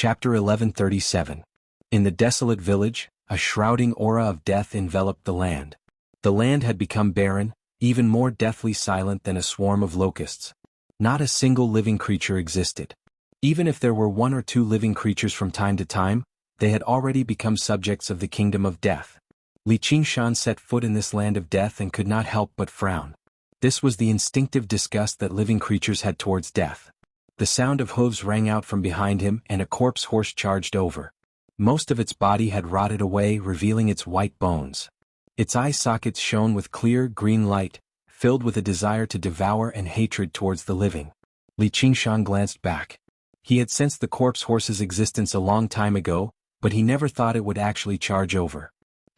Chapter 1137. In the desolate village, a shrouding aura of death enveloped the land. The land had become barren, even more deathly silent than a swarm of locusts. Not a single living creature existed. Even if there were one or two living creatures from time to time, they had already become subjects of the kingdom of death. Li Qingshan set foot in this land of death and could not help but frown. This was the instinctive disgust that living creatures had towards death. The sound of hooves rang out from behind him and a corpse horse charged over. Most of its body had rotted away, revealing its white bones. Its eye sockets shone with clear green light, filled with a desire to devour and hatred towards the living. Li Qingshan glanced back. He had sensed the corpse horse's existence a long time ago, but he never thought it would actually charge over.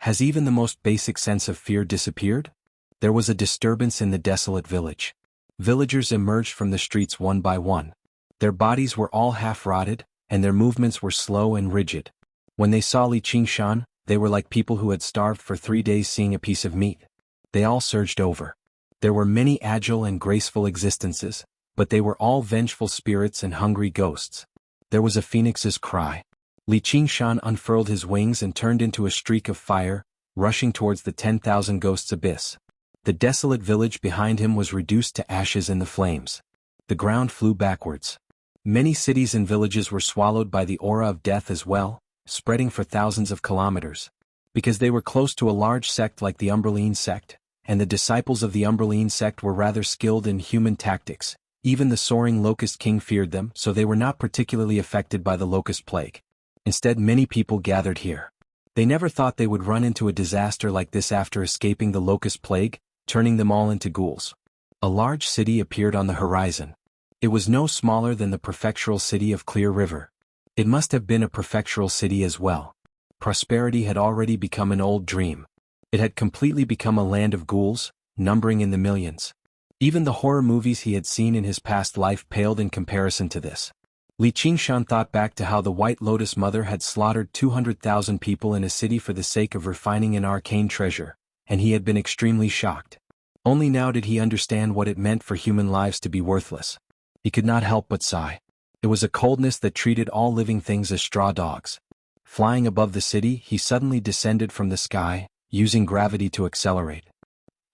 Has even the most basic sense of fear disappeared? There was a disturbance in the desolate village. Villagers emerged from the streets one by one. Their bodies were all half-rotted, and their movements were slow and rigid. When they saw Li Qingshan, they were like people who had starved for 3 days seeing a piece of meat. They all surged over. There were many agile and graceful existences, but they were all vengeful spirits and hungry ghosts. There was a phoenix's cry. Li Qingshan unfurled his wings and turned into a streak of fire, rushing towards the 10,000 ghosts abyss. The desolate village behind him was reduced to ashes in the flames. The ground flew backwards. Many cities and villages were swallowed by the aura of death as well, spreading for thousands of kilometers. Because they were close to a large sect like the Umbraline sect, and the disciples of the Umbraline sect were rather skilled in human tactics, even the soaring locust king feared them, so they were not particularly affected by the locust plague. Instead, many people gathered here. They never thought they would run into a disaster like this after escaping the locust plague, turning them all into ghouls. A large city appeared on the horizon. It was no smaller than the prefectural city of Clear River. It must have been a prefectural city as well. Prosperity had already become an old dream. It had completely become a land of ghouls, numbering in the millions. Even the horror movies he had seen in his past life paled in comparison to this. Li Qingshan thought back to how the White Lotus Mother had slaughtered 200,000 people in a city for the sake of refining an arcane treasure, and he had been extremely shocked. Only now did he understand what it meant for human lives to be worthless. He could not help but sigh. It was a coldness that treated all living things as straw dogs. Flying above the city, he suddenly descended from the sky, using gravity to accelerate.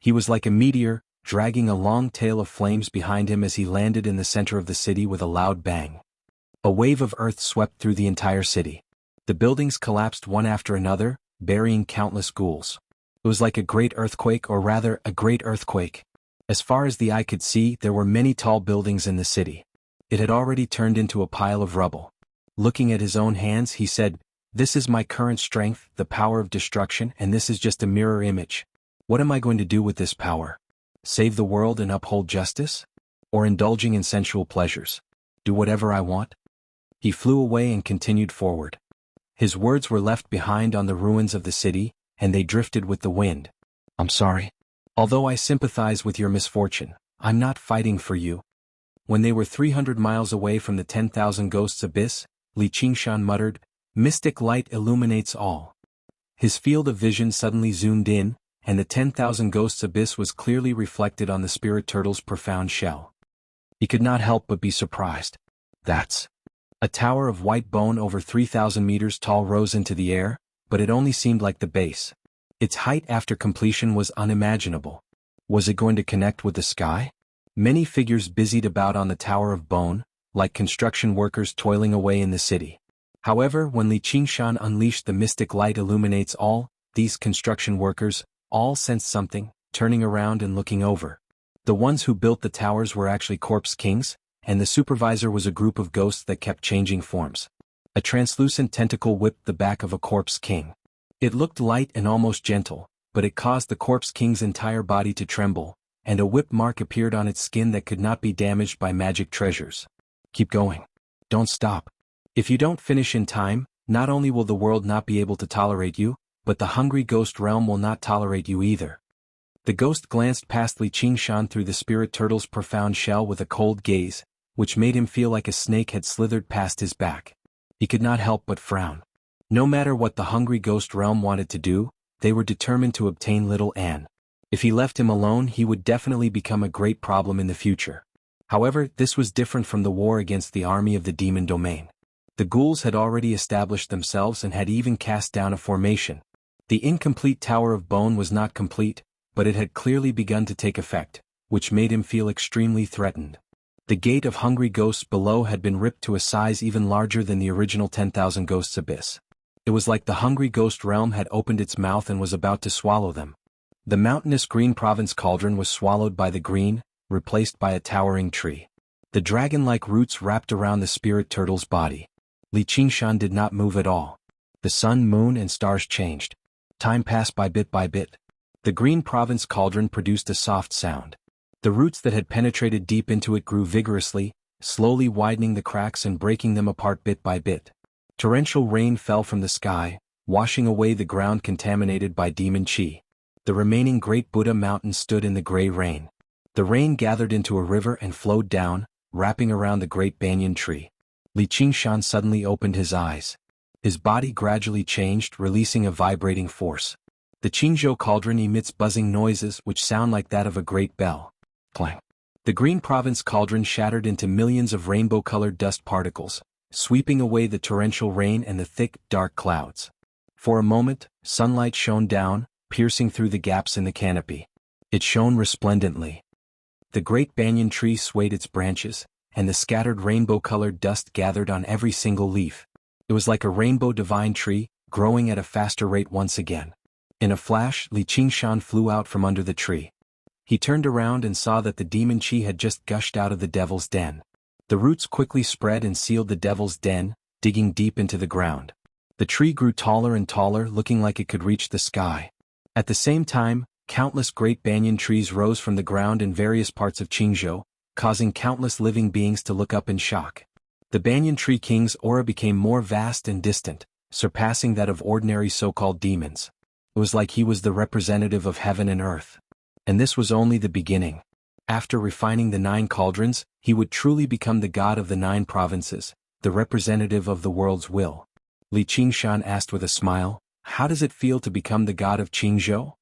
He was like a meteor, dragging a long tail of flames behind him as he landed in the center of the city with a loud bang. A wave of earth swept through the entire city. The buildings collapsed one after another, burying countless ghouls. It was like a great earthquake, or rather, a great earthquake. As far as the eye could see, there were many tall buildings in the city. It had already turned into a pile of rubble. Looking at his own hands, he said, "This is my current strength, the power of destruction, and this is just a mirror image. What am I going to do with this power? Save the world and uphold justice? Or indulging in sensual pleasures? Do whatever I want?" He flew away and continued forward. His words were left behind on the ruins of the city, and they drifted with the wind. "I'm sorry. Although I sympathize with your misfortune, I'm not fighting for you." When they were 300 miles away from the 10,000 ghosts abyss, Li Qingshan muttered, "Mystic light illuminates all." His field of vision suddenly zoomed in, and the 10,000 ghosts abyss was clearly reflected on the spirit turtle's profound shell. He could not help but be surprised. That's... A tower of white bone over 3,000 meters tall rose into the air, but it only seemed like the base. Its height after completion was unimaginable. Was it going to connect with the sky? Many figures busied about on the Tower of Bone, like construction workers toiling away in the city. However, when Li Qingshan unleashed the mystic light illuminates all, these construction workers, all sensed something, turning around and looking over. The ones who built the towers were actually corpse kings, and the supervisor was a group of ghosts that kept changing forms. A translucent tentacle whipped the back of a corpse king. It looked light and almost gentle, but it caused the corpse king's entire body to tremble, and a whip mark appeared on its skin that could not be damaged by magic treasures. "Keep going. Don't stop. If you don't finish in time, not only will the world not be able to tolerate you, but the hungry ghost realm will not tolerate you either." The ghost glanced past Li Qingshan through the spirit turtle's profound shell with a cold gaze, which made him feel like a snake had slithered past his back. He could not help but frown. No matter what the hungry ghost realm wanted to do, they were determined to obtain little Anne. If he left him alone, he would definitely become a great problem in the future. However, this was different from the war against the army of the demon domain. The ghouls had already established themselves and had even cast down a formation. The incomplete Tower of Bone was not complete, but it had clearly begun to take effect, which made him feel extremely threatened. The gate of hungry ghosts below had been ripped to a size even larger than the original 10,000 ghosts abyss. It was like the hungry ghost realm had opened its mouth and was about to swallow them. The mountainous green province cauldron was swallowed by the green, replaced by a towering tree. The dragon-like roots wrapped around the spirit turtle's body. Li Qingshan did not move at all. The sun, moon, and stars changed. Time passed by bit by bit. The green province cauldron produced a soft sound. The roots that had penetrated deep into it grew vigorously, slowly widening the cracks and breaking them apart bit by bit. Torrential rain fell from the sky, washing away the ground contaminated by demon chi. The remaining great Buddha mountain stood in the gray rain. The rain gathered into a river and flowed down, wrapping around the great banyan tree. Li Qingshan suddenly opened his eyes. His body gradually changed, releasing a vibrating force. The Qingzhou cauldron emits buzzing noises which sound like that of a great bell. Clang. The green province cauldron shattered into millions of rainbow-colored dust particles, sweeping away the torrential rain and the thick, dark clouds. For a moment, sunlight shone down, piercing through the gaps in the canopy. It shone resplendently. The great banyan tree swayed its branches, and the scattered rainbow-colored dust gathered on every single leaf. It was like a rainbow divine tree, growing at a faster rate once again. In a flash, Li Qingshan flew out from under the tree. He turned around and saw that the demon chi had just gushed out of the devil's den. The roots quickly spread and sealed the devil's den, digging deep into the ground. The tree grew taller and taller, looking like it could reach the sky. At the same time, countless great banyan trees rose from the ground in various parts of Qingzhou, causing countless living beings to look up in shock. The banyan tree king's aura became more vast and distant, surpassing that of ordinary so-called demons. It was like he was the representative of heaven and earth. And this was only the beginning. After refining the 9 cauldrons, he would truly become the god of the 9 provinces, the representative of the world's will. Li Qingshan asked with a smile, "How does it feel to become the god of Qingzhou?"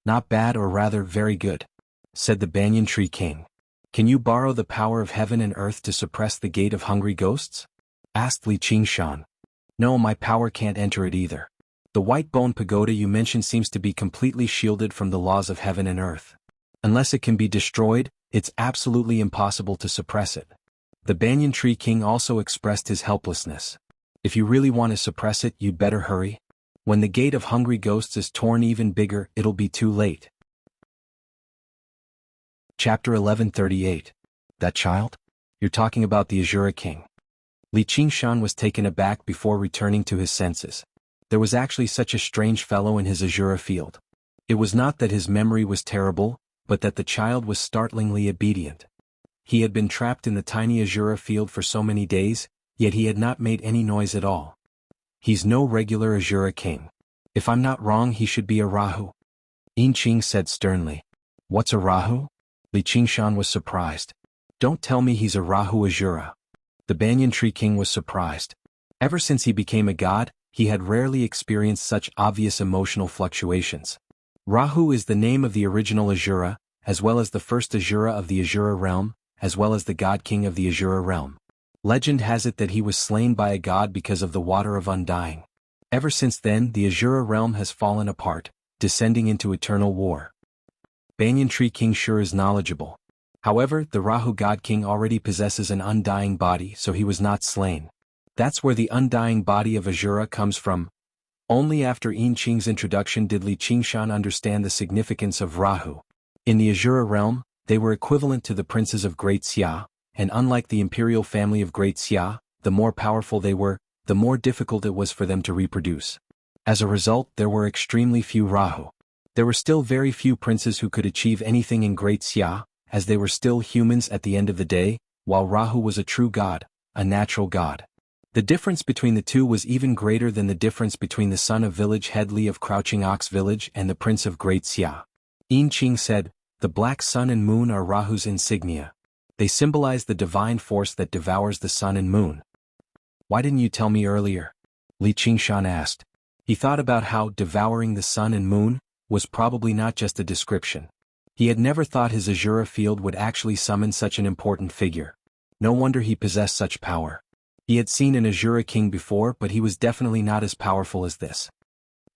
"Not bad, or rather very good," said the banyan tree king. "Can you borrow the power of heaven and earth to suppress the gate of hungry ghosts?" asked Li Qingshan. "No, my power can't enter it either. The white bone pagoda you mentioned seems to be completely shielded from the laws of heaven and earth. Unless it can be destroyed, it's absolutely impossible to suppress it." The banyan tree king also expressed his helplessness. "If you really want to suppress it, you'd better hurry. When the gate of hungry ghosts is torn even bigger, it'll be too late." Chapter 1138. That child? You're talking about the Azura King. Li Qingshan was taken aback before returning to his senses. There was actually such a strange fellow in his Azura field. It was not that his memory was terrible, but that the child was startlingly obedient. He had been trapped in the tiny Azura field for so many days, yet he had not made any noise at all. He's no regular Azura King. If I'm not wrong, he should be a Rahu. Yin Qing said sternly. "What's a Rahu?" Li Qingshan was surprised. "Don't tell me he's a Rahu Azura." The banyan tree king was surprised. Ever since he became a god, he had rarely experienced such obvious emotional fluctuations. Rahu is the name of the original Azura, as well as the first Azura of the Azura realm, as well as the god king of the Azura realm. Legend has it that he was slain by a god because of the water of undying. Ever since then, the Azura realm has fallen apart, descending into eternal war. Banyan Tree King sure is knowledgeable. However, the Rahu God King already possesses an undying body, so he was not slain. That's where the undying body of Azura comes from. Only after Yin Qing's introduction did Li Qingshan understand the significance of Rahu. In the Azura realm, they were equivalent to the princes of Great Xia, and unlike the imperial family of Great Xia, the more powerful they were, the more difficult it was for them to reproduce. As a result, there were extremely few Rahu. There were still very few princes who could achieve anything in Great Xia, as they were still humans at the end of the day, while Rahu was a true god, a natural god. The difference between the two was even greater than the difference between the son of village head Li of Crouching Ox Village and the prince of Great Xia. Yin Qing said, "The black sun and moon are Rahu's insignia. They symbolize the divine force that devours the sun and moon." "Why didn't you tell me earlier?" Li Qingshan asked. He thought about how devouring the sun and moon was probably not just a description. He had never thought his Azura field would actually summon such an important figure. No wonder he possessed such power. He had seen an Azura king before, but he was definitely not as powerful as this.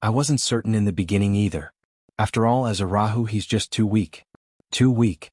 I wasn't certain in the beginning either. After all, as a Rahu he's just too weak. Too weak.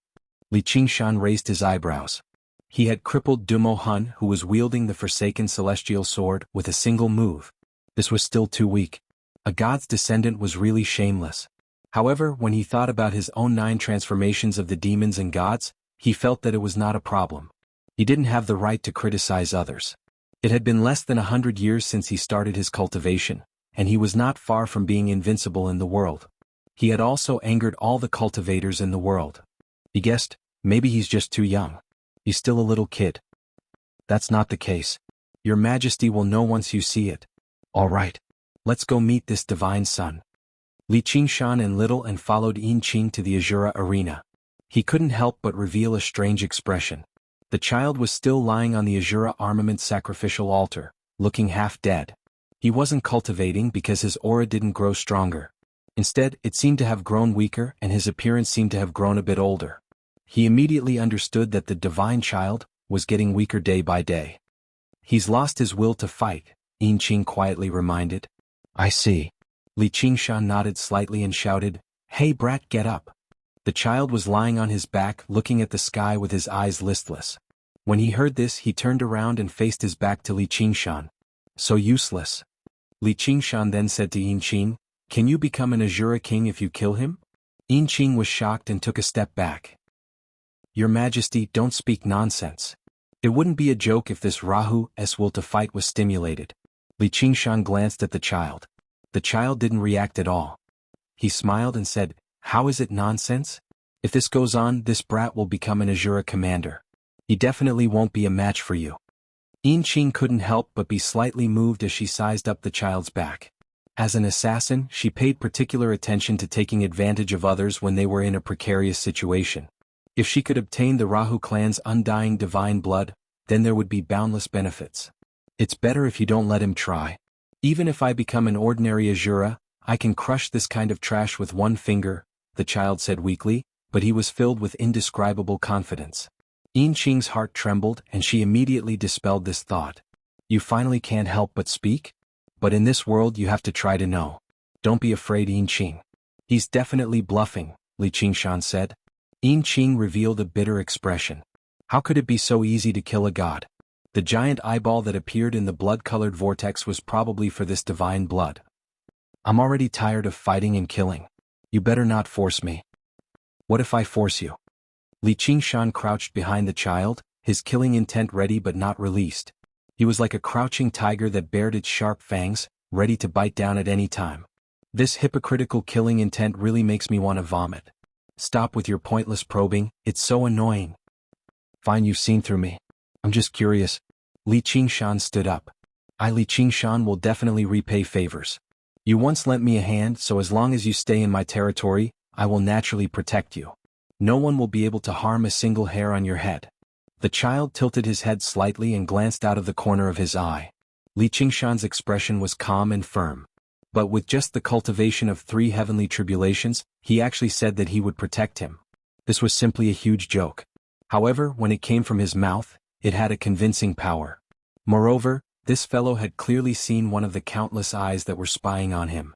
Li Qingshan raised his eyebrows. He had crippled Dumo Hun, who was wielding the Forsaken Celestial Sword, with a single move. This was still too weak. A god's descendant was really shameless. However, when he thought about his own 9 transformations of the demons and gods, he felt that it was not a problem. He didn't have the right to criticize others. It had been less than 100 years since he started his cultivation, and he was not far from being invincible in the world. He had also angered all the cultivators in the world. He guessed, maybe he's just too young. He's still a little kid. That's not the case. Your Majesty will know once you see it. All right. Let's go meet this divine son. Li Qingshan and Little and followed Yin Qing to the Azura arena. He couldn't help but reveal a strange expression. The child was still lying on the Azura armament sacrificial altar, looking half dead. He wasn't cultivating because his aura didn't grow stronger. Instead, it seemed to have grown weaker and his appearance seemed to have grown a bit older. He immediately understood that the divine child was getting weaker day by day. He's lost his will to fight, Yin Qing quietly reminded. I see. Li Qingshan nodded slightly and shouted, Hey brat, get up. The child was lying on his back looking at the sky with his eyes listless. When he heard this he turned around and faced his back to Li Qingshan. So useless. Li Qingshan then said to Yin Qing, Can you become an Azura king if you kill him? Yin Qing was shocked and took a step back. Your Majesty, don't speak nonsense. It wouldn't be a joke if this Rahu's will to fight was stimulated. Li Qingshan glanced at the child. The child didn't react at all. He smiled and said, How is it nonsense? If this goes on, this brat will become an Azura commander. He definitely won't be a match for you. Yin Qing couldn't help but be slightly moved as she sized up the child's back. As an assassin, she paid particular attention to taking advantage of others when they were in a precarious situation. If she could obtain the Rahu clan's undying divine blood, then there would be boundless benefits. It's better if you don't let him try. Even if I become an ordinary Azura, I can crush this kind of trash with one finger, the child said weakly, but he was filled with indescribable confidence. Yin Qing's heart trembled and she immediately dispelled this thought. You finally can't help but speak? But in this world you have to try to know. Don't be afraid, Yin Qing. He's definitely bluffing, Li Qingshan said. Yin Qing revealed a bitter expression. How could it be so easy to kill a god? The giant eyeball that appeared in the blood-colored vortex was probably for this divine blood. I'm already tired of fighting and killing. You better not force me. What if I force you? Li Qingshan crouched behind the child, his killing intent ready but not released. He was like a crouching tiger that bared its sharp fangs, ready to bite down at any time. This hypocritical killing intent really makes me want to vomit. Stop with your pointless probing, it's so annoying. Fine, you've seen through me. I'm just curious. Li Qingshan stood up. Li Qingshan will definitely repay favors. You once lent me a hand, so as long as you stay in my territory, I will naturally protect you. No one will be able to harm a single hair on your head. The child tilted his head slightly and glanced out of the corner of his eye. Li Qingshan's expression was calm and firm. But with just the cultivation of 3 heavenly tribulations, he actually said that he would protect him. This was simply a huge joke. However, when it came from his mouth, it had a convincing power. Moreover, this fellow had clearly seen one of the countless eyes that were spying on him.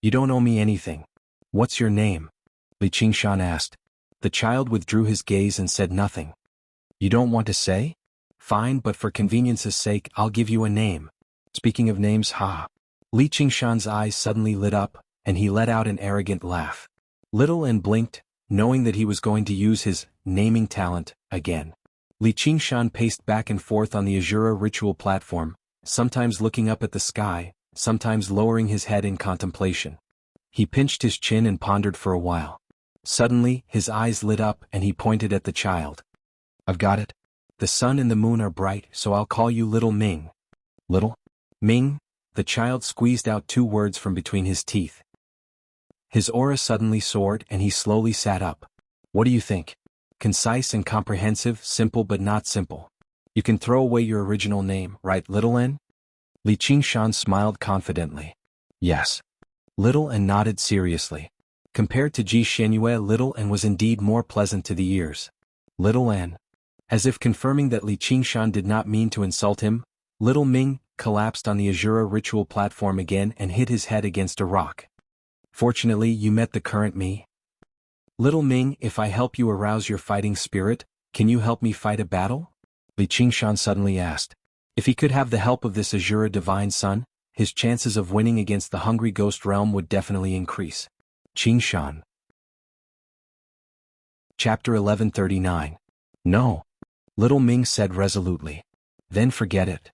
You don't owe me anything. What's your name? Li Qingshan asked. The child withdrew his gaze and said nothing. You don't want to say? Fine, but for convenience's sake, I'll give you a name. Speaking of names, ha. Li Qingshan's eyes suddenly lit up, and he let out an arrogant laugh. Little and blinked, knowing that he was going to use his naming talent again. Li Qingshan paced back and forth on the Azura ritual platform, sometimes looking up at the sky, sometimes lowering his head in contemplation. He pinched his chin and pondered for a while. Suddenly, his eyes lit up and he pointed at the child. I've got it. The sun and the moon are bright, so I'll call you Little Ming. Little? Ming? The child squeezed out 2 words from between his teeth. His aura suddenly soared and he slowly sat up. What do you think? Concise and comprehensive, simple but not simple. You can throw away your original name, right, Little N? Li Qingshan smiled confidently. Yes. Little N nodded seriously. Compared to Ji Shenyue, Little N was indeed more pleasant to the ears. Little N. As if confirming that Li Qingshan did not mean to insult him, Little Ming collapsed on the Azura ritual platform again and hit his head against a rock. Fortunately, you met the current me. Little Ming, if I help you arouse your fighting spirit, can you help me fight a battle? Li Qingshan suddenly asked. If he could have the help of this Azura divine son, his chances of winning against the hungry ghost realm would definitely increase. Qingshan. Chapter 1139. No. Little Ming said resolutely. Then forget it.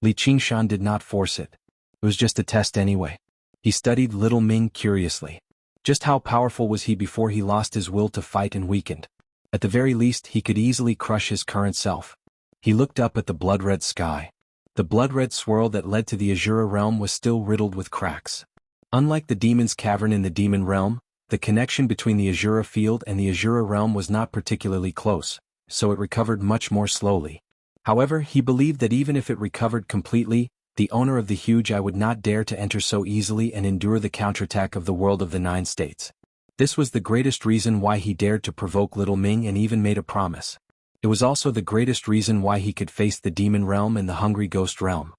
Li Qingshan did not force it. It was just a test anyway. He studied Little Ming curiously. Just how powerful was he before he lost his will to fight and weakened? At the very least, he could easily crush his current self. He looked up at the blood-red sky. The blood-red swirl that led to the Azura realm was still riddled with cracks. Unlike the demon's cavern in the demon realm, the connection between the Azura field and the Azura realm was not particularly close, so it recovered much more slowly. However, he believed that even if it recovered completely, the owner of the huge eye would not dare to enter so easily and endure the counterattack of the world of the 9 states. This was the greatest reason why he dared to provoke Little Ming and even made a promise. It was also the greatest reason why he could face the demon realm and the hungry ghost realm.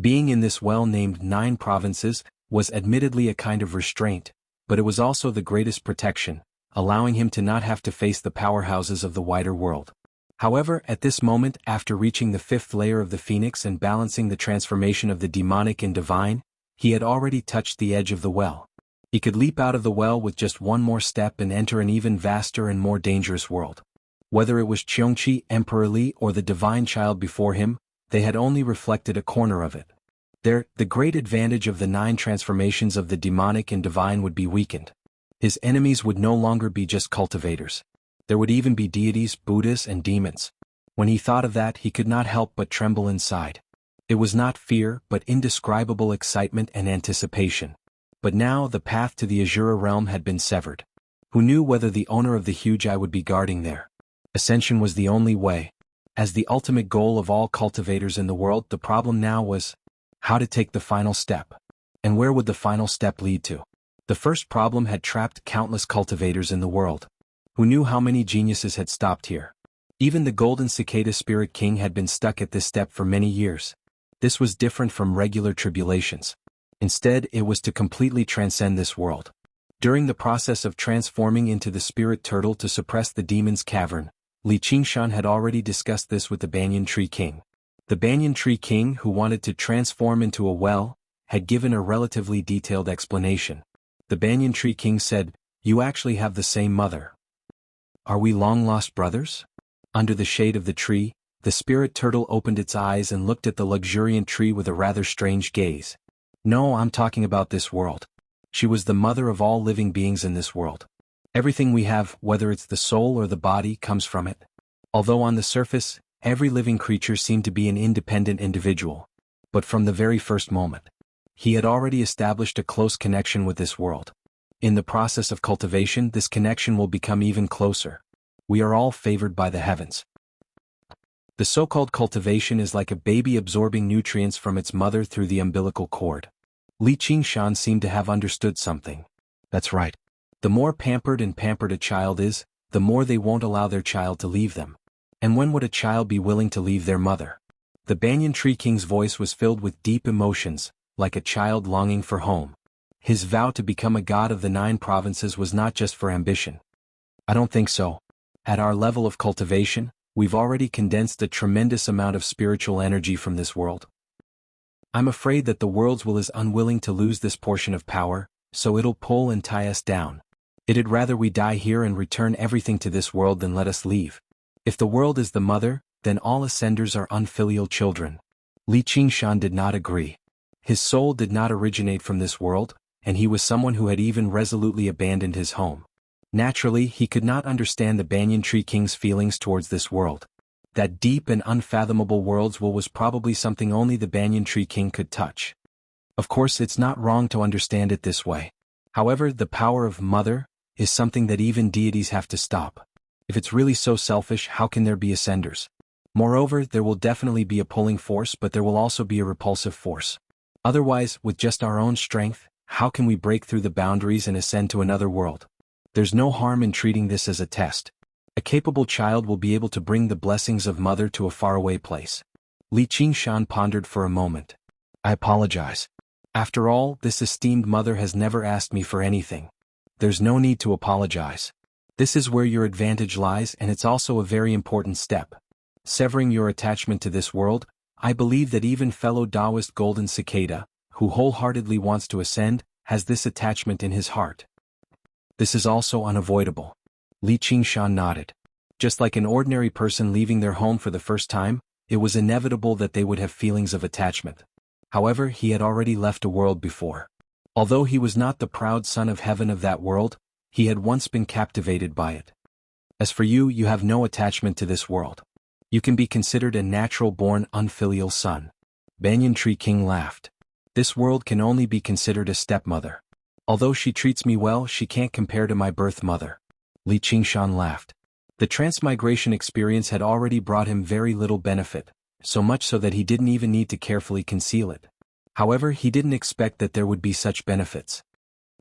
Being in this well-named 9 provinces was admittedly a kind of restraint, but it was also the greatest protection, allowing him to not have to face the powerhouses of the wider world. However, at this moment, after reaching the 5th layer of the Phoenix and balancing the transformation of the demonic and divine, he had already touched the edge of the well. He could leap out of the well with just one more step and enter an even vaster and more dangerous world. Whether it was Qiongqi, Emperor Li, or the divine child before him, they had only reflected a corner of it. There, the great advantage of the 9 transformations of the demonic and divine would be weakened. His enemies would no longer be just cultivators. There would even be deities, Buddhas, and demons. When he thought of that, he could not help but tremble inside. It was not fear, but indescribable excitement and anticipation. But now the path to the Azura realm had been severed. Who knew whether the owner of the huge eye would be guarding there? Ascension was the only way. As the ultimate goal of all cultivators in the world, the problem now was how to take the final step. And where would the final step lead to? The first problem had trapped countless cultivators in the world. Who knew how many geniuses had stopped here? Even the Golden Cicada Spirit King had been stuck at this step for many years. This was different from regular tribulations. Instead, it was to completely transcend this world. During the process of transforming into the spirit turtle to suppress the demon's cavern, Li Qingshan had already discussed this with the Banyan Tree King. The Banyan Tree King, who wanted to transform into a well, had given a relatively detailed explanation. The Banyan Tree King said, "You actually have the same mother. Are we long-lost brothers?" Under the shade of the tree, the spirit turtle opened its eyes and looked at the luxuriant tree with a rather strange gaze. "No, I'm talking about this world. She was the mother of all living beings in this world. Everything we have, whether it's the soul or the body, comes from it. Although on the surface, every living creature seemed to be an independent individual. But from the very first moment, he had already established a close connection with this world. In the process of cultivation, this connection will become even closer. We are all favored by the heavens. The so-called cultivation is like a baby absorbing nutrients from its mother through the umbilical cord." Li Qingshan seemed to have understood something. That's right. The more pampered a child is, the more they won't allow their child to leave them. And when would a child be willing to leave their mother? The Banyan Tree King's voice was filled with deep emotions, like a child longing for home. His vow to become a god of the 9 provinces was not just for ambition. I don't think so. At our level of cultivation, we've already condensed a tremendous amount of spiritual energy from this world. I'm afraid that the world's will is unwilling to lose this portion of power, so it'll pull and tie us down. It'd rather we die here and return everything to this world than let us leave. If the world is the mother, then all ascenders are unfilial children." Li Qingshan did not agree. His soul did not originate from this world, and he was someone who had even resolutely abandoned his home. Naturally, he could not understand the Banyan Tree King's feelings towards this world. That deep and unfathomable world's will was probably something only the Banyan Tree King could touch. Of course, it's not wrong to understand it this way. However, the power of Mother is something that even deities have to stop. If it's really so selfish, how can there be ascenders? Moreover, there will definitely be a pulling force, but there will also be a repulsive force. Otherwise, with just our own strength, how can we break through the boundaries and ascend to another world? There's no harm in treating this as a test. A capable child will be able to bring the blessings of Mother to a faraway place. Li Qingshan pondered for a moment. I apologize. After all, this esteemed mother has never asked me for anything. There's no need to apologize. This is where your advantage lies, and it's also a very important step. Severing your attachment to this world, I believe that even fellow Taoist Golden Cicada, who wholeheartedly wants to ascend, has this attachment in his heart. This is also unavoidable. Li Qingshan nodded. Just like an ordinary person leaving their home for the first time, it was inevitable that they would have feelings of attachment. However, he had already left a world before. Although he was not the proud son of heaven of that world, he had once been captivated by it. As for you, you have no attachment to this world. You can be considered a natural-born unfilial son. Banyan Tree King laughed. This world can only be considered a stepmother. Although she treats me well, she can't compare to my birth mother. Li Qingshan laughed. The transmigration experience had already brought him very little benefit, so much so that he didn't even need to carefully conceal it. However, he didn't expect that there would be such benefits.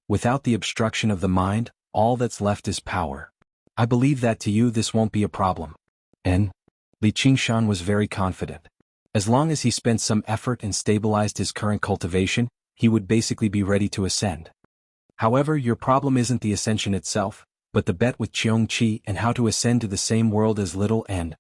Without the obstruction of the mind, all that's left is power. I believe that to you this won't be a problem. And Li Qingshan was very confident. As long as he spent some effort and stabilized his current cultivation, he would basically be ready to ascend. However, your problem isn't the ascension itself, but the bet with Cheong-Chi and how to ascend to the same world as Little N.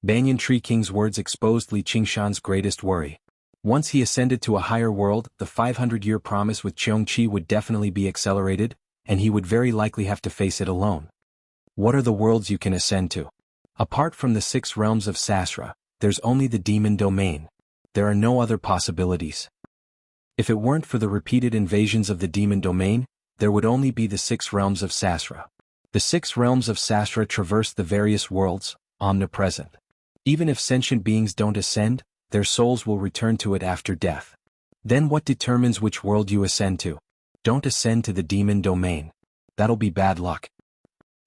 Banyan Tree King's words exposed Li Qingshan's greatest worry. Once he ascended to a higher world, the 500-year promise with Cheong-Chi would definitely be accelerated, and he would very likely have to face it alone. What are the worlds you can ascend to? Apart from the 6 realms of Sasra, there's only the demon domain. There are no other possibilities. If it weren't for the repeated invasions of the demon domain, there would only be the 6 realms of Sasra. The 6 realms of Sasra traverse the various worlds, omnipresent. Even if sentient beings don't ascend, their souls will return to it after death. Then what determines which world you ascend to? Don't ascend to the demon domain. That'll be bad luck.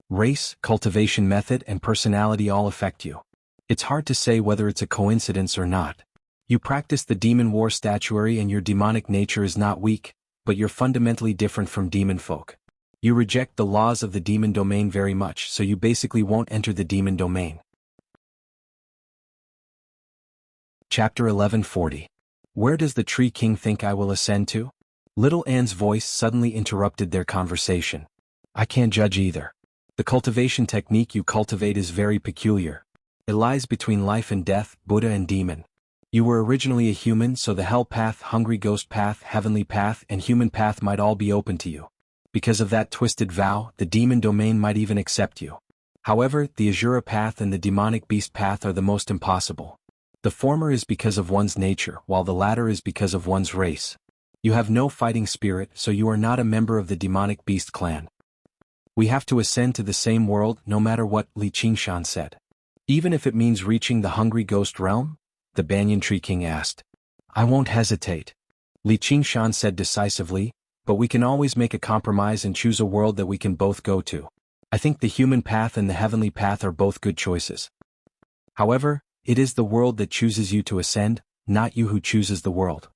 Race, cultivation method, and personality all affect you. It's hard to say whether it's a coincidence or not. You practice the demon war statuary and your demonic nature is not weak, but you're fundamentally different from demon folk. You reject the laws of the demon domain very much, so you basically won't enter the demon domain. Chapter 1140. Where does the Tree King think I will ascend to? Little Anne's voice suddenly interrupted their conversation. I can't judge either. The cultivation technique you cultivate is very peculiar. It lies between life and death, Buddha and demon. You were originally a human, so the hell path, hungry ghost path, heavenly path, and human path might all be open to you. Because of that twisted vow, the demon domain might even accept you. However, the Azura path and the demonic beast path are the most impossible. The former is because of one's nature, while the latter is because of one's race. You have no fighting spirit, so you are not a member of the demonic beast clan. We have to ascend to the same world no matter what, Li Qingshan said. Even if it means reaching the hungry ghost realm? The Banyan Tree King asked. I won't hesitate. Li Qingshan said decisively, but we can always make a compromise and choose a world that we can both go to. I think the human path and the heavenly path are both good choices. However, it is the world that chooses you to ascend, not you who chooses the world.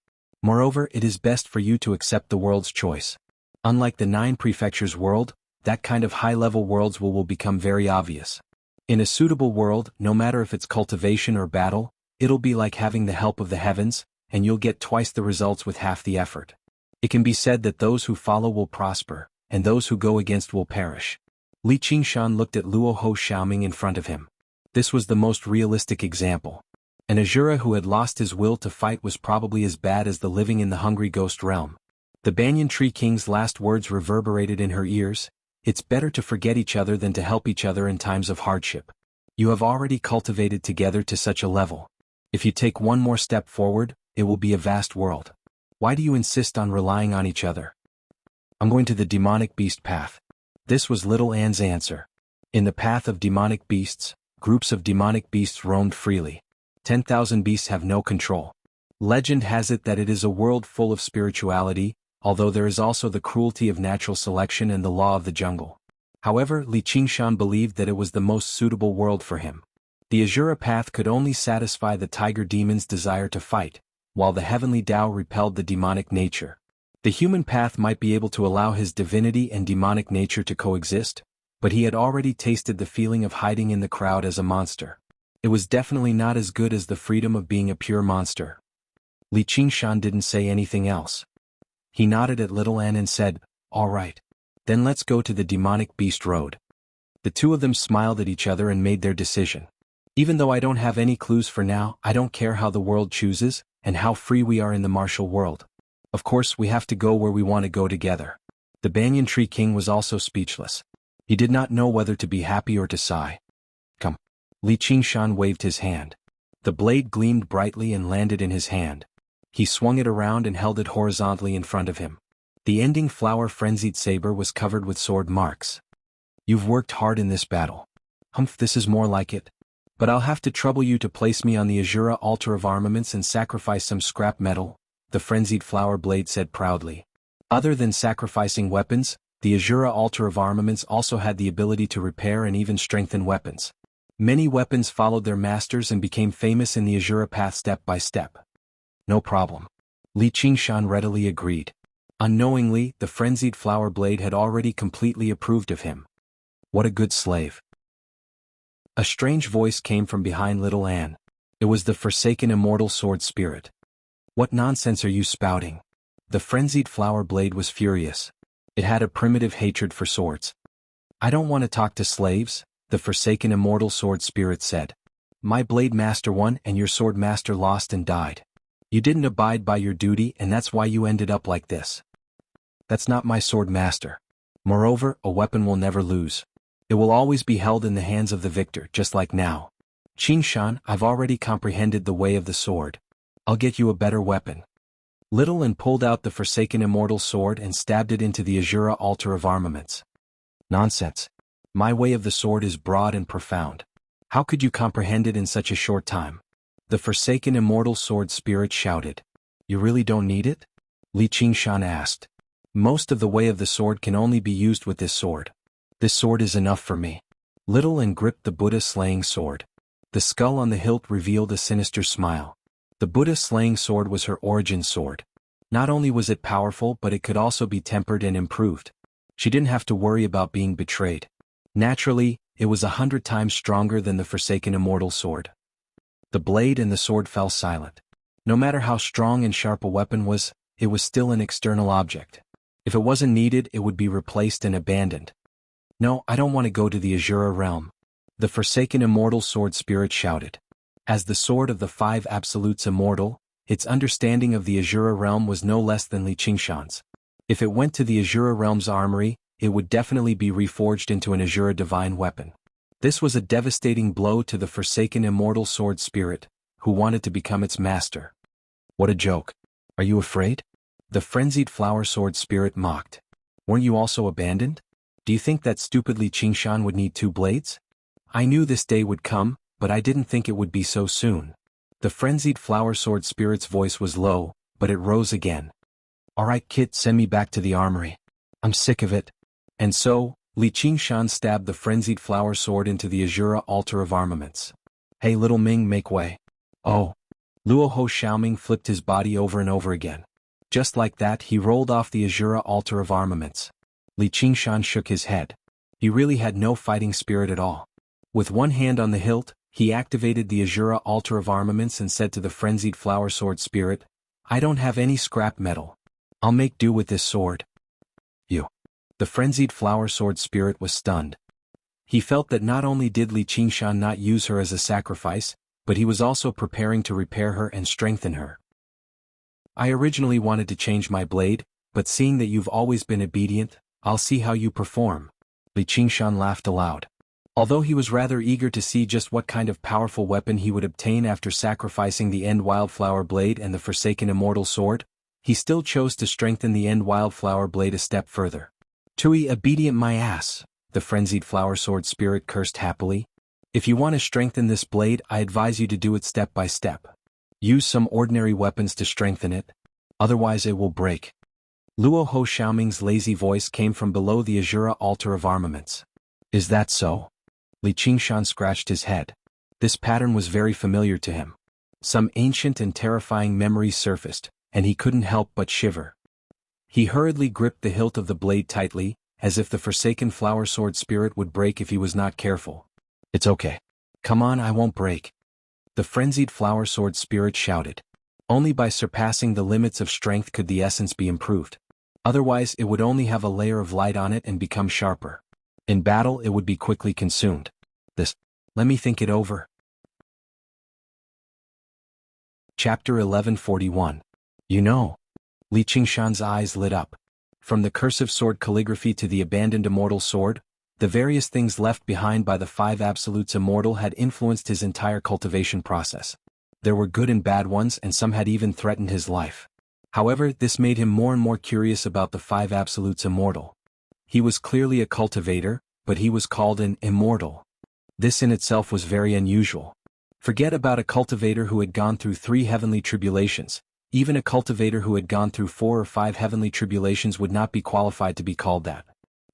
Moreover, it is best for you to accept the world's choice. Unlike the 9 prefectures world, that kind of high-level worlds will become very obvious. In a suitable world, no matter if it's cultivation or battle, it'll be like having the help of the heavens, and you'll get twice the results with half the effort. It can be said that those who follow will prosper, and those who go against will perish. Li Qingshan looked at Luo Ho Xiaoming in front of him. This was the most realistic example. An Azura who had lost his will to fight was probably as bad as the living in the hungry ghost realm. The Banyan Tree King's last words reverberated in her ears. It's better to forget each other than to help each other in times of hardship. You have already cultivated together to such a level. If you take one more step forward, it will be a vast world. Why do you insist on relying on each other? I'm going to the demonic beast path. This was Little Anne's answer. In the path of demonic beasts, groups of demonic beasts roamed freely. 10,000 beasts have no control. Legend has it that it is a world full of spirituality, although there is also the cruelty of natural selection and the law of the jungle. However, Li Qingshan believed that it was the most suitable world for him. The Azura path could only satisfy the tiger demon's desire to fight, while the heavenly Tao repelled the demonic nature. The human path might be able to allow his divinity and demonic nature to coexist, but he had already tasted the feeling of hiding in the crowd as a monster. It was definitely not as good as the freedom of being a pure monster. Li Qingshan didn't say anything else. He nodded at Little Anne and said, "All right. Then let's go to the demonic beast road." The two of them smiled at each other and made their decision. Even though I don't have any clues for now, I don't care how the world chooses, and how free we are in the martial world. Of course, we have to go where we want to go together. The Banyan Tree King was also speechless. He did not know whether to be happy or to sigh. Come. Li Qingshan waved his hand. The blade gleamed brightly and landed in his hand. He swung it around and held it horizontally in front of him. The ending flower-frenzied saber was covered with sword marks. "You've worked hard in this battle. Humph, this is more like it. But I'll have to trouble you to place me on the Azura altar of armaments and sacrifice some scrap metal," the frenzied flower blade said proudly. Other than sacrificing weapons, the Azura altar of armaments also had the ability to repair and even strengthen weapons. Many weapons followed their masters and became famous in the Azura path step by step. "No problem." Li Qingshan readily agreed. Unknowingly, the frenzied flower blade had already completely approved of him. What a good slave. A strange voice came from behind Little Anne. It was the forsaken immortal sword spirit. "What nonsense are you spouting?" The frenzied flower blade was furious. It had a primitive hatred for swords. "I don't want to talk to slaves," the forsaken immortal sword spirit said. "My blade master won and your sword master lost and died. You didn't abide by your duty and that's why you ended up like this. That's not my sword master. Moreover, a weapon will never lose. It will always be held in the hands of the victor, just like now. Qingshan, I've already comprehended the way of the sword. I'll get you a better weapon." Little Anne pulled out the forsaken immortal sword and stabbed it into the Azura altar of armaments. "Nonsense. My way of the sword is broad and profound. How could you comprehend it in such a short time?" The forsaken immortal sword spirit shouted. "You really don't need it?" Li Qingshan asked. "Most of the way of the sword can only be used with this sword. This sword is enough for me." Little Anne gripped the Buddha-slaying sword. The skull on the hilt revealed a sinister smile. The Buddha-slaying sword was her origin sword. Not only was it powerful but it could also be tempered and improved. She didn't have to worry about being betrayed. Naturally, it was 100 times stronger than the forsaken immortal sword. The blade and the sword fell silent. No matter how strong and sharp a weapon was, it was still an external object. If it wasn't needed, it would be replaced and abandoned. "No, I don't want to go to the Azura realm," the forsaken immortal sword spirit shouted. As the sword of the five absolutes immortal, its understanding of the Azura realm was no less than Li Qingshan's. If it went to the Azura realm's armory, it would definitely be reforged into an Azura divine weapon. This was a devastating blow to the forsaken immortal sword spirit, who wanted to become its master. "What a joke. Are you afraid?" the frenzied flower sword spirit mocked. "Weren't you also abandoned? Do you think that stupid Li Qingshan would need 2 blades? I knew this day would come, but I didn't think it would be so soon." The frenzied flower sword spirit's voice was low, but it rose again. "All right, kid, send me back to the armory. I'm sick of it." And so, Li Qingshan stabbed the frenzied flower sword into the Azura altar of armaments. "Hey little Ming, make way." "Oh." Luo Ho Xiaoming flipped his body over and over again. Just like that, he rolled off the Azura altar of armaments. Li Qingshan shook his head. He really had no fighting spirit at all. With one hand on the hilt, he activated the Azura altar of armaments and said to the frenzied flower sword spirit, "I don't have any scrap metal. I'll make do with this sword." "You." The frenzied flower sword spirit was stunned. He felt that not only did Li Qingshan not use her as a sacrifice, but he was also preparing to repair her and strengthen her. "I originally wanted to change my blade, but seeing that you've always been obedient, I'll see how you perform." Li Qingshan laughed aloud. Although he was rather eager to see just what kind of powerful weapon he would obtain after sacrificing the End Wildflower Blade and the Forsaken Immortal Sword, he still chose to strengthen the End Wildflower Blade a step further. "Tui obedient my ass," the frenzied flower sword spirit cursed happily. "If you want to strengthen this blade, I advise you to do it step by step. Use some ordinary weapons to strengthen it, otherwise it will break." Luo Ho Xiaoming's lazy voice came from below the Azura altar of armaments. "Is that so?" Li Qingshan scratched his head. This pattern was very familiar to him. Some ancient and terrifying memories surfaced, and he couldn't help but shiver. He hurriedly gripped the hilt of the blade tightly, as if the forsaken flower sword spirit would break if he was not careful. "It's okay. Come on, I won't break." The frenzied flower sword spirit shouted. Only by surpassing the limits of strength could the essence be improved. Otherwise it would only have a layer of light on it and become sharper. In battle it would be quickly consumed. Let me think it over. Chapter 1141. You know. Li Qingshan's eyes lit up. From the cursive sword calligraphy to the abandoned immortal sword, the various things left behind by the five absolutes immortal had influenced his entire cultivation process. There were good and bad ones, and some had even threatened his life. However, this made him more and more curious about the five absolutes immortal. He was clearly a cultivator, but he was called an immortal. This in itself was very unusual. Forget about a cultivator who had gone through 3 heavenly tribulations. Even a cultivator who had gone through 4 or 5 heavenly tribulations would not be qualified to be called that.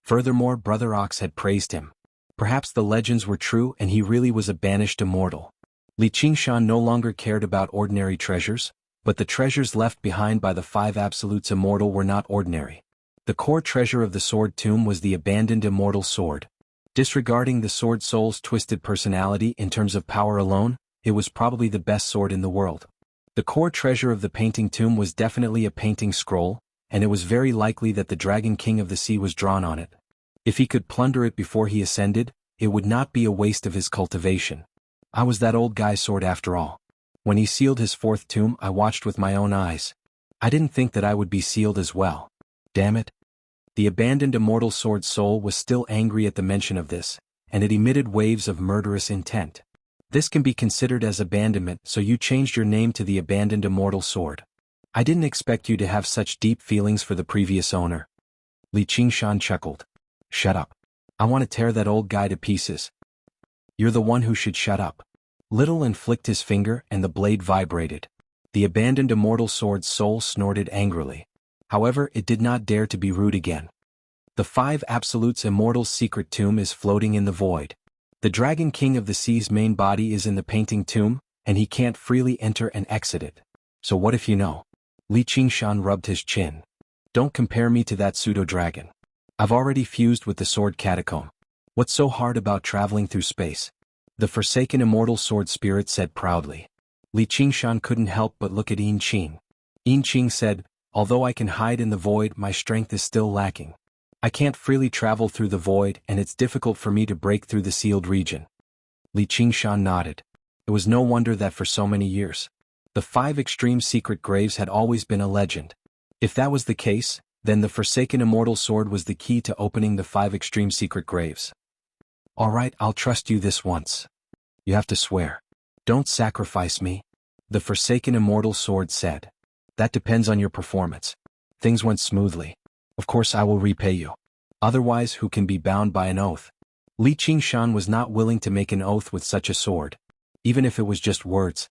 Furthermore, Brother Ox had praised him. Perhaps the legends were true and he really was a banished immortal. Li Qingshan no longer cared about ordinary treasures, but the treasures left behind by the 5 absolutes immortal were not ordinary. The core treasure of the sword tomb was the abandoned immortal sword. Disregarding the sword soul's twisted personality in terms of power alone, it was probably the best sword in the world. The core treasure of the painting tomb was definitely a painting scroll, and it was very likely that the Dragon King of the Sea was drawn on it. If he could plunder it before he ascended, it would not be a waste of his cultivation. I was that old guy's sword after all. When he sealed his 4th tomb, I watched with my own eyes. I didn't think that I would be sealed as well. Damn it. The abandoned immortal sword soul was still angry at the mention of this, and it emitted waves of murderous intent. This can be considered as abandonment, so you changed your name to the abandoned immortal sword. I didn't expect you to have such deep feelings for the previous owner. Li Qingshan chuckled. Shut up. I want to tear that old guy to pieces. You're the one who should shut up. Little and flicked his finger and the blade vibrated. The abandoned immortal sword's soul snorted angrily. However, it did not dare to be rude again. The 5 absolutes immortal's secret tomb is floating in the void. The Dragon King of the Sea's main body is in the painting tomb, and he can't freely enter and exit it. So what if you know? Li Qingshan rubbed his chin. Don't compare me to that pseudo-dragon. I've already fused with the sword catacomb. What's so hard about traveling through space? The forsaken immortal sword spirit said proudly. Li Qingshan couldn't help but look at Yin Qing. Yin Qing said, although I can hide in the void, my strength is still lacking. I can't freely travel through the void, and it's difficult for me to break through the sealed region. Li Qingshan nodded. It was no wonder that for so many years, the 5 extreme secret graves had always been a legend. If that was the case, then the forsaken immortal sword was the key to opening the 5 extreme secret graves. Alright, I'll trust you this once. You have to swear. Don't sacrifice me. The forsaken immortal sword said. That depends on your performance. Things went smoothly. Of course I will repay you. Otherwise, who can be bound by an oath? Li Qingshan was not willing to make an oath with such a sword. Even if it was just words.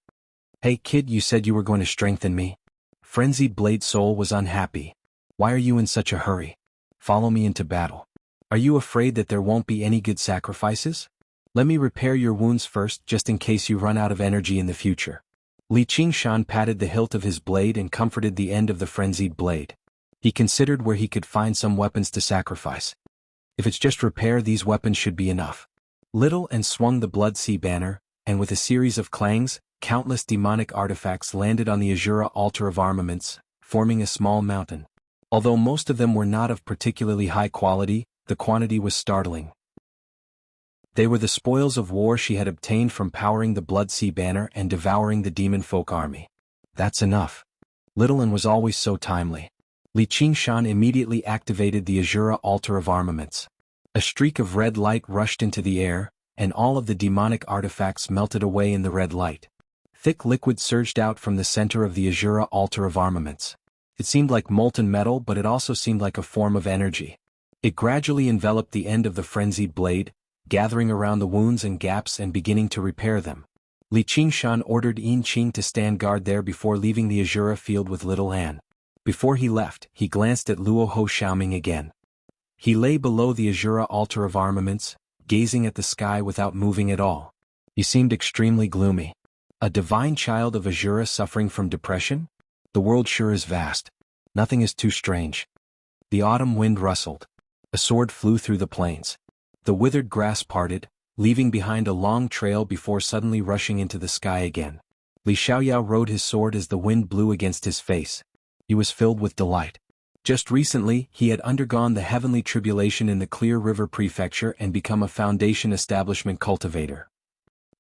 Hey kid, you said you were going to strengthen me. Frenzied Blade Soul was unhappy. Why are you in such a hurry? Follow me into battle. Are you afraid that there won't be any good sacrifices? Let me repair your wounds first, just in case you run out of energy in the future. Li Qingshan patted the hilt of his blade and comforted the end of the frenzied blade. He considered where he could find some weapons to sacrifice. If it's just repair, these weapons should be enough. Little and swung the Blood Sea banner, and with a series of clangs, countless demonic artifacts landed on the Azura altar of armaments, forming a small mountain. Although most of them were not of particularly high quality, the quantity was startling. They were the spoils of war she had obtained from powering the Blood Sea banner and devouring the demon folk army. That's enough. Little and was always so timely. Li Qingshan immediately activated the Azura altar of armaments. A streak of red light rushed into the air, and all of the demonic artifacts melted away in the red light. Thick liquid surged out from the center of the Azura altar of armaments. It seemed like molten metal, but it also seemed like a form of energy. It gradually enveloped the end of the frenzied blade, gathering around the wounds and gaps and beginning to repair them. Li Qingshan ordered Yin Qing to stand guard there before leaving the Azura field with Little Anne. Before he left, he glanced at Luo Ho Xiaoming again. He lay below the Azura altar of armaments, gazing at the sky without moving at all. He seemed extremely gloomy. A divine child of Azura suffering from depression? The world sure is vast. Nothing is too strange. The autumn wind rustled. A sword flew through the plains. The withered grass parted, leaving behind a long trail before suddenly rushing into the sky again. Li Xiaoyao rode his sword as the wind blew against his face. He was filled with delight. Just recently, he had undergone the heavenly tribulation in the Clear River Prefecture and become a foundation establishment cultivator.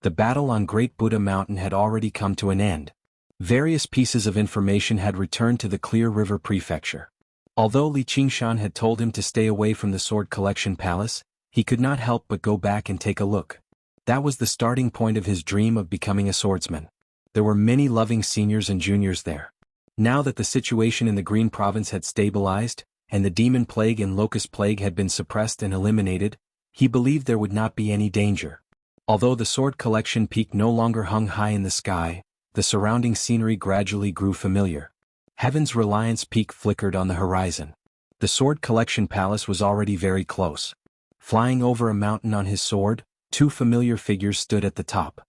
The battle on Great Buddha Mountain had already come to an end. Various pieces of information had returned to the Clear River Prefecture. Although Li Qingshan had told him to stay away from the Sword Collection Palace, he could not help but go back and take a look. That was the starting point of his dream of becoming a swordsman. There were many loving seniors and juniors there. Now that the situation in the Green Province had stabilized, and the demon plague and locust plague had been suppressed and eliminated, he believed there would not be any danger. Although the Sword Collection Peak no longer hung high in the sky, the surrounding scenery gradually grew familiar. Heaven's Reliance Peak flickered on the horizon. The Sword Collection Palace was already very close. Flying over a mountain on his sword, two familiar figures stood at the top.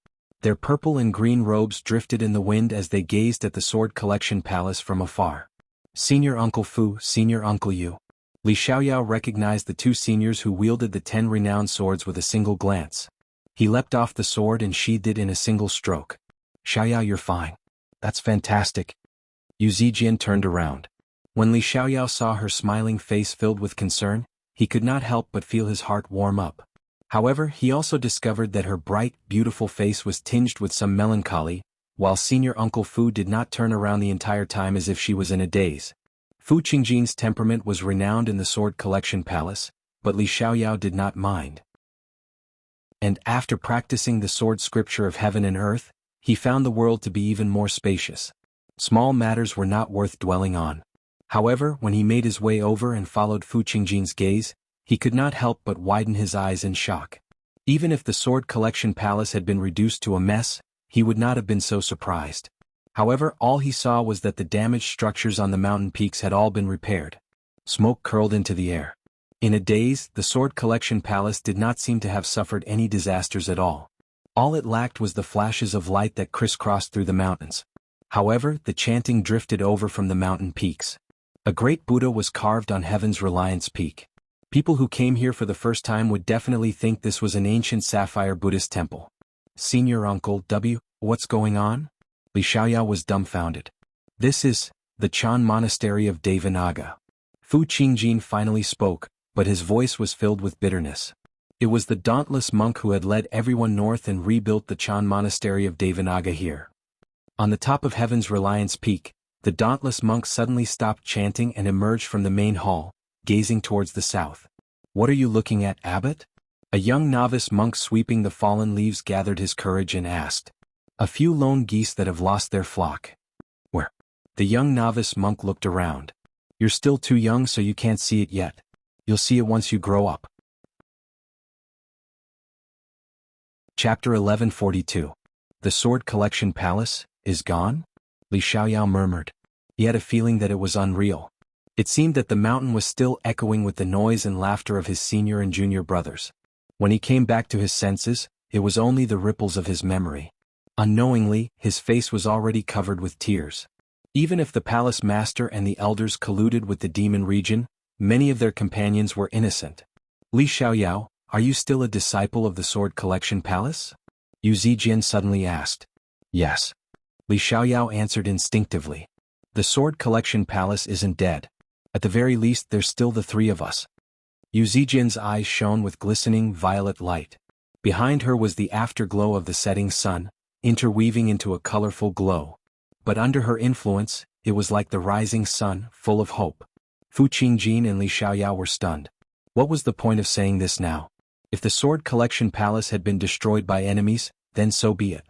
Their purple and green robes drifted in the wind as they gazed at the Sword Collection Palace from afar. Senior Uncle Fu, Senior Uncle Yu. Li Xiaoyao recognized the two seniors who wielded the 10 renowned swords with a single glance. He leapt off the sword and sheathed it in a single stroke. Xiaoyao, you're fine. That's fantastic. Yu Zijian turned around. When Li Xiaoyao saw her smiling face filled with concern, he could not help but feel his heart warm up. However, he also discovered that her bright, beautiful face was tinged with some melancholy, while Senior Uncle Fu did not turn around the entire time as if she was in a daze. Fu Qingjin's temperament was renowned in the Sword Collection Palace, but Li Xiaoyao did not mind. And after practicing the sword scripture of heaven and earth, he found the world to be even more spacious. Small matters were not worth dwelling on. However, when he made his way over and followed Fu Qingjin's gaze, he could not help but widen his eyes in shock. Even if the Sword Collection Palace had been reduced to a mess, he would not have been so surprised. However, all he saw was that the damaged structures on the mountain peaks had all been repaired. Smoke curled into the air. In a daze, the Sword Collection Palace did not seem to have suffered any disasters at all. All it lacked was the flashes of light that crisscrossed through the mountains. However, the chanting drifted over from the mountain peaks. A great Buddha was carved on Heaven's Reliance Peak. People who came here for the first time would definitely think this was an ancient sapphire Buddhist temple. Senior Uncle W, what's going on? Li Xiaoyao was dumbfounded. This is the Chan Monastery of Devanaga. Fu Qingjin finally spoke, but his voice was filled with bitterness. It was the dauntless monk who had led everyone north and rebuilt the Chan Monastery of Devanaga here. On the top of Heaven's Reliance Peak, the dauntless monk suddenly stopped chanting and emerged from the main hall, gazing towards the south. What are you looking at, Abbot? A young novice monk sweeping the fallen leaves gathered his courage and asked. A few lone geese that have lost their flock. Where? The young novice monk looked around. You're still too young so you can't see it yet. You'll see it once you grow up. Chapter 1142. The Sword Collection Palace is gone? Li Xiaoyao murmured. He had a feeling that it was unreal. It seemed that the mountain was still echoing with the noise and laughter of his senior and junior brothers. When he came back to his senses, it was only the ripples of his memory. Unknowingly, his face was already covered with tears. Even if the palace master and the elders colluded with the demon region, many of their companions were innocent. Li Xiaoyao, are you still a disciple of the Sword Collection Palace? Yu Zijian suddenly asked. Yes. Li Xiaoyao answered instinctively. The Sword Collection Palace isn't dead. At the very least there's still the three of us. Yu Zijian's eyes shone with glistening violet light. Behind her was the afterglow of the setting sun, interweaving into a colorful glow. But under her influence, it was like the rising sun, full of hope. Fu Qingjin and Li Xiaoyao were stunned. What was the point of saying this now? If the Sword Collection Palace had been destroyed by enemies, then so be it.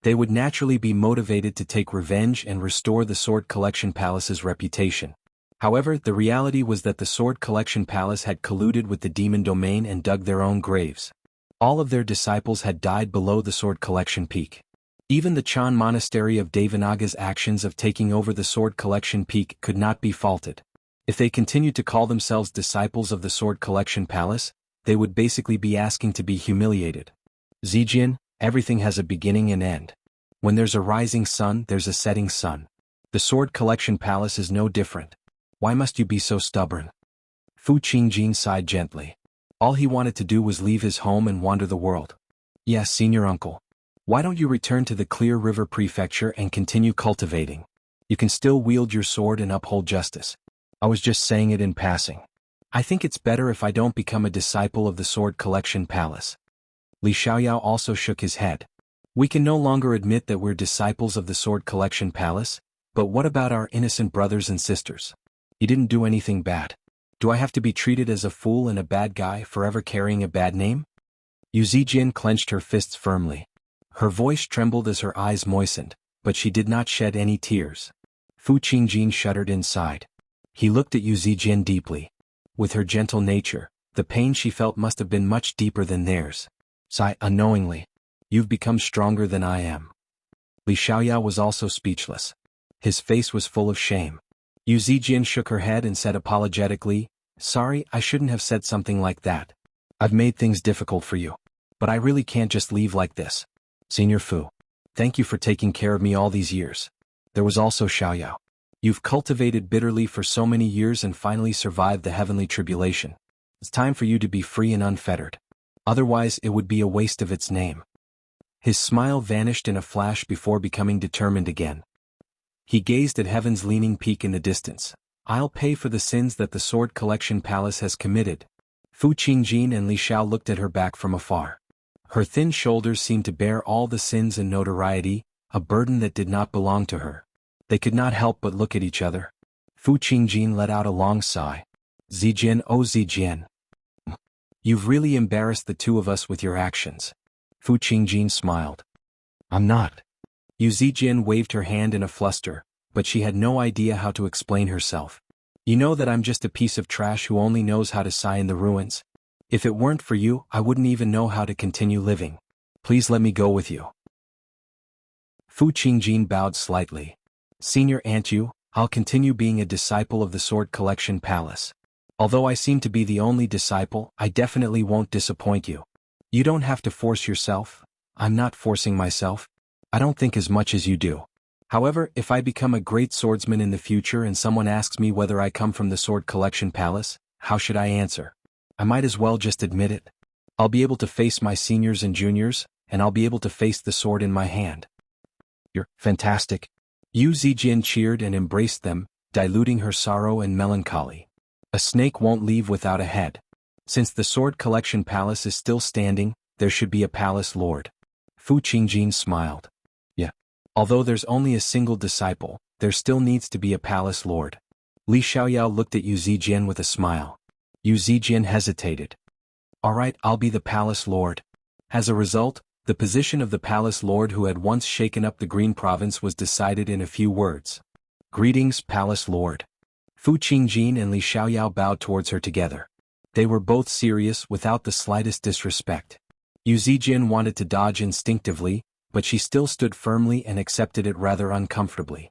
They would naturally be motivated to take revenge and restore the Sword Collection Palace's reputation. However, the reality was that the Sword Collection Palace had colluded with the demon domain and dug their own graves. All of their disciples had died below the Sword Collection Peak. Even the Chan Monastery of Devanaga's actions of taking over the Sword Collection Peak could not be faulted. If they continued to call themselves disciples of the Sword Collection Palace, they would basically be asking to be humiliated. Zijian, everything has a beginning and end. When there's a rising sun, there's a setting sun. The Sword Collection Palace is no different. Why must you be so stubborn? Fu Qingjin sighed gently. All he wanted to do was leave his home and wander the world. Yes, senior uncle. Why don't you return to the Clear River Prefecture and continue cultivating? You can still wield your sword and uphold justice. I was just saying it in passing. I think it's better if I don't become a disciple of the Sword Collection Palace. Li Xiaoyao also shook his head. We can no longer admit that we're disciples of the Sword Collection Palace, but what about our innocent brothers and sisters? You didn't do anything bad. Do I have to be treated as a fool and a bad guy forever carrying a bad name? Yu Zijin clenched her fists firmly. Her voice trembled as her eyes moistened, but she did not shed any tears. Fu Qingjin shuddered inside. He looked at Yu Zijin deeply. With her gentle nature, the pain she felt must have been much deeper than theirs. Sigh unknowingly. You've become stronger than I am. Li Xiaoyao was also speechless. His face was full of shame. Yu Zijin shook her head and said apologetically, Sorry, I shouldn't have said something like that. I've made things difficult for you. But I really can't just leave like this. Senior Fu. Thank you for taking care of me all these years. There was also Xiaoyao. You've cultivated bitterly for so many years and finally survived the heavenly tribulation. It's time for you to be free and unfettered. Otherwise it would be a waste of its name. His smile vanished in a flash before becoming determined again. He gazed at heaven's leaning peak in the distance. I'll pay for the sins that the Sword Collection Palace has committed. Fu Qingjin and Li Xiao looked at her back from afar. Her thin shoulders seemed to bear all the sins and notoriety, a burden that did not belong to her. They could not help but look at each other. Fu Qingjin let out a long sigh. Zijin, oh Zijin. You've really embarrassed the two of us with your actions. Fu Qingjin smiled. I'm not. Yu Zijin waved her hand in a fluster, but she had no idea how to explain herself. You know that I'm just a piece of trash who only knows how to sigh in the ruins. If it weren't for you, I wouldn't even know how to continue living. Please let me go with you. Fu Qingjin bowed slightly. Senior Aunt Yu, I'll continue being a disciple of the Sword Collection Palace. Although I seem to be the only disciple, I definitely won't disappoint you. You don't have to force yourself. I'm not forcing myself. I don't think as much as you do. However, if I become a great swordsman in the future and someone asks me whether I come from the Sword Collection Palace, how should I answer? I might as well just admit it. I'll be able to face my seniors and juniors, and I'll be able to face the sword in my hand. You're fantastic. Yu Zijin cheered and embraced them, diluting her sorrow and melancholy. A snake won't leave without a head. Since the Sword Collection Palace is still standing, there should be a palace lord. Fu Qingjin smiled. Yeah. Although there's only a single disciple, there still needs to be a palace lord. Li Xiaoyao looked at Yu Zijin with a smile. Yu Zijin hesitated. All right, I'll be the palace lord. As a result, the position of the palace lord who had once shaken up the Green Province was decided in a few words. Greetings, palace lord. Fu Qingjin and Li Xiaoyao bowed towards her together. They were both serious without the slightest disrespect. Yu Zijin wanted to dodge instinctively, but she still stood firmly and accepted it rather uncomfortably.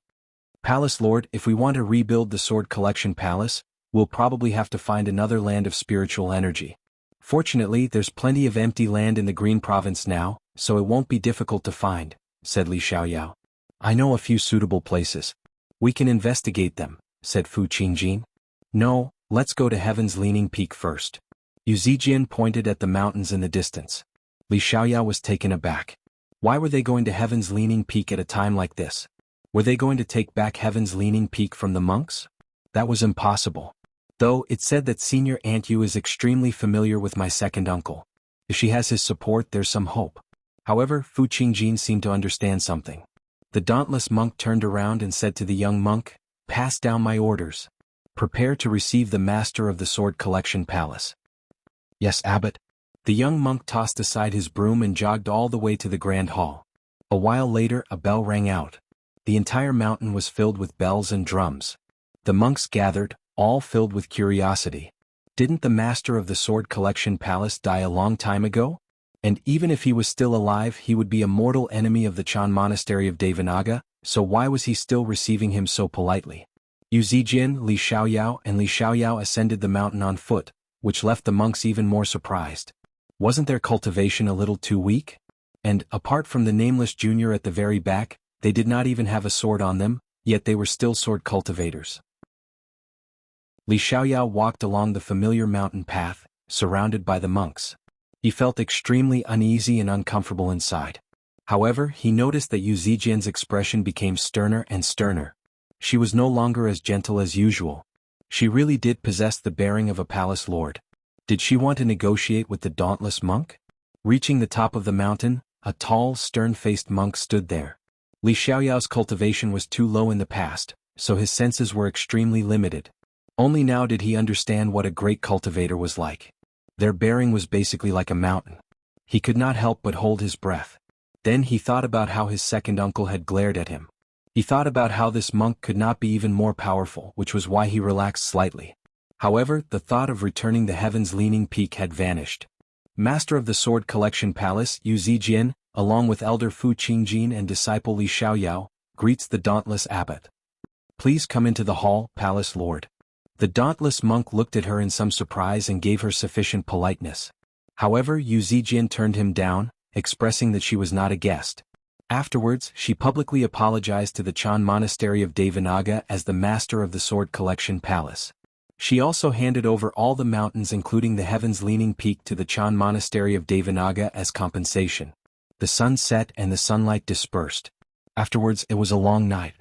Palace lord, if we want to rebuild the Sword Collection Palace, we'll probably have to find another land of spiritual energy. Fortunately, there's plenty of empty land in the Green Province now, so it won't be difficult to find, said Li Xiaoyao. I know a few suitable places. We can investigate them, said Fu Qingjin. No, let's go to Heaven's Leaning Peak first. Yu Zijin pointed at the mountains in the distance. Li Xiaoyao was taken aback. Why were they going to Heaven's Leaning Peak at a time like this? Were they going to take back Heaven's Leaning Peak from the monks? That was impossible. Though it said that Senior Aunt Yu is extremely familiar with my second uncle. If she has his support, there's some hope. However, Fu Qingjin seemed to understand something. The dauntless monk turned around and said to the young monk, Pass down my orders. Prepare to receive the master of the Sword Collection Palace. Yes, Abbot. The young monk tossed aside his broom and jogged all the way to the grand hall. A while later, a bell rang out. The entire mountain was filled with bells and drums. The monks gathered, all filled with curiosity. Didn't the master of the Sword Collection Palace die a long time ago? And even if he was still alive, he would be a mortal enemy of the Chan Monastery of Devanaga, so why was he still receiving him so politely? Yu Zijin, Li Xiaoyao and Li Xiaoyao ascended the mountain on foot, which left the monks even more surprised. Wasn't their cultivation a little too weak? And, apart from the nameless junior at the very back, they did not even have a sword on them, yet they were still sword cultivators. Li Xiaoyao walked along the familiar mountain path, surrounded by the monks. He felt extremely uneasy and uncomfortable inside. However, he noticed that Yu Zijian's expression became sterner and sterner. She was no longer as gentle as usual. She really did possess the bearing of a palace lord. Did she want to negotiate with the dauntless monk? Reaching the top of the mountain, a tall, stern-faced monk stood there. Li Xiaoyao's cultivation was too low in the past, so his senses were extremely limited. Only now did he understand what a great cultivator was like. Their bearing was basically like a mountain. He could not help but hold his breath. Then he thought about how his second uncle had glared at him. He thought about how this monk could not be even more powerful, which was why he relaxed slightly. However, the thought of returning the heaven's leaning peak had vanished. Master of the Sword Collection Palace, Yu Zijian, along with Elder Fu Qingjin and disciple Li Xiaoyao, greets the dauntless abbot. Please come into the hall, Palace Lord. The dauntless monk looked at her in some surprise and gave her sufficient politeness. However, Yu Zijian turned him down, expressing that she was not a guest. Afterwards, she publicly apologized to the Chan Monastery of Devanaga as the master of the Sword Collection Palace. She also handed over all the mountains including the Heaven's Leaning Peak to the Chan Monastery of Devanaga as compensation. The sun set and the sunlight dispersed. Afterwards, it was a long night.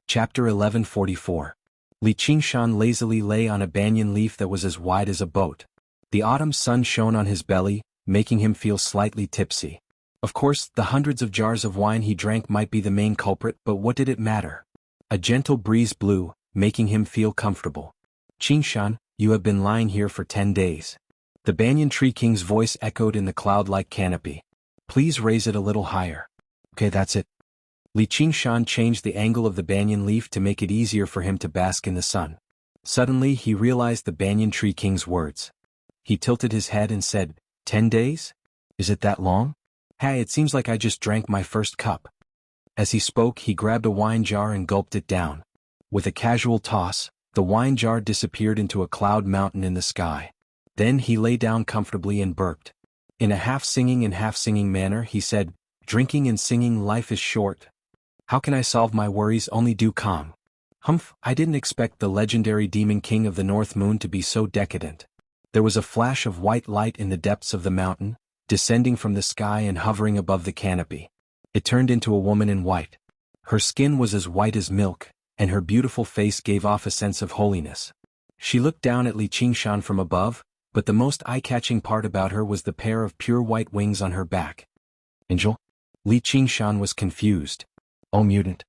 Chapter 1144. Li Qingshan lazily lay on a banyan leaf that was as wide as a boat. The autumn sun shone on his belly, making him feel slightly tipsy. Of course, the hundreds of jars of wine he drank might be the main culprit, but what did it matter? A gentle breeze blew, making him feel comfortable. Qingshan, you have been lying here for 10 days. The banyan tree king's voice echoed in the cloud-like canopy. Please raise it a little higher. Okay, that's it. Li Qingshan changed the angle of the banyan leaf to make it easier for him to bask in the sun. Suddenly he realized the banyan tree king's words. He tilted his head and said, 10 days? Is it that long? Hey, it seems like I just drank my first cup. As he spoke, he grabbed a wine jar and gulped it down. With a casual toss, the wine jar disappeared into a cloud mountain in the sky. Then he lay down comfortably and burped. In a half-singing and half-singing manner he said, drinking and singing life is short. How can I solve my worries? Only do calm. Humph, I didn't expect the legendary demon king of the North Moon to be so decadent. There was a flash of white light in the depths of the mountain, descending from the sky and hovering above the canopy. It turned into a woman in white. Her skin was as white as milk, and her beautiful face gave off a sense of holiness. She looked down at Li Qingshan from above, but the most eye-catching part about her was the pair of pure white wings on her back. Angel? Li Qingshan was confused. Oh, mutant.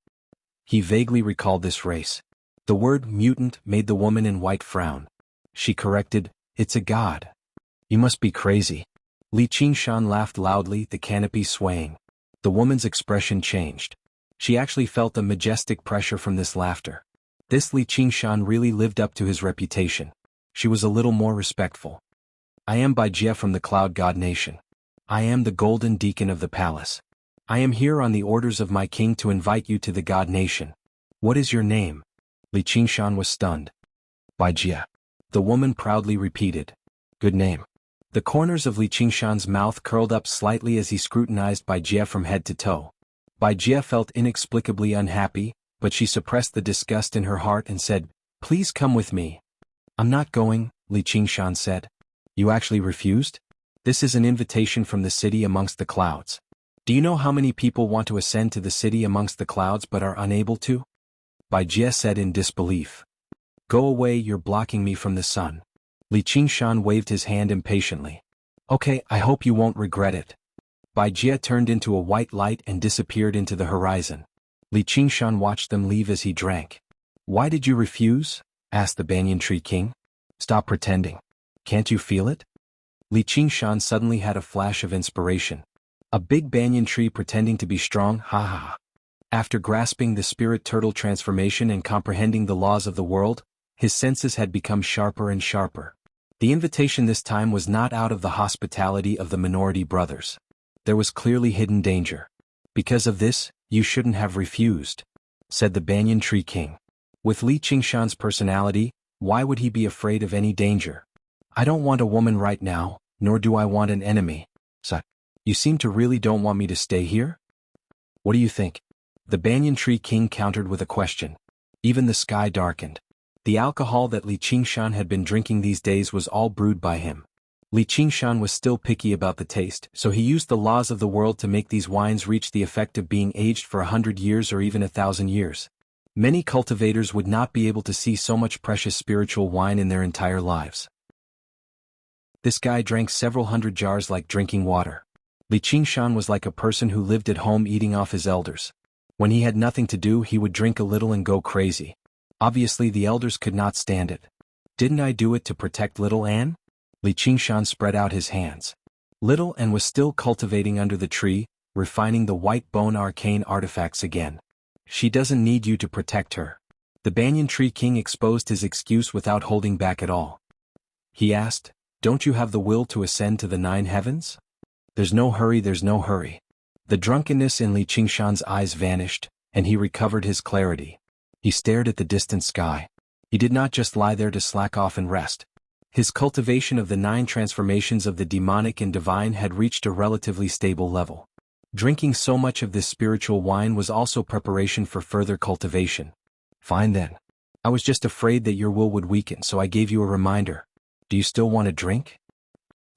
He vaguely recalled this race. The word mutant made the woman in white frown. She corrected, it's a god. You must be crazy. Li Qingshan laughed loudly, the canopy swaying. The woman's expression changed. She actually felt a majestic pressure from this laughter. This Li Qingshan really lived up to his reputation. She was a little more respectful. I am Baijie from the Cloud God Nation. I am the Golden Deacon of the palace. I am here on the orders of my king to invite you to the God Nation. What is your name? Li Qingshan was stunned. Baijie. The woman proudly repeated. Good name. The corners of Li Qingshan's mouth curled up slightly as he scrutinized Baijie from head to toe. Baijie felt inexplicably unhappy, but she suppressed the disgust in her heart and said, please come with me. I'm not going, Li Qingshan said. You actually refused? This is an invitation from the city amongst the clouds. Do you know how many people want to ascend to the city amongst the clouds but are unable to? Baijie said in disbelief. Go away, you're blocking me from the sun. Li Qingshan waved his hand impatiently. Okay, I hope you won't regret it. Baijie turned into a white light and disappeared into the horizon. Li Qingshan watched them leave as he drank. Why did you refuse? Asked the banyan tree king. Stop pretending. Can't you feel it? Li Qingshan suddenly had a flash of inspiration. A big banyan tree pretending to be strong, ha ha. After grasping the spirit turtle transformation and comprehending the laws of the world, his senses had become sharper and sharper. The invitation this time was not out of the hospitality of the minority brothers. There was clearly hidden danger. Because of this, you shouldn't have refused, said the banyan tree king. With Li Qingshan's personality, why would he be afraid of any danger? I don't want a woman right now, nor do I want an enemy. So, you seem to really don't want me to stay here? What do you think? The banyan tree king countered with a question. Even the sky darkened. The alcohol that Li Qingshan had been drinking these days was all brewed by him. Li Qingshan was still picky about the taste, so he used the laws of the world to make these wines reach the effect of being aged for 100 years or even 1,000 years. Many cultivators would not be able to see so much precious spiritual wine in their entire lives. This guy drank several hundred jars like drinking water. Li Qingshan was like a person who lived at home eating off his elders. When he had nothing to do, he would drink a little and go crazy. Obviously the elders could not stand it. Didn't I do it to protect little Anne? Li Qingshan spread out his hands. Little Anne was still cultivating under the tree, refining the white bone arcane artifacts again. She doesn't need you to protect her. The banyan tree king exposed his excuse without holding back at all. He asked, don't you have the will to ascend to the 9 heavens? There's no hurry, there's no hurry. The drunkenness in Li Qingshan's eyes vanished, and he recovered his clarity. He stared at the distant sky. He did not just lie there to slack off and rest. His cultivation of the 9 transformations of the demonic and divine had reached a relatively stable level. Drinking so much of this spiritual wine was also preparation for further cultivation. Fine then. I was just afraid that your will would weaken, so I gave you a reminder. Do you still want to drink?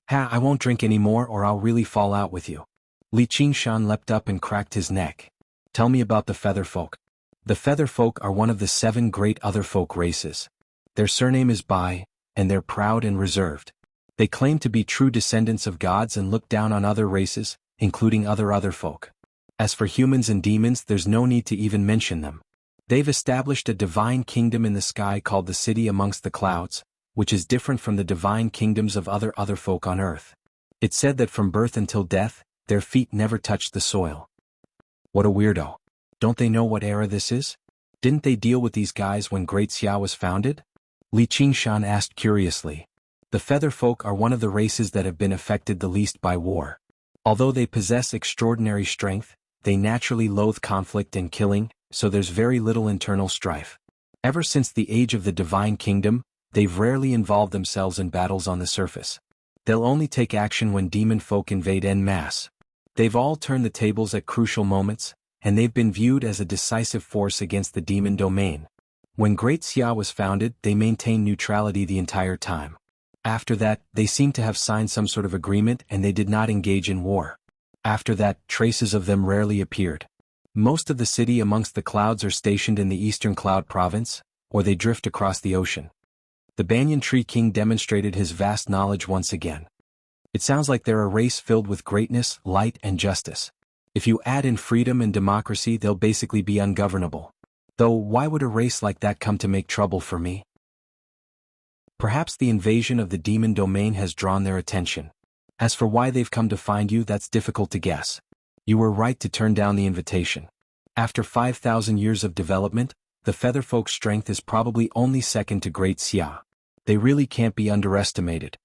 I won't drink anymore or I'll really fall out with you. Li Qingshan leapt up and cracked his neck. Tell me about the feather folk. The feather folk are one of the 7 great other folk races. Their surname is Bai, and they're proud and reserved. They claim to be true descendants of gods and look down on other races, including other folk. As for humans and demons, there's no need to even mention them. They've established a divine kingdom in the sky called the City Amongst the Clouds, which is different from the divine kingdoms of other folk on earth. It's said that from birth until death, their feet never touched the soil. What a weirdo. Don't they know what era this is? Didn't they deal with these guys when Great Xia was founded? Li Qingshan asked curiously. The feather folk are one of the races that have been affected the least by war. Although they possess extraordinary strength, they naturally loathe conflict and killing, so there's very little internal strife. Ever since the age of the divine kingdom, they've rarely involved themselves in battles on the surface. They'll only take action when demon folk invade en masse. They've all turned the tables at crucial moments, and they've been viewed as a decisive force against the demon domain. When Great Xia was founded, they maintained neutrality the entire time. After that, they seemed to have signed some sort of agreement and they did not engage in war. After that, traces of them rarely appeared. Most of the City Amongst the Clouds are stationed in the Eastern Cloud Province, or they drift across the ocean. The Banyan Tree King demonstrated his vast knowledge once again. It sounds like they're a race filled with greatness, light, and justice. If you add in freedom and democracy, they'll basically be ungovernable. Though why would a race like that come to make trouble for me? Perhaps the invasion of the demon domain has drawn their attention. As for why they've come to find you, that's difficult to guess. You were right to turn down the invitation. After 5,000 years of development, the featherfolk's strength is probably only second to Great Xia. They really can't be underestimated.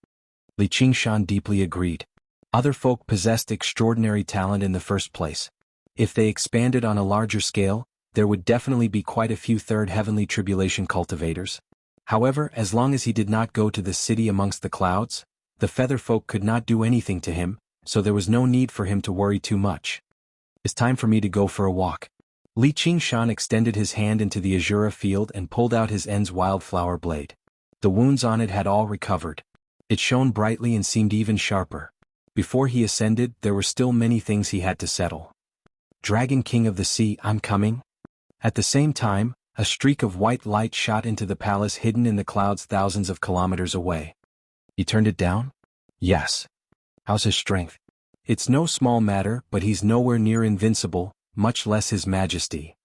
Li Qingshan deeply agreed. Other folk possessed extraordinary talent in the first place. If they expanded on a larger scale, there would definitely be quite a few third heavenly tribulation cultivators. However, as long as he did not go to the City Amongst the Clouds, the feather folk could not do anything to him, so there was no need for him to worry too much. It's time for me to go for a walk. Li Qingshan extended his hand into the azura field and pulled out his end's wildflower blade. The wounds on it had all recovered. It shone brightly and seemed even sharper. Before he ascended, there were still many things he had to settle. Dragon King of the Sea, I'm coming. At the same time, a streak of white light shot into the palace hidden in the clouds thousands of kilometers away. He turned it down? Yes. How's his strength? It's no small matter, but he's nowhere near invincible, much less His Majesty.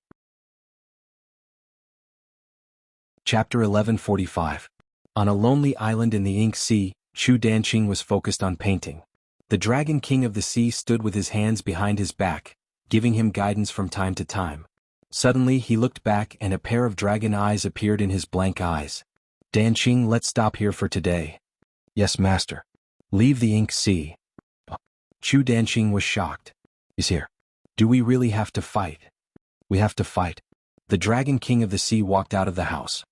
Chapter 1145. On a lonely island in the Ink Sea, Chu Danqing was focused on painting. The Dragon King of the Sea stood with his hands behind his back, giving him guidance from time to time. Suddenly he looked back and a pair of dragon eyes appeared in his blank eyes. Danqing, let's stop here for today. Yes, master. Leave the Ink Sea. Chu Danqing was shocked. He's here. Do we really have to fight? We have to fight. The Dragon King of the Sea walked out of the house.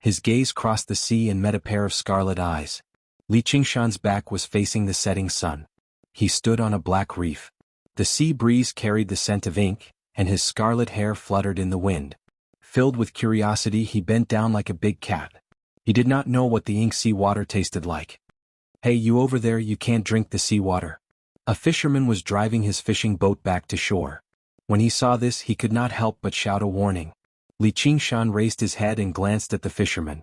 His gaze crossed the sea and met a pair of scarlet eyes. Li Qingshan's back was facing the setting sun. He stood on a black reef. The sea breeze carried the scent of ink, and his scarlet hair fluttered in the wind. Filled with curiosity, he bent down like a big cat. He did not know what the ink sea water tasted like. "Hey, you over there, you can't drink the sea water." A fisherman was driving his fishing boat back to shore. When he saw this, he could not help but shout a warning. Li Qingshan raised his head and glanced at the fisherman.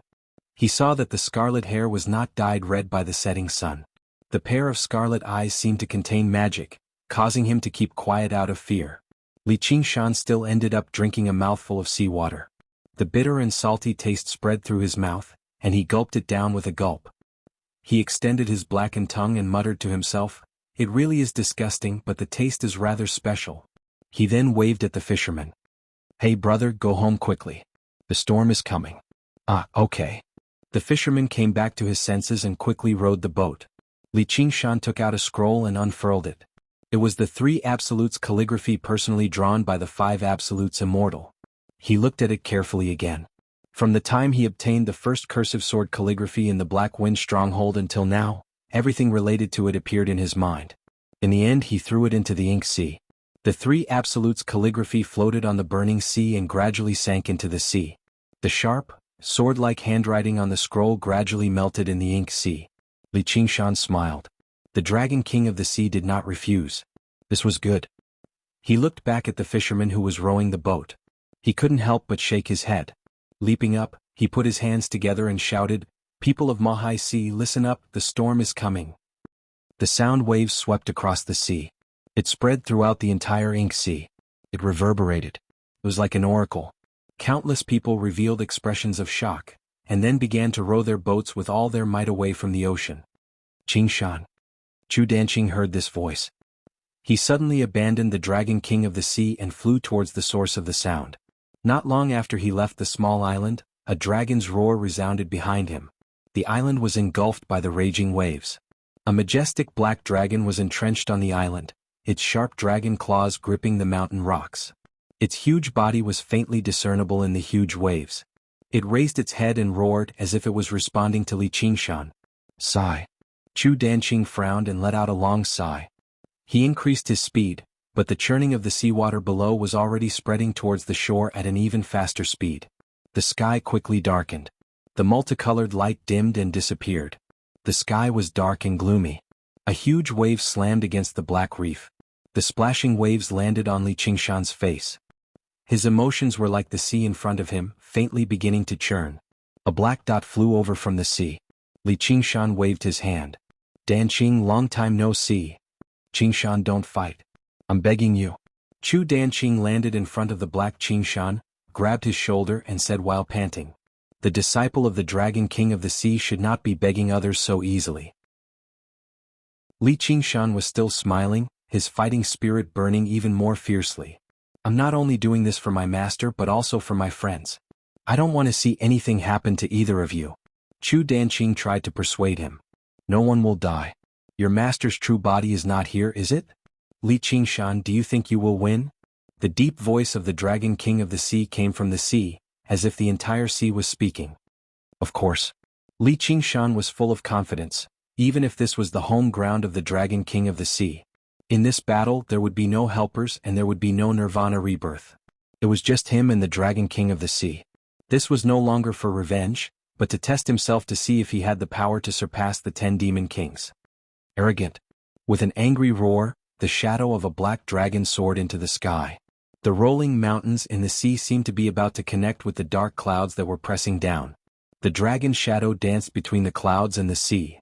He saw that the scarlet hair was not dyed red by the setting sun. The pair of scarlet eyes seemed to contain magic, causing him to keep quiet out of fear. Li Qingshan still ended up drinking a mouthful of seawater. The bitter and salty taste spread through his mouth, and he gulped it down with a gulp. He extended his blackened tongue and muttered to himself, "It really is disgusting, but the taste is rather special." He then waved at the fisherman. "Hey brother, go home quickly. The storm is coming." "Ah, okay." The fisherman came back to his senses and quickly rowed the boat. Li Qingshan took out a scroll and unfurled it. It was the 3 Absolutes calligraphy personally drawn by the 5 Absolutes immortal. He looked at it carefully again. From the time he obtained the first cursive sword calligraphy in the Black Wind stronghold until now, everything related to it appeared in his mind. In the end, he threw it into the ink sea. The 3 Absolutes calligraphy floated on the burning sea and gradually sank into the sea. The sharp, sword-like handwriting on the scroll gradually melted in the ink sea. Li Qingshan smiled. The Dragon King of the Sea did not refuse. This was good. He looked back at the fisherman who was rowing the boat. He couldn't help but shake his head. Leaping up, he put his hands together and shouted, "People of Mahai Sea, listen up, the storm is coming." The sound waves swept across the sea. It spread throughout the entire ink sea. It reverberated. It was like an oracle. Countless people revealed expressions of shock, and then began to row their boats with all their might away from the ocean. "Qingshan." Chu Danqing heard this voice. He suddenly abandoned the Dragon King of the Sea and flew towards the source of the sound. Not long after he left the small island, a dragon's roar resounded behind him. The island was engulfed by the raging waves. A majestic black dragon was entrenched on the island, its sharp dragon claws gripping the mountain rocks. Its huge body was faintly discernible in the huge waves. It raised its head and roared as if it was responding to Li Qingshan. Sigh. Chu Danqing frowned and let out a long sigh. He increased his speed, but the churning of the seawater below was already spreading towards the shore at an even faster speed. The sky quickly darkened. The multicolored light dimmed and disappeared. The sky was dark and gloomy. A huge wave slammed against the black reef. The splashing waves landed on Li Qingshan's face. His emotions were like the sea in front of him, faintly beginning to churn. A black dot flew over from the sea. Li Qingshan waved his hand. "Danqing, long time no see. Qingshan, don't fight. I'm begging you." Chu Danqing landed in front of the black Qingshan, grabbed his shoulder and said while panting, "The disciple of the Dragon King of the Sea should not be begging others so easily." Li Qingshan was still smiling, his fighting spirit burning even more fiercely. "I'm not only doing this for my master but also for my friends. I don't want to see anything happen to either of you." Chu Danqing tried to persuade him. "No one will die. Your master's true body is not here, is it? Li Qingshan, do you think you will win?" The deep voice of the Dragon King of the Sea came from the sea, as if the entire sea was speaking. Of course. Li Qingshan was full of confidence, even if this was the home ground of the Dragon King of the Sea. In this battle there would be no helpers and there would be no Nirvana rebirth. It was just him and the Dragon King of the Sea. This was no longer for revenge, but to test himself to see if he had the power to surpass the 10 demon kings. Arrogant. With an angry roar, the shadow of a black dragon soared into the sky. The rolling mountains in the sea seemed to be about to connect with the dark clouds that were pressing down. The dragon's shadow danced between the clouds and the sea.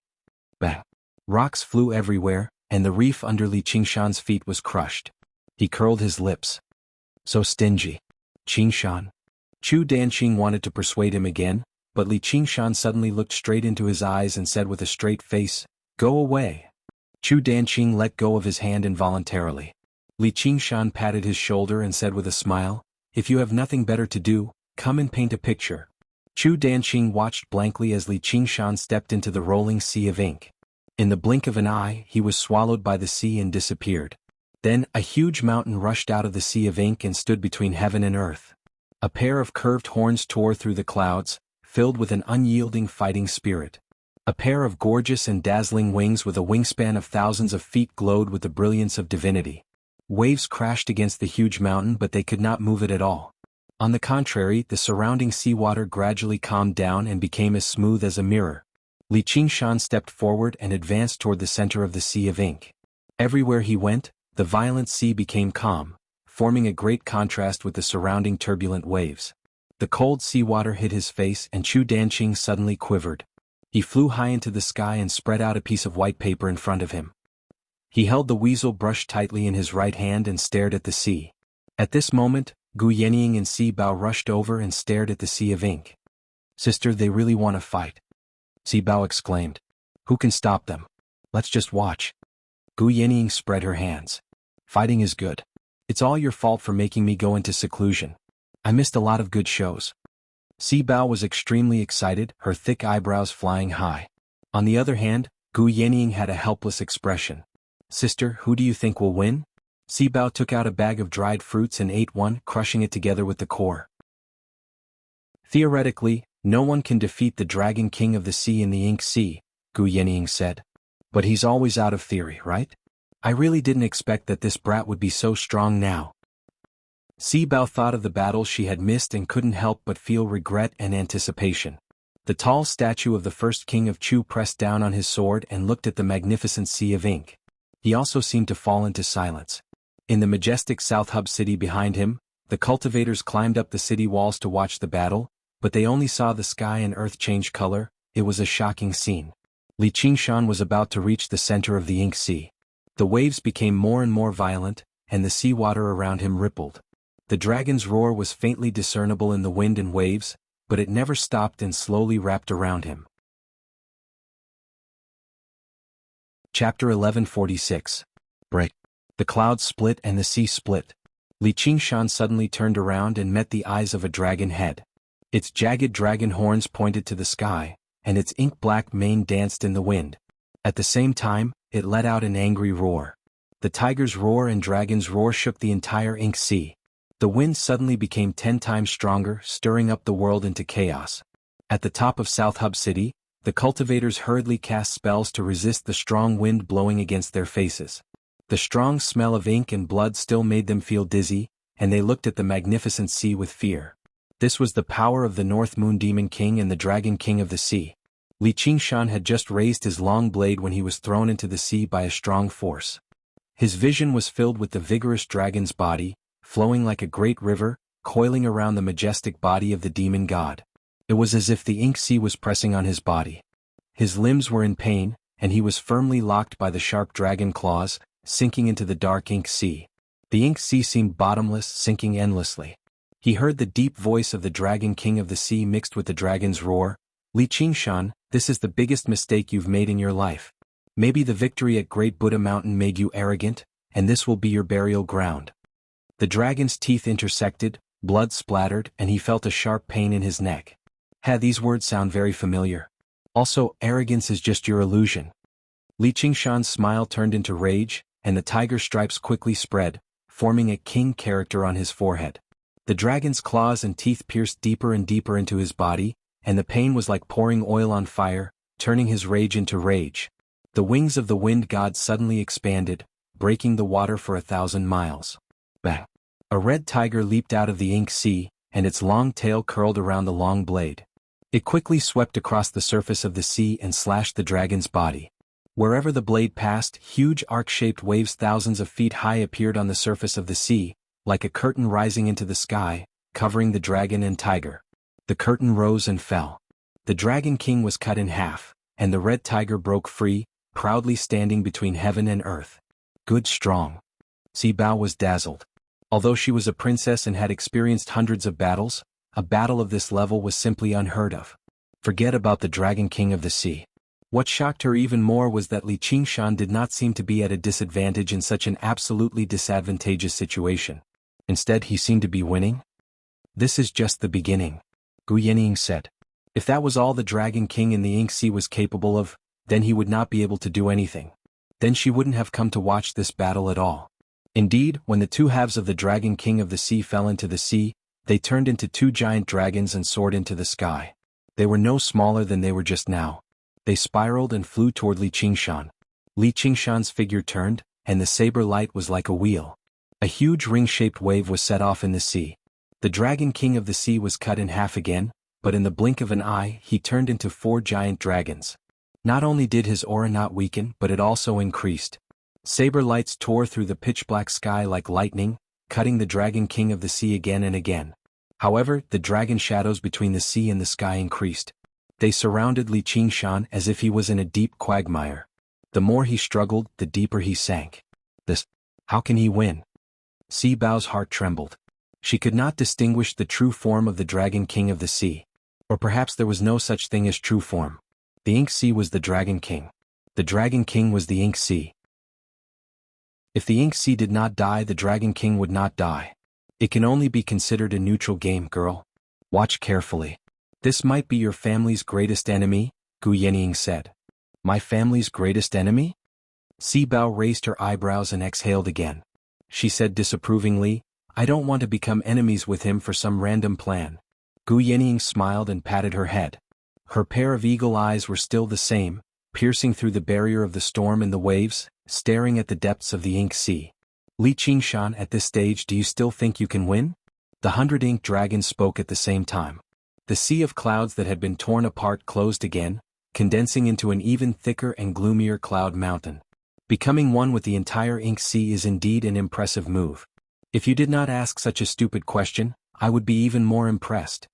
Bang! Rocks flew everywhere, and the reef under Li Qingshan's feet was crushed. He curled his lips. "So stingy. Qingshan." Chu Danqing wanted to persuade him again, but Li Qingshan suddenly looked straight into his eyes and said with a straight face, "Go away." Chu Danqing let go of his hand involuntarily. Li Qingshan patted his shoulder and said with a smile, "If you have nothing better to do, come and paint a picture." Chu Danqing watched blankly as Li Qingshan stepped into the rolling sea of ink. In the blink of an eye, he was swallowed by the sea and disappeared. Then, a huge mountain rushed out of the sea of ink and stood between heaven and earth. A pair of curved horns tore through the clouds, filled with an unyielding fighting spirit. A pair of gorgeous and dazzling wings with a wingspan of thousands of feet glowed with the brilliance of divinity. Waves crashed against the huge mountain but they could not move it at all. On the contrary, the surrounding seawater gradually calmed down and became as smooth as a mirror. Li Qingshan stepped forward and advanced toward the center of the sea of ink. Everywhere he went, the violent sea became calm, forming a great contrast with the surrounding turbulent waves. The cold seawater hit his face and Chu Danqing suddenly quivered. He flew high into the sky and spread out a piece of white paper in front of him. He held the weasel brush tightly in his right hand and stared at the sea. At this moment, Gu Yenying and Si Bao rushed over and stared at the sea of ink. "Sister, they really want to fight," Si Bao exclaimed. "Who can stop them? Let's just watch." Gu Yenying spread her hands. "Fighting is good. It's all your fault for making me go into seclusion. I missed a lot of good shows." Si Bao was extremely excited, her thick eyebrows flying high. On the other hand, Gu Yenying had a helpless expression. "Sister, who do you think will win?" Si Bao took out a bag of dried fruits and ate one, crushing it together with the core. "Theoretically, no one can defeat the Dragon King of the Sea in the Ink Sea," Gu Yenying said. "But he's always out of theory, right? I really didn't expect that this brat would be so strong now." Si Bao thought of the battles she had missed and couldn't help but feel regret and anticipation. The tall statue of the first king of Chu pressed down on his sword and looked at the magnificent sea of ink. He also seemed to fall into silence. In the majestic South Hub city behind him, the cultivators climbed up the city walls to watch the battle, but they only saw the sky and earth change color. It was a shocking scene. Li Qingshan was about to reach the center of the ink sea. The waves became more and more violent, and the seawater around him rippled. The dragon's roar was faintly discernible in the wind and waves, but it never stopped and slowly wrapped around him. Chapter 1146. Break. The clouds split and the sea split. Li Qingshan suddenly turned around and met the eyes of a dragon head. Its jagged dragon horns pointed to the sky, and its ink-black mane danced in the wind. At the same time, it let out an angry roar. The tiger's roar and dragon's roar shook the entire ink sea. The wind suddenly became 10 times stronger, stirring up the world into chaos. At the top of South Hub City, the cultivators hurriedly cast spells to resist the strong wind blowing against their faces. The strong smell of ink and blood still made them feel dizzy, and they looked at the magnificent sea with fear. This was the power of the North Moon Demon King and the Dragon King of the Sea. Li Qingshan had just raised his long blade when he was thrown into the sea by a strong force. His vision was filled with the vigorous dragon's body, flowing like a great river, coiling around the majestic body of the demon god. It was as if the ink sea was pressing on his body. His limbs were in pain, and he was firmly locked by the sharp dragon claws, sinking into the dark ink sea. The ink sea seemed bottomless, sinking endlessly. He heard the deep voice of the Dragon King of the Sea mixed with the dragon's roar. "Li Qingshan, this is the biggest mistake you've made in your life. Maybe the victory at Great Buddha Mountain made you arrogant, and this will be your burial ground." The dragon's teeth intersected, blood splattered, and he felt a sharp pain in his neck. These words sound very familiar. Also, arrogance is just your illusion. Li Qingshan's smile turned into rage, and the tiger stripes quickly spread, forming a king character on his forehead. The dragon's claws and teeth pierced deeper and deeper into his body, and the pain was like pouring oil on fire, turning his rage into rage. The wings of the wind god suddenly expanded, breaking the water for 1,000 miles. Bang! A red tiger leaped out of the ink sea, and its long tail curled around the long blade. It quickly swept across the surface of the sea and slashed the dragon's body. Wherever the blade passed, huge arc-shaped waves thousands of feet high appeared on the surface of the sea, like a curtain rising into the sky, covering the dragon and tiger. The curtain rose and fell. The Dragon King was cut in half, and the red tiger broke free, proudly standing between heaven and earth. Good strong. Si Bao was dazzled. Although she was a princess and had experienced hundreds of battles, a battle of this level was simply unheard of. Forget about the Dragon King of the Sea. What shocked her even more was that Li Qingshan did not seem to be at a disadvantage in such an absolutely disadvantageous situation. Instead, he seemed to be winning. "This is just the beginning," Gu Yenying said. "If that was all the Dragon King in the Ink Sea was capable of, then he would not be able to do anything. Then she wouldn't have come to watch this battle at all." Indeed, when the two halves of the Dragon King of the Sea fell into the sea, they turned into two giant dragons and soared into the sky. They were no smaller than they were just now. They spiraled and flew toward Li Qingshan. Li Qingshan's figure turned, and the saber light was like a wheel. A huge ring-shaped wave was set off in the sea. The Dragon King of the Sea was cut in half again, but in the blink of an eye he turned into 4 giant dragons. Not only did his aura not weaken, but it also increased. Saber lights tore through the pitch-black sky like lightning, cutting the Dragon King of the Sea again and again. However, the dragon shadows between the sea and the sky increased. They surrounded Li Qingshan as if he was in a deep quagmire. The more he struggled, the deeper he sank. How can he win? Si Bao's heart trembled. She could not distinguish the true form of the Dragon King of the Sea. Or perhaps there was no such thing as true form. The Ink Sea was the Dragon King. The Dragon King was the Ink Sea. If the Ink Sea did not die, the Dragon King would not die. It can only be considered a neutral game, girl. Watch carefully. This might be your family's greatest enemy, Gu Yenying said. My family's greatest enemy? Si Bao raised her eyebrows and exhaled again. She said disapprovingly, I don't want to become enemies with him for some random plan. Gu Yenying smiled and patted her head. Her pair of eagle eyes were still the same, piercing through the barrier of the storm and the waves, staring at the depths of the Ink Sea. Li Qingshan, at this stage, do you still think you can win? The 100 ink dragons spoke at the same time. The sea of clouds that had been torn apart closed again, condensing into an even thicker and gloomier cloud mountain. Becoming one with the entire Ink Sea is indeed an impressive move. If you did not ask such a stupid question, I would be even more impressed.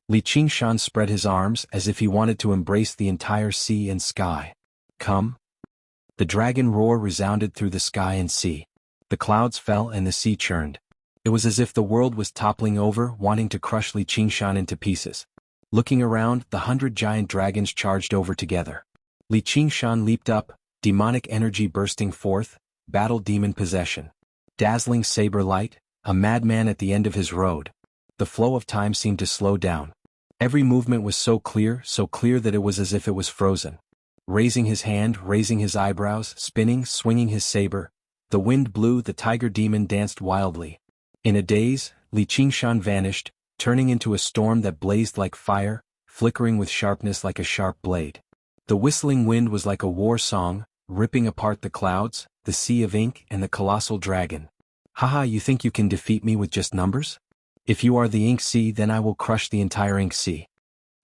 Li Qingshan spread his arms as if he wanted to embrace the entire sea and sky. Come. The dragon roar resounded through the sky and sea. The clouds fell and the sea churned. It was as if the world was toppling over, wanting to crush Li Qingshan into pieces. Looking around, the 100 giant dragons charged over together. Li Qingshan leaped up, demonic energy bursting forth, battle demon possession. Dazzling saber light, a madman at the end of his road. The flow of time seemed to slow down. Every movement was so clear that it was as if it was frozen. Raising his hand, raising his eyebrows, spinning, swinging his saber. The wind blew, the tiger demon danced wildly. In a daze, Li Qingshan vanished, turning into a storm that blazed like fire, flickering with sharpness like a sharp blade. The whistling wind was like a war song, ripping apart the clouds, the sea of ink, and the colossal dragon. Haha, you think you can defeat me with just numbers? If you are the Ink Sea, then I will crush the entire Ink Sea.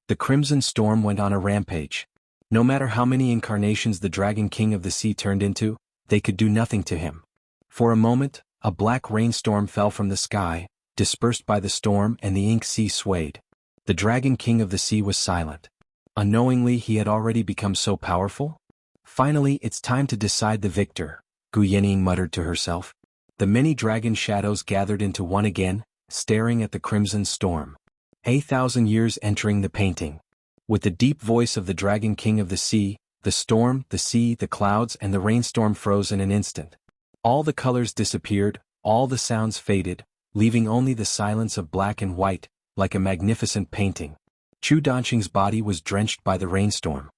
The Crimson Storm went on a rampage. No matter how many incarnations the Dragon King of the Sea turned into, they could do nothing to him. For a moment, a black rainstorm fell from the sky, dispersed by the storm, and the Ink Sea swayed. The Dragon King of the Sea was silent. Unknowingly, he had already become so powerful? Finally, it's time to decide the victor, Gu Yenying muttered to herself. The many dragon shadows gathered into one again, staring at the crimson storm. 1,000 years entering the painting. With the deep voice of the Dragon King of the Sea, the storm, the sea, the clouds, and the rainstorm froze in an instant. All the colors disappeared, all the sounds faded, leaving only the silence of black and white, like a magnificent painting. Chu Danqing's body was drenched by the rainstorm.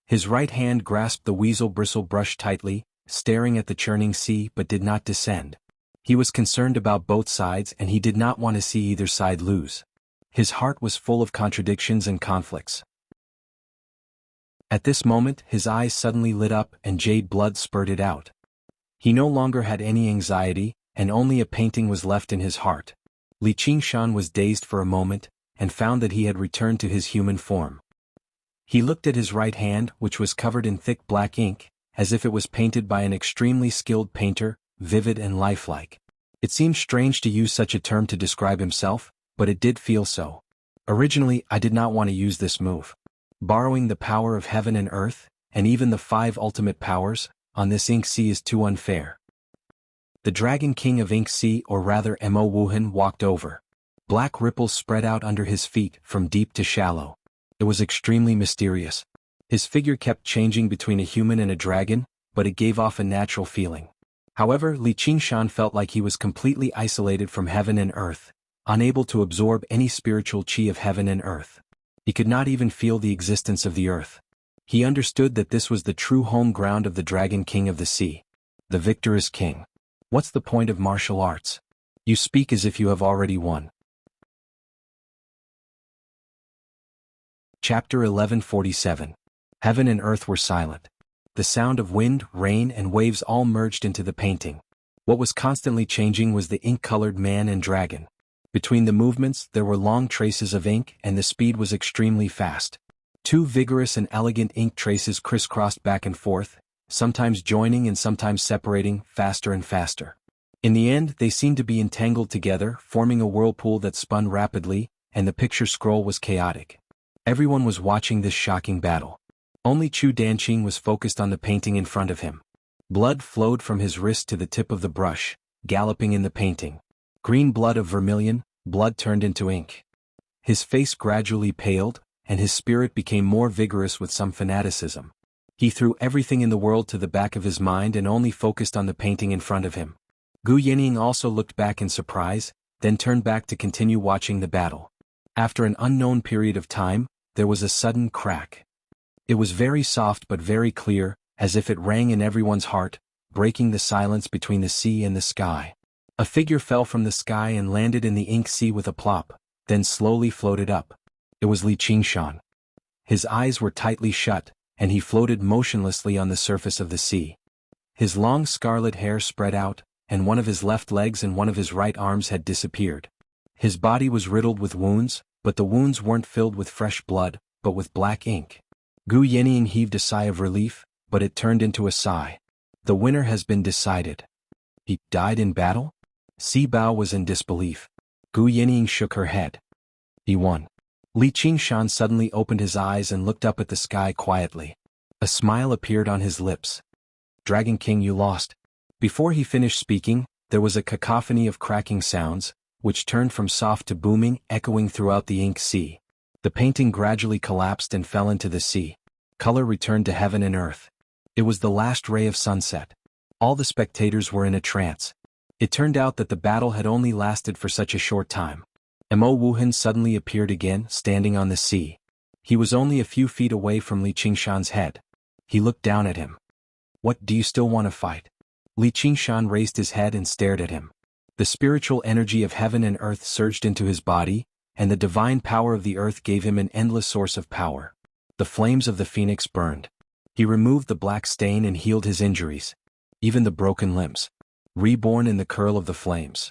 His right hand grasped the weasel bristle brush tightly, staring at the churning sea but did not descend. He was concerned about both sides and he did not want to see either side lose. His heart was full of contradictions and conflicts. At this moment, his eyes suddenly lit up and jade blood spurted out. He no longer had any anxiety, and only a painting was left in his heart. Li Qingshan was dazed for a moment, and found that he had returned to his human form. He looked at his right hand, which was covered in thick black ink, as if it was painted by an extremely skilled painter, vivid and lifelike. It seemed strange to use such a term to describe himself, but it did feel so. Originally, I did not want to use this move. Borrowing the power of heaven and earth, and even the 5 ultimate powers, on this Ink Sea is too unfair. The Dragon King of Ink Sea, or rather Mo Wuhan, walked over. Black ripples spread out under his feet, from deep to shallow. It was extremely mysterious. His figure kept changing between a human and a dragon, but it gave off a natural feeling. However, Li Qingshan felt like he was completely isolated from heaven and earth, unable to absorb any spiritual chi of heaven and earth. He could not even feel the existence of the earth. He understood that this was the true home ground of the Dragon King of the Sea. The victor is king. What's the point of martial arts? You speak as if you have already won. Chapter 1147. Heaven and earth were silent. The sound of wind, rain, and waves all merged into the painting. What was constantly changing was the ink-colored man and dragon. Between the movements there were long traces of ink and the speed was extremely fast. Two vigorous and elegant ink traces crisscrossed back and forth, sometimes joining and sometimes separating, faster and faster. In the end they seemed to be entangled together, forming a whirlpool that spun rapidly, and the picture scroll was chaotic. Everyone was watching this shocking battle. Only Chu Danqing was focused on the painting in front of him. Blood flowed from his wrist to the tip of the brush, galloping in the painting. Green blood of vermilion, blood turned into ink. His face gradually paled, and his spirit became more vigorous with some fanaticism. He threw everything in the world to the back of his mind and only focused on the painting in front of him. Gu Yenying also looked back in surprise, then turned back to continue watching the battle. After an unknown period of time, there was a sudden crack. It was very soft but very clear, as if it rang in everyone's heart, breaking the silence between the sea and the sky. A figure fell from the sky and landed in the ink sea with a plop, then slowly floated up. It was Li Qingshan. His eyes were tightly shut, and he floated motionlessly on the surface of the sea. His long scarlet hair spread out, and one of his left legs and one of his right arms had disappeared. His body was riddled with wounds, but the wounds weren't filled with fresh blood, but with black ink. Gu Yenying heaved a sigh of relief, but it turned into a sigh. The winner has been decided. He died in battle? Si Bao was in disbelief. Gu Yenying shook her head. He won. Li Qingshan suddenly opened his eyes and looked up at the sky quietly. A smile appeared on his lips. Dragon King, you lost. Before he finished speaking, there was a cacophony of cracking sounds, which turned from soft to booming, echoing throughout the ink sea. The painting gradually collapsed and fell into the sea. Color returned to heaven and earth. It was the last ray of sunset. All the spectators were in a trance. It turned out that the battle had only lasted for such a short time. Mo Wuhan suddenly appeared again, standing on the sea. He was only a few feet away from Li Qingshan's head. He looked down at him. What, do you still want to fight? Li Qingshan raised his head and stared at him. The spiritual energy of heaven and earth surged into his body, and the divine power of the earth gave him an endless source of power. The flames of the phoenix burned. He removed the black stain and healed his injuries. Even the broken limbs. Reborn in the curl of the flames.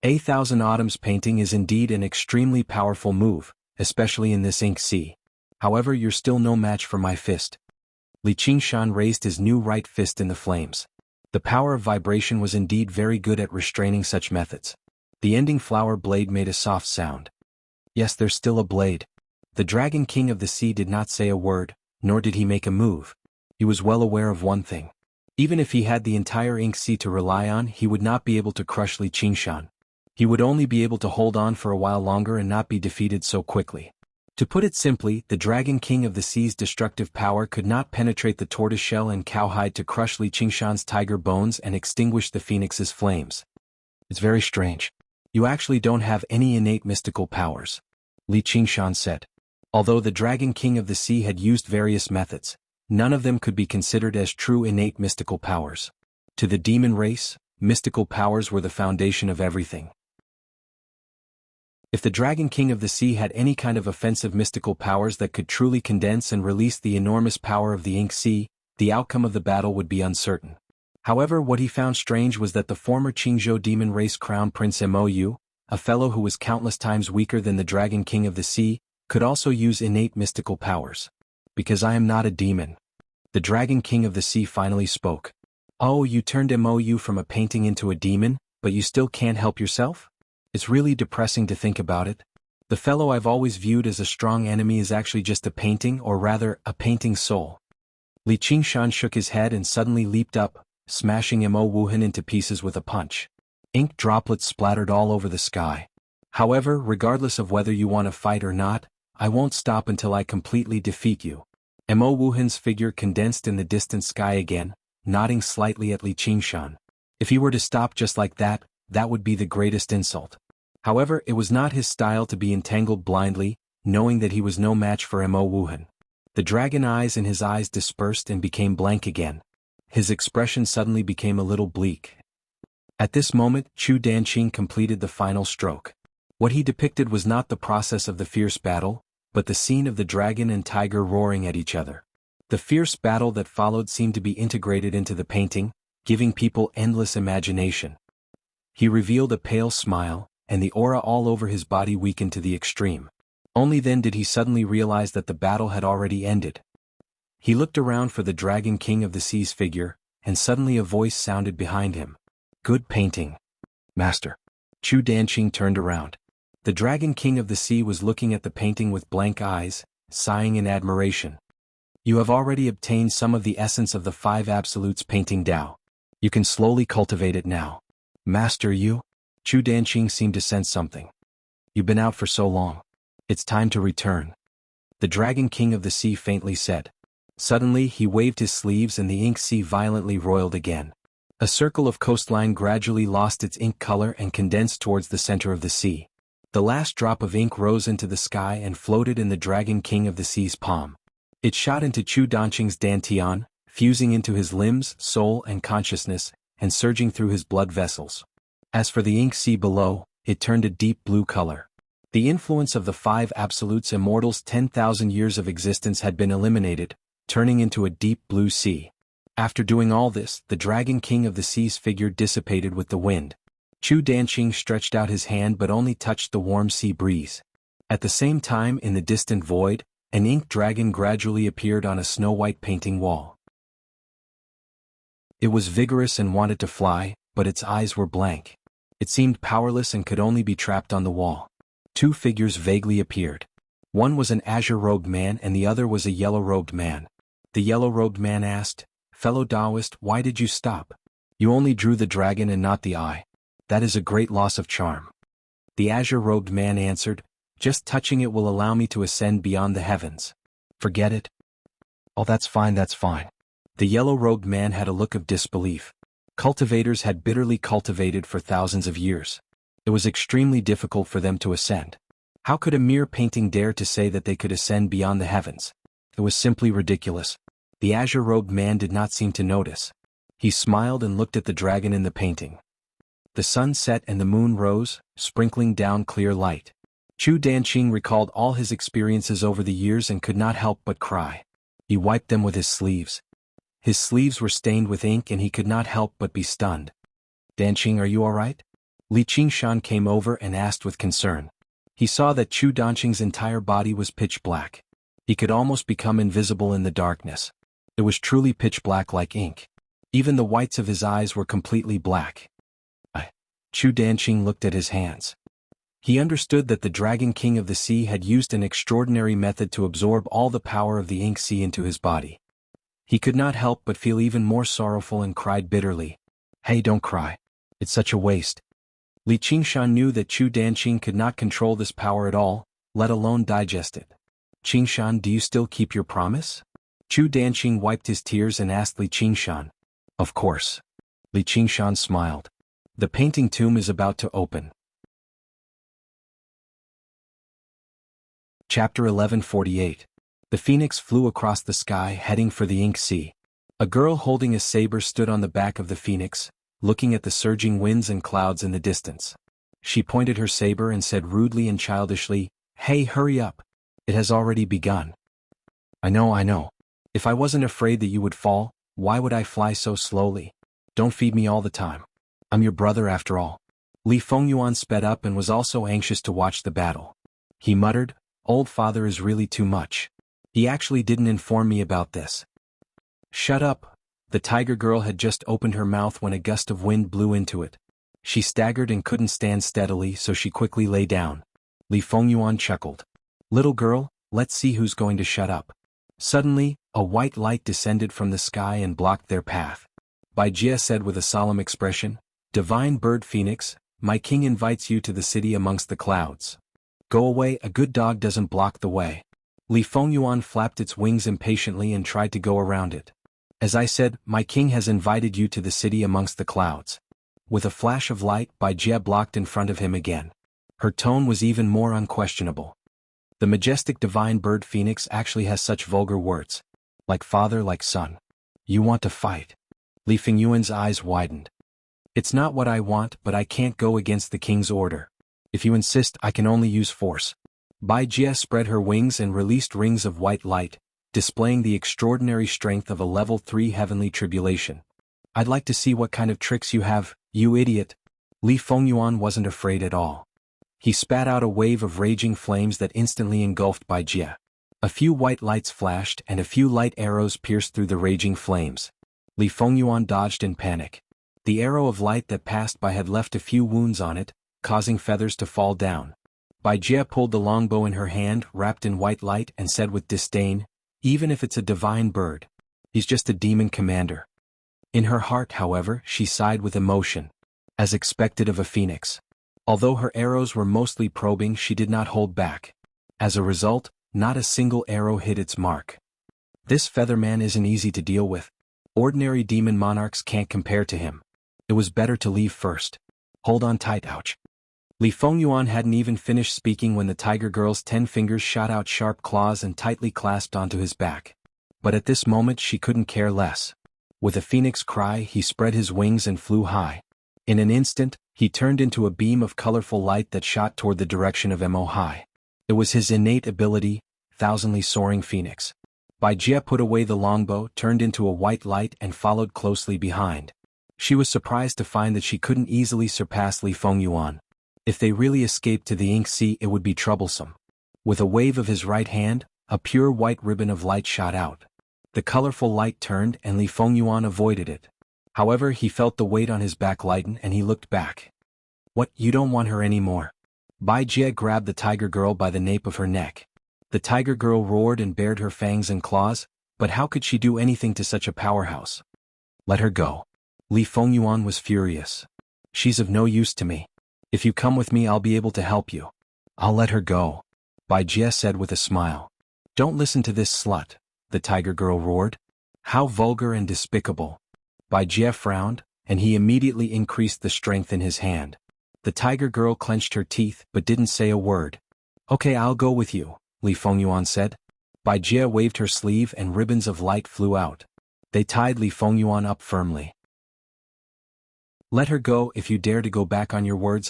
A Thousand Autumns painting is indeed an extremely powerful move, especially in this ink sea. However, you're still no match for my fist. Li Qingshan raised his new right fist in the flames. The power of vibration was indeed very good at restraining such methods. The ending flower blade made a soft sound. Yes, there's still a blade. The Dragon King of the Sea did not say a word, nor did he make a move. He was well aware of one thing. Even if he had the entire ink sea to rely on, he would not be able to crush Li Qingshan. He would only be able to hold on for a while longer and not be defeated so quickly. To put it simply, the Dragon King of the Sea's destructive power could not penetrate the tortoiseshell and cowhide to crush Li Qingshan's tiger bones and extinguish the phoenix's flames. It's very strange. You actually don't have any innate mystical powers, Li Qingshan said. Although the Dragon King of the Sea had used various methods, none of them could be considered as true innate mystical powers. To the demon race, mystical powers were the foundation of everything. If the Dragon King of the Sea had any kind of offensive mystical powers that could truly condense and release the enormous power of the ink sea, the outcome of the battle would be uncertain. However, what he found strange was that the former Qingzhou demon race crown prince Mou, a fellow who was countless times weaker than the Dragon King of the Sea, could also use innate mystical powers. Because I am not a demon. The Dragon King of the Sea finally spoke. Oh, you turned Mou from a painting into a demon, but you still can't help yourself? It's really depressing to think about it. The fellow I've always viewed as a strong enemy is actually just a painting, or rather, a painting soul. Li Qingshan shook his head and suddenly leaped up, smashing Mo Wuhan into pieces with a punch. Ink droplets splattered all over the sky. However, regardless of whether you want to fight or not, I won't stop until I completely defeat you. Mo Wuhan's figure condensed in the distant sky again, nodding slightly at Li Qingshan. If he were to stop just like that, that would be the greatest insult. However, it was not his style to be entangled blindly, knowing that he was no match for Mo Wuhan. The dragon eyes in his eyes dispersed and became blank again. His expression suddenly became a little bleak. At this moment, Chu Danqing completed the final stroke. What he depicted was not the process of the fierce battle, but the scene of the dragon and tiger roaring at each other. The fierce battle that followed seemed to be integrated into the painting, giving people endless imagination. He revealed a pale smile, and the aura all over his body weakened to the extreme. Only then did he suddenly realize that the battle had already ended. He looked around for the Dragon King of the Sea's figure, and suddenly a voice sounded behind him. "Good painting, Master." Chu Danqing turned around. The Dragon King of the Sea was looking at the painting with blank eyes, sighing in admiration. "You have already obtained some of the essence of the Five Absolutes painting Tao. You can slowly cultivate it now." "Master, you?" Chu Danqing seemed to sense something. "You've been out for so long. It's time to return," the Dragon King of the Sea faintly said. Suddenly he waved his sleeves and the ink sea violently roiled again. A circle of coastline gradually lost its ink color and condensed towards the center of the sea. The last drop of ink rose into the sky and floated in the Dragon King of the Sea's palm. It shot into Chu Danqing's dantian, fusing into his limbs, soul and consciousness, and surging through his blood vessels. As for the ink sea below, it turned a deep blue color. The influence of the Five Absolutes Immortals' 10,000 years of existence had been eliminated, turning into a deep blue sea. After doing all this, the Dragon King of the Sea's figure dissipated with the wind. Chu Danqing stretched out his hand but only touched the warm sea breeze. At the same time, in the distant void, an ink dragon gradually appeared on a snow-white painting wall. It was vigorous and wanted to fly, but its eyes were blank. It seemed powerless and could only be trapped on the wall. Two figures vaguely appeared. One was an azure-robed man and the other was a yellow-robed man. The yellow-robed man asked, "Fellow Taoist, why did you stop? You only drew the dragon and not the eye. That is a great loss of charm." The azure-robed man answered, "Just touching it will allow me to ascend beyond the heavens." "Forget it." "Oh, that's fine, that's fine." The yellow-robed man had a look of disbelief. Cultivators had bitterly cultivated for thousands of years. It was extremely difficult for them to ascend. How could a mere painting dare to say that they could ascend beyond the heavens? It was simply ridiculous. The azure-robed man did not seem to notice. He smiled and looked at the dragon in the painting. The sun set and the moon rose, sprinkling down clear light. Chu Danqing recalled all his experiences over the years and could not help but cry. He wiped them with his sleeves. His sleeves were stained with ink and he could not help but be stunned. "Danqing, are you all right?" Li Qingshan came over and asked with concern. He saw that Chu Danqing's entire body was pitch black. He could almost become invisible in the darkness. It was truly pitch black like ink. Even the whites of his eyes were completely black. Chu Danqing looked at his hands. He understood that the Dragon King of the Sea had used an extraordinary method to absorb all the power of the ink sea into his body. He could not help but feel even more sorrowful and cried bitterly. "Hey, don't cry. It's such a waste." Li Qingshan knew that Chu Danqing could not control this power at all, let alone digest it. "Qingshan, do you still keep your promise?" Chu Danqing wiped his tears and asked Li Qingshan. "Of course." Li Qingshan smiled. The painting tomb is about to open. Chapter 1148. The phoenix flew across the sky heading for the ink sea. A girl holding a saber stood on the back of the phoenix, looking at the surging winds and clouds in the distance. She pointed her saber and said rudely and childishly, "Hey, hurry up. It has already begun." I know. If I wasn't afraid that you would fall, why would I fly so slowly? Don't feed me all the time. I'm your brother after all." Li Fengyuan sped up and was also anxious to watch the battle. He muttered, "Old father is really too much. He actually didn't inform me about this." "Shut up." The tiger girl had just opened her mouth when a gust of wind blew into it. She staggered and couldn't stand steadily, so she quickly lay down. Li Fengyuan chuckled. "Little girl, let's see who's going to shut up." Suddenly, a white light descended from the sky and blocked their path. Bai Jie said with a solemn expression, "Divine bird phoenix, my king invites you to the city amongst the clouds. Go away, a good dog doesn't block the way." Li Fengyuan flapped its wings impatiently and tried to go around it. "As I said, my king has invited you to the city amongst the clouds." With a flash of light, Bai Jie blocked in front of him again. Her tone was even more unquestionable. The majestic divine bird phoenix actually has such vulgar words. Like father, like son. You want to fight. Li Fengyuan's eyes widened. "It's not what I want, but I can't go against the king's order. If you insist, I can only use force." Bai Jie spread her wings and released rings of white light, displaying the extraordinary strength of a level 3 heavenly tribulation. "I'd like to see what kind of tricks you have, you idiot." Li Fengyuan wasn't afraid at all. He spat out a wave of raging flames that instantly engulfed Bai Jie. A few white lights flashed and a few light arrows pierced through the raging flames. Li Fengyuan dodged in panic. The arrow of light that passed by had left a few wounds on it, causing feathers to fall down. Bai Jie pulled the longbow in her hand wrapped in white light and said with disdain, "Even if it's a divine bird, he's just a demon commander." In her heart, however, she sighed with emotion. As expected of a phoenix. Although her arrows were mostly probing, she did not hold back. As a result, not a single arrow hit its mark. This featherman isn't easy to deal with. Ordinary demon monarchs can't compare to him. It was better to leave first. Hold on tight, ouch. Li Fengyuan hadn't even finished speaking when the tiger girl's 10 fingers shot out sharp claws and tightly clasped onto his back. But at this moment she couldn't care less. With a phoenix cry, he spread his wings and flew high. In an instant, he turned into a beam of colorful light that shot toward the direction of Mo Hai. It was his innate ability, thousandly soaring phoenix. Bai Jie put away the longbow, turned into a white light and followed closely behind. She was surprised to find that she couldn't easily surpass Li Fengyuan. If they really escaped to the Ink Sea, it would be troublesome. With a wave of his right hand, a pure white ribbon of light shot out. The colorful light turned and Li Fengyuan avoided it. However, he felt the weight on his back lighten and he looked back. "What, you don't want her anymore?" Bai Jie grabbed the tiger girl by the nape of her neck. The tiger girl roared and bared her fangs and claws, but how could she do anything to such a powerhouse? "Let her go." Li Fengyuan was furious. "She's of no use to me. If you come with me, I'll be able to help you." "I'll let her go," Bai Jie said with a smile. "Don't listen to this slut," the tiger girl roared. "How vulgar and despicable." Bai Jie frowned, and he immediately increased the strength in his hand. The tiger girl clenched her teeth but didn't say a word. "Okay, I'll go with you," Li Fengyuan said. Bai Jie waved her sleeve and ribbons of light flew out. They tied Li Fengyuan up firmly. "Let her go. If you dare to go back on your words,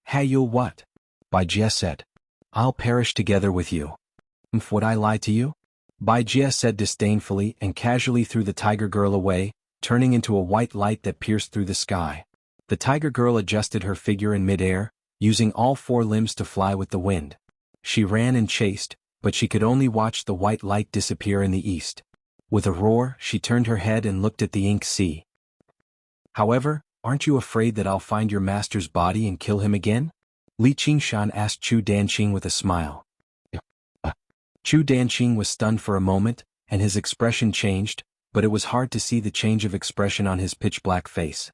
Hey, you'll what?" Bai Jie said. "I'll perish together with you." "Would I lie to you?" Bai Jie said disdainfully and casually threw the tiger girl away, turning into a white light that pierced through the sky. The tiger girl adjusted her figure in midair, using all 4 limbs to fly with the wind. She ran and chased, but she could only watch the white light disappear in the east. With a roar, she turned her head and looked at the Ink Sea. "However, aren't you afraid that I'll find your master's body and kill him again?" Li Qingshan asked Chu Danqing with a smile. Chu Danqing was stunned for a moment, and his expression changed, but it was hard to see the change of expression on his pitch-black face.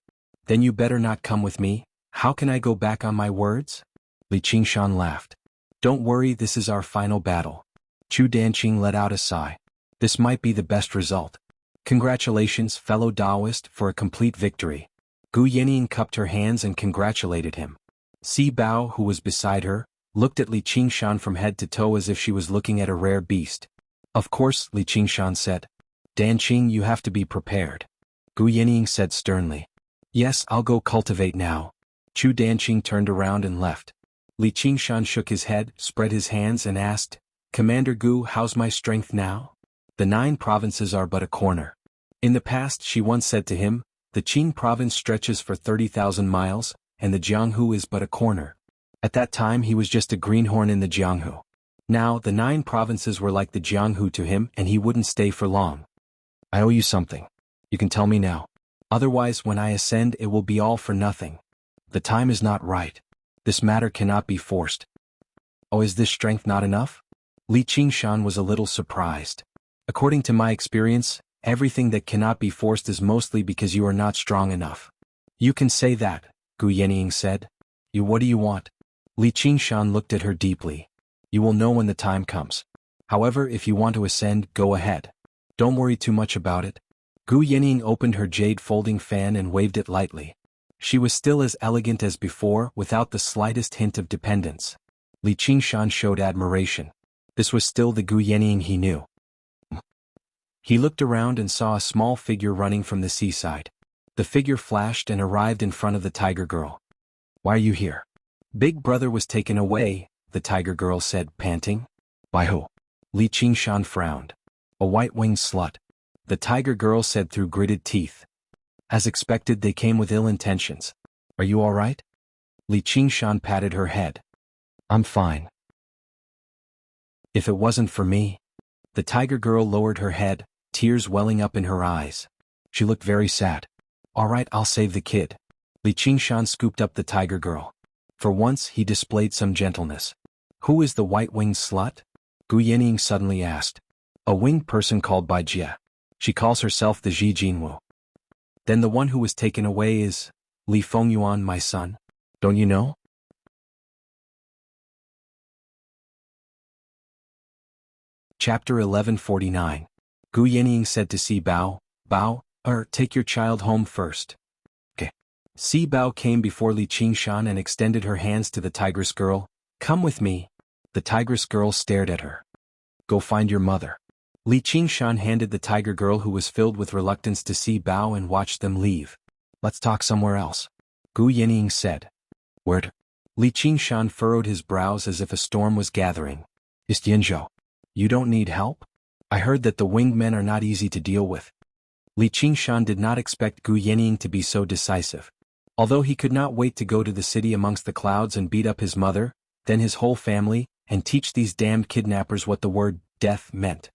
"Then you better not come with me. How can I go back on my words?" Li Qingshan laughed. "Don't worry, this is our final battle." Chu Danqing let out a sigh. This might be the best result. "Congratulations, fellow Taoist, for a complete victory." Gu Yanning cupped her hands and congratulated him. Si Bao, who was beside her, looked at Li Qingshan from head to toe as if she was looking at a rare beast. "Of course," Li Qingshan said. "Danqing, you have to be prepared." Gu Yanning said sternly. "Yes, I'll go cultivate now." Chu Danqing turned around and left. Li Qingshan shook his head, spread his hands and asked, "Commander Gu, how's my strength now?" "The 9 provinces are but a corner." In the past, she once said to him, "The Qing province stretches for 30,000 miles, and the Jianghu is but a corner." At that time he was just a greenhorn in the Jianghu. Now, the 9 provinces were like the Jianghu to him and he wouldn't stay for long. "I owe you something. You can tell me now. Otherwise, when I ascend, it will be all for nothing. The time is not right. This matter cannot be forced." "Oh, is this strength not enough?" Li Qingshan was a little surprised. "According to my experience, everything that cannot be forced is mostly because you are not strong enough." "You can say that," Gu Yanning said. What do you want?" Li Qingshan looked at her deeply. "You will know when the time comes. However, if you want to ascend, go ahead. Don't worry too much about it." Gu Yanning opened her jade folding fan and waved it lightly. She was still as elegant as before, without the slightest hint of dependence. Li Qingshan showed admiration. This was still the Gu Yanning he knew. He looked around and saw a small figure running from the seaside. The figure flashed and arrived in front of the tiger girl. "Why are you here?" "Big brother was taken away," the tiger girl said, panting. "By who?" Li Qingshan frowned. "A white-winged slut," the tiger girl said through gritted teeth. As expected, they came with ill intentions. "Are you all right?" Li Qingshan patted her head. I'm fine. If it wasn't for me. The tiger girl lowered her head, tears welling up in her eyes. She looked very sad. All right, I'll save the kid. Li Qingshan scooped up the tiger girl. For once, he displayed some gentleness. Who is the white-winged slut? Gu Yening suddenly asked. A winged person called Bai Jie. She calls herself the Ji Jinwu. Then the one who was taken away is Li Fengyuan, my son. Don't you know? Chapter 1149. Gu Yening said to Si Bao, Bao, take your child home first. Okay. Si Bao came before Li Qingshan and extended her hands to the tigress girl. Come with me. The tigress girl stared at her. Go find your mother. Li Qingshan handed the tiger girl, who was filled with reluctance, to Si Bao and watched them leave. Let's talk somewhere else. Gu Yening said. Where to? Li Qingshan furrowed his brows as if a storm was gathering. Is Tianzhou. You don't need help? I heard that the winged men are not easy to deal with. Li Qingshan did not expect Gu Yening to be so decisive. Although he could not wait to go to the city amongst the clouds and beat up his mother, then his whole family, and teach these damned kidnappers what the word death meant.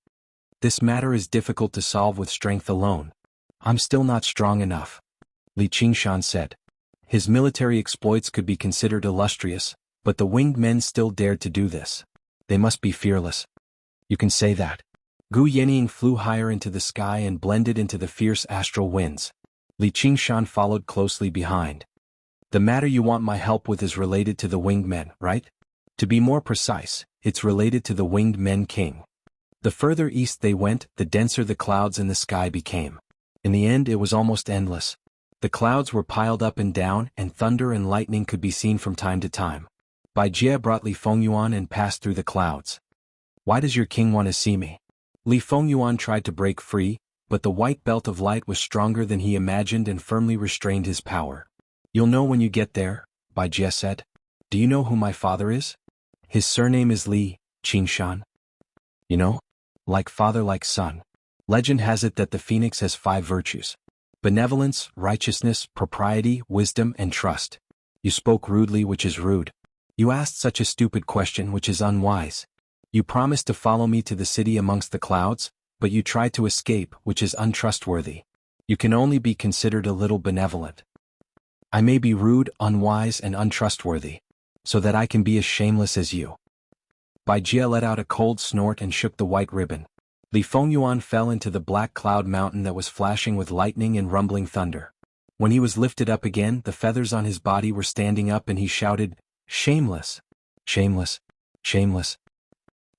This matter is difficult to solve with strength alone. I'm still not strong enough. Li Qingshan said. His military exploits could be considered illustrious, but the winged men still dared to do this. They must be fearless. You can say that. Gu Yening flew higher into the sky and blended into the fierce astral winds. Li Qingshan followed closely behind. The matter you want my help with is related to the winged men, right? To be more precise, it's related to the winged men king. The further east they went, the denser the clouds in the sky became. In the end, it was almost endless. The clouds were piled up and down, and thunder and lightning could be seen from time to time. Bai Jie brought Li Fengyuan and passed through the clouds. Why does your king want to see me? Li Fengyuan tried to break free, but the white belt of light was stronger than he imagined and firmly restrained his power. You'll know when you get there, Bai Jie said. Do you know who my father is? His surname is Li Qingshan. You know? Like father, like son. Legend has it that the phoenix has 5 virtues. Benevolence, righteousness, propriety, wisdom, and trust. You spoke rudely, which is rude. You asked such a stupid question, which is unwise. You promised to follow me to the city amongst the clouds, but you tried to escape, which is untrustworthy. You can only be considered a little benevolent. I may be rude, unwise, and untrustworthy, so that I can be as shameless as you. Bai Jie let out a cold snort and shook the white ribbon. Li Fengyuan fell into the black cloud mountain that was flashing with lightning and rumbling thunder. When he was lifted up again, the feathers on his body were standing up and he shouted, Shameless! Shameless! Shameless!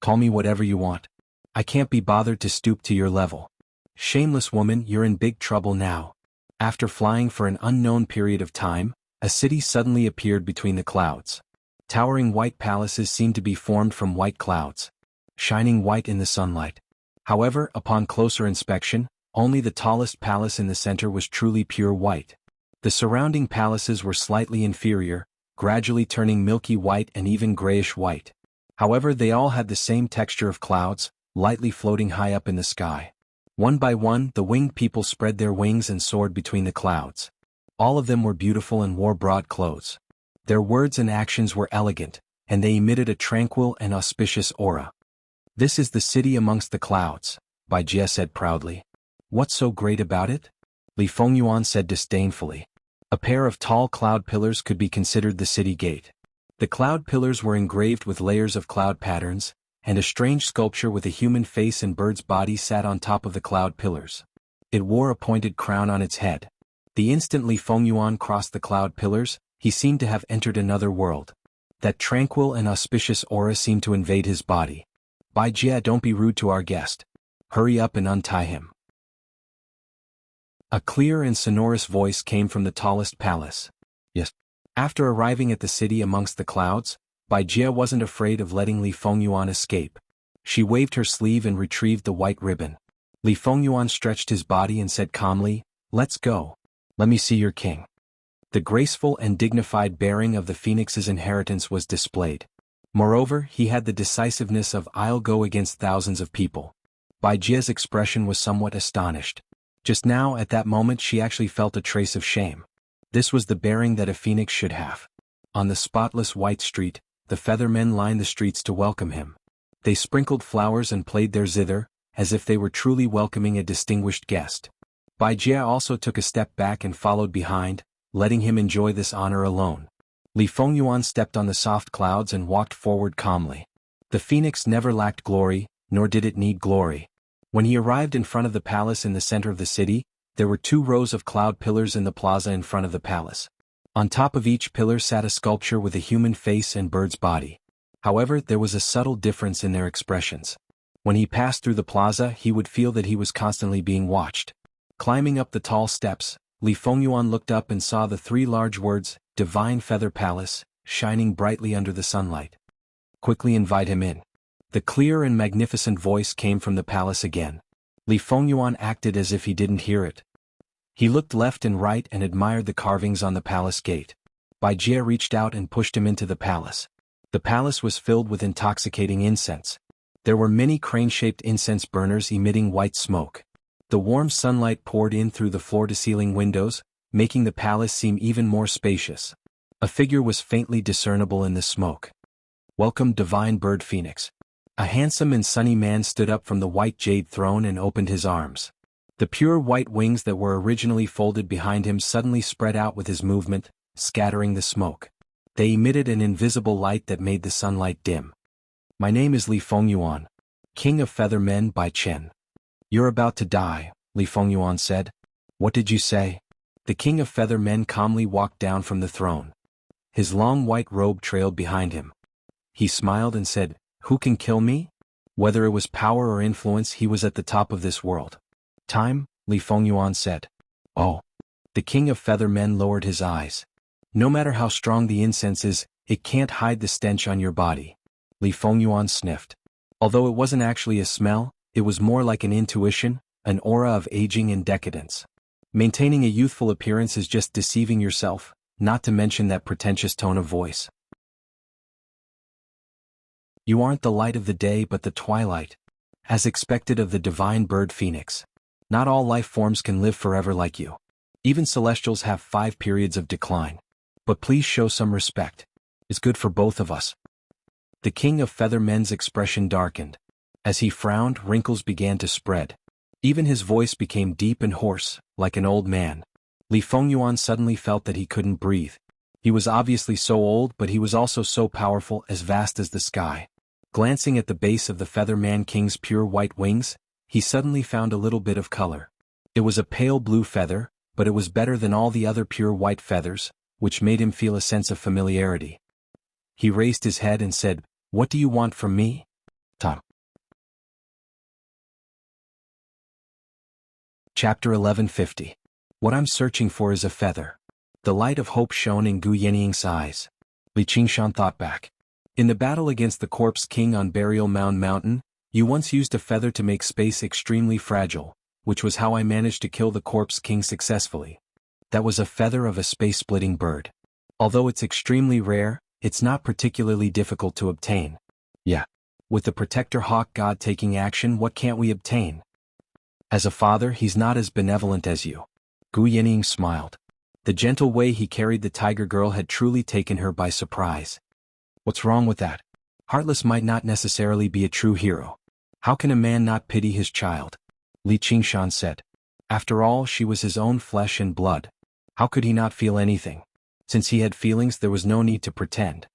Call me whatever you want. I can't be bothered to stoop to your level. Shameless woman, you're in big trouble now. After flying for an unknown period of time, a city suddenly appeared between the clouds. Towering white palaces seemed to be formed from white clouds, shining white in the sunlight. However, upon closer inspection, only the tallest palace in the center was truly pure white. The surrounding palaces were slightly inferior, gradually turning milky white and even grayish white. However, they all had the same texture of clouds, lightly floating high up in the sky. One by one, the winged people spread their wings and soared between the clouds. All of them were beautiful and wore broad clothes. Their words and actions were elegant, and they emitted a tranquil and auspicious aura. This is the city amongst the clouds, Bai Jie said proudly. What's so great about it? Li Fengyuan said disdainfully. A pair of tall cloud pillars could be considered the city gate. The cloud pillars were engraved with layers of cloud patterns, and a strange sculpture with a human face and bird's body sat on top of the cloud pillars. It wore a pointed crown on its head. The instant Li Fengyuan crossed the cloud pillars, he seemed to have entered another world. That tranquil and auspicious aura seemed to invade his body. Bai Jie, don't be rude to our guest. Hurry up and untie him. A clear and sonorous voice came from the tallest palace. Yes. After arriving at the city amongst the clouds, Bai Jie wasn't afraid of letting Li Fengyuan escape. She waved her sleeve and retrieved the white ribbon. Li Fengyuan stretched his body and said calmly, Let's go. Let me see your king. The graceful and dignified bearing of the phoenix's inheritance was displayed. Moreover, he had the decisiveness of I'll go against thousands of people. Bai Jie's expression was somewhat astonished. Just now, at that moment, she actually felt a trace of shame. This was the bearing that a phoenix should have. On the spotless white street, the feather men lined the streets to welcome him. They sprinkled flowers and played their zither, as if they were truly welcoming a distinguished guest. Bai Jie also took a step back and followed behind, letting him enjoy this honor alone. Li Fengyuan stepped on the soft clouds and walked forward calmly. The phoenix never lacked glory, nor did it need glory. When he arrived in front of the palace in the center of the city, there were 2 rows of cloud pillars in the plaza in front of the palace. On top of each pillar sat a sculpture with a human face and bird's body. However, there was a subtle difference in their expressions. When he passed through the plaza, he would feel that he was constantly being watched. Climbing up the tall steps, Li Fengyuan looked up and saw the 3 large words, Divine Feather Palace, shining brightly under the sunlight. Quickly invite him in. The clear and magnificent voice came from the palace again. Li Fengyuan acted as if he didn't hear it. He looked left and right and admired the carvings on the palace gate. Bai Jie reached out and pushed him into the palace. The palace was filled with intoxicating incense. There were many crane-shaped incense burners emitting white smoke. The warm sunlight poured in through the floor-to-ceiling windows, making the palace seem even more spacious. A figure was faintly discernible in the smoke. Welcome, Divine Bird Phoenix. A handsome and sunny man stood up from the white jade throne and opened his arms. The pure white wings that were originally folded behind him suddenly spread out with his movement, scattering the smoke. They emitted an invisible light that made the sunlight dim. My name is Li Fengyuan, King of Feather Men by Chen. You're about to die, Li Fengyuan said. What did you say? The King of Feather Men calmly walked down from the throne. His long white robe trailed behind him. He smiled and said, Who can kill me? Whether it was power or influence, he was at the top of this world. Time, Li Fengyuan said. Oh. The King of Feather Men lowered his eyes. No matter how strong the incense is, it can't hide the stench on your body. Li Fengyuan sniffed. Although it wasn't actually a smell, it was more like an intuition, an aura of aging and decadence. Maintaining a youthful appearance is just deceiving yourself, not to mention that pretentious tone of voice. You aren't the light of the day but the twilight. As expected of the divine bird phoenix. Not all life forms can live forever like you. Even celestials have 5 periods of decline. But please show some respect. It's good for both of us. The King of Feather Men's expression darkened. As he frowned, wrinkles began to spread. Even his voice became deep and hoarse, like an old man. Li Fengyuan suddenly felt that he couldn't breathe. He was obviously so old, but he was also so powerful, as vast as the sky. Glancing at the base of the Feather Man King's pure white wings, he suddenly found a little bit of color. It was a pale blue feather, but it was better than all the other pure white feathers, which made him feel a sense of familiarity. He raised his head and said, What do you want from me? Tom. Chapter 1150. What I'm searching for is a feather. The light of hope shone in Gu Yenying's eyes. Li Qingshan thought back. In the battle against the Corpse King on Burial Mound Mountain, you once used a feather to make space extremely fragile, which was how I managed to kill the Corpse King successfully. That was a feather of a space-splitting bird. Although it's extremely rare, it's not particularly difficult to obtain. Yeah. With the Protector Hawk God taking action, what can't we obtain? As a father, he's not as benevolent as you. Gu Yenying smiled. The gentle way he carried the tiger girl had truly taken her by surprise. What's wrong with that? Heartless might not necessarily be a true hero. How can a man not pity his child? Li Qingshan said. After all, she was his own flesh and blood. How could he not feel anything? Since he had feelings, there was no need to pretend.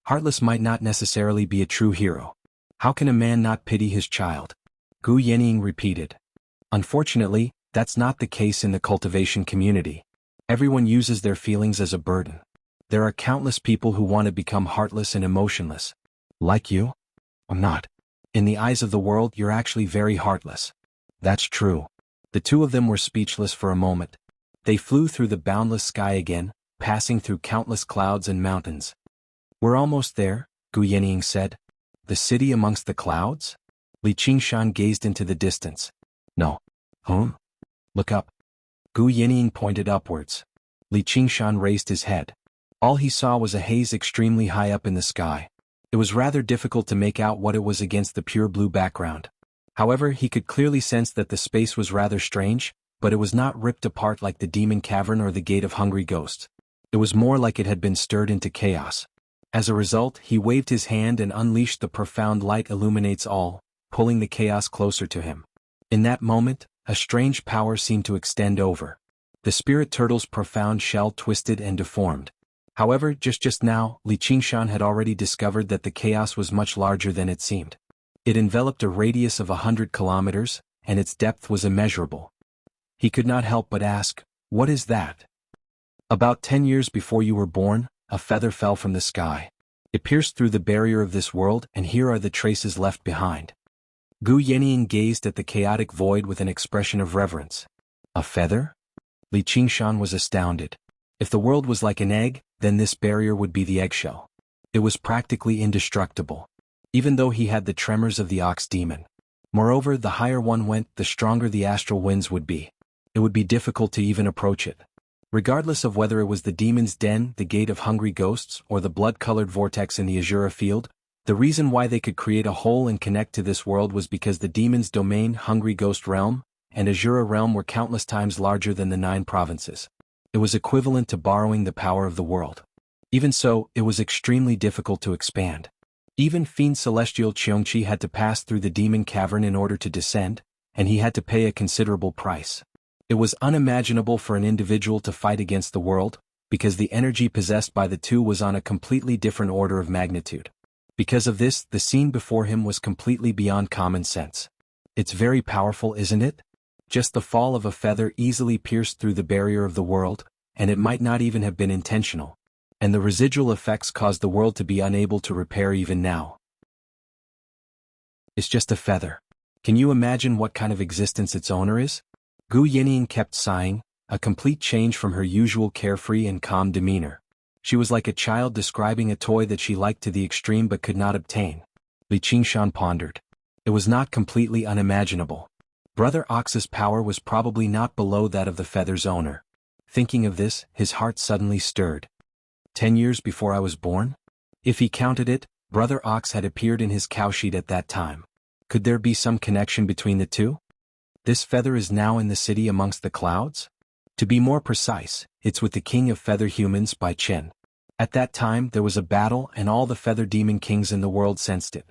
Heartless might not necessarily be a true hero. How can a man not pity his child? Gu Yenying repeated. Unfortunately, that's not the case in the cultivation community. Everyone uses their feelings as a burden. There are countless people who want to become heartless and emotionless. Like you? I'm not. In the eyes of the world, you're actually very heartless. That's true. The 2 of them were speechless for a moment. They flew through the boundless sky again, passing through countless clouds and mountains. We're almost there, Gu Yenying said. The city amongst the clouds? Li Qingshan gazed into the distance. No. Look up. Gu Yenying pointed upwards. Li Qingshan raised his head. All he saw was a haze extremely high up in the sky. It was rather difficult to make out what it was against the pure blue background. However, he could clearly sense that the space was rather strange, but it was not ripped apart like the Demon Cavern or the Gate of Hungry Ghosts. It was more like it had been stirred into chaos. As a result, he waved his hand and unleashed the profound light illuminates all, pulling the chaos closer to him. In that moment, a strange power seemed to extend over. The spirit turtle's profound shell twisted and deformed. However, just now, Li Qingshan had already discovered that the chaos was much larger than it seemed. It enveloped a radius of 100 kilometers, and its depth was immeasurable. He could not help but ask, "What is that?" "About 10 years before you were born, a feather fell from the sky. It pierced through the barrier of this world, and here are the traces left behind." Gu Yenying gazed at the chaotic void with an expression of reverence. "A feather?" Li Qingshan was astounded. If the world was like an egg, then this barrier would be the eggshell. It was practically indestructible. Even though he had the tremors of the ox demon. Moreover, the higher one went, the stronger the astral winds would be. It would be difficult to even approach it. Regardless of whether it was the demon's den, the gate of hungry ghosts, or the blood-colored vortex in the Azura field, the reason why they could create a hole and connect to this world was because the demon's domain, Hungry Ghost Realm, and Azura Realm were countless times larger than the 9 provinces. It was equivalent to borrowing the power of the world. Even so, it was extremely difficult to expand. Even Fiend Celestial Qiongqi had to pass through the demon cavern in order to descend, and he had to pay a considerable price. It was unimaginable for an individual to fight against the world, because the energy possessed by the two was on a completely different order of magnitude. Because of this, the scene before him was completely beyond common sense. It's very powerful, isn't it? Just the fall of a feather easily pierced through the barrier of the world, and it might not even have been intentional. And the residual effects caused the world to be unable to repair even now. It's just a feather. Can you imagine what kind of existence its owner is? Gu Yenying kept sighing, a complete change from her usual carefree and calm demeanor. She was like a child describing a toy that she liked to the extreme but could not obtain. Li Qingshan pondered. It was not completely unimaginable. Brother Ox's power was probably not below that of the feather's owner. Thinking of this, his heart suddenly stirred. 10 years before I was born? If he counted it, Brother Ox had appeared in his cowshed at that time. Could there be some connection between the two? This feather is now in the city amongst the clouds? To be more precise, it's with the king of feather humans Bai Chen. At that time there was a battle and all the feather demon kings in the world sensed it.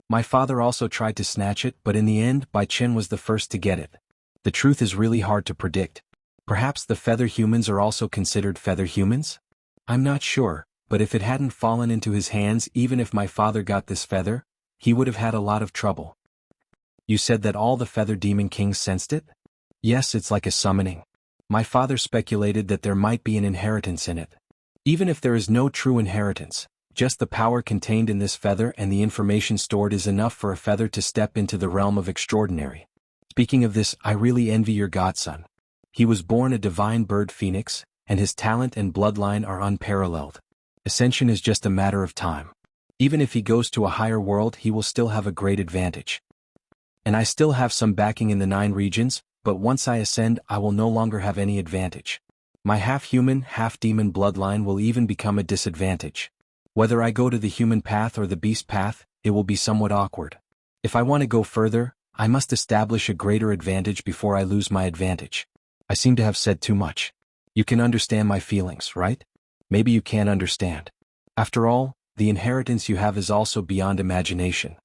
My father also tried to snatch it, but in the end Bai Chen was the first to get it. The truth is really hard to predict. Perhaps the feather humans are also considered feather humans? I'm not sure, but if it hadn't fallen into his hands, even if my father got this feather, he would have had a lot of trouble. You said that all the feather demon kings sensed it? Yes, it's like a summoning. My father speculated that there might be an inheritance in it. Even if there is no true inheritance, just the power contained in this feather and the information stored is enough for a feather to step into the realm of extraordinary. Speaking of this, I really envy your godson. He was born a divine bird phoenix, and his talent and bloodline are unparalleled. Ascension is just a matter of time. Even if he goes to a higher world, he will still have a great advantage. And I still have some backing in the 9 regions, but once I ascend, I will no longer have any advantage. My half-human, half-demon bloodline will even become a disadvantage. Whether I go to the human path or the beast path, it will be somewhat awkward. If I want to go further, I must establish a greater advantage before I lose my advantage. I seem to have said too much. You can understand my feelings, right? Maybe you can't understand. After all, the inheritance you have is also beyond imagination.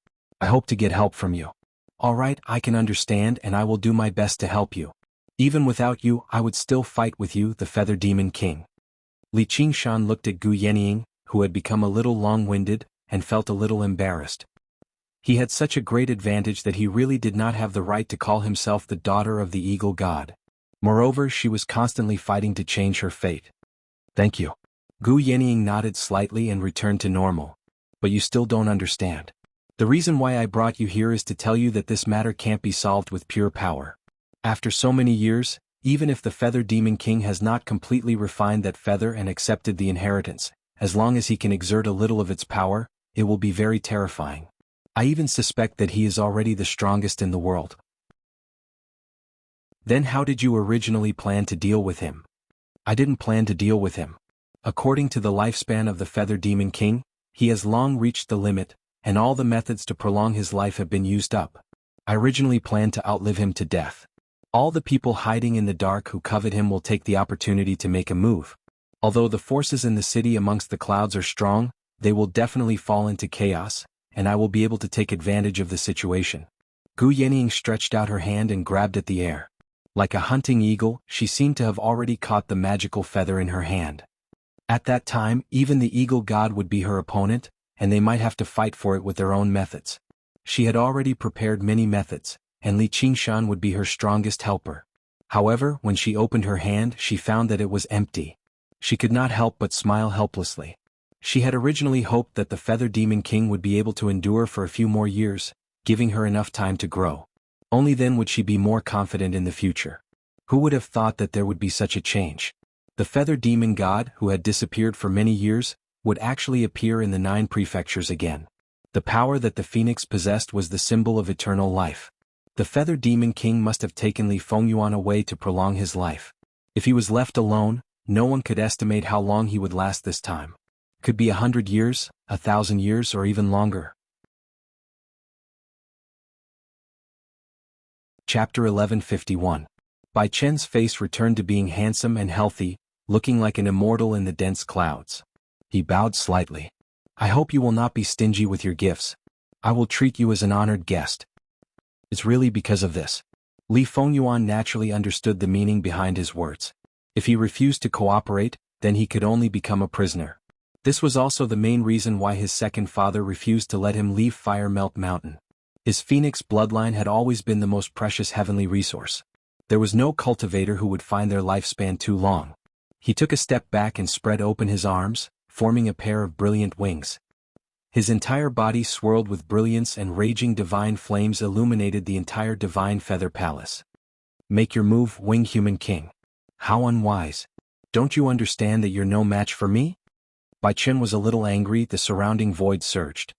I hope to get help from you. All right, I can understand and I will do my best to help you. Even without you, I would still fight with you, the Feather Demon King. Li Qingshan looked at Gu Yenying, who had become a little long-winded, and felt a little embarrassed. He had such a great advantage that he really did not have the right to call himself the daughter of the Eagle God. Moreover, she was constantly fighting to change her fate. Thank you. Gu Yenying nodded slightly and returned to normal. But you still don't understand. The reason why I brought you here is to tell you that this matter can't be solved with pure power. After so many years, even if the Feather Demon King has not completely refined that feather and accepted the inheritance, as long as he can exert a little of its power, it will be very terrifying. I even suspect that he is already the strongest in the world. Then how did you originally plan to deal with him? I didn't plan to deal with him. According to the lifespan of the Feather Demon King, he has long reached the limit, and all the methods to prolong his life have been used up. I originally planned to outlive him to death. All the people hiding in the dark who covet him will take the opportunity to make a move. Although the forces in the city amongst the clouds are strong, they will definitely fall into chaos, and I will be able to take advantage of the situation. Gu Yenying stretched out her hand and grabbed at the air. Like a hunting eagle, she seemed to have already caught the magical feather in her hand. At that time, even the eagle god would be her opponent, and they might have to fight for it with their own methods. She had already prepared many methods, and Li Qingshan would be her strongest helper. However, when she opened her hand, she found that it was empty. She could not help but smile helplessly. She had originally hoped that the Feather Demon King would be able to endure for a few more years, giving her enough time to grow. Only then would she be more confident in the future. Who would have thought that there would be such a change? The Feather Demon God, who had disappeared for many years, would actually appear in the 9 prefectures again. The power that the phoenix possessed was the symbol of eternal life. The Feather Demon King must have taken Li Fengyuan away to prolong his life. If he was left alone, no one could estimate how long he would last this time. Could be 100 years, 1,000 years, or even longer. Chapter 1151. Bai Chen's face returned to being handsome and healthy, looking like an immortal in the dense clouds. He bowed slightly. I hope you will not be stingy with your gifts. I will treat you as an honored guest. It's really because of this. Li Fengyuan naturally understood the meaning behind his words. If he refused to cooperate, then he could only become a prisoner. This was also the main reason why his second father refused to let him leave Fire Melt Mountain. His phoenix bloodline had always been the most precious heavenly resource. There was no cultivator who would find their lifespan too long. He took a step back and spread open his arms, forming a pair of brilliant wings. His entire body swirled with brilliance, and raging divine flames illuminated the entire divine feather palace. Make your move, Wing Human King. How unwise. Don't you understand that you're no match for me? Bai Chen was a little angry. The surrounding void surged.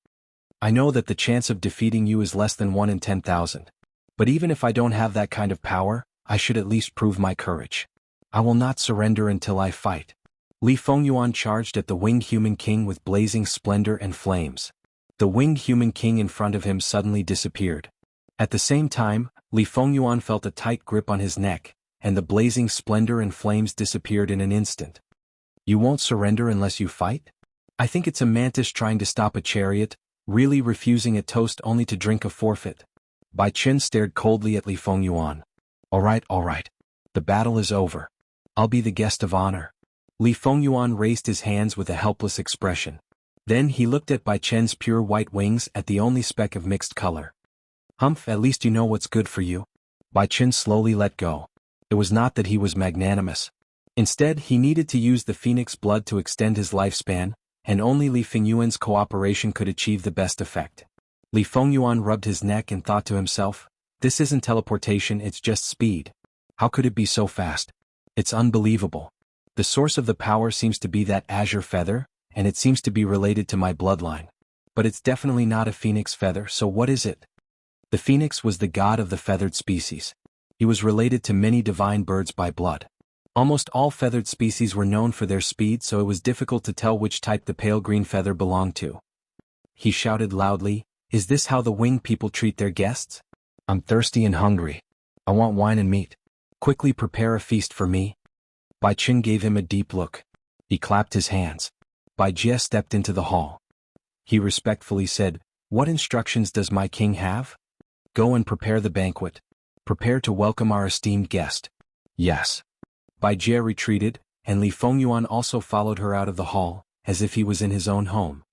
I know that the chance of defeating you is less than 1 in 10,000. But even if I don't have that kind of power, I should at least prove my courage. I will not surrender until I fight. Li Fengyuan charged at the Winged Human King with blazing splendor and flames. The Winged Human King in front of him suddenly disappeared. At the same time, Li Fengyuan felt a tight grip on his neck, and the blazing splendor and flames disappeared in an instant. You won't surrender unless you fight? I think it's a mantis trying to stop a chariot, really refusing a toast only to drink a forfeit. Bai Chen stared coldly at Li Fengyuan. All right. The battle is over. I'll be the guest of honor. Li Fengyuan raised his hands with a helpless expression. Then he looked at Bai Chen's pure white wings, at the only speck of mixed color. Humph, at least you know what's good for you. Bai Chen slowly let go. It was not that he was magnanimous. Instead, he needed to use the phoenix blood to extend his lifespan, and only Li Fengyuan's cooperation could achieve the best effect. Li Fengyuan rubbed his neck and thought to himself, this isn't teleportation, it's just speed. How could it be so fast? It's unbelievable. The source of the power seems to be that azure feather, and it seems to be related to my bloodline. But it's definitely not a phoenix feather, so what is it? The phoenix was the god of the feathered species. He was related to many divine birds by blood. Almost all feathered species were known for their speed, so it was difficult to tell which type the pale green feather belonged to. He shouted loudly, is this how the winged people treat their guests? I'm thirsty and hungry. I want wine and meat. Quickly prepare a feast for me. Bai Chen gave him a deep look. He clapped his hands. Bai Jie stepped into the hall. He respectfully said, what instructions does my king have? Go and prepare the banquet. Prepare to welcome our esteemed guest. Yes. Bai Jie retreated, and Li Fengyuan also followed her out of the hall, as if he was in his own home.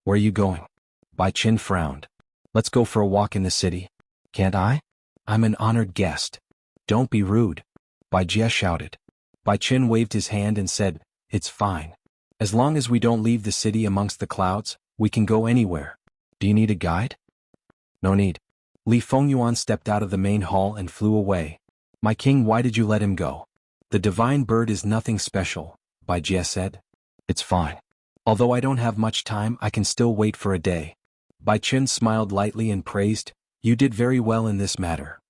Where are you going? Bai Chen frowned. Let's go for a walk in the city. Can't I? I'm an honored guest. Don't be rude. Bai Jie shouted. Bai Chen waved his hand and said, it's fine. As long as we don't leave the city amongst the clouds, we can go anywhere. Do you need a guide? No need. Li Fengyuan stepped out of the main hall and flew away. My king, why did you let him go? The divine bird is nothing special, Bai Jie said. It's fine. Although I don't have much time, I can still wait for a day. Bai Chen smiled lightly and praised, you did very well in this matter.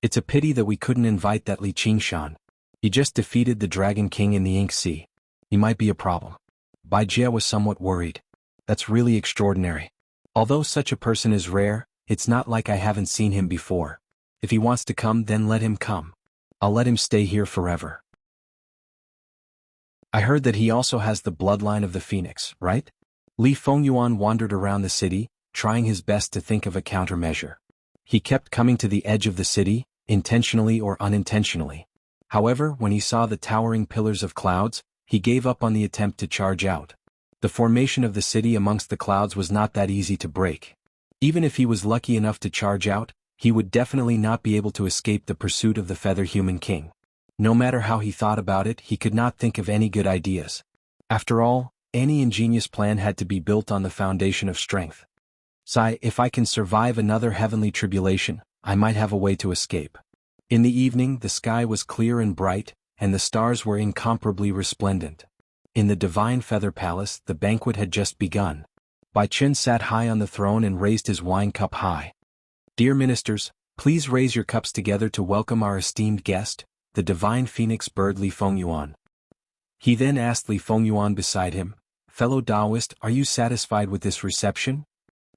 It's a pity that we couldn't invite that Li Qingshan. He just defeated the Dragon King in the Ink Sea. He might be a problem. Bai Jie was somewhat worried. That's really extraordinary. Although such a person is rare, it's not like I haven't seen him before. If he wants to come, then let him come. I'll let him stay here forever. I heard that he also has the bloodline of the phoenix, right? Li Fengyuan wandered around the city, trying his best to think of a countermeasure. He kept coming to the edge of the city, intentionally or unintentionally. However, when he saw the towering pillars of clouds, he gave up on the attempt to charge out. The formation of the city amongst the clouds was not that easy to break. Even if he was lucky enough to charge out, he would definitely not be able to escape the pursuit of the Feather Human King. No matter how he thought about it, he could not think of any good ideas. After all, any ingenious plan had to be built on the foundation of strength. Sigh, if I can survive another heavenly tribulation, I might have a way to escape. In the evening, the sky was clear and bright, and the stars were incomparably resplendent. In the divine feather palace, the banquet had just begun. Bai Chen sat high on the throne and raised his wine cup high. Dear ministers, please raise your cups together to welcome our esteemed guest, the divine phoenix bird Li Fengyuan. He then asked Li Fengyuan beside him, fellow Taoist, are you satisfied with this reception?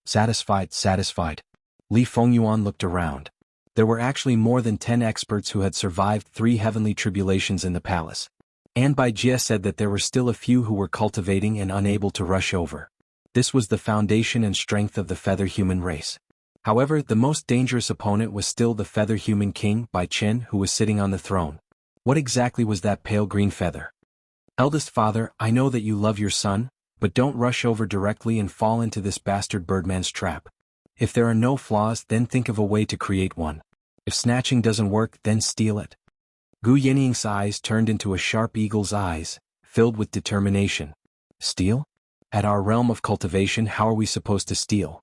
Satisfied, satisfied. Li Fengyuan looked around. There were actually more than 10 experts who had survived 3 heavenly tribulations in the palace. And Bai Jie said that there were still a few who were cultivating and unable to rush over. This was the foundation and strength of the feather human race. However, the most dangerous opponent was still the feather human king, Bai Chen, who was sitting on the throne. What exactly was that pale green feather? Eldest father, I know that you love your son, but don't rush over directly and fall into this bastard birdman's trap. If there are no flaws, then think of a way to create one. If snatching doesn't work, then steal it. Gu Yanniang's eyes turned into a sharp eagle's eyes, filled with determination. Steal? At our realm of cultivation, how are we supposed to steal?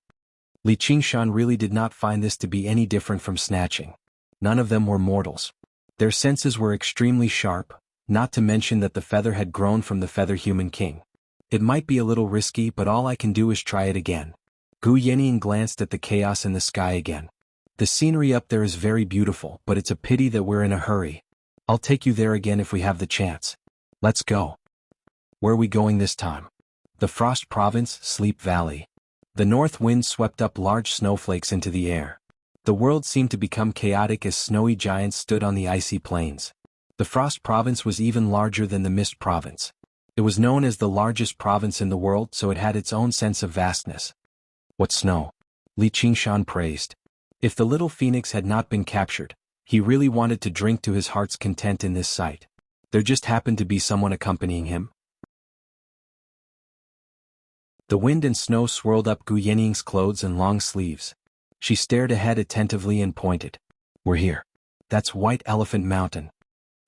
Li Qingshan really did not find this to be any different from snatching. None of them were mortals. Their senses were extremely sharp, not to mention that the feather had grown from the feather human king. It might be a little risky, but all I can do is try it again. Gu Yanniang glanced at the chaos in the sky again. The scenery up there is very beautiful, but it's a pity that we're in a hurry. I'll take you there again if we have the chance. Let's go. Where are we going this time? The Frost Province, Sleep Valley. The north wind swept up large snowflakes into the air. The world seemed to become chaotic as snowy giants stood on the icy plains. The Frost Province was even larger than the Mist Province. It was known as the largest province in the world, so it had its own sense of vastness. What snow! Li Qingshan praised. If the little phoenix had not been captured, he really wanted to drink to his heart's content in this sight. There just happened to be someone accompanying him. The wind and snow swirled up Gu Yanniang's clothes and long sleeves. She stared ahead attentively and pointed. We're here. That's White Elephant Mountain.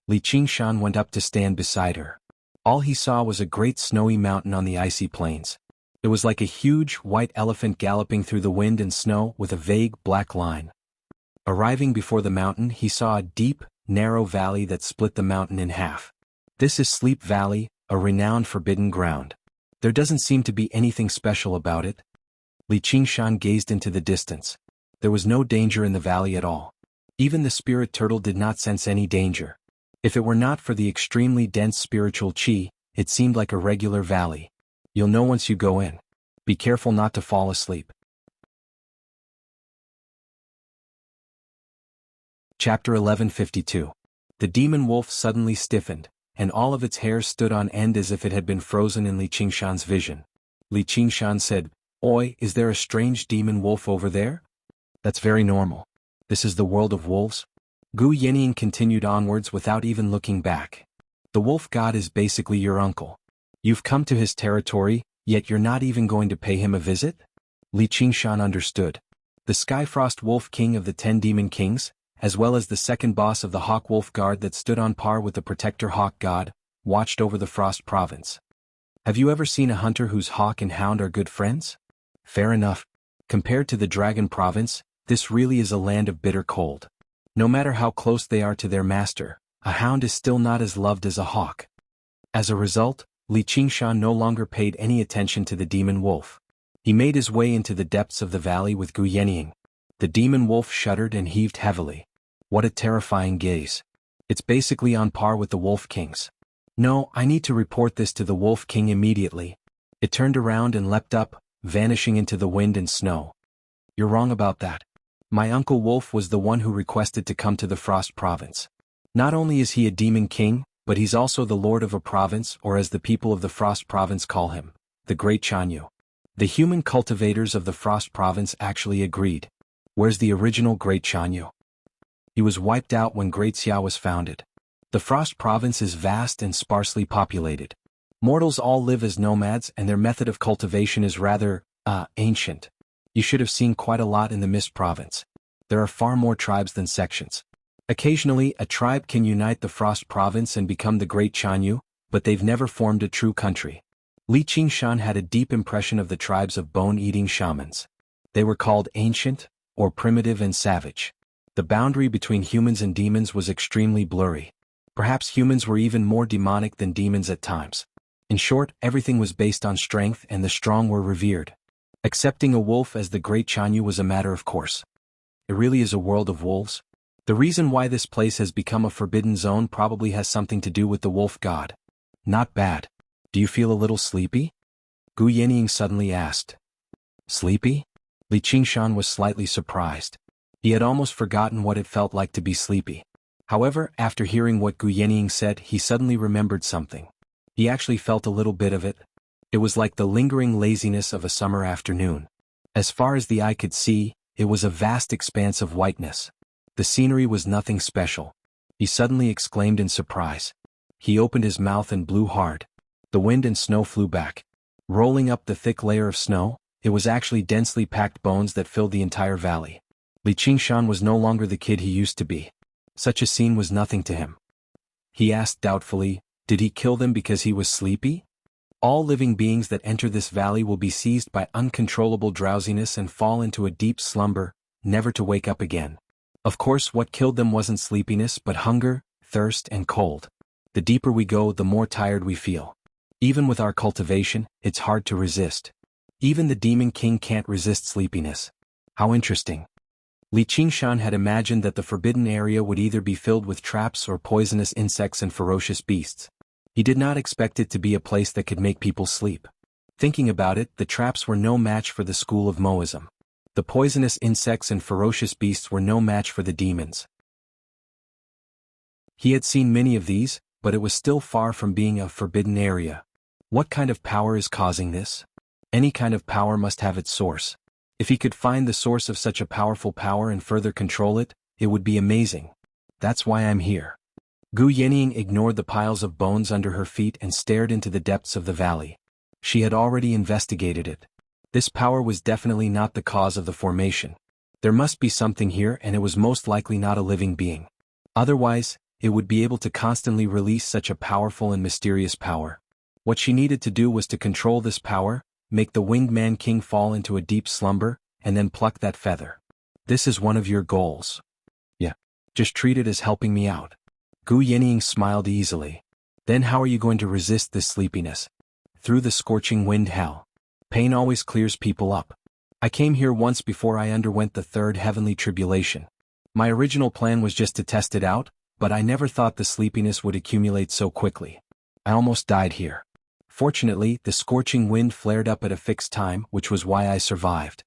Li Qingshan went up to stand beside her. All he saw was a great snowy mountain on the icy plains. It was like a huge white elephant galloping through the wind and snow with a vague black line. Arriving before the mountain, he saw a deep, narrow valley that split the mountain in half. This is Sleep Valley, a renowned forbidden ground. There doesn't seem to be anything special about it. Li Qingshan gazed into the distance. There was no danger in the valley at all. Even the spirit turtle did not sense any danger. If it were not for the extremely dense spiritual qi, it seemed like a regular valley. You'll know once you go in. Be careful not to fall asleep. Chapter 1152. The demon wolf suddenly stiffened, and all of its hairs stood on end as if it had been frozen in Li Qingshan's vision. Li Qingshan said, Oi, is there a strange demon wolf over there? That's very normal. This is the world of wolves. Gu Yanniang continued onwards without even looking back. The wolf god is basically your uncle. You've come to his territory, yet you're not even going to pay him a visit? Li Qingshan understood. The Skyfrost Wolf King of the 10 Demon Kings, as well as the second boss of the Hawk Wolf Guard that stood on par with the Protector Hawk God, watched over the Frost Province. Have you ever seen a hunter whose hawk and hound are good friends? Fair enough. Compared to the Dragon Province, this really is a land of bitter cold. No matter how close they are to their master, a hound is still not as loved as a hawk. As a result, Li Qingshan no longer paid any attention to the demon wolf. He made his way into the depths of the valley with Gu Yanniang. The demon wolf shuddered and heaved heavily. What a terrifying gaze. It's basically on par with the Wolf King's. No, I need to report this to the Wolf King immediately. It turned around and leapt up, vanishing into the wind and snow. You're wrong about that. My uncle Wolf was the one who requested to come to the Frost Province. Not only is he a demon king, but he's also the lord of a province, or as the people of the Frost Province call him, the Great Chanyu. The human cultivators of the Frost Province actually agreed. Where's the original Great Chanyu? He was wiped out when Great Xia was founded. The Frost Province is vast and sparsely populated. Mortals all live as nomads and their method of cultivation is rather, ancient. You should have seen quite a lot in the Mist Province. There are far more tribes than sections. Occasionally, a tribe can unite the Frost Province and become the Great Chanyu, but they've never formed a true country. Li Qingshan had a deep impression of the tribes of bone-eating shamans. They were called ancient, or primitive and savage. The boundary between humans and demons was extremely blurry. Perhaps humans were even more demonic than demons at times. In short, everything was based on strength and the strong were revered. Accepting a wolf as the Great Chanyu was a matter of course. It really is a world of wolves. The reason why this place has become a forbidden zone probably has something to do with the wolf god. Not bad. Do you feel a little sleepy? Gu Yenying suddenly asked. Sleepy? Li Qingshan was slightly surprised. He had almost forgotten what it felt like to be sleepy. However, after hearing what Gu Yenying said, he suddenly remembered something. He actually felt a little bit of it. It was like the lingering laziness of a summer afternoon. As far as the eye could see, it was a vast expanse of whiteness. The scenery was nothing special. He suddenly exclaimed in surprise. He opened his mouth and blew hard. The wind and snow flew back. Rolling up the thick layer of snow, it was actually densely packed bones that filled the entire valley. Li Qingshan was no longer the kid he used to be. Such a scene was nothing to him. He asked doubtfully, did he kill them because he was sleepy? All living beings that enter this valley will be seized by uncontrollable drowsiness and fall into a deep slumber, never to wake up again. Of course, what killed them wasn't sleepiness but hunger, thirst and cold. The deeper we go, the more tired we feel. Even with our cultivation, it's hard to resist. Even the Demon King can't resist sleepiness. How interesting. Li Qingshan had imagined that the forbidden area would either be filled with traps or poisonous insects and ferocious beasts. He did not expect it to be a place that could make people sleep. Thinking about it, the traps were no match for the school of Moism. The poisonous insects and ferocious beasts were no match for the demons. He had seen many of these, but it was still far from being a forbidden area. What kind of power is causing this? Any kind of power must have its source. If he could find the source of such a powerful power and further control it, it would be amazing. That's why I'm here. Gu Yenying ignored the piles of bones under her feet and stared into the depths of the valley. She had already investigated it. This power was definitely not the cause of the formation. There must be something here and it was most likely not a living being. Otherwise, it would be able to constantly release such a powerful and mysterious power. What she needed to do was to control this power, make the Winged Man King fall into a deep slumber, and then pluck that feather. This is one of your goals. Yeah. Just treat it as helping me out. Gu Yenying smiled easily. Then how are you going to resist this sleepiness? Through the scorching wind hell. Pain always clears people up. I came here once before I underwent the third heavenly tribulation. My original plan was just to test it out, but I never thought the sleepiness would accumulate so quickly. I almost died here. Fortunately, the scorching wind flared up at a fixed time, which was why I survived.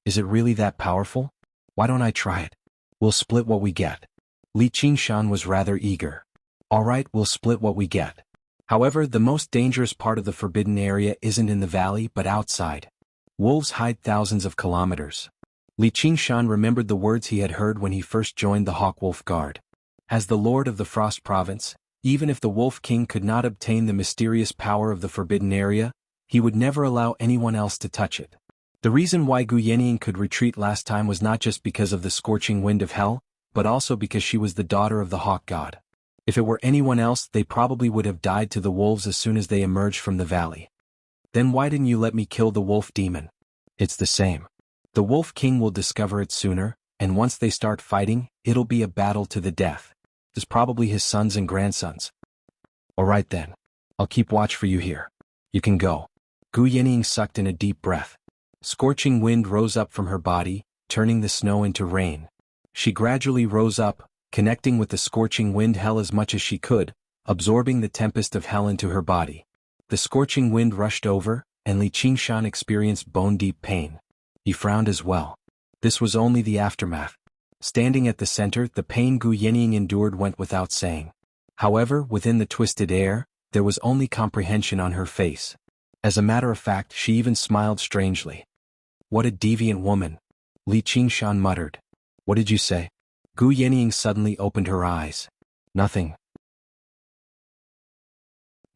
Is it really that powerful? Why don't I try it? We'll split what we get. Li Qingshan was rather eager. Alright, we'll split what we get. However, the most dangerous part of the forbidden area isn't in the valley but outside. Wolves hide thousands of kilometers. Li Qingshan remembered the words he had heard when he first joined the Hawkwolf Guard. As the Lord of the Frost Province, even if the Wolf King could not obtain the mysterious power of the forbidden area, he would never allow anyone else to touch it. The reason why Gu Yenying could retreat last time was not just because of the scorching wind of hell, but also because she was the daughter of the Hawk God. If it were anyone else, they probably would have died to the wolves as soon as they emerged from the valley. Then why didn't you let me kill the wolf demon? It's the same. The Wolf King will discover it sooner, and once they start fighting, it'll be a battle to the death. It's probably his sons and grandsons. Alright then. I'll keep watch for you here. You can go. Gu Yenying sucked in a deep breath. Scorching wind rose up from her body, turning the snow into rain. She gradually rose up, connecting with the scorching wind hell as much as she could, absorbing the tempest of hell into her body. The scorching wind rushed over, and Li Qingshan experienced bone-deep pain. He frowned as well. This was only the aftermath. Standing at the center, the pain Gu Yenying endured went without saying. However, within the twisted air, there was only comprehension on her face. As a matter of fact, she even smiled strangely. What a deviant woman, Li Qingshan muttered. What did you say? Gu Yenying suddenly opened her eyes. Nothing.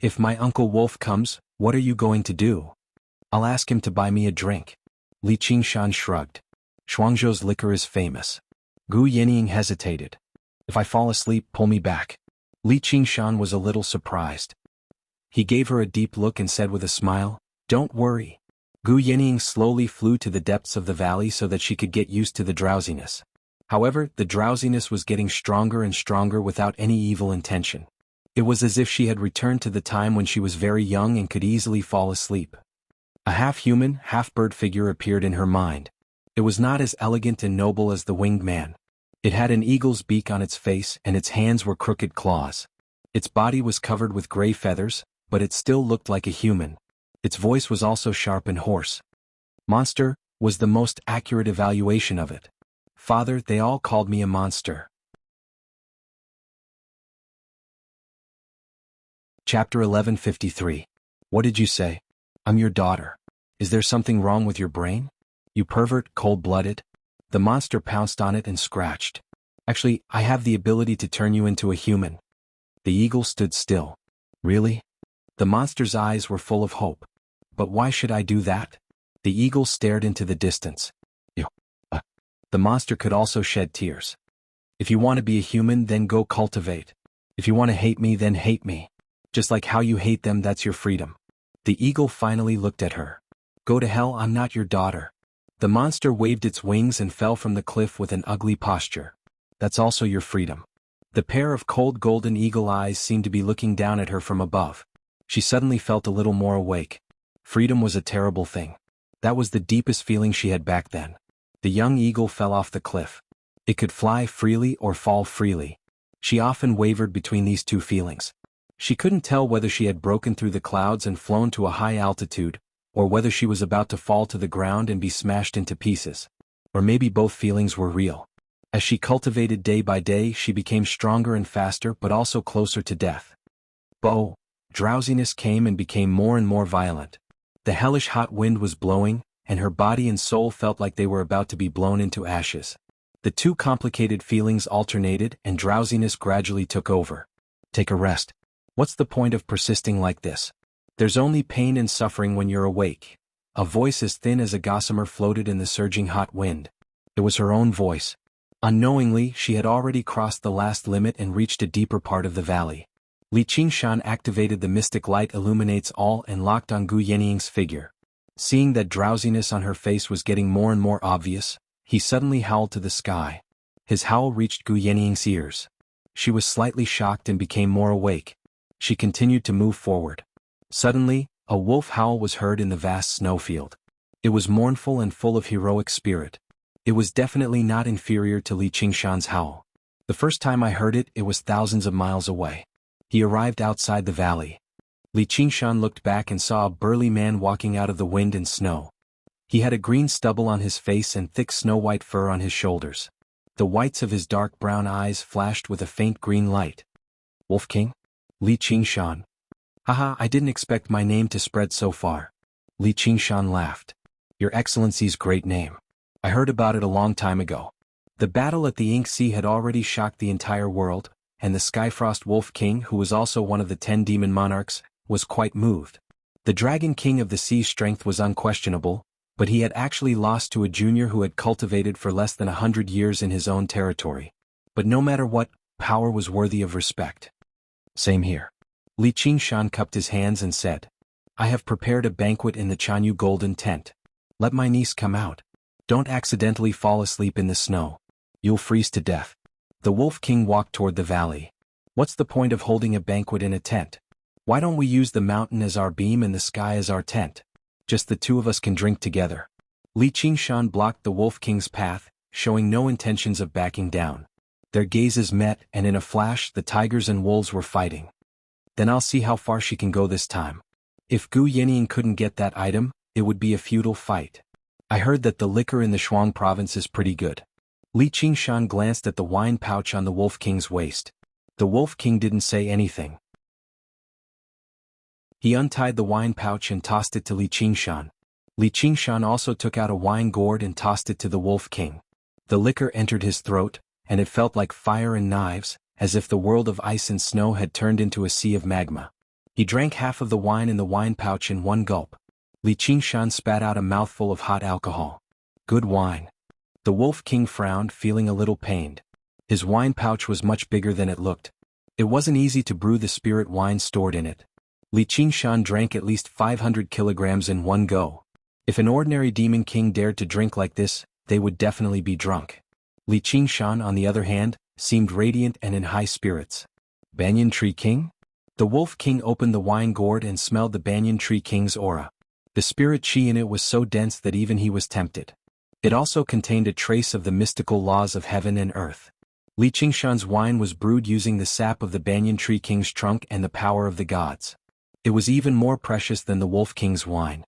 If my Uncle Wolf comes, what are you going to do? I'll ask him to buy me a drink. Li Qingshan shrugged. Shuangzhou's liquor is famous. Gu Yenying hesitated. If I fall asleep, pull me back. Li Qingshan was a little surprised. He gave her a deep look and said with a smile, Don't worry. Gu Yenying slowly flew to the depths of the valley so that she could get used to the drowsiness. However, the drowsiness was getting stronger and stronger without any evil intention. It was as if she had returned to the time when she was very young and could easily fall asleep. A half-human, half-bird figure appeared in her mind. It was not as elegant and noble as the winged man. It had an eagle's beak on its face and its hands were crooked claws. Its body was covered with gray feathers, but it still looked like a human. Its voice was also sharp and hoarse. Monster was the most accurate evaluation of it. Father, they all called me a monster. Chapter 1153. What did you say? I'm your daughter. Is there something wrong with your brain? You pervert, cold-blooded. The monster pounced on it and scratched. Actually, I have the ability to turn you into a human. The eagle stood still. Really? The monster's eyes were full of hope. But why should I do that? The eagle stared into the distance. The monster could also shed tears. If you want to be a human, then go cultivate. If you want to hate me, then hate me. Just like how you hate them, that's your freedom. The eagle finally looked at her. Go to hell, I'm not your daughter. The monster waved its wings and fell from the cliff with an ugly posture. That's also your freedom. The pair of cold golden eagle eyes seemed to be looking down at her from above. She suddenly felt a little more awake. Freedom was a terrible thing. That was the deepest feeling she had back then. The young eagle fell off the cliff. It could fly freely or fall freely. She often wavered between these two feelings. She couldn't tell whether she had broken through the clouds and flown to a high altitude, or whether she was about to fall to the ground and be smashed into pieces. Or maybe both feelings were real. As she cultivated day by day, she became stronger and faster but also closer to death. But drowsiness came and became more and more violent. The hellish hot wind was blowing, and her body and soul felt like they were about to be blown into ashes. The two complicated feelings alternated and drowsiness gradually took over. Take a rest. What's the point of persisting like this? There's only pain and suffering when you're awake. A voice as thin as a gossamer floated in the surging hot wind. It was her own voice. Unknowingly, she had already crossed the last limit and reached a deeper part of the valley. Li Qingshan activated the mystic light illuminates all and locked on Gu Yenying's figure. Seeing that drowsiness on her face was getting more and more obvious, he suddenly howled to the sky. His howl reached Gu Yenying's ears. She was slightly shocked and became more awake. She continued to move forward. Suddenly, a wolf howl was heard in the vast snowfield. It was mournful and full of heroic spirit. It was definitely not inferior to Li Qingshan's howl. The first time I heard it, it was thousands of miles away. He arrived outside the valley. Li Qingshan looked back and saw a burly man walking out of the wind and snow. He had a green stubble on his face and thick snow-white fur on his shoulders. The whites of his dark brown eyes flashed with a faint green light. Wolf King? Li Qingshan. Haha, I didn't expect my name to spread so far. Li Qingshan laughed. Your Excellency's great name. I heard about it a long time ago. The battle at the Ink Sea had already shocked the entire world, and the Skyfrost Wolf King, who was also one of the 10 demon monarchs, was quite moved. The Dragon King of the Sea's strength was unquestionable, but he had actually lost to a junior who had cultivated for less than 100 years in his own territory. But no matter what, power was worthy of respect. Same here. Li Qingshan cupped his hands and said, I have prepared a banquet in the Chanyu golden tent. Let my niece come out. Don't accidentally fall asleep in the snow. You'll freeze to death. The Wolf King walked toward the valley. What's the point of holding a banquet in a tent? Why don't we use the mountain as our beam and the sky as our tent? Just the two of us can drink together. Li Qingshan blocked the Wolf King's path, showing no intentions of backing down. Their gazes met, and in a flash the tigers and wolves were fighting. Then I'll see how far she can go this time. If Gu Yenying couldn't get that item, it would be a futile fight. I heard that the liquor in the Shuang province is pretty good. Li Qingshan glanced at the wine pouch on the Wolf King's waist. The Wolf King didn't say anything. He untied the wine pouch and tossed it to Li Qingshan. Li Qingshan also took out a wine gourd and tossed it to the Wolf King. The liquor entered his throat, and it felt like fire and knives, as if the world of ice and snow had turned into a sea of magma. He drank half of the wine in the wine pouch in one gulp. Li Qingshan spat out a mouthful of hot alcohol. Good wine. The Wolf King frowned, feeling a little pained. His wine pouch was much bigger than it looked. It wasn't easy to brew the spirit wine stored in it. Li Qingshan drank at least 500 kilograms in one go. If an ordinary demon king dared to drink like this, they would definitely be drunk. Li Qingshan, on the other hand, seemed radiant and in high spirits. Banyan Tree King? The Wolf King opened the wine gourd and smelled the Banyan Tree King's aura. The spirit chi in it was so dense that even he was tempted. It also contained a trace of the mystical laws of heaven and earth. Li Qingshan's wine was brewed using the sap of the Banyan Tree King's trunk and the power of the gods. It was even more precious than the Wolf King's wine.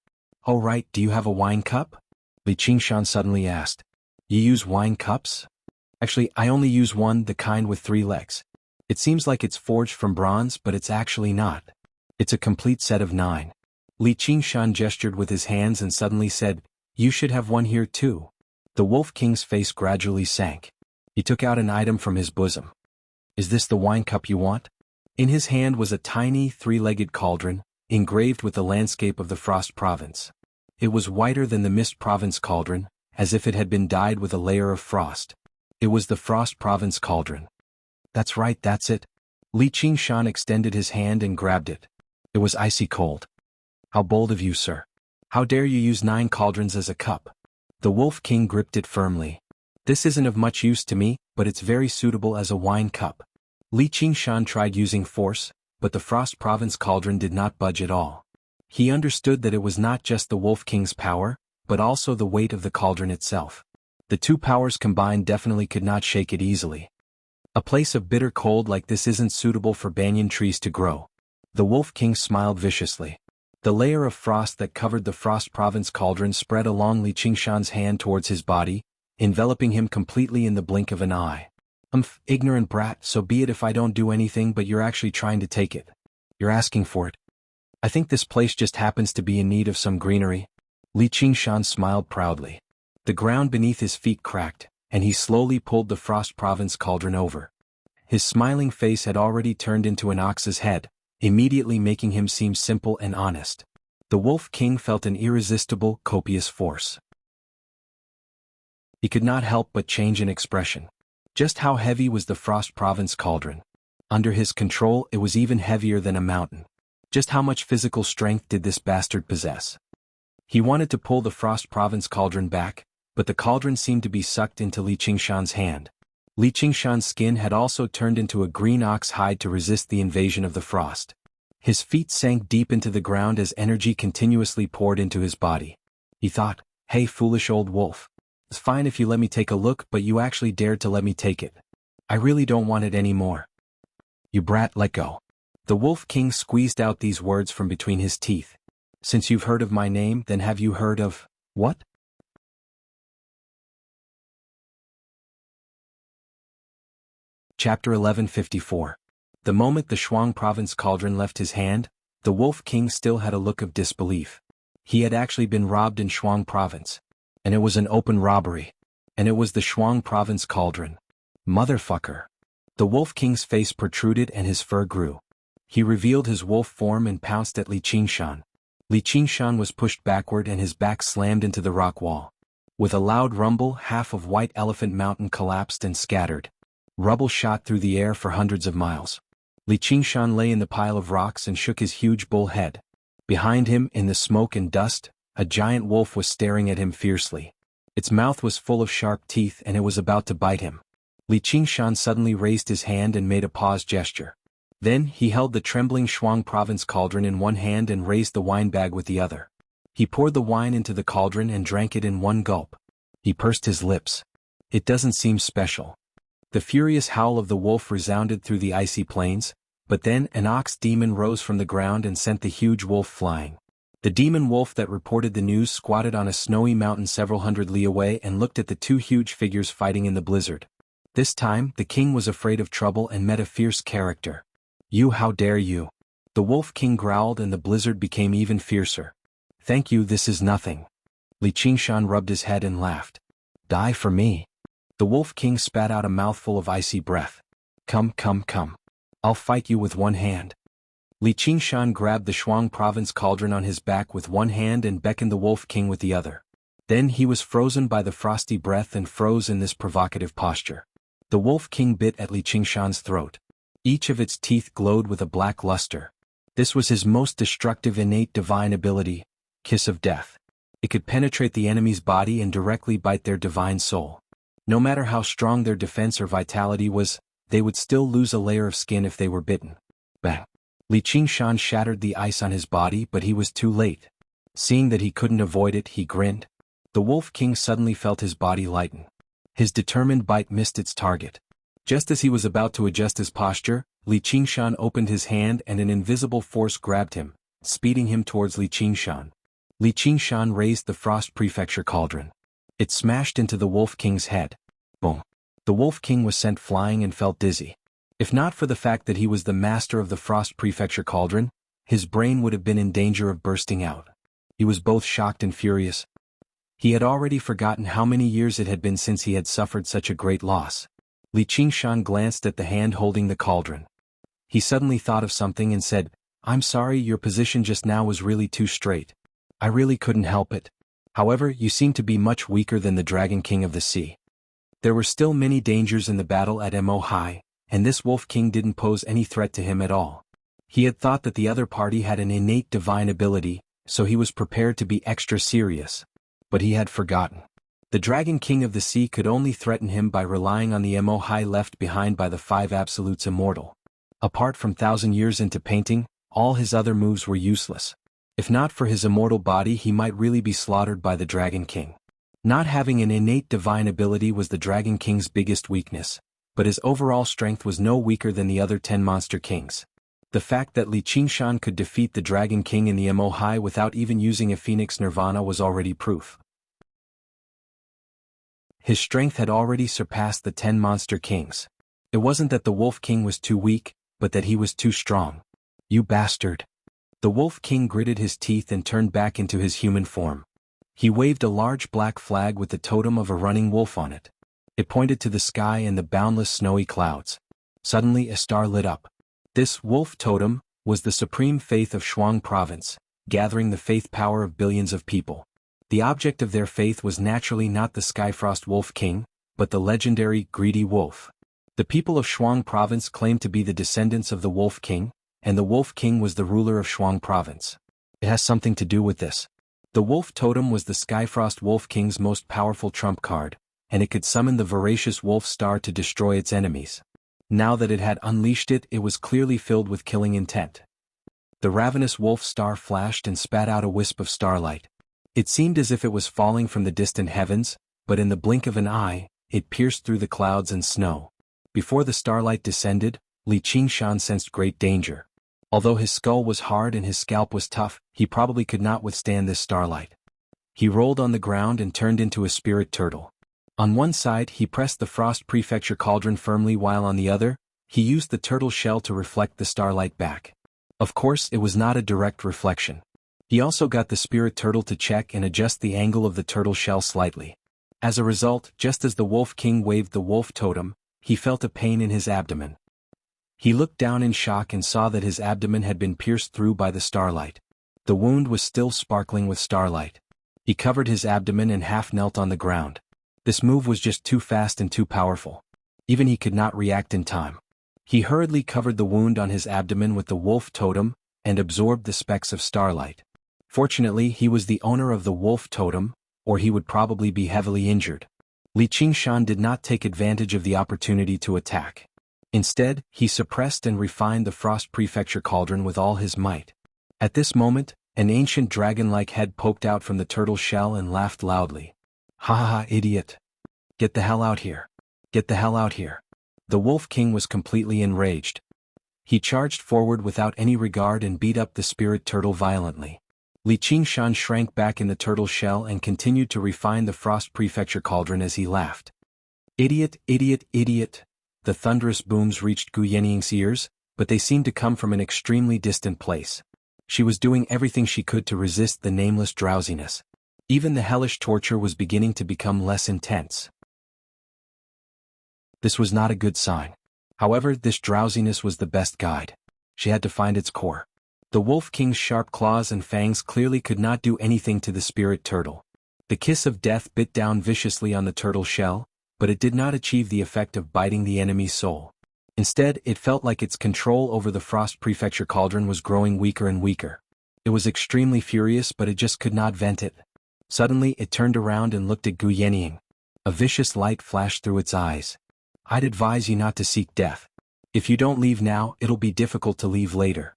"Oh right, do you have a wine cup?" Li Qingshan suddenly asked. "You use wine cups?" "Actually, I only use one, the kind with 3 legs. It seems like it's forged from bronze, but it's actually not. It's a complete set of 9. Li Qingshan gestured with his hands and suddenly said, "You should have one here too." The Wolf King's face gradually sank. He took out an item from his bosom. "Is this the wine cup you want?" In his hand was a tiny 3-legged cauldron, engraved with the landscape of the Frost Province. It was whiter than the Mist Province cauldron, as if it had been dyed with a layer of frost. It was the Frost Province cauldron. "That's right, that's it." Li Qingshan extended his hand and grabbed it. It was icy cold. "How bold of you, sir. How dare you use 9 cauldrons as a cup?" The Wolf King gripped it firmly. "This isn't of much use to me, but it's very suitable as a wine cup." Li Qingshan tried using force, but the Frost Province cauldron did not budge at all. He understood that it was not just the Wolf King's power, but also the weight of the cauldron itself. The 2 powers combined definitely could not shake it easily. A place of bitter cold like this isn't suitable for banyan trees to grow. The Wolf King smiled viciously. The layer of frost that covered the Frost Province cauldron spread along Li Qingshan's hand towards his body, enveloping him completely in the blink of an eye. Ignorant brat, so be it if I don't do anything, but you're actually trying to take it. You're asking for it. I think this place just happens to be in need of some greenery." Li Qingshan smiled proudly. The ground beneath his feet cracked, and he slowly pulled the Frost Province cauldron over. His smiling face had already turned into an ox's head, immediately making him seem simple and honest. The Wolf King felt an irresistible, copious force. He could not help but change in expression. Just how heavy was the Frost Province cauldron? Under his control, it was even heavier than a mountain. Just how much physical strength did this bastard possess? He wanted to pull the Frost Province cauldron back, but the cauldron seemed to be sucked into Li Qingshan's hand. Li Qingshan's skin had also turned into a green ox hide to resist the invasion of the frost. His feet sank deep into the ground as energy continuously poured into his body. He thought, "Hey, foolish old wolf. It's fine if you let me take a look, but you actually dared to let me take it. I really don't want it anymore. You brat, let go." The Wolf King squeezed out these words from between his teeth. "Since you've heard of my name, then have you heard of, what?" Chapter 1154. The moment the Shuang Province cauldron left his hand, the Wolf King still had a look of disbelief. He had actually been robbed in Shuang Province. And it was an open robbery. And it was the Shuang Province cauldron. Motherfucker. The Wolf King's face protruded and his fur grew. He revealed his wolf form and pounced at Li Qingshan. Li Qingshan was pushed backward and his back slammed into the rock wall. With a loud rumble, half of White Elephant Mountain collapsed and scattered. Rubble shot through the air for hundreds of miles. Li Qingshan lay in the pile of rocks and shook his huge bull head. Behind him, in the smoke and dust, a giant wolf was staring at him fiercely. Its mouth was full of sharp teeth and it was about to bite him. Li Qingshan suddenly raised his hand and made a pause gesture. Then he held the trembling Shuang Province cauldron in one hand and raised the wine bag with the other. He poured the wine into the cauldron and drank it in one gulp. He pursed his lips. It doesn't seem special. The furious howl of the wolf resounded through the icy plains, but then an ox demon rose from the ground and sent the huge wolf flying. The demon wolf that reported the news squatted on a snowy mountain several hundred li away and looked at the 2 huge figures fighting in the blizzard. This time, the king was afraid of trouble and met a fierce character. "You, how dare you? The Wolf King growled and the blizzard became even fiercer. "Thank you, this is nothing." Li Qingshan rubbed his head and laughed. "Die for me." The Wolf King spat out a mouthful of icy breath. Come, come, come. I'll fight you with one hand." Li Qingshan grabbed the Shuang province cauldron on his back with one hand and beckoned the Wolf King with the other. Then he was frozen by the frosty breath and froze in this provocative posture. The Wolf King bit at Li Qingshan's throat. Each of its teeth glowed with a black luster. This was his most destructive innate divine ability, Kiss of Death. It could penetrate the enemy's body and directly bite their divine soul. No matter how strong their defense or vitality was, they would still lose a layer of skin if they were bitten. Bang! Li Qingshan shattered the ice on his body, but he was too late. Seeing that he couldn't avoid it, he grinned. The Wolf King suddenly felt his body lighten. His determined bite missed its target. Just as he was about to adjust his posture, Li Qingshan opened his hand and an invisible force grabbed him, speeding him towards Li Qingshan. Li Qingshan raised the Frost Prefecture cauldron. It smashed into the Wolf King's head. Boom! The Wolf King was sent flying and felt dizzy. If not for the fact that he was the master of the Frost Prefecture cauldron, his brain would have been in danger of bursting out. He was both shocked and furious. He had already forgotten how many years it had been since he had suffered such a great loss. Li Qingshan glanced at the hand holding the cauldron. He suddenly thought of something and said, "I'm sorry, your position just now was really too straight. I really couldn't help it. However, you seem to be much weaker than the Dragon King of the Sea." There were still many dangers in the battle at Mo Hai, and this Wolf King didn't pose any threat to him at all. He had thought that the other party had an innate divine ability, so he was prepared to be extra serious. But he had forgotten. The Dragon King of the Sea could only threaten him by relying on the Mo Hai left behind by the Five Absolutes Immortal. Apart from 1,000 years into painting, all his other moves were useless. If not for his immortal body, he might really be slaughtered by the Dragon King. Not having an innate divine ability was the Dragon King's biggest weakness, but his overall strength was no weaker than the other 10 monster kings. The fact that Li Qingshan could defeat the Dragon King in the Mo Hai without even using a Phoenix Nirvana was already proof. His strength had already surpassed the 10 monster kings. It wasn't that the Wolf King was too weak, but that he was too strong. "You bastard." The Wolf King gritted his teeth and turned back into his human form. He waved a large black flag with the totem of a running wolf on it. It pointed to the sky and the boundless snowy clouds. Suddenly a star lit up. This wolf totem was the supreme faith of Shuang province, gathering the faith power of billions of people. The object of their faith was naturally not the Skyfrost Wolf King, but the legendary greedy wolf. The people of Shuang province claimed to be the descendants of the Wolf King, and the Wolf King was the ruler of Shuang province. It has something to do with this. The wolf totem was the Skyfrost Wolf King's most powerful trump card, and it could summon the voracious wolf star to destroy its enemies. Now that it had unleashed it, it was clearly filled with killing intent. The ravenous wolf star flashed and spat out a wisp of starlight. It seemed as if it was falling from the distant heavens, but in the blink of an eye, it pierced through the clouds and snow. Before the starlight descended, Li Qingshan sensed great danger. Although his skull was hard and his scalp was tough, he probably could not withstand this starlight. He rolled on the ground and turned into a spirit turtle. On one side he pressed the Frost Prefecture cauldron firmly, while on the other, he used the turtle shell to reflect the starlight back. Of course, it was not a direct reflection. He also got the spirit turtle to check and adjust the angle of the turtle shell slightly. As a result, just as the Wolf King waved the wolf totem, he felt a pain in his abdomen. He looked down in shock and saw that his abdomen had been pierced through by the starlight. The wound was still sparkling with starlight. He covered his abdomen and half knelt on the ground. This move was just too fast and too powerful. Even he could not react in time. He hurriedly covered the wound on his abdomen with the wolf totem, and absorbed the specks of starlight. Fortunately, he was the owner of the wolf totem, or he would probably be heavily injured. Li Qingshan did not take advantage of the opportunity to attack. Instead, he suppressed and refined the Frost Prefecture cauldron with all his might. At this moment, an ancient dragon-like head poked out from the turtle shell and laughed loudly. "Ha ha ha, idiot! Get the hell out here! Get the hell out here!" The Wolf King was completely enraged. He charged forward without any regard and beat up the spirit turtle violently. Li Qingshan shrank back in the turtle shell and continued to refine the Frost Prefecture cauldron as he laughed. "Idiot, idiot, idiot!" The thunderous booms reached Gu Yening's ears, but they seemed to come from an extremely distant place. She was doing everything she could to resist the nameless drowsiness. Even the hellish torture was beginning to become less intense. This was not a good sign. However, this drowsiness was the best guide. She had to find its core. The Wolf King's sharp claws and fangs clearly could not do anything to the spirit turtle. The kiss of death bit down viciously on the turtle shell, but it did not achieve the effect of biting the enemy's soul. Instead, it felt like its control over the Frost Prefecture cauldron was growing weaker and weaker. It was extremely furious, but it just could not vent it. Suddenly, it turned around and looked at Gu Yenying. A vicious light flashed through its eyes. "I'd advise you not to seek death. If you don't leave now, it'll be difficult to leave later."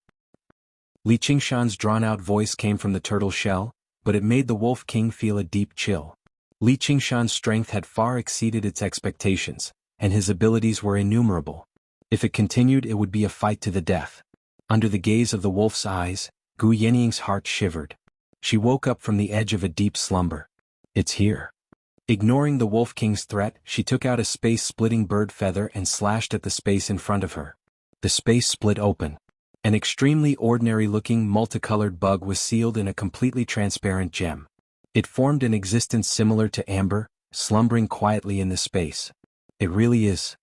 Li Qingshan's drawn-out voice came from the turtle shell, but it made the Wolf King feel a deep chill. Li Qingshan's strength had far exceeded its expectations, and his abilities were innumerable. If it continued, it would be a fight to the death. Under the gaze of the wolf's eyes, Gu Yenying's heart shivered. She woke up from the edge of a deep slumber. "It's here." Ignoring the Wolf King's threat, she took out a space-splitting bird feather and slashed at the space in front of her. The space split open. An extremely ordinary-looking multicolored bug was sealed in a completely transparent gem. It formed an existence similar to amber, slumbering quietly in the space. It really is.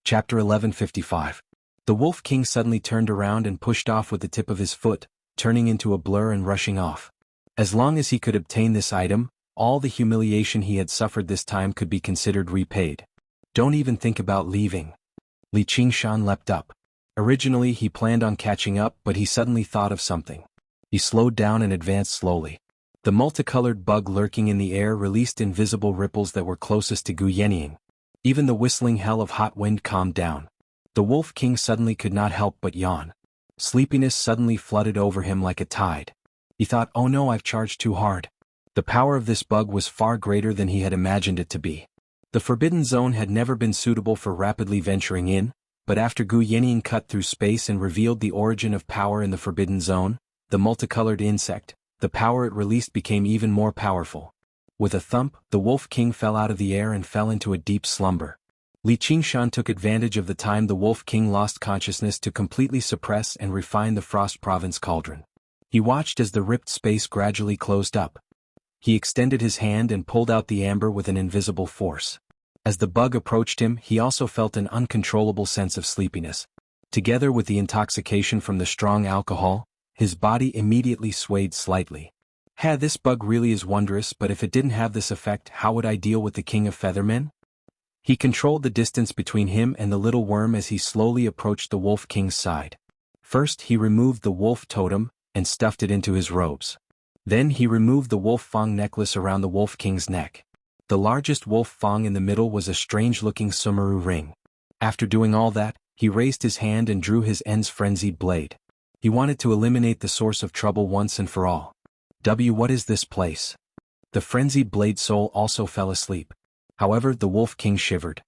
Chapter 1155. The Wolf King suddenly turned around and pushed off with the tip of his foot, turning into a blur and rushing off. As long as he could obtain this item, all the humiliation he had suffered this time could be considered repaid. "Don't even think about leaving." Li Qingshan leapt up. Originally he planned on catching up, but he suddenly thought of something. He slowed down and advanced slowly. The multicolored bug lurking in the air released invisible ripples that were closest to Gu Yenying. Even the whistling hell of hot wind calmed down. The Wolf King suddenly could not help but yawn. Sleepiness suddenly flooded over him like a tide. He thought, "Oh no, I've charged too hard." The power of this bug was far greater than he had imagined it to be. The Forbidden Zone had never been suitable for rapidly venturing in, but after Gu Yenying cut through space and revealed the origin of power in the Forbidden Zone, the multicolored insect, the power it released became even more powerful. With a thump, the Wolf King fell out of the air and fell into a deep slumber. Li Qingshan took advantage of the time the Wolf King lost consciousness to completely suppress and refine the Frost Province cauldron. He watched as the ripped space gradually closed up. He extended his hand and pulled out the amber with an invisible force. As the bug approached him, he also felt an uncontrollable sense of sleepiness. Together with the intoxication from the strong alcohol, his body immediately swayed slightly. This bug really is wondrous, but if it didn't have this effect, how would I deal with the King of Feathermen? He controlled the distance between him and the little worm as he slowly approached the Wolf King's side. First he removed the wolf totem and stuffed it into his robes. Then he removed the wolf fang necklace around the Wolf King's neck. The largest wolf fang in the middle was a strange-looking sumaru ring. After doing all that, he raised his hand and drew his end's frenzied blade. He wanted to eliminate the source of trouble once and for all. What is this place? The frenzied blade soul also fell asleep. However, the Wolf King shivered.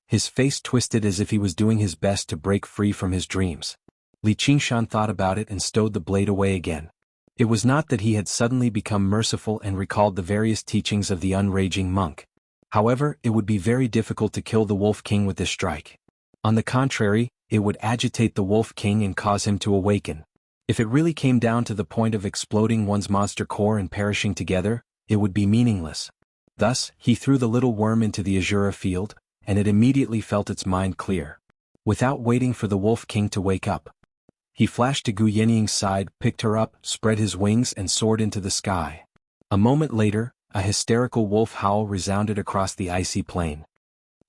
His face twisted as if he was doing his best to break free from his dreams. Li Qingshan thought about it and stowed the blade away again. It was not that he had suddenly become merciful and recalled the various teachings of the unraging monk. However, it would be very difficult to kill the Wolf King with this strike. On the contrary, it would agitate the Wolf King and cause him to awaken. If it really came down to the point of exploding one's monster core and perishing together, it would be meaningless. Thus, he threw the little worm into the Azura field, and it immediately felt its mind clear. Without waiting for the Wolf King to wake up, he flashed to Gu Yenying's side, picked her up, spread his wings and soared into the sky. A moment later, a hysterical wolf howl resounded across the icy plain.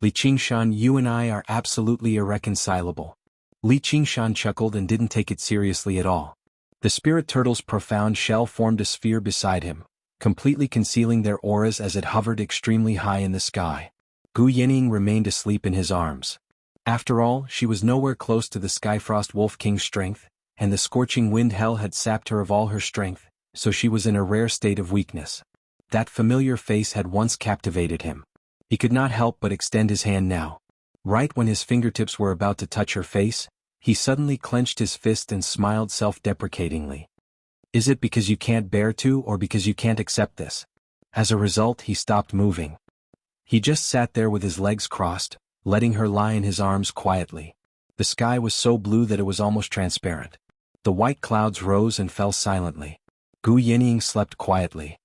"Li Qingshan, you and I are absolutely irreconcilable." Li Qingshan chuckled and didn't take it seriously at all. The spirit turtle's profound shell formed a sphere beside him, completely concealing their auras as it hovered extremely high in the sky. Gu Yenying remained asleep in his arms. After all, she was nowhere close to the Skyfrost Wolf King's strength, and the scorching wind hell had sapped her of all her strength, so she was in a rare state of weakness. That familiar face had once captivated him. He could not help but extend his hand now. Right when his fingertips were about to touch her face, he suddenly clenched his fist and smiled self-deprecatingly. "Is it because you can't bear to or because you can't accept this?" As a result, he stopped moving. He just sat there with his legs crossed, letting her lie in his arms quietly. The sky was so blue that it was almost transparent. The white clouds rose and fell silently. Gu Yinying slept quietly.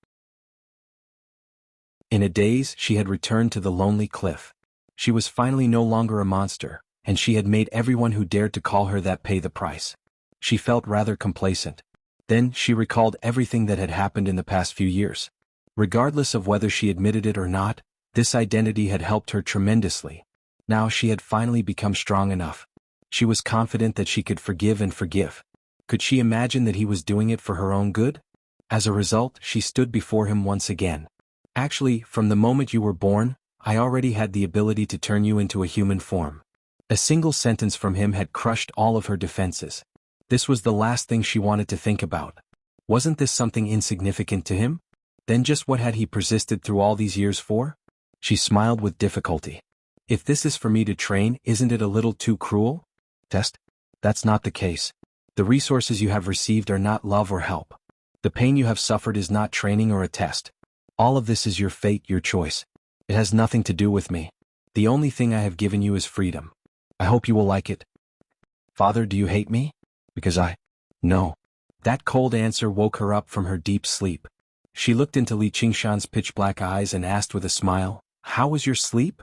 In a daze, she had returned to the lonely cliff. She was finally no longer a monster, and she had made everyone who dared to call her that pay the price. She felt rather complacent. Then she recalled everything that had happened in the past few years. Regardless of whether she admitted it or not, this identity had helped her tremendously. Now she had finally become strong enough. She was confident that she could forgive and forgive. Could she imagine that he was doing it for her own good? As a result, she stood before him once again. Actually, from the moment you were born, I already had the ability to turn you into a human form. A single sentence from him had crushed all of her defenses. This was the last thing she wanted to think about. Wasn't this something insignificant to him? Then just what had he persisted through all these years for? She smiled with difficulty. If this is for me to train, isn't it a little too cruel? Test? That's not the case. The resources you have received are not love or help. The pain you have suffered is not training or a test. All of this is your fate, your choice. It has nothing to do with me. The only thing I have given you is freedom. I hope you will like it. Father, do you hate me? Because No. That cold answer woke her up from her deep sleep. She looked into Li Qingshan's pitch-black eyes and asked with a smile, "How was your sleep?"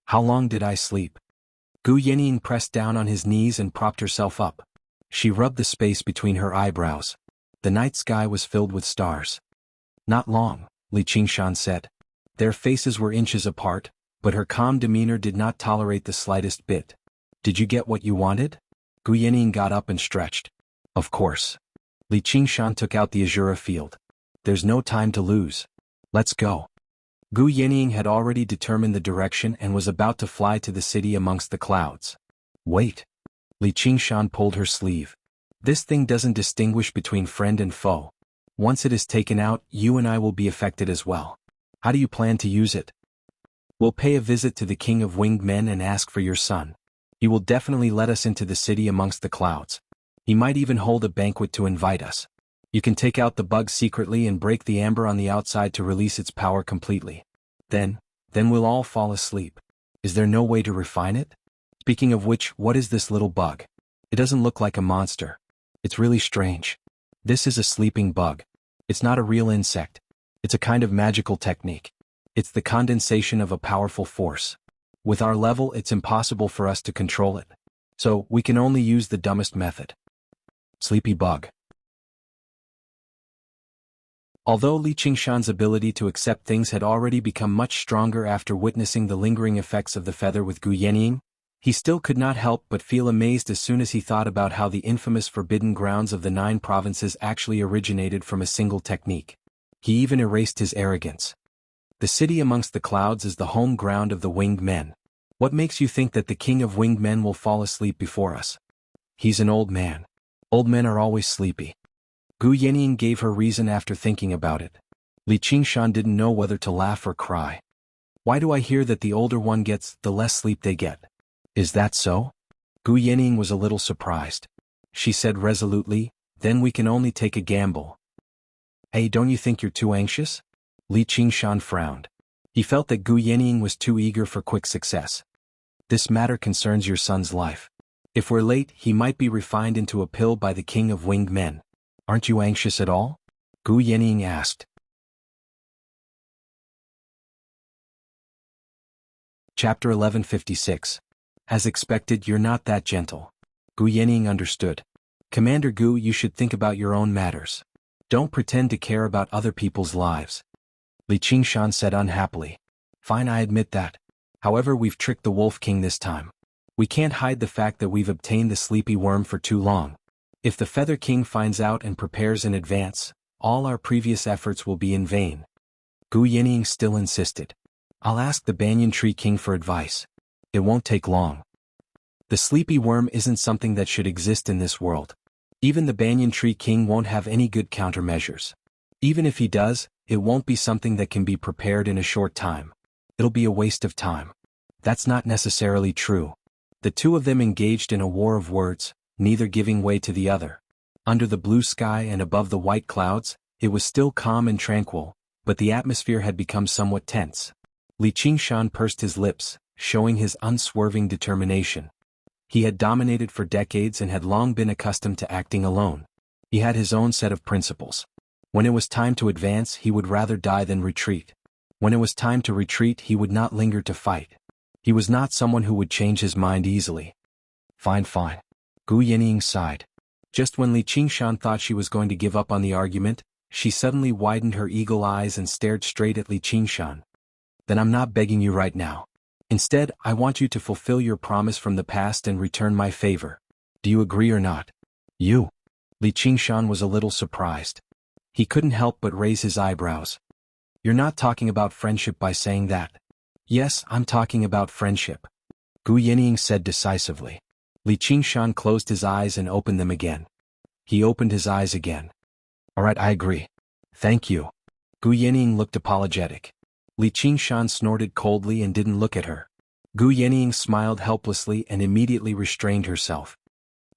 "How long did I sleep?" Gu Yinying pressed down on his knees and propped herself up. She rubbed the space between her eyebrows. The night sky was filled with stars. "Not long," Li Qingshan said. Their faces were inches apart, but her calm demeanor did not tolerate the slightest bit. "Did you get what you wanted?" Gu Yinying got up and stretched. "Of course." Li Qingshan took out the Azura field. "There's no time to lose. Let's go." Gu Yinying had already determined the direction and was about to fly to the city amongst the clouds. "Wait." Li Qingshan pulled her sleeve. "This thing doesn't distinguish between friend and foe. Once it is taken out, you and I will be affected as well. How do you plan to use it?" "We'll pay a visit to the King of Winged Men and ask for your son. He will definitely let us into the city amongst the clouds. He might even hold a banquet to invite us. You can take out the bug secretly and break the amber on the outside to release its power completely. Then we'll all fall asleep. Is there no way to refine it? Speaking of which, what is this little bug? It doesn't look like a monster. It's really strange. This is a sleeping bug. It's not a real insect. It's a kind of magical technique. It's the condensation of a powerful force. With our level, it's impossible for us to control it. So, we can only use the dumbest method. Sleepy bug. Although Li Qingshan's ability to accept things had already become much stronger after witnessing the lingering effects of the feather with Gu Yinying, he still could not help but feel amazed as soon as he thought about how the infamous forbidden grounds of the 9 provinces actually originated from a single technique. He even erased his arrogance. The city amongst the clouds is the home ground of the winged men. What makes you think that the king of winged men will fall asleep before us? He's an old man. Old men are always sleepy. Gu Yinying gave her reason after thinking about it. Li Qingshan didn't know whether to laugh or cry. Why do I hear that the older one gets, the less sleep they get? Is that so? Gu Yinying was a little surprised. She said resolutely, "Then we can only take a gamble." "Hey, don't you think you're too anxious?" Li Qingshan frowned. He felt that Gu Yinying was too eager for quick success. "This matter concerns your son's life. If we're late, he might be refined into a pill by the king of winged men. Aren't you anxious at all?" Gu Yinying asked. Chapter 1156. As expected, you're not that gentle. Gu Yinying understood. "Commander Gu, you should think about your own matters. Don't pretend to care about other people's lives." Li Qingshan said unhappily. "Fine, I admit that. However, we've tricked the Wolf King this time. We can't hide the fact that we've obtained the sleepy worm for too long. If the Feather King finds out and prepares in advance, all our previous efforts will be in vain." Gu Yinying still insisted. "I'll ask the Banyan Tree King for advice. It won't take long. The sleepy worm isn't something that should exist in this world. Even the Banyan Tree King won't have any good countermeasures. Even if he does, it won't be something that can be prepared in a short time. It'll be a waste of time." That's not necessarily true. The two of them engaged in a war of words, neither giving way to the other. Under the blue sky and above the white clouds, it was still calm and tranquil, but the atmosphere had become somewhat tense. Li Qingshan pursed his lips, showing his unswerving determination. He had dominated for decades and had long been accustomed to acting alone. He had his own set of principles. When it was time to advance, he would rather die than retreat. When it was time to retreat, he would not linger to fight. He was not someone who would change his mind easily. Fine. Gu Yinying sighed. Just when Li Qingshan thought she was going to give up on the argument, she suddenly widened her eagle eyes and stared straight at Li Qingshan. Then I'm not begging you right now. Instead, I want you to fulfill your promise from the past and return my favor. Do you agree or not? You? Li Qingshan was a little surprised. He couldn't help but raise his eyebrows. You're not talking about friendship by saying that. Yes, I'm talking about friendship. Gu Yinying said decisively. Li Qingshan closed his eyes and opened them again. He opened his eyes again. All right, I agree. Thank you. Gu Yinying looked apologetic. Li Qingshan snorted coldly and didn't look at her. Gu Yinying smiled helplessly and immediately restrained herself.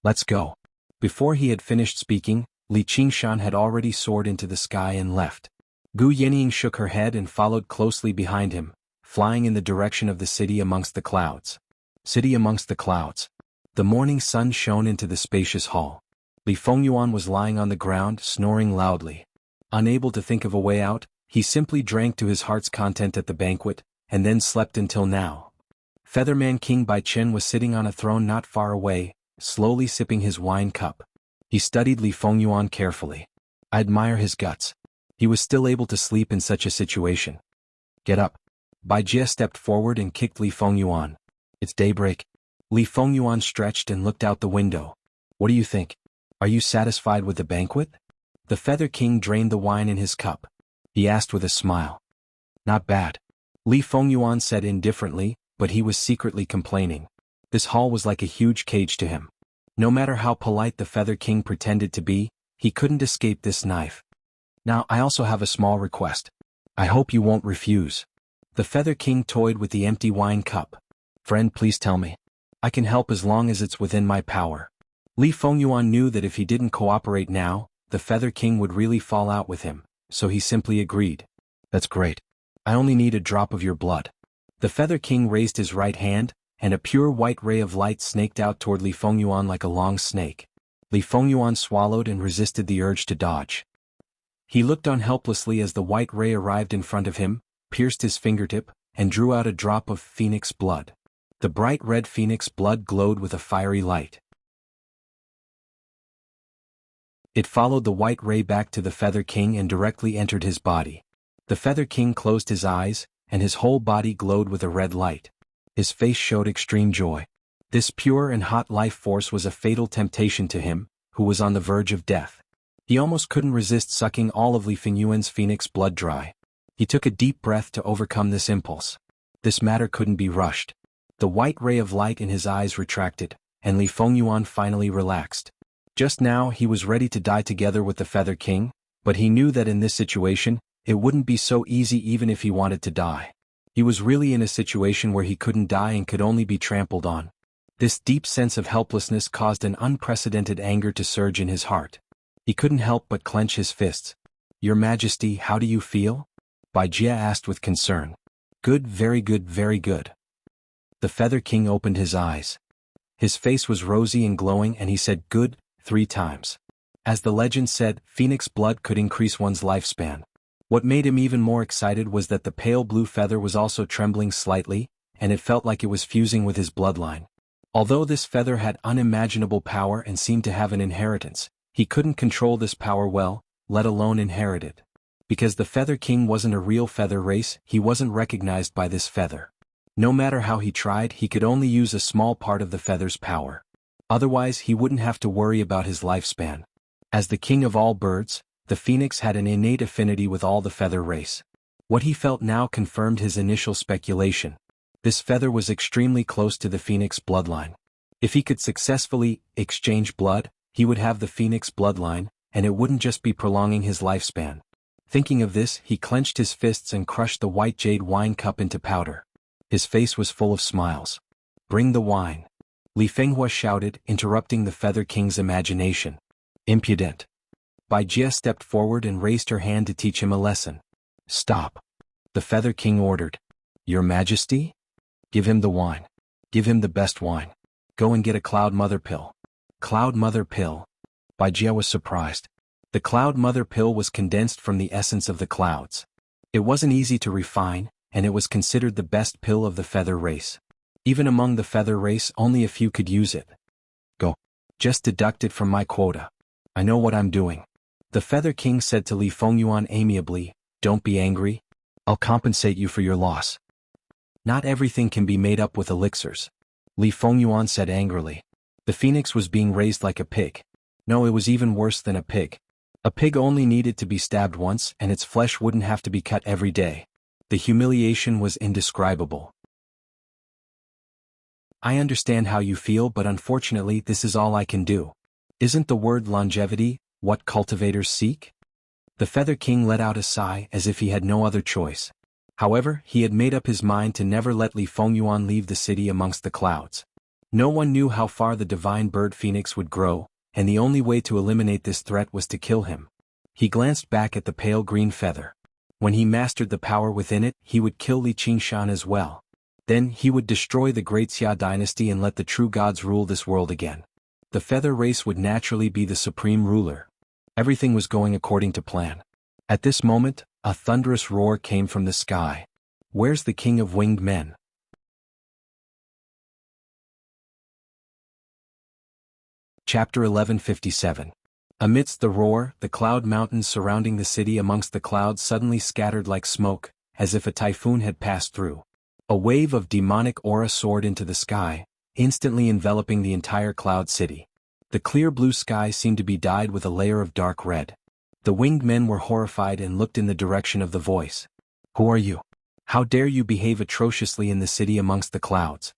Let's go. Before he had finished speaking, Li Qingshan had already soared into the sky and left. Gu Yinying shook her head and followed closely behind him, flying in the direction of the city amongst the clouds. City amongst the clouds. The morning sun shone into the spacious hall. Li Fengyuan was lying on the ground, snoring loudly. Unable to think of a way out, he simply drank to his heart's content at the banquet, and then slept until now. Featherman King Bai Chen was sitting on a throne not far away, slowly sipping his wine cup. He studied Li Fengyuan carefully. I admire his guts. He was still able to sleep in such a situation. Get up. Bai Jie stepped forward and kicked Li Fengyuan. It's daybreak. Li Fengyuan stretched and looked out the window. What do you think? Are you satisfied with the banquet? The Feather King drained the wine in his cup. He asked with a smile. Not bad. Li Fengyuan said indifferently, but he was secretly complaining. This hall was like a huge cage to him. No matter how polite the Feather King pretended to be, he couldn't escape this knife. Now I also have a small request. I hope you won't refuse. The Feather King toyed with the empty wine cup. Friend, please tell me. I can help as long as it's within my power. Li Fengyuan knew that if he didn't cooperate now, the Feather King would really fall out with him, so he simply agreed. That's great. I only need a drop of your blood. The Feather King raised his right hand, and a pure white ray of light snaked out toward Li Fengyuan like a long snake. Li Fengyuan swallowed and resisted the urge to dodge. He looked on helplessly as the white ray arrived in front of him, pierced his fingertip, and drew out a drop of phoenix blood. The bright red phoenix blood glowed with a fiery light. It followed the white ray back to the Feather King and directly entered his body. The Feather King closed his eyes, and his whole body glowed with a red light. His face showed extreme joy. This pure and hot life force was a fatal temptation to him, who was on the verge of death. He almost couldn't resist sucking all of Li Fengyuan's phoenix blood dry. He took a deep breath to overcome this impulse. This matter couldn't be rushed. The white ray of light in his eyes retracted, and Li Fengyuan finally relaxed. Just now he was ready to die together with the Feather King, but he knew that in this situation, it wouldn't be so easy even if he wanted to die. He was really in a situation where he couldn't die and could only be trampled on. This deep sense of helplessness caused an unprecedented anger to surge in his heart. He couldn't help but clench his fists. Your Majesty, how do you feel? Bai Jie asked with concern. Good, very good, very good. The Feather King opened his eyes. His face was rosy and glowing and he said good 3 times. As the legend said, phoenix blood could increase one's lifespan. What made him even more excited was that the pale blue feather was also trembling slightly, and it felt like it was fusing with his bloodline. Although this feather had unimaginable power and seemed to have an inheritance, he couldn't control this power well, let alone inherit it. Because the Feather King wasn't a real feather race, he wasn't recognized by this feather. No matter how he tried, he could only use a small part of the feather's power. Otherwise, he wouldn't have to worry about his lifespan. As the king of all birds, the phoenix had an innate affinity with all the feather race. What he felt now confirmed his initial speculation. This feather was extremely close to the phoenix bloodline. If he could successfully exchange blood, he would have the phoenix bloodline, and it wouldn't just be prolonging his lifespan. Thinking of this, he clenched his fists and crushed the white jade wine cup into powder. His face was full of smiles. Bring the wine. Li Fenghua shouted, interrupting the Feather King's imagination. Impudent. Bai Jie stepped forward and raised her hand to teach him a lesson. Stop. The Feather King ordered. Your Majesty? Give him the wine. Give him the best wine. Go and get a Cloud Mother pill. Cloud Mother pill? Baijia was surprised. The Cloud Mother pill was condensed from the essence of the clouds. It wasn't easy to refine, and it was considered the best pill of the feather race. Even among the feather race, only a few could use it. Go. Just deduct it from my quota. I know what I'm doing. The Feather King said to Li Fengyuan amiably, don't be angry. I'll compensate you for your loss. Not everything can be made up with elixirs. Li Fengyuan said angrily. The phoenix was being raised like a pig. No, it was even worse than a pig. A pig only needed to be stabbed once and its flesh wouldn't have to be cut every day. The humiliation was indescribable. I understand how you feel, but unfortunately this is all I can do. Isn't the word longevity what cultivators seek? The Feather King let out a sigh as if he had no other choice. However, he had made up his mind to never let Li Fengyuan leave the city amongst the clouds. No one knew how far the divine bird phoenix would grow, and the only way to eliminate this threat was to kill him. He glanced back at the pale green feather. When he mastered the power within it, he would kill Li Qingshan as well. Then he would destroy the great Xia dynasty and let the true gods rule this world again. The feather race would naturally be the supreme ruler. Everything was going according to plan. At this moment, a thunderous roar came from the sky. Where's the king of winged men? Chapter 1157. Amidst the roar, the cloud mountains surrounding the city amongst the clouds suddenly scattered like smoke, as if a typhoon had passed through. A wave of demonic aura soared into the sky, instantly enveloping the entire cloud city. The clear blue sky seemed to be dyed with a layer of dark red. The winged men were horrified and looked in the direction of the voice. Who are you? How dare you behave atrociously in the city amongst the clouds?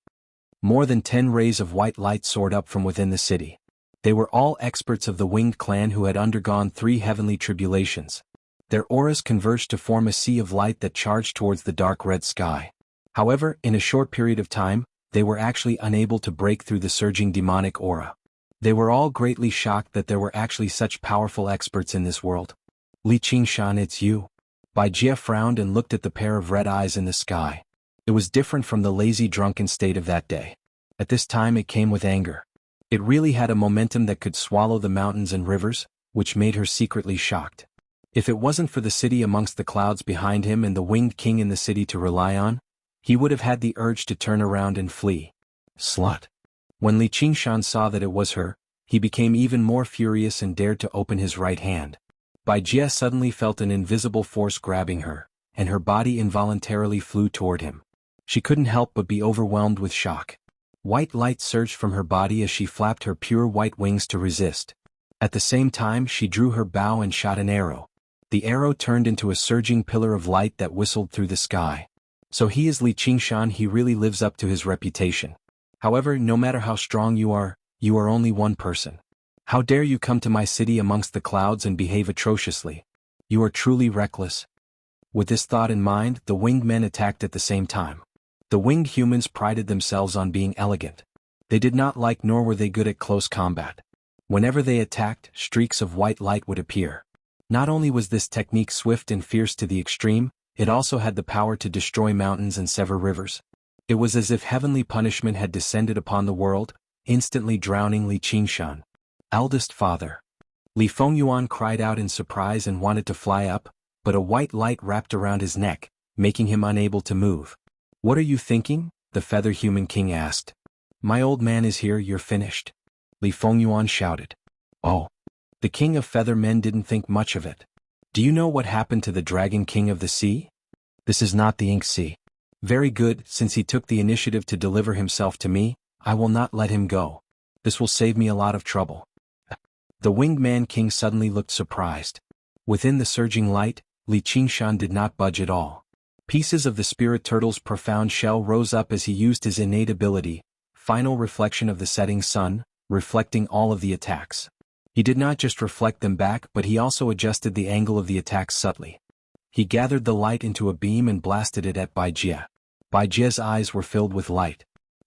More than 10 rays of white light soared up from within the city. They were all experts of the winged clan who had undergone 3 heavenly tribulations. Their auras converged to form a sea of light that charged towards the dark red sky. However, in a short period of time, they were actually unable to break through the surging demonic aura. They were all greatly shocked that there were actually such powerful experts in this world. Li Qingshan, it's you. Baijia frowned and looked at the pair of red eyes in the sky. It was different from the lazy drunken state of that day. At this time it came with anger. It really had a momentum that could swallow the mountains and rivers, which made her secretly shocked. If it wasn't for the city amongst the clouds behind him and the winged king in the city to rely on, he would have had the urge to turn around and flee. Slut. When Li Qingshan saw that it was her, he became even more furious and dared to open his right hand. Baijia suddenly felt an invisible force grabbing her, and her body involuntarily flew toward him. She couldn't help but be overwhelmed with shock. White light surged from her body as she flapped her pure white wings to resist. At the same time she drew her bow and shot an arrow. The arrow turned into a surging pillar of light that whistled through the sky. So he is Li Qingshan, he really lives up to his reputation. However, no matter how strong you are only one person. How dare you come to my city amongst the clouds and behave atrociously? You are truly reckless. With this thought in mind, the winged men attacked at the same time. The winged humans prided themselves on being elegant. They did not like nor were they good at close combat. Whenever they attacked, streaks of white light would appear. Not only was this technique swift and fierce to the extreme, it also had the power to destroy mountains and sever rivers. It was as if heavenly punishment had descended upon the world, instantly drowning Li Qingshan. Eldest father. Li Fengyuan cried out in surprise and wanted to fly up, but a white light wrapped around his neck, making him unable to move. What are you thinking? The Feather Human King asked. My old man is here, you're finished. Li Fengyuan shouted. Oh. The King of Feather Men didn't think much of it. Do you know what happened to the Dragon King of the Sea? This is not the Ink Sea. Very good, since he took the initiative to deliver himself to me, I will not let him go. This will save me a lot of trouble. The Winged Man King suddenly looked surprised. Within the surging light, Li Qingshan did not budge at all. Pieces of the spirit turtle's profound shell rose up as he used his innate ability, final reflection of the setting sun, reflecting all of the attacks. He did not just reflect them back, but he also adjusted the angle of the attacks subtly. He gathered the light into a beam and blasted it at Baijia. Baijia's eyes were filled with light.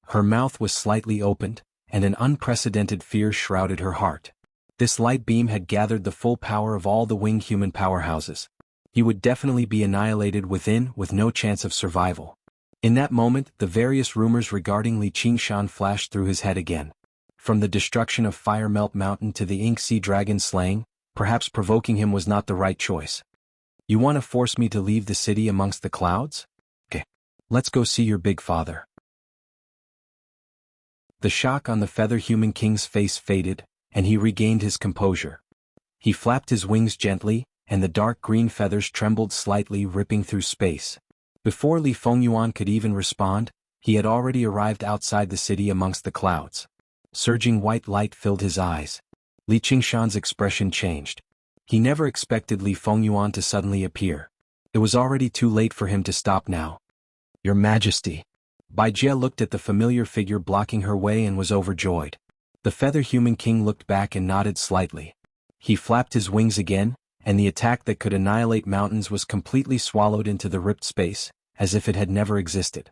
Her mouth was slightly opened, and an unprecedented fear shrouded her heart. This light beam had gathered the full power of all the winged human powerhouses. He would definitely be annihilated within, with no chance of survival. In that moment, the various rumors regarding Li Qingshan flashed through his head again. From the destruction of Fire Melt Mountain to the Ink Sea Dragon slaying, perhaps provoking him was not the right choice. You want to force me to leave the city amongst the clouds? Okay. Let's go see your big father. The shock on the Feather Human King's face faded, and he regained his composure. He flapped his wings gently, and the dark green feathers trembled slightly, ripping through space. Before Li Fengyuan could even respond, he had already arrived outside the city amongst the clouds. Surging white light filled his eyes. Li Qingshan's expression changed. He never expected Li Fengyuan to suddenly appear. It was already too late for him to stop now. Your Majesty. Bai Jie looked at the familiar figure blocking her way and was overjoyed. The Feather Human King looked back and nodded slightly. He flapped his wings again, and the attack that could annihilate mountains was completely swallowed into the ripped space, as if it had never existed.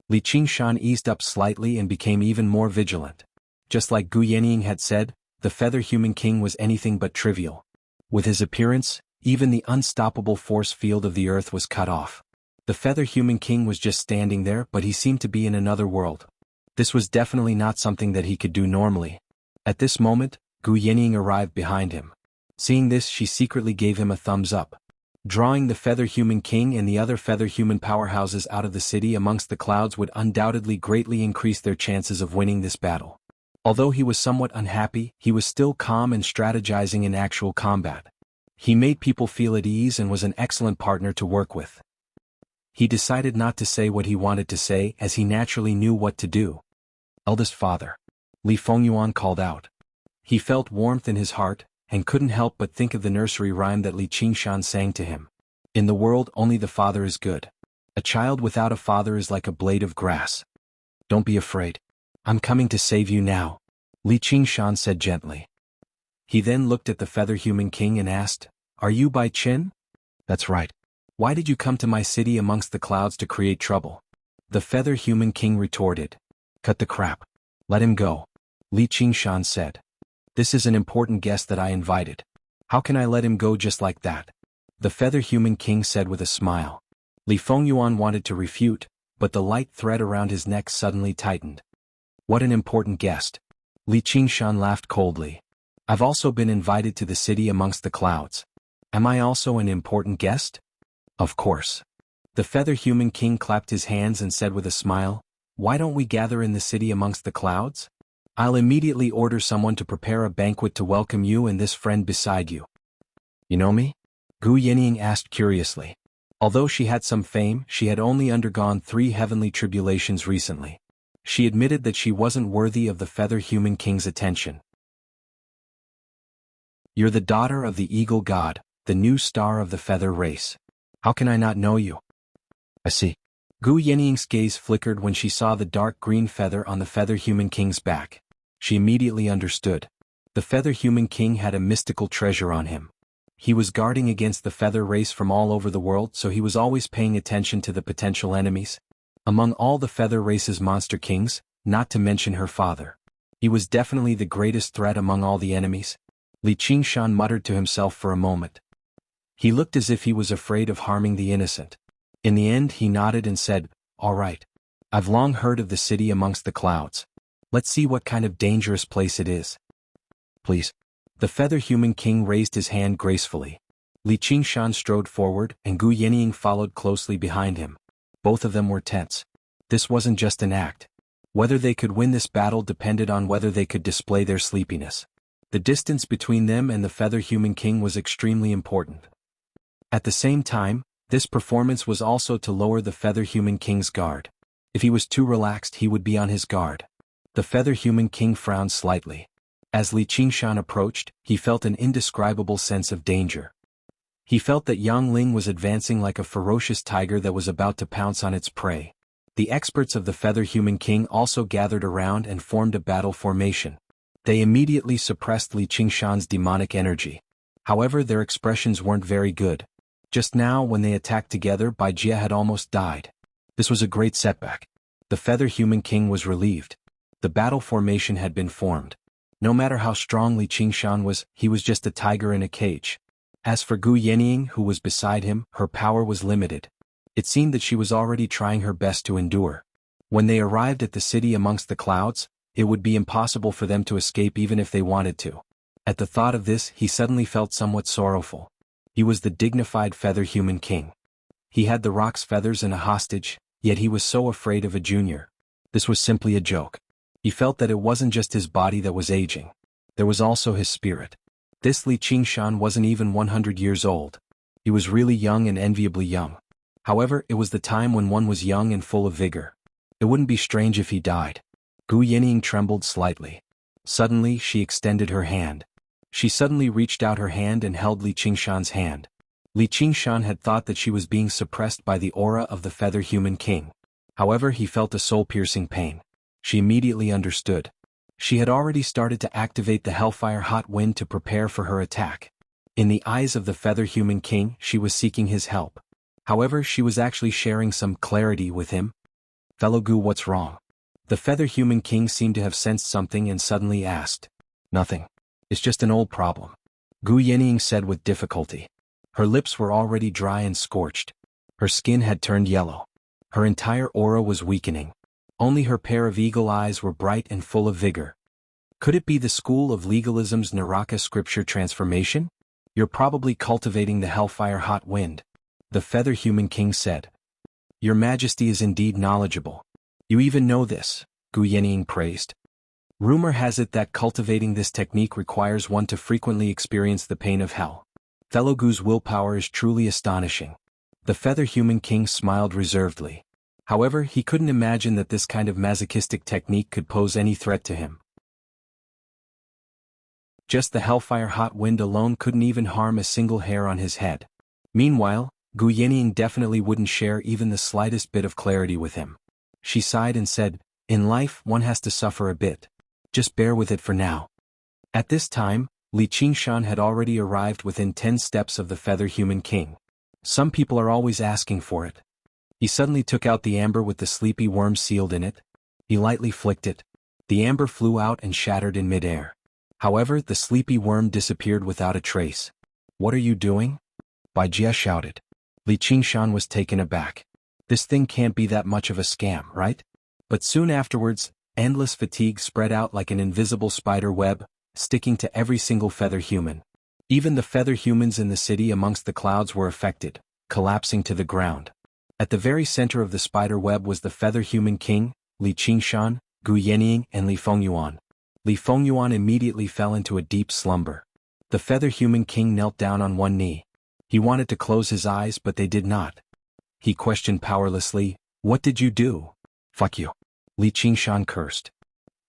Li Qingshan eased up slightly and became even more vigilant. Just like Gu Yenying had said, the Feather Human King was anything but trivial. With his appearance, even the unstoppable force field of the earth was cut off. The Feather Human King was just standing there, but he seemed to be in another world. This was definitely not something that he could do normally. At this moment, Gu Yenying arrived behind him. Seeing this, she secretly gave him a thumbs up. Drawing the Feather Human King and the other Feather Human powerhouses out of the city amongst the clouds would undoubtedly greatly increase their chances of winning this battle. Although he was somewhat unhappy, he was still calm and strategizing in actual combat. He made people feel at ease and was an excellent partner to work with. He decided not to say what he wanted to say, as he naturally knew what to do. Eldest father. Li Fengyuan called out. He felt warmth in his heart, and couldn't help but think of the nursery rhyme that Li Qingshan sang to him. In the world only the father is good. A child without a father is like a blade of grass. Don't be afraid. I'm coming to save you now, Li Qingshan said gently. He then looked at the Feather Human King and asked, Are you Bai Qin? That's right. Why did you come to my city amongst the clouds to create trouble? The Feather Human King retorted. Cut the crap. Let him go, Li Qingshan said. This is an important guest that I invited. How can I let him go just like that? The Feather Human King said with a smile. Li Fengyuan wanted to refute, but the light thread around his neck suddenly tightened. What an important guest. Li Qingshan laughed coldly. I've also been invited to the city amongst the clouds. Am I also an important guest? Of course. The Feather Human King clapped his hands and said with a smile, Why don't we gather in the city amongst the clouds? I'll immediately order someone to prepare a banquet to welcome you and this friend beside you. You know me? Gu Yenying asked curiously. Although she had some fame, she had only undergone 3 heavenly tribulations recently. She admitted that she wasn't worthy of the Feather Human King's attention. You're the daughter of the Eagle God, the new star of the feather race. How can I not know you? I see. Gu Yenying's gaze flickered when she saw the dark green feather on the Feather Human King's back. She immediately understood. The Feather Human King had a mystical treasure on him. He was guarding against the feather race from all over the world, so he was always paying attention to the potential enemies. Among all the feather race's monster kings, not to mention her father. He was definitely the greatest threat among all the enemies. Li Qingshan muttered to himself for a moment. He looked as if he was afraid of harming the innocent. In the end he nodded and said, All right. I've long heard of the city amongst the clouds. Let's see what kind of dangerous place it is. Please. The Feather Human King raised his hand gracefully. Li Qingshan strode forward and Gu Yenying followed closely behind him. Both of them were tense. This wasn't just an act. Whether they could win this battle depended on whether they could display their sleepiness. The distance between them and the Feather Human King was extremely important. At the same time, this performance was also to lower the Feather Human King's guard. If he was too relaxed, he would be on his guard. The Feather Human King frowned slightly. As Li Qingshan approached, he felt an indescribable sense of danger. He felt that Yang Ling was advancing like a ferocious tiger that was about to pounce on its prey. The experts of the Feather Human King also gathered around and formed a battle formation. They immediately suppressed Li Qingshan's demonic energy. However, their expressions weren't very good. Just now, when they attacked together, Bai Jie had almost died. This was a great setback. The Feather Human King was relieved. The battle formation had been formed. No matter how strong Li Qingshan was, he was just a tiger in a cage. As for Gu Yenying, who was beside him, her power was limited. It seemed that she was already trying her best to endure. When they arrived at the city amongst the clouds, it would be impossible for them to escape even if they wanted to. At the thought of this, he suddenly felt somewhat sorrowful. He was the dignified feather human king. He had the rock's feathers and a hostage, yet he was so afraid of a junior. This was simply a joke. He felt that it wasn't just his body that was aging. There was also his spirit. This Li Qingshan wasn't even 100 years old. He was really young and enviably young. However, it was the time when one was young and full of vigor. It wouldn't be strange if he died. Gu Yinying trembled slightly. Suddenly, she extended her hand. She suddenly reached out her hand and held Li Qingshan's hand. Li Qingshan had thought that she was being suppressed by the aura of the feather human king. However, he felt a soul-piercing pain. She immediately understood. She had already started to activate the Hellfire Hot Wind to prepare for her attack. In the eyes of the feather human king, she was seeking his help. However, she was actually sharing some clarity with him. "Fellow Gu, what's wrong?" The feather human king seemed to have sensed something and suddenly asked. "Nothing. It's just an old problem," Gu Yinying said with difficulty. Her lips were already dry and scorched. Her skin had turned yellow. Her entire aura was weakening. Only her pair of eagle eyes were bright and full of vigor. Could it be the school of legalism's Naraka scripture transformation? "You're probably cultivating the Hellfire Hot Wind," the feather human king said. "Your Majesty is indeed knowledgeable. You even know this," Gu Yinying praised. "Rumor has it that cultivating this technique requires one to frequently experience the pain of hell. Fellow Gu's willpower is truly astonishing." The feather human king smiled reservedly. However, he couldn't imagine that this kind of masochistic technique could pose any threat to him. Just the Hellfire Hot Wind alone couldn't even harm a single hair on his head. Meanwhile, Gu Yinying definitely wouldn't share even the slightest bit of clarity with him. She sighed and said, "In life, one has to suffer a bit. Just bear with it for now." At this time, Li Qingshan had already arrived within 10 steps of the feather human king. Some people are always asking for it. He suddenly took out the amber with the sleepy worm sealed in it. He lightly flicked it. The amber flew out and shattered in midair. However, the sleepy worm disappeared without a trace. "What are you doing?" Bai Jia shouted. Li Qingshan was taken aback. This thing can't be that much of a scam, right? But soon afterwards, endless fatigue spread out like an invisible spider web, sticking to every single feather human. Even the feather humans in the city amongst the clouds were affected, collapsing to the ground. At the very center of the spider web was the feather human king, Li Qingshan, Gu Yinying, and Li Fengyuan. Li Fengyuan immediately fell into a deep slumber. The feather human king knelt down on one knee. He wanted to close his eyes but they did not. He questioned powerlessly, "What did you do?" "Fuck you," Li Qingshan cursed.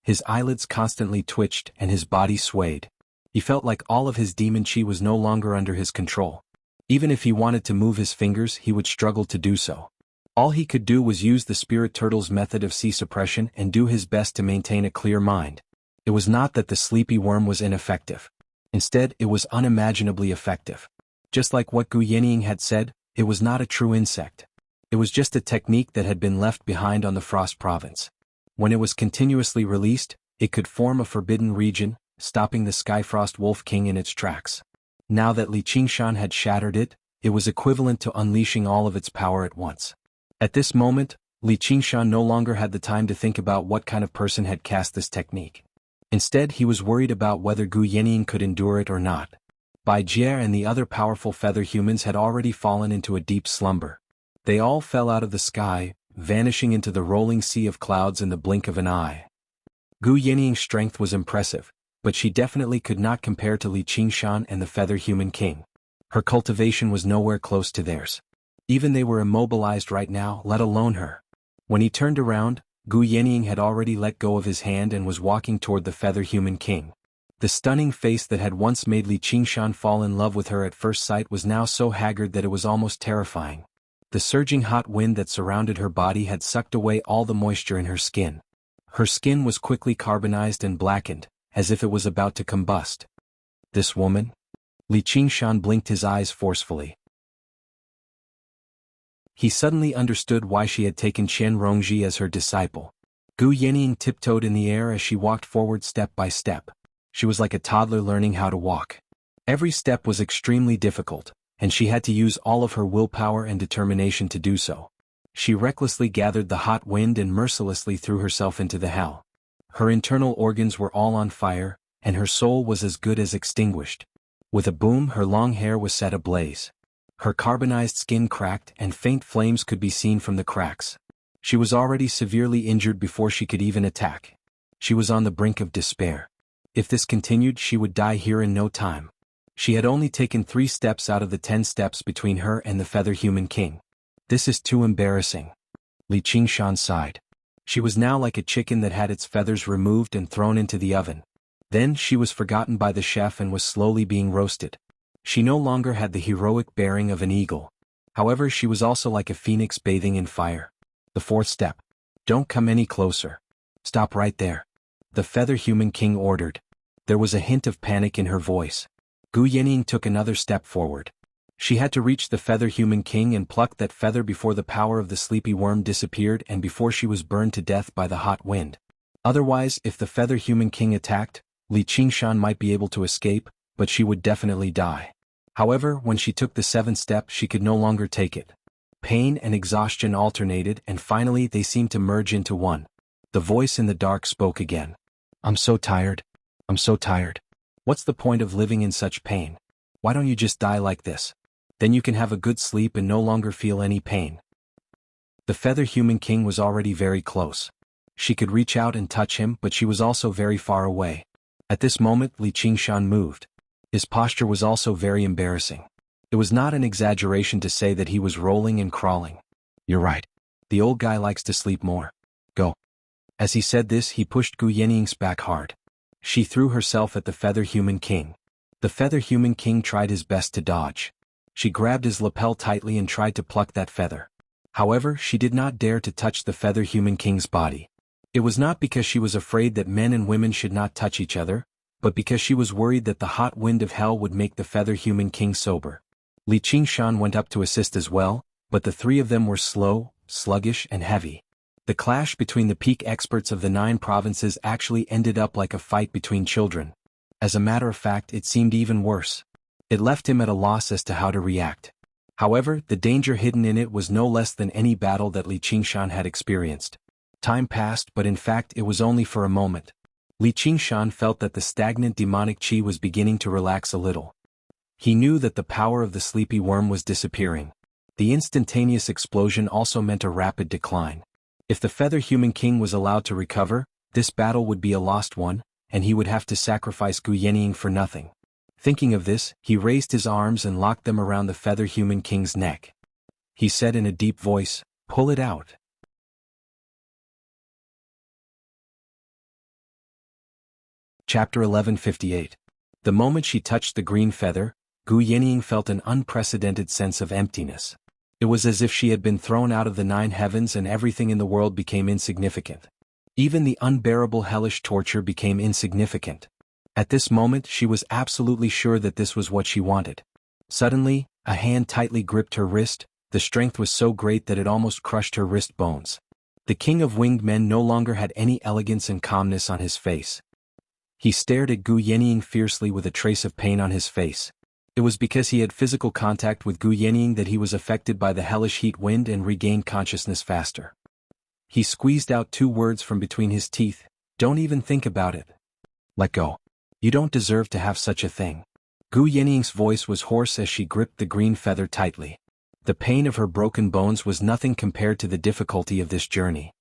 His eyelids constantly twitched and his body swayed. He felt like all of his demon chi was no longer under his control. Even if he wanted to move his fingers, he would struggle to do so. All he could do was use the spirit turtle's method of chi suppression and do his best to maintain a clear mind. It was not that the sleepy worm was ineffective. Instead, it was unimaginably effective. Just like what Gu Yinying had said, it was not a true insect. It was just a technique that had been left behind on the Frost Province. When it was continuously released, it could form a forbidden region, stopping the Skyfrost Wolf King in its tracks. Now that Li Qingshan had shattered it, it was equivalent to unleashing all of its power at once. At this moment, Li Qingshan no longer had the time to think about what kind of person had cast this technique. Instead, he was worried about whether Gu Yinying could endure it or not. Bai Jia and the other powerful feather humans had already fallen into a deep slumber. They all fell out of the sky, vanishing into the rolling sea of clouds in the blink of an eye. Gu Yinying's strength was impressive, but she definitely could not compare to Li Qingshan and the feather human king. Her cultivation was nowhere close to theirs. Even they were immobilized right now, let alone her. When he turned around, Gu Yinying had already let go of his hand and was walking toward the feather human king. The stunning face that had once made Li Qingshan fall in love with her at first sight was now so haggard that it was almost terrifying. The surging hot wind that surrounded her body had sucked away all the moisture in her skin. Her skin was quickly carbonized and blackened, as if it was about to combust. This woman? Li Qingshan blinked his eyes forcefully. He suddenly understood why she had taken Chen Rongji as her disciple. Gu Yinying tiptoed in the air as she walked forward step by step. She was like a toddler learning how to walk. Every step was extremely difficult, and she had to use all of her willpower and determination to do so. She recklessly gathered the hot wind and mercilessly threw herself into the hell. Her internal organs were all on fire, and her soul was as good as extinguished. With a boom, her long hair was set ablaze. Her carbonized skin cracked and faint flames could be seen from the cracks. She was already severely injured before she could even attack. She was on the brink of despair. If this continued, she would die here in no time. She had only taken 3 steps out of the 10 steps between her and the Feather Human King. This is too embarrassing. Li Qingshan sighed. She was now like a chicken that had its feathers removed and thrown into the oven. Then she was forgotten by the chef and was slowly being roasted. She no longer had the heroic bearing of an eagle. However, she was also like a phoenix bathing in fire. The 4th step. Don't come any closer. Stop right there. The Feather Human King ordered. There was a hint of panic in her voice. Gu Yenying took another step forward. She had to reach the Feather Human King and pluck that feather before the power of the sleepy worm disappeared and before she was burned to death by the hot wind. Otherwise, if the Feather Human King attacked, Li Qingshan might be able to escape, but she would definitely die. However, when she took the 7th step, she could no longer take it. Pain and exhaustion alternated, and finally they seemed to merge into one. The voice in the dark spoke again. I'm so tired. I'm so tired. What's the point of living in such pain? Why don't you just die like this? Then you can have a good sleep and no longer feel any pain. The Feather Human King was already very close. She could reach out and touch him, but she was also very far away. At this moment, Li Qingshan moved. His posture was also very embarrassing. It was not an exaggeration to say that he was rolling and crawling. You're right. The old guy likes to sleep more. Go. As he said this, he pushed Gu Yenying's back hard. She threw herself at the Feather Human King. The Feather Human King tried his best to dodge. She grabbed his lapel tightly and tried to pluck that feather. However, she did not dare to touch the Feather Human King's body. It was not because she was afraid that men and women should not touch each other, but because she was worried that the hot wind of hell would make the Feather Human King sober. Li Qingshan went up to assist as well, but the 3 of them were slow, sluggish and heavy. The clash between the peak experts of the 9 provinces actually ended up like a fight between children. As a matter of fact, it seemed even worse. It left him at a loss as to how to react. However, the danger hidden in it was no less than any battle that Li Qingshan had experienced. Time passed, but in fact it was only for a moment. Li Qingshan felt that the stagnant demonic qi was beginning to relax a little. He knew that the power of the sleepy worm was disappearing. The instantaneous explosion also meant a rapid decline. If the Feather Human King was allowed to recover, this battle would be a lost one, and he would have to sacrifice Gu Yenying for nothing. Thinking of this, he raised his arms and locked them around the Feather Human King's neck. He said in a deep voice, "Pull it out." Chapter 1158. The moment she touched the green feather, Gu Yenying felt an unprecedented sense of emptiness. It was as if she had been thrown out of the 9 heavens and everything in the world became insignificant. Even the unbearable hellish torture became insignificant. At this moment she was absolutely sure that this was what she wanted. Suddenly, a hand tightly gripped her wrist. The strength was so great that it almost crushed her wrist bones. The King of Winged Men no longer had any elegance and calmness on his face. He stared at Gu Yenying fiercely with a trace of pain on his face. It was because he had physical contact with Gu Yenying that he was affected by the hellish heat wind and regained consciousness faster. He squeezed out 2 words from between his teeth. "Don't even think about it. Let go. You don't deserve to have such a thing." Gu Yenying's voice was hoarse as she gripped the green feather tightly. The pain of her broken bones was nothing compared to the difficulty of this journey.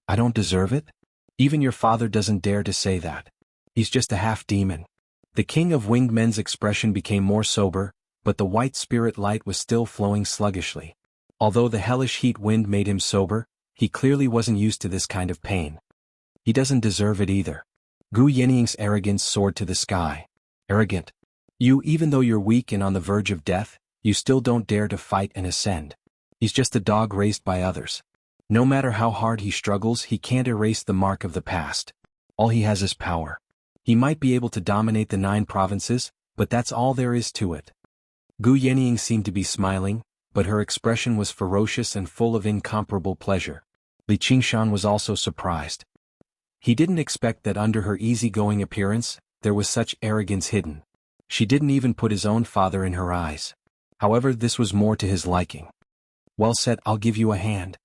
"I don't deserve it? Even your father doesn't dare to say that. He's just a half-demon." The King of Winged Men's expression became more sober, but the white spirit light was still flowing sluggishly. Although the hellish heat wind made him sober, he clearly wasn't used to this kind of pain. He doesn't deserve it either. Gu Yenying's arrogance soared to the sky. "Arrogant. You, even though you're weak and on the verge of death, you still don't dare to fight and ascend. He's just a dog raised by others. No matter how hard he struggles, he can't erase the mark of the past. All he has is power. He might be able to dominate the 9 provinces, but that's all there is to it." Gu Yenying seemed to be smiling, but her expression was ferocious and full of incomparable pleasure. Li Qingshan was also surprised. He didn't expect that under her easygoing appearance, there was such arrogance hidden. She didn't even put his own father in her eyes. However, this was more to his liking. Well said, I'll give you a hand.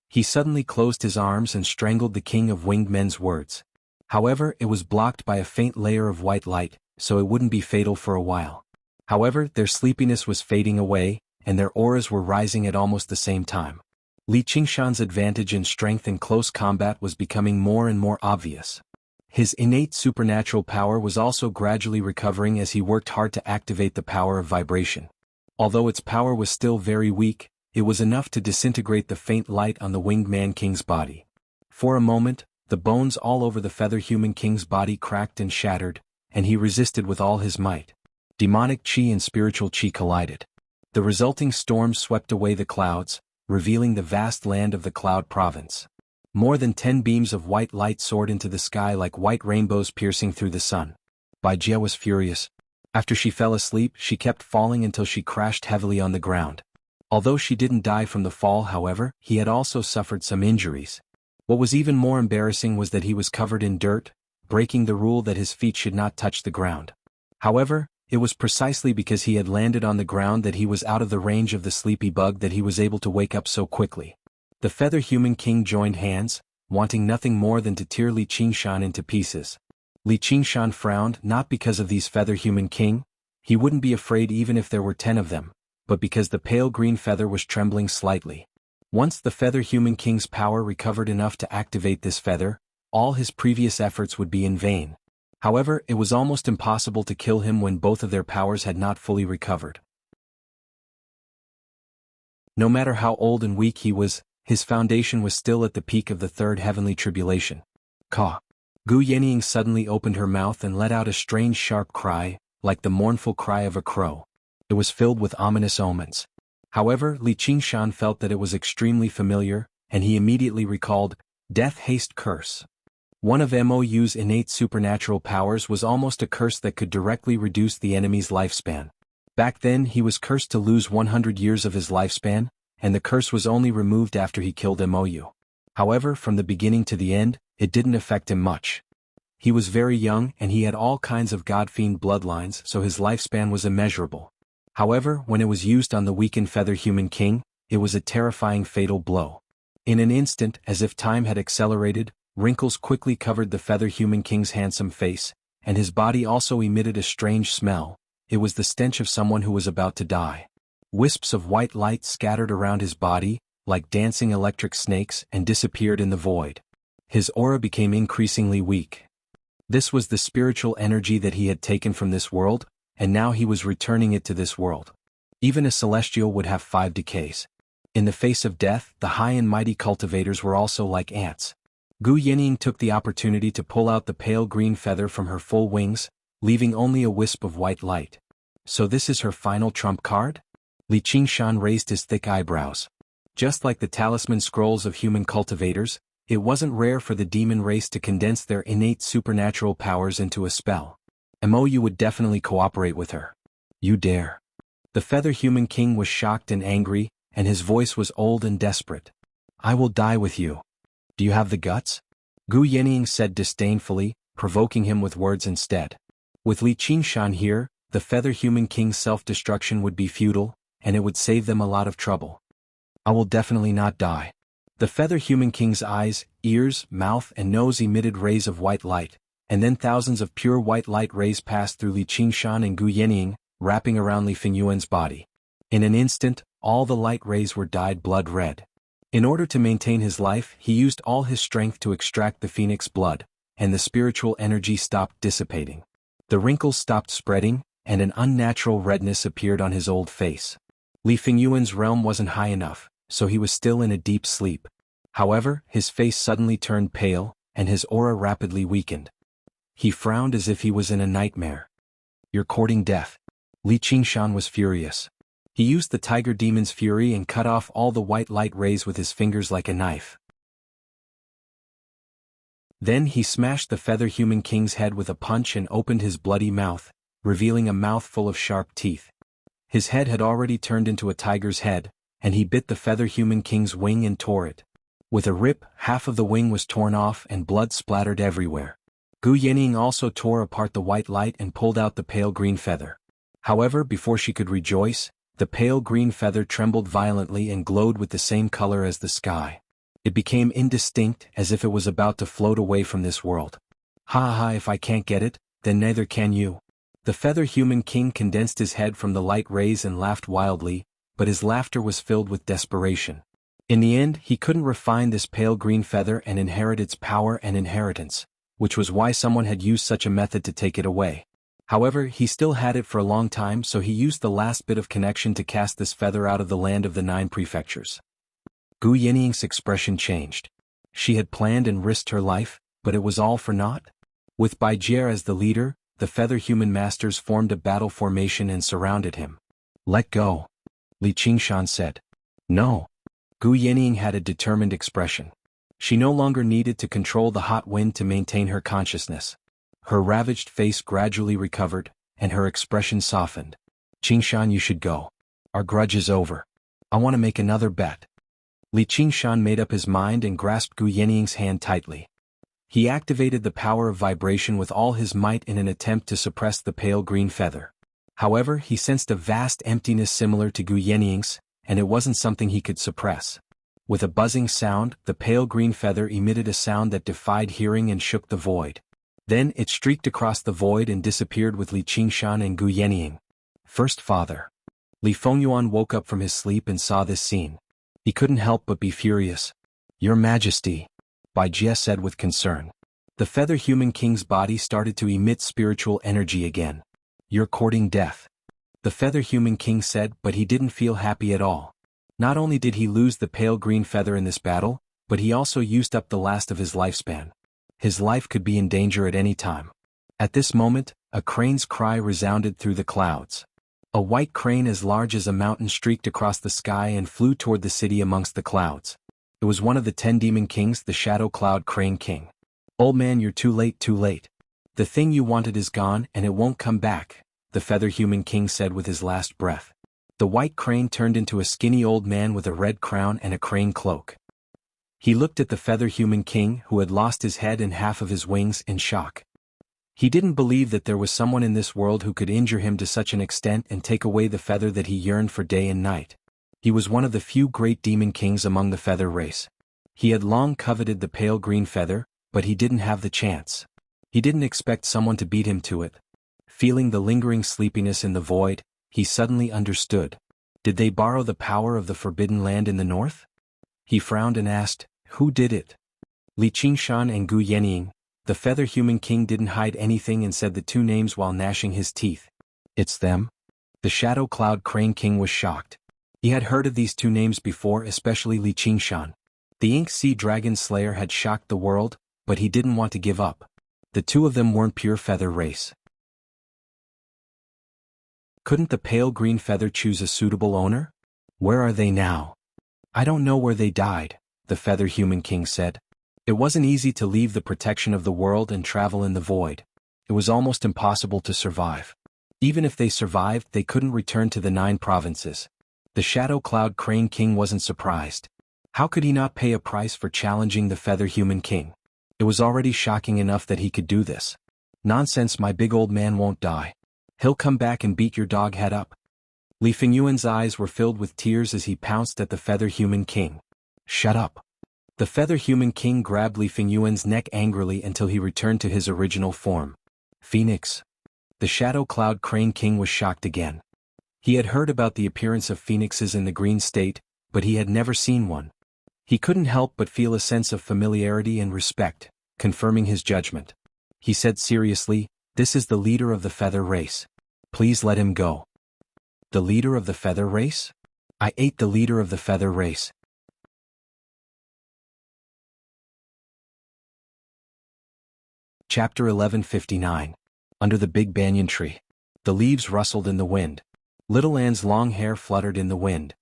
He suddenly closed his arms and strangled the king of winged men's words. However, it was blocked by a faint layer of white light, so it wouldn't be fatal for a while. However, their sleepiness was fading away, and their auras were rising at almost the same time. Li Qingshan's advantage in strength in close combat was becoming more and more obvious. His innate supernatural power was also gradually recovering as he worked hard to activate the power of vibration. Although its power was still very weak, it was enough to disintegrate the faint light on the winged man king's body. For a moment, the bones all over the feather human king's body cracked and shattered, and he resisted with all his might. Demonic chi and spiritual chi collided. The resulting storm swept away the clouds, revealing the vast land of the Cloud Province. More than 10 beams of white light soared into the sky like white rainbows piercing through the sun. Bai Jie was furious. After she fell asleep, she kept falling until she crashed heavily on the ground. Although she didn't die from the fall, however, he had also suffered some injuries. What was even more embarrassing was that he was covered in dirt, breaking the rule that his feet should not touch the ground. However, it was precisely because he had landed on the ground that he was out of the range of the sleepy bug that he was able to wake up so quickly. The feather human king joined hands, wanting nothing more than to tear Li Qingshan into pieces. Li Qingshan frowned, not because of these feather human king. He wouldn't be afraid even if there were 10 of them, but because the pale green feather was trembling slightly. Once the feather human king's power recovered enough to activate this feather, all his previous efforts would be in vain. However, it was almost impossible to kill him when both of their powers had not fully recovered. No matter how old and weak he was, his foundation was still at the peak of the third heavenly tribulation. Caw. Gu Yenying suddenly opened her mouth and let out a strange sharp cry, like the mournful cry of a crow. It was filled with ominous omens. However, Li Qingshan felt that it was extremely familiar, and he immediately recalled, Death Haste Curse. One of Mou's innate supernatural powers was almost a curse that could directly reduce the enemy's lifespan. Back then he was cursed to lose 100 years of his lifespan, and the curse was only removed after he killed Mou. However, from the beginning to the end, it didn't affect him much. He was very young and he had all kinds of god-fiend bloodlines, so his lifespan was immeasurable. However, when it was used on the weakened feather human king, it was a terrifying fatal blow. In an instant, as if time had accelerated, wrinkles quickly covered the feather human king's handsome face, and his body also emitted a strange smell. It was the stench of someone who was about to die. Wisps of white light scattered around his body, like dancing electric snakes, and disappeared in the void. His aura became increasingly weak. This was the spiritual energy that he had taken from this world, and now he was returning it to this world. Even a celestial would have 5 decays. In the face of death, the high and mighty cultivators were also like ants. Gu Yenying took the opportunity to pull out the pale green feather from her full wings, leaving only a wisp of white light. So this is her final trump card? Li Qingshan raised his thick eyebrows. Just like the talisman scrolls of human cultivators, it wasn't rare for the demon race to condense their innate supernatural powers into a spell. Mou would definitely cooperate with her. You dare. The feather human king was shocked and angry, and his voice was old and desperate. I will die with you. Do you have the guts? Gu Yenying said disdainfully, provoking him with words instead. With Li Qingshan here, the feather human king's self-destruction would be futile, and it would save them a lot of trouble. I will definitely not die. The feather human king's eyes, ears, mouth and nose emitted rays of white light, and then thousands of pure white light rays passed through Li Qingshan and Gu Yenying, wrapping around Li Fingyuan's body. In an instant, all the light rays were dyed blood red. In order to maintain his life, he used all his strength to extract the phoenix blood, and the spiritual energy stopped dissipating. The wrinkles stopped spreading, and an unnatural redness appeared on his old face. Li Fingyuan's realm wasn't high enough, so he was still in a deep sleep. However, his face suddenly turned pale, and his aura rapidly weakened. He frowned as if he was in a nightmare. You're courting death. Li Qingshan was furious. He used the tiger demon's fury and cut off all the white light rays with his fingers like a knife. Then he smashed the feather human king's head with a punch and opened his bloody mouth, revealing a mouth full of sharp teeth. His head had already turned into a tiger's head, and he bit the feather human king's wing and tore it. With a rip, half of the wing was torn off and blood splattered everywhere. Gu Yenying also tore apart the white light and pulled out the pale green feather. However, before she could rejoice, The pale green feather trembled violently and glowed with the same color as the sky. It became indistinct, as if it was about to float away from this world. Ha ha, if I can't get it, then neither can you. The feather human king condensed his head from the light rays and laughed wildly, but his laughter was filled with desperation. In the end, he couldn't refine this pale green feather and inherit its power and inheritance, which was why someone had used such a method to take it away. However, he still had it for a long time, so he used the last bit of connection to cast this feather out of the land of the 9 prefectures. Gu Yanying's expression changed. She had planned and risked her life, but it was all for naught? With Bai Jie as the leader, the feather human masters formed a battle formation and surrounded him. Let go. Li Qingshan said. No. Gu Yanying had a determined expression. She no longer needed to control the hot wind to maintain her consciousness. Her ravaged face gradually recovered, and her expression softened. Qingshan, you should go. Our grudge is over. I want to make another bet. Li Qingshan made up his mind and grasped Gu Yanying's hand tightly. He activated the power of vibration with all his might in an attempt to suppress the pale green feather. However, he sensed a vast emptiness similar to Gu Yanying's, and it wasn't something he could suppress. With a buzzing sound, the pale green feather emitted a sound that defied hearing and shook the void. Then it streaked across the void and disappeared with Li Qingshan and Gu Yanying. First Father. Li Fengyuan woke up from his sleep and saw this scene. He couldn't help but be furious. Your Majesty, Bai Jie said with concern. The feather human king's body started to emit spiritual energy again. You're courting death. The feather human king said, but he didn't feel happy at all. Not only did he lose the pale green feather in this battle, but he also used up the last of his lifespan. His life could be in danger at any time. At this moment, a crane's cry resounded through the clouds. A white crane as large as a mountain streaked across the sky and flew toward the city amongst the clouds. It was one of the 10 demon kings, the Shadow Cloud Crane King. Old man, you're too late, too late. The thing you wanted is gone and it won't come back, the feather human king said with his last breath. The white crane turned into a skinny old man with a red crown and a crane cloak. He looked at the feather human king, who had lost his head and half of his wings, in shock. He didn't believe that there was someone in this world who could injure him to such an extent and take away the feather that he yearned for day and night. He was one of the few great demon kings among the feather race. He had long coveted the pale green feather, but he didn't have the chance. He didn't expect someone to beat him to it. Feeling the lingering sleepiness in the void, he suddenly understood. Did they borrow the power of the forbidden land in the north? He frowned and asked, who did it? Li Qingshan and Gu Yanying. The feather human king didn't hide anything and said the 2 names while gnashing his teeth. It's them? The Shadow Cloud Crane King was shocked. He had heard of these 2 names before, especially Li Qingshan. The Ink Sea Dragon Slayer had shocked the world, but he didn't want to give up. The 2 of them weren't pure feather race. Couldn't the pale green feather choose a suitable owner? Where are they now? I don't know where they died, the feather human king said. It wasn't easy to leave the protection of the world and travel in the void. It was almost impossible to survive. Even if they survived, they couldn't return to the 9 provinces. The Shadow Cloud Crane King wasn't surprised. How could he not pay a price for challenging the feather human king? It was already shocking enough that he could do this. Nonsense, my big old man won't die. He'll come back and beat your dog head up. Li Fengyuan's eyes were filled with tears as he pounced at the feather human king. Shut up. The feather human king grabbed Li Fengyuan's neck angrily until he returned to his original form. Phoenix. The Shadow Cloud Crane King was shocked again. He had heard about the appearance of phoenixes in the Green State, but he had never seen one. He couldn't help but feel a sense of familiarity and respect, confirming his judgment. He said seriously, this is the leader of the feather race. Please let him go. The leader of the feather race? I ate the leader of the feather race. Chapter 1159. Under the big banyan tree. The leaves rustled in the wind. Little Anne's long hair fluttered in the wind.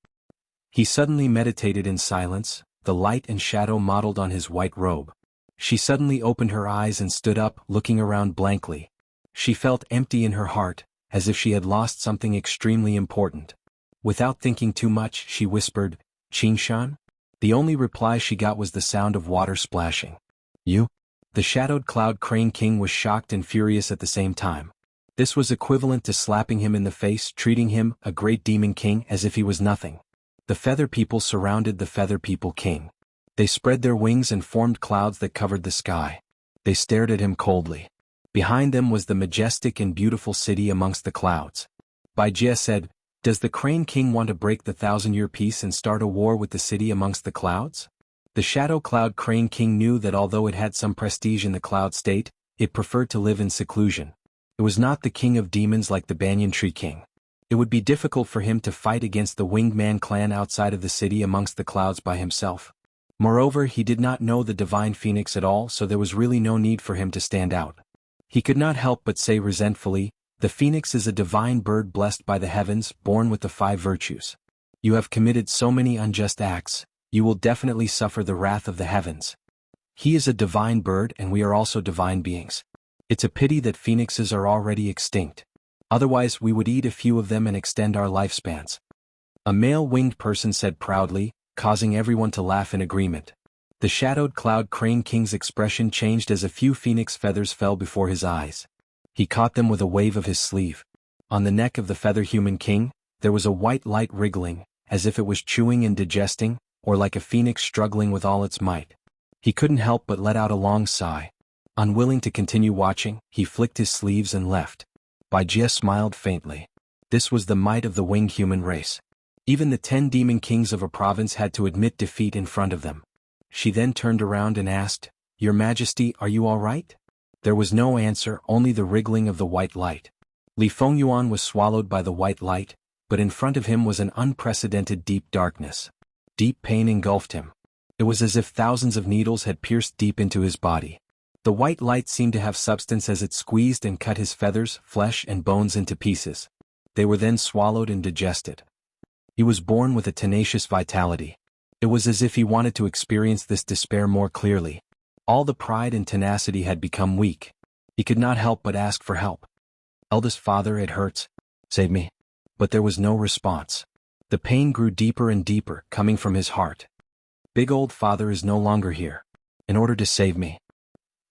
He suddenly meditated in silence, the light and shadow modeled on his white robe. She suddenly opened her eyes and stood up, looking around blankly. She felt empty in her heart, as if she had lost something extremely important. Without thinking too much, she whispered, Qingshan? The only reply she got was the sound of water splashing. You? The Shadowed Cloud Crane King was shocked and furious at the same time. This was equivalent to slapping him in the face, treating him, a great demon king, as if he was nothing. The feather people surrounded the feather people king. They spread their wings and formed clouds that covered the sky. They stared at him coldly. Behind them was the majestic and beautiful city amongst the clouds. Bai Jie said, "Does the Crane King want to break the 1,000-year peace and start a war with the city amongst the clouds?" The Shadow Cloud Crane King knew that although it had some prestige in the cloud state, it preferred to live in seclusion. It was not the king of demons like the Banyan Tree King. It would be difficult for him to fight against the Winged Man clan outside of the city amongst the clouds by himself. Moreover, he did not know the Divine Phoenix at all, so there was really no need for him to stand out. He could not help but say resentfully, "The Phoenix is a divine bird blessed by the heavens, born with the 5 virtues. You have committed so many unjust acts, you will definitely suffer the wrath of the heavens. He is a divine bird and we are also divine beings. It's a pity that phoenixes are already extinct. Otherwise we would eat a few of them and extend our lifespans." A male winged person said proudly, causing everyone to laugh in agreement. The Shadowed Cloud Crane King's expression changed as a few phoenix feathers fell before his eyes. He caught them with a wave of his sleeve. On the neck of the Feather Human King, there was a white light wriggling, as if it was chewing and digesting, or like a phoenix struggling with all its might. He couldn't help but let out a long sigh. Unwilling to continue watching, he flicked his sleeves and left. Bai Jie smiled faintly. This was the might of the winged human race. Even the 10 demon kings of a province had to admit defeat in front of them. She then turned around and asked, "Your Majesty, are you all right?" There was no answer, only the wriggling of the white light. Li Fengyuan was swallowed by the white light, but in front of him was an unprecedented deep darkness. Deep pain engulfed him. It was as if thousands of needles had pierced deep into his body. The white light seemed to have substance as it squeezed and cut his feathers, flesh and bones into pieces. They were then swallowed and digested. He was born with a tenacious vitality. It was as if he wanted to experience this despair more clearly. All the pride and tenacity had become weak. He could not help but ask for help. "Eldest father, it hurts. Save me." But there was no response. The pain grew deeper and deeper, coming from his heart. "Big old father is no longer here. In order to save me."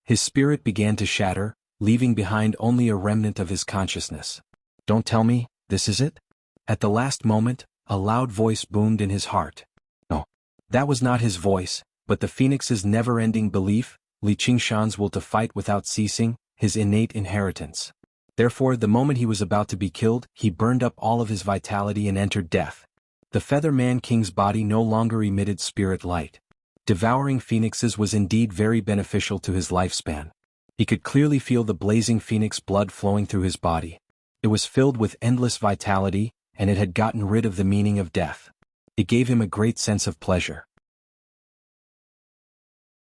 His spirit began to shatter, leaving behind only a remnant of his consciousness. "Don't tell me, this is it?" At the last moment, a loud voice boomed in his heart. No. That was not his voice, but the phoenix's never-ending belief, Li Qingshan's will to fight without ceasing, his innate inheritance. Therefore, the moment he was about to be killed, he burned up all of his vitality and entered death. The Feather Man King's body no longer emitted spirit light. Devouring phoenixes was indeed very beneficial to his lifespan. He could clearly feel the blazing phoenix blood flowing through his body. It was filled with endless vitality, and it had gotten rid of the meaning of death. It gave him a great sense of pleasure.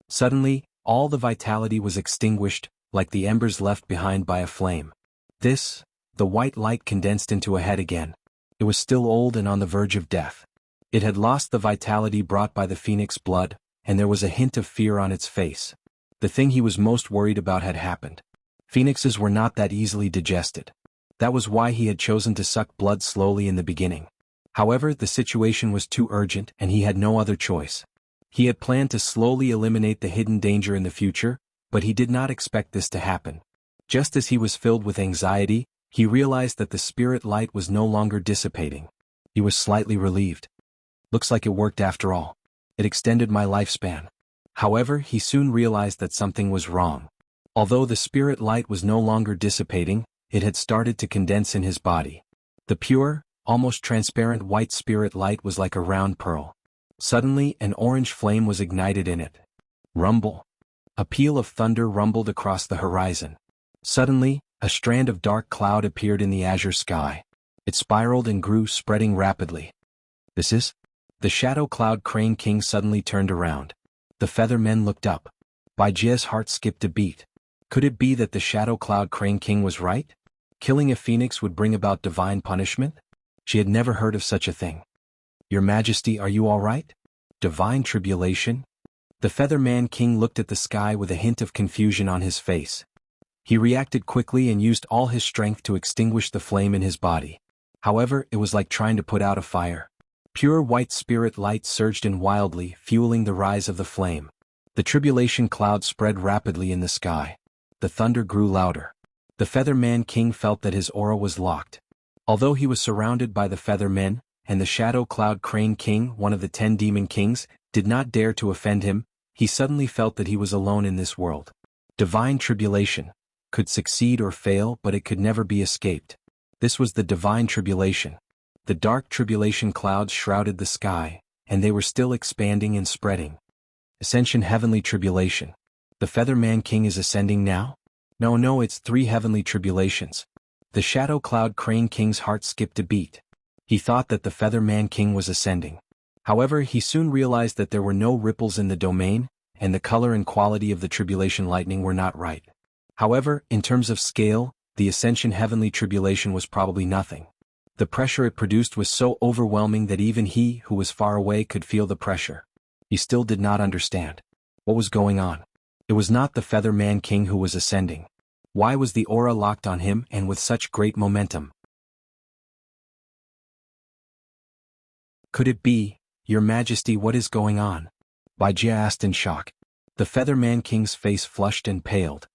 Suddenly, all the vitality was extinguished, like the embers left behind by a flame. The white light condensed into a head again. It was still old and on the verge of death. It had lost the vitality brought by the phoenix blood, and there was a hint of fear on its face. The thing he was most worried about had happened. Phoenixes were not that easily digested. That was why he had chosen to suck blood slowly in the beginning. However, the situation was too urgent and he had no other choice. He had planned to slowly eliminate the hidden danger in the future, but he did not expect this to happen. Just as he was filled with anxiety, he realized that the spirit light was no longer dissipating. He was slightly relieved. Looks like it worked after all. It extended my lifespan. However, he soon realized that something was wrong. Although the spirit light was no longer dissipating, it had started to condense in his body. The pure, almost transparent white spirit light was like a round pearl. Suddenly, an orange flame was ignited in it. Rumble. A peal of thunder rumbled across the horizon. Suddenly, a strand of dark cloud appeared in the azure sky. It spiraled and grew, spreading rapidly. "This is?" The Shadow Cloud Crane King suddenly turned around. The feather men looked up. Bai Jie's heart skipped a beat. Could it be that the Shadow Cloud Crane King was right? Killing a phoenix would bring about divine punishment? She had never heard of such a thing. "Your Majesty, are you all right? Divine tribulation?" The Feather Man King looked at the sky with a hint of confusion on his face. He reacted quickly and used all his strength to extinguish the flame in his body. However, it was like trying to put out a fire. Pure white spirit light surged in wildly, fueling the rise of the flame. The tribulation cloud spread rapidly in the sky. The thunder grew louder. The Feather Man King felt that his aura was locked. Although he was surrounded by the Feather Men, and the Shadow Cloud Crane King, one of the 10 Demon Kings, did not dare to offend him, he suddenly felt that he was alone in this world. Divine tribulation could succeed or fail, but it could never be escaped. This was the divine tribulation. The dark tribulation clouds shrouded the sky, and they were still expanding and spreading. Ascension Heavenly Tribulation. The Feather Man King is ascending now? No, it's 3 heavenly tribulations. The Shadow Cloud Crane King's heart skipped a beat. He thought that the Feather Man King was ascending. However, he soon realized that there were no ripples in the domain, and the color and quality of the tribulation lightning were not right. However, in terms of scale, the Ascension Heavenly Tribulation was probably nothing. The pressure it produced was so overwhelming that even he, who was far away, could feel the pressure. He still did not understand what was going on. It was not the Feather Man King who was ascending. Why was the aura locked on him and with such great momentum? Could it be, Your Majesty, what is going on? Wuxia asked in shock. The Feather Man King's face flushed and paled.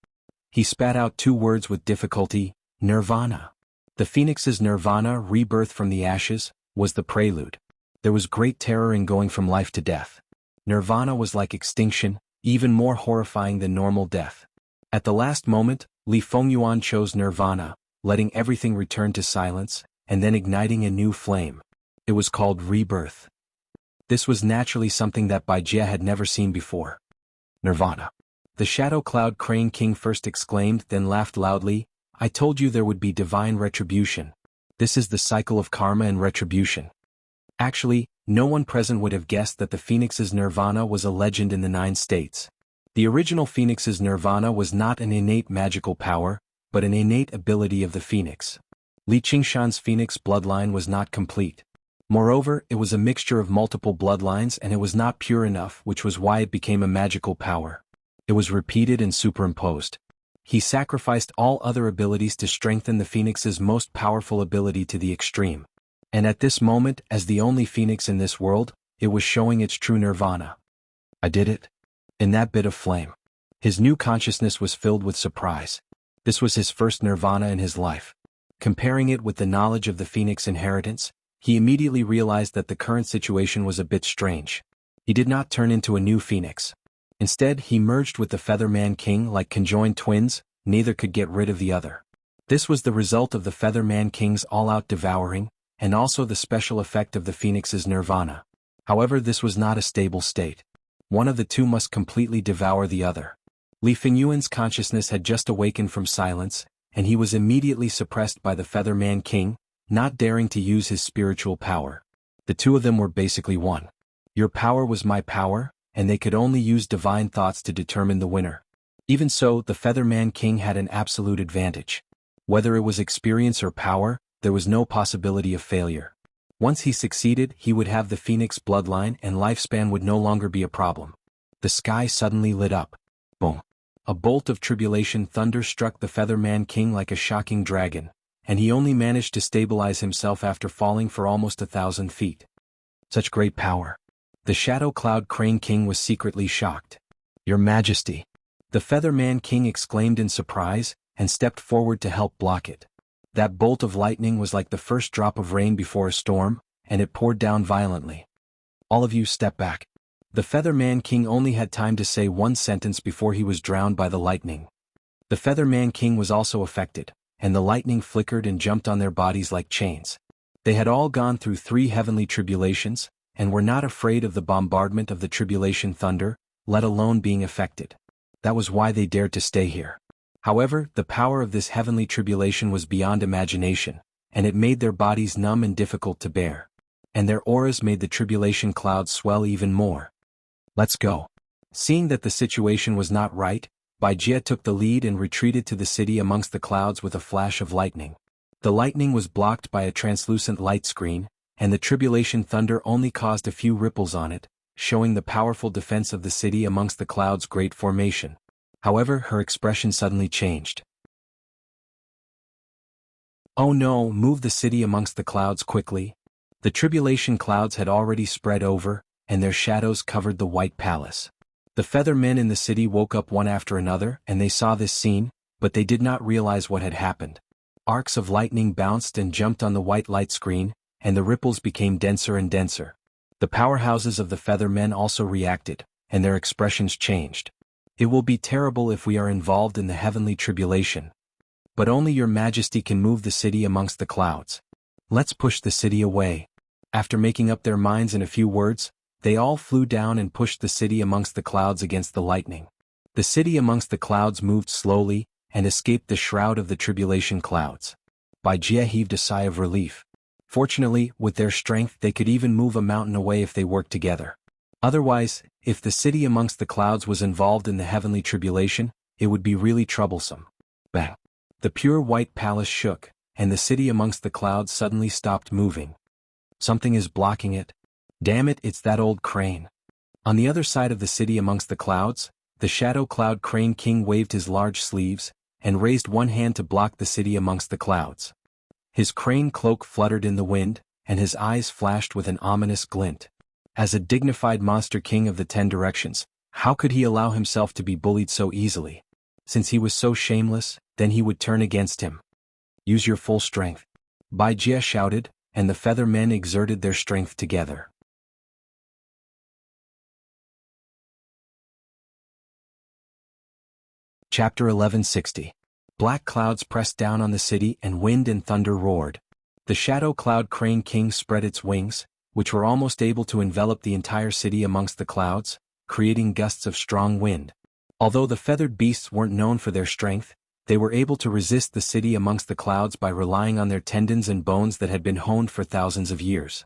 He spat out 2 words with difficulty: Nirvana. The Phoenix's nirvana, rebirth from the ashes, was the prelude. There was great terror in going from life to death. Nirvana was like extinction, even more horrifying than normal death. At the last moment, Li Fengyuan chose nirvana, letting everything return to silence, and then igniting a new flame. It was called rebirth. This was naturally something that Wuxia had never seen before. Nirvana. The Shadow Cloud Crane King first exclaimed, then laughed loudly. I told you there would be divine retribution. This is the cycle of karma and retribution. Actually, no one present would have guessed that the Phoenix's nirvana was a legend in the 9 states. The original Phoenix's nirvana was not an innate magical power, but an innate ability of the Phoenix. Li Qingshan's Phoenix bloodline was not complete. Moreover, it was a mixture of multiple bloodlines, and it was not pure enough, which was why it became a magical power. It was repeated and superimposed. He sacrificed all other abilities to strengthen the Phoenix's most powerful ability to the extreme. And at this moment, as the only Phoenix in this world, it was showing its true nirvana. I did it. In that bit of flame. His new consciousness was filled with surprise. This was his first nirvana in his life. Comparing it with the knowledge of the Phoenix inheritance, he immediately realized that the current situation was a bit strange. He did not turn into a new Phoenix. Instead, he merged with the Feather Man King like conjoined twins, neither could get rid of the other. This was the result of the Feather Man King's all-out devouring, and also the special effect of the Phoenix's nirvana. However, this was not a stable state. One of the two must completely devour the other. Li Fengyuan's consciousness had just awakened from silence, and he was immediately suppressed by the Feather Man King, not daring to use his spiritual power. The two of them were basically one. Your power was my power, and they could only use divine thoughts to determine the winner. Even so, the Feather Man King had an absolute advantage. Whether it was experience or power, there was no possibility of failure. Once he succeeded, he would have the Phoenix bloodline and lifespan would no longer be a problem. The sky suddenly lit up. Boom. A bolt of tribulation thunder struck the Feather Man King like a shocking dragon, and he only managed to stabilize himself after falling for almost 1,000 feet. Such great power. The Shadow Cloud Crane King was secretly shocked. Your Majesty. The Feather Man King exclaimed in surprise, and stepped forward to help block it. That bolt of lightning was like the first drop of rain before a storm, and it poured down violently. All of you step back. The Feather Man King only had time to say one sentence before he was drowned by the lightning. The Feather Man King was also affected, and the lightning flickered and jumped on their bodies like chains. They had all gone through 3 heavenly tribulations, and were not afraid of the bombardment of the tribulation thunder, let alone being affected. That was why they dared to stay here. However, the power of this heavenly tribulation was beyond imagination, and it made their bodies numb and difficult to bear. And their auras made the tribulation clouds swell even more. Let's go. Seeing that the situation was not right, Wuxia took the lead and retreated to the city amongst the clouds with a flash of lightning. The lightning was blocked by a translucent light screen, and the tribulation thunder only caused a few ripples on it, showing the powerful defense of the city amongst the clouds' great formation. However, her expression suddenly changed. Oh no, move the city amongst the clouds quickly. The tribulation clouds had already spread over, and their shadows covered the white palace. The Feather Men in the city woke up one after another, and they saw this scene, but they did not realize what had happened. Arcs of lightning bounced and jumped on the white light screen, and the ripples became denser and denser. The powerhouses of the feather men also reacted, and their expressions changed. It will be terrible if we are involved in the heavenly tribulation. But only your majesty can move the city amongst the clouds. Let's push the city away. After making up their minds in a few words, they all flew down and pushed the city amongst the clouds against the lightning. The city amongst the clouds moved slowly, and escaped the shroud of the tribulation clouds. Jia heaved a sigh of relief. Fortunately, with their strength they could even move a mountain away if they worked together. Otherwise, if the city amongst the clouds was involved in the heavenly tribulation, it would be really troublesome. Bang! The pure white palace shook, and the city amongst the clouds suddenly stopped moving. Something is blocking it. Damn it, it's that old crane. On the other side of the city amongst the clouds, the shadow cloud crane king waved his large sleeves, and raised one hand to block the city amongst the clouds. His crane cloak fluttered in the wind, and his eyes flashed with an ominous glint. As a dignified monster king of the 10 directions, how could he allow himself to be bullied so easily? Since he was so shameless, then he would turn against him. Use your full strength. Jia shouted, and the feather men exerted their strength together. Chapter 1160. Black clouds pressed down on the city and wind and thunder roared. The shadow cloud crane king spread its wings, which were almost able to envelop the entire city amongst the clouds, creating gusts of strong wind. Although the feathered beasts weren't known for their strength, they were able to resist the city amongst the clouds by relying on their tendons and bones that had been honed for thousands of years.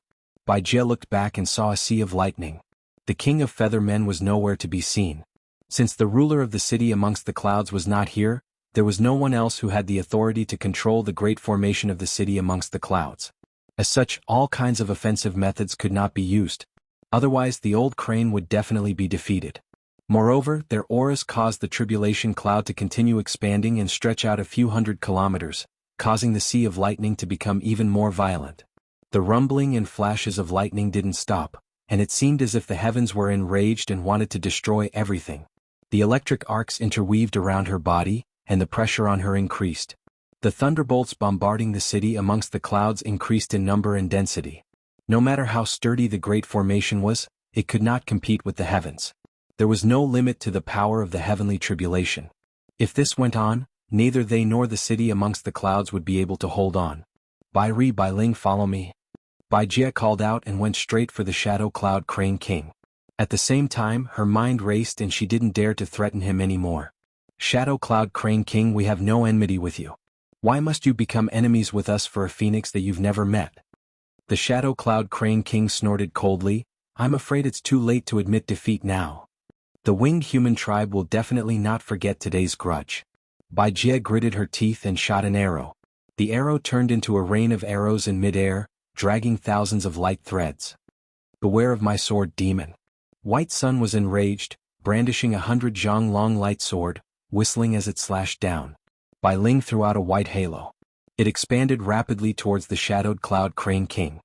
Jia looked back and saw a sea of lightning. The king of feather men was nowhere to be seen. Since the ruler of the city amongst the clouds was not here, there was no one else who had the authority to control the great formation of the city amongst the clouds. As such, all kinds of offensive methods could not be used. Otherwise, the old crane would definitely be defeated. Moreover, their auras caused the tribulation cloud to continue expanding and stretch out a few hundred kilometers, causing the sea of lightning to become even more violent. The rumbling and flashes of lightning didn't stop, and it seemed as if the heavens were enraged and wanted to destroy everything. The electric arcs interweaved around her body, and the pressure on her increased. The thunderbolts bombarding the city amongst the clouds increased in number and density. No matter how sturdy the great formation was, it could not compete with the heavens. There was no limit to the power of the heavenly tribulation. If this went on, neither they nor the city amongst the clouds would be able to hold on. Bai Ling, follow me. Jia called out and went straight for the shadow cloud crane king. At the same time, her mind raced and she didn't dare to threaten him anymore. Shadow cloud crane king, we have no enmity with you. Why must you become enemies with us for a phoenix that you've never met? The shadow cloud crane king snorted coldly. I'm afraid it's too late to admit defeat now. The winged human tribe will definitely not forget today's grudge. Jia gritted her teeth and shot an arrow. The arrow turned into a rain of arrows in midair, dragging thousands of light threads. Beware of my sword, demon. White Sun was enraged, brandishing 100 zhang long light sword, whistling as it slashed down. Bai Ling threw out a white halo. It expanded rapidly towards the shadowed cloud crane king.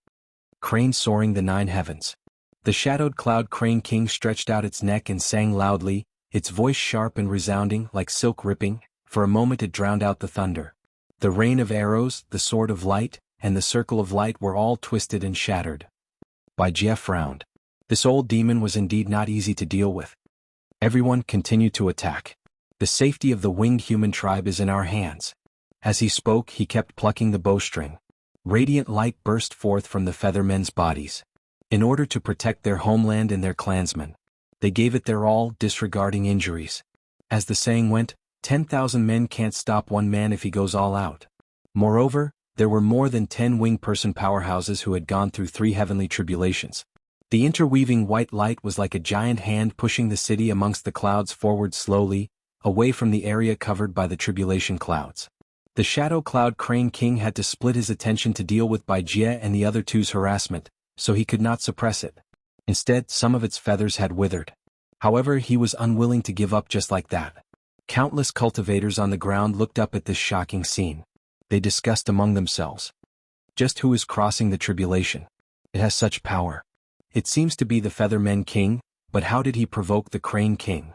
Crane soaring the 9 heavens. The shadowed cloud crane king stretched out its neck and sang loudly, its voice sharp and resounding like silk ripping. For a moment it drowned out the thunder. The rain of arrows, the sword of light, and the circle of light were all twisted and shattered. Jia frowned. This old demon was indeed not easy to deal with. Everyone continued to attack. The safety of the winged human tribe is in our hands. As he spoke, he kept plucking the bowstring. Radiant light burst forth from the feather men's bodies. In order to protect their homeland and their clansmen, they gave it their all, disregarding injuries. As the saying went, 10,000 men can't stop one man if he goes all out. Moreover, there were more than 10 winged person powerhouses who had gone through 3 heavenly tribulations. The interweaving white light was like a giant hand pushing the city amongst the clouds forward slowly, away from the area covered by the tribulation clouds. The shadow cloud crane king had to split his attention to deal with Jia and the other two's harassment, so he could not suppress it. Instead, some of its feathers had withered. However, he was unwilling to give up just like that. Countless cultivators on the ground looked up at this shocking scene. They discussed among themselves. Just who is crossing the tribulation? It has such power. It seems to be the Feather Men King, but how did he provoke the Crane King?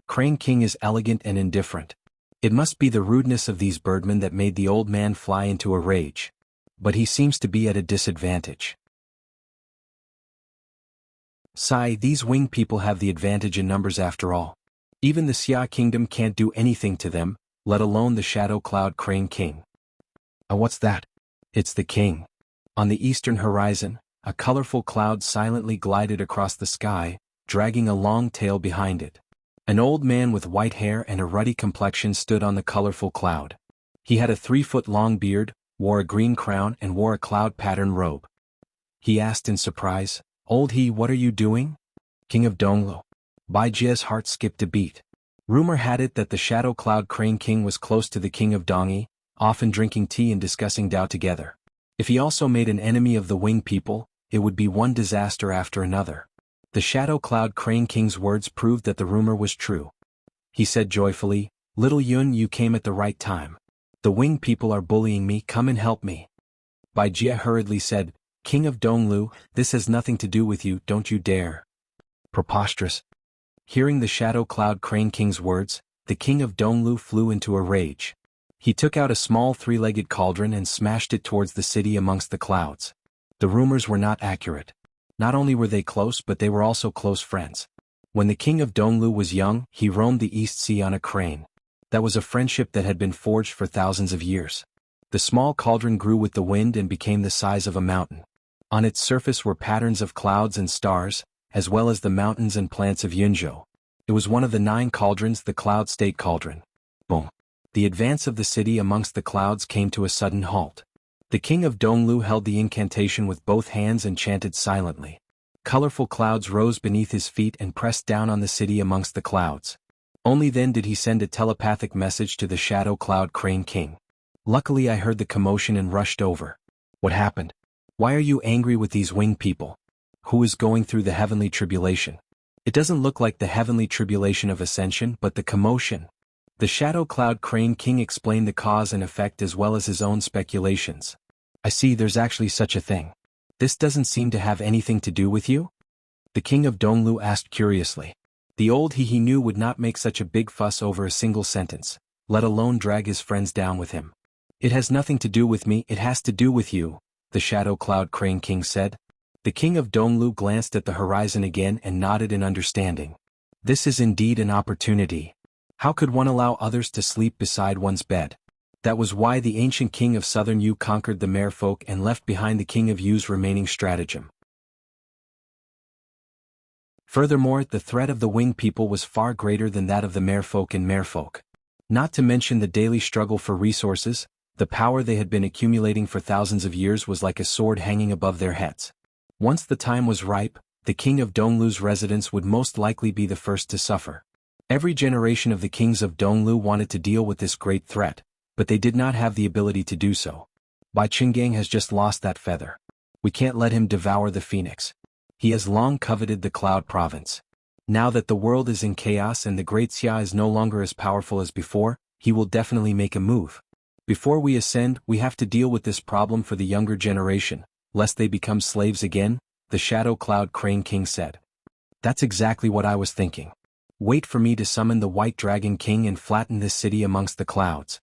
Crane King is elegant and indifferent. It must be the rudeness of these birdmen that made the old man fly into a rage. But he seems to be at a disadvantage. Sigh, these winged people have the advantage in numbers after all. Even the Xia kingdom can't do anything to them, let alone the Shadow Cloud Crane King. What's that? It's the king. On the eastern horizon, a colorful cloud silently glided across the sky, dragging a long tail behind it. An old man with white hair and a ruddy complexion stood on the colorful cloud. He had a 3-foot-long beard, wore a green crown and wore a cloud-patterned robe. He asked in surprise, "Old he, what are you doing?" "King of Donglu." Bai Jia's heart skipped a beat. Rumor had it that the Shadow Cloud Crane King was close to the King of Dongyi, often drinking tea and discussing Dao together. If he also made an enemy of the winged people, it would be one disaster after another. The Shadow Cloud Crane King's words proved that the rumor was true. He said joyfully, "Little Yun, you came at the right time. The winged people are bullying me, come and help me." Bai Jia hurriedly said, "King of Donglu, this has nothing to do with you, don't you dare." Preposterous. Hearing the Shadow Cloud Crane King's words, the King of Donglu flew into a rage. He took out a small 3-legged cauldron and smashed it towards the city amongst the clouds. The rumors were not accurate. Not only were they close but they were also close friends. When the King of Donglu was young, he roamed the East Sea on a crane. That was a friendship that had been forged for thousands of years. The small cauldron grew with the wind and became the size of a mountain. On its surface were patterns of clouds and stars, as well as the mountains and plants of Yunzhou. It was one of the 9 cauldrons, the Cloud State Cauldron. Boom. The advance of the city amongst the clouds came to a sudden halt. The King of Donglu held the incantation with both hands and chanted silently. Colorful clouds rose beneath his feet and pressed down on the city amongst the clouds. Only then did he send a telepathic message to the Shadow Cloud Crane King. "Luckily I heard the commotion and rushed over." "What happened? Why are you angry with these winged people? Who is going through the heavenly tribulation?" "It doesn't look like the heavenly tribulation of ascension but the commotion." The Shadow Cloud Crane King explained the cause and effect as well as his own speculations. "I see, there's actually such a thing. This doesn't seem to have anything to do with you?" The King of Donglu asked curiously. The old he knew would not make such a big fuss over a single sentence, let alone drag his friends down with him. "It has nothing to do with me, it has to do with you," the Shadow Cloud Crane King said. The King of Donglu glanced at the horizon again and nodded in understanding. This is indeed an opportunity. How could one allow others to sleep beside one's bed? That was why the ancient king of southern Yu conquered the merfolk and left behind the king of Yu's remaining stratagem. Furthermore, the threat of the winged people was far greater than that of the merfolk and merfolk. Not to mention the daily struggle for resources, the power they had been accumulating for thousands of years was like a sword hanging above their heads. Once the time was ripe, the king of Donglu's residents would most likely be the first to suffer. Every generation of the kings of Donglu wanted to deal with this great threat, but they did not have the ability to do so. Bai Qinggang has just lost that feather. We can't let him devour the phoenix. He has long coveted the Cloud Province. Now that the world is in chaos and the Great Xia is no longer as powerful as before, he will definitely make a move. Before we ascend, we have to deal with this problem for the younger generation, lest they become slaves again, the Shadow Cloud Crane King said. That's exactly what I was thinking. Wait for me to summon the White Dragon King and flatten this city amongst the clouds.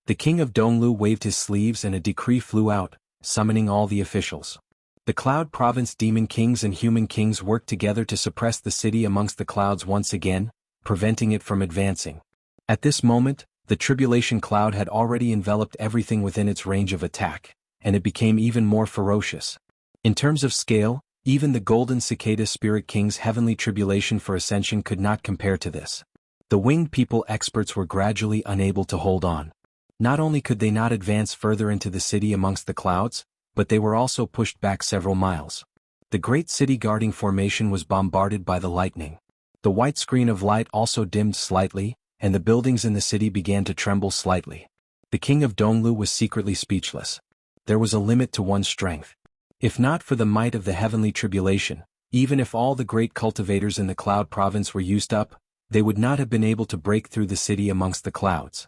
The King of Donglu waved his sleeves and a decree flew out, summoning all the officials. The Cloud Province demon kings and human kings worked together to suppress the city amongst the clouds once again, preventing it from advancing. At this moment, the tribulation cloud had already enveloped everything within its range of attack, and it became even more ferocious. In terms of scale, even the Golden Cicada Spirit King's heavenly tribulation for ascension could not compare to this. The winged people experts were gradually unable to hold on. Not only could they not advance further into the city amongst the clouds, but they were also pushed back several miles. The great city guarding formation was bombarded by the lightning. The white screen of light also dimmed slightly, and the buildings in the city began to tremble slightly. The king of Donglu was secretly speechless. There was a limit to one's strength. If not for the might of the heavenly tribulation, even if all the great cultivators in the Cloud Province were used up, they would not have been able to break through the city amongst the clouds.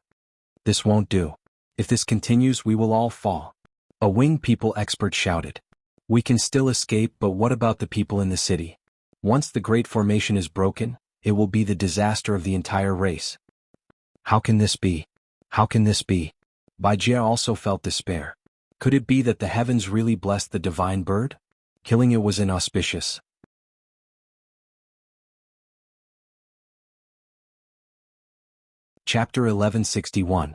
This won't do. If this continues, we will all fall. A winged people expert shouted. We can still escape, but what about the people in the city? Once the great formation is broken, it will be the disaster of the entire race. How can this be? How can this be? Baijie also felt despair. Could it be that the heavens really blessed the divine bird? Killing it was inauspicious. Chapter 1161.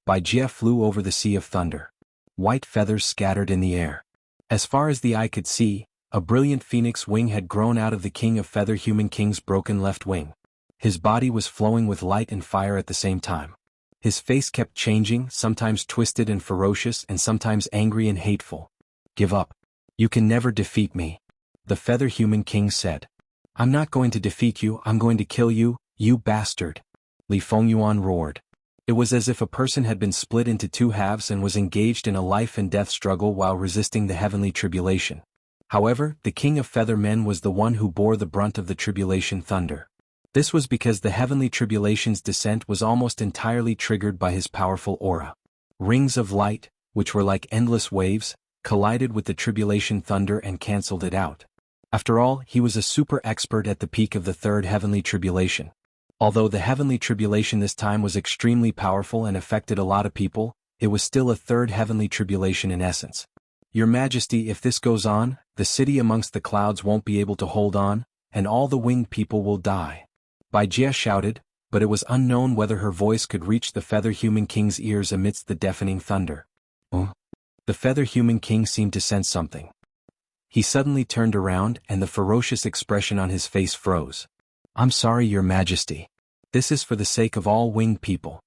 Baijie flew over the Sea of Thunder. White feathers scattered in the air. As far as the eye could see, a brilliant phoenix wing had grown out of the King of Feather Human King's broken left wing. His body was flowing with light and fire at the same time. His face kept changing, sometimes twisted and ferocious and sometimes angry and hateful. Give up. You can never defeat me. The Feather Human King said. I'm not going to defeat you, I'm going to kill you, you bastard. Li Fengyuan roared. It was as if a person had been split into two halves and was engaged in a life and death struggle while resisting the heavenly tribulation. However, the King of Feather Men was the one who bore the brunt of the tribulation thunder. This was because the heavenly tribulation's descent was almost entirely triggered by his powerful aura. Rings of light, which were like endless waves, collided with the tribulation thunder and cancelled it out. After all, he was a super expert at the peak of the third heavenly tribulation. Although the heavenly tribulation this time was extremely powerful and affected a lot of people, it was still a third heavenly tribulation in essence. Your Majesty, if this goes on, the city amongst the clouds won't be able to hold on, and all the winged people will die. Baijie shouted, but it was unknown whether her voice could reach the Feather Human King's ears amidst the deafening thunder. The Feather Human King seemed to sense something. He suddenly turned around and the ferocious expression on his face froze. I'm sorry, Your Majesty. This is for the sake of all winged people.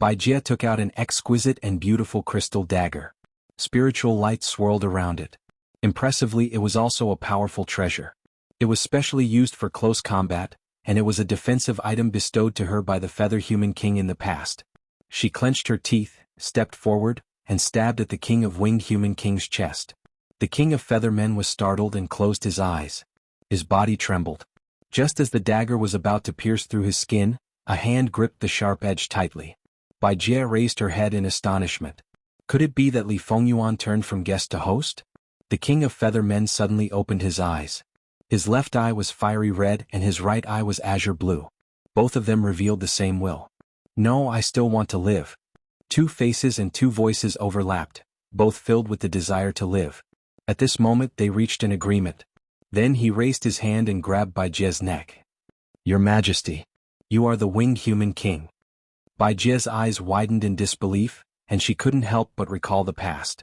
Baijie took out an exquisite and beautiful crystal dagger. Spiritual light swirled around it. Impressively, it was also a powerful treasure. It was specially used for close combat, and it was a defensive item bestowed to her by the Feather Human King in the past. She clenched her teeth, stepped forward, and stabbed at the King of Winged Human King's chest. The King of Feather Men was startled and closed his eyes. His body trembled. Just as the dagger was about to pierce through his skin, a hand gripped the sharp edge tightly. Baijie raised her head in astonishment. Could it be that Li Fengyuan turned from guest to host? The King of Feather Men suddenly opened his eyes. His left eye was fiery red and his right eye was azure blue. Both of them revealed the same will. No, I still want to live. Two faces and two voices overlapped, both filled with the desire to live. At this moment they reached an agreement. Then he raised his hand and grabbed Baijie's neck. Your Majesty, you are the Winged Human King. Baijie's eyes widened in disbelief, and she couldn't help but recall the past.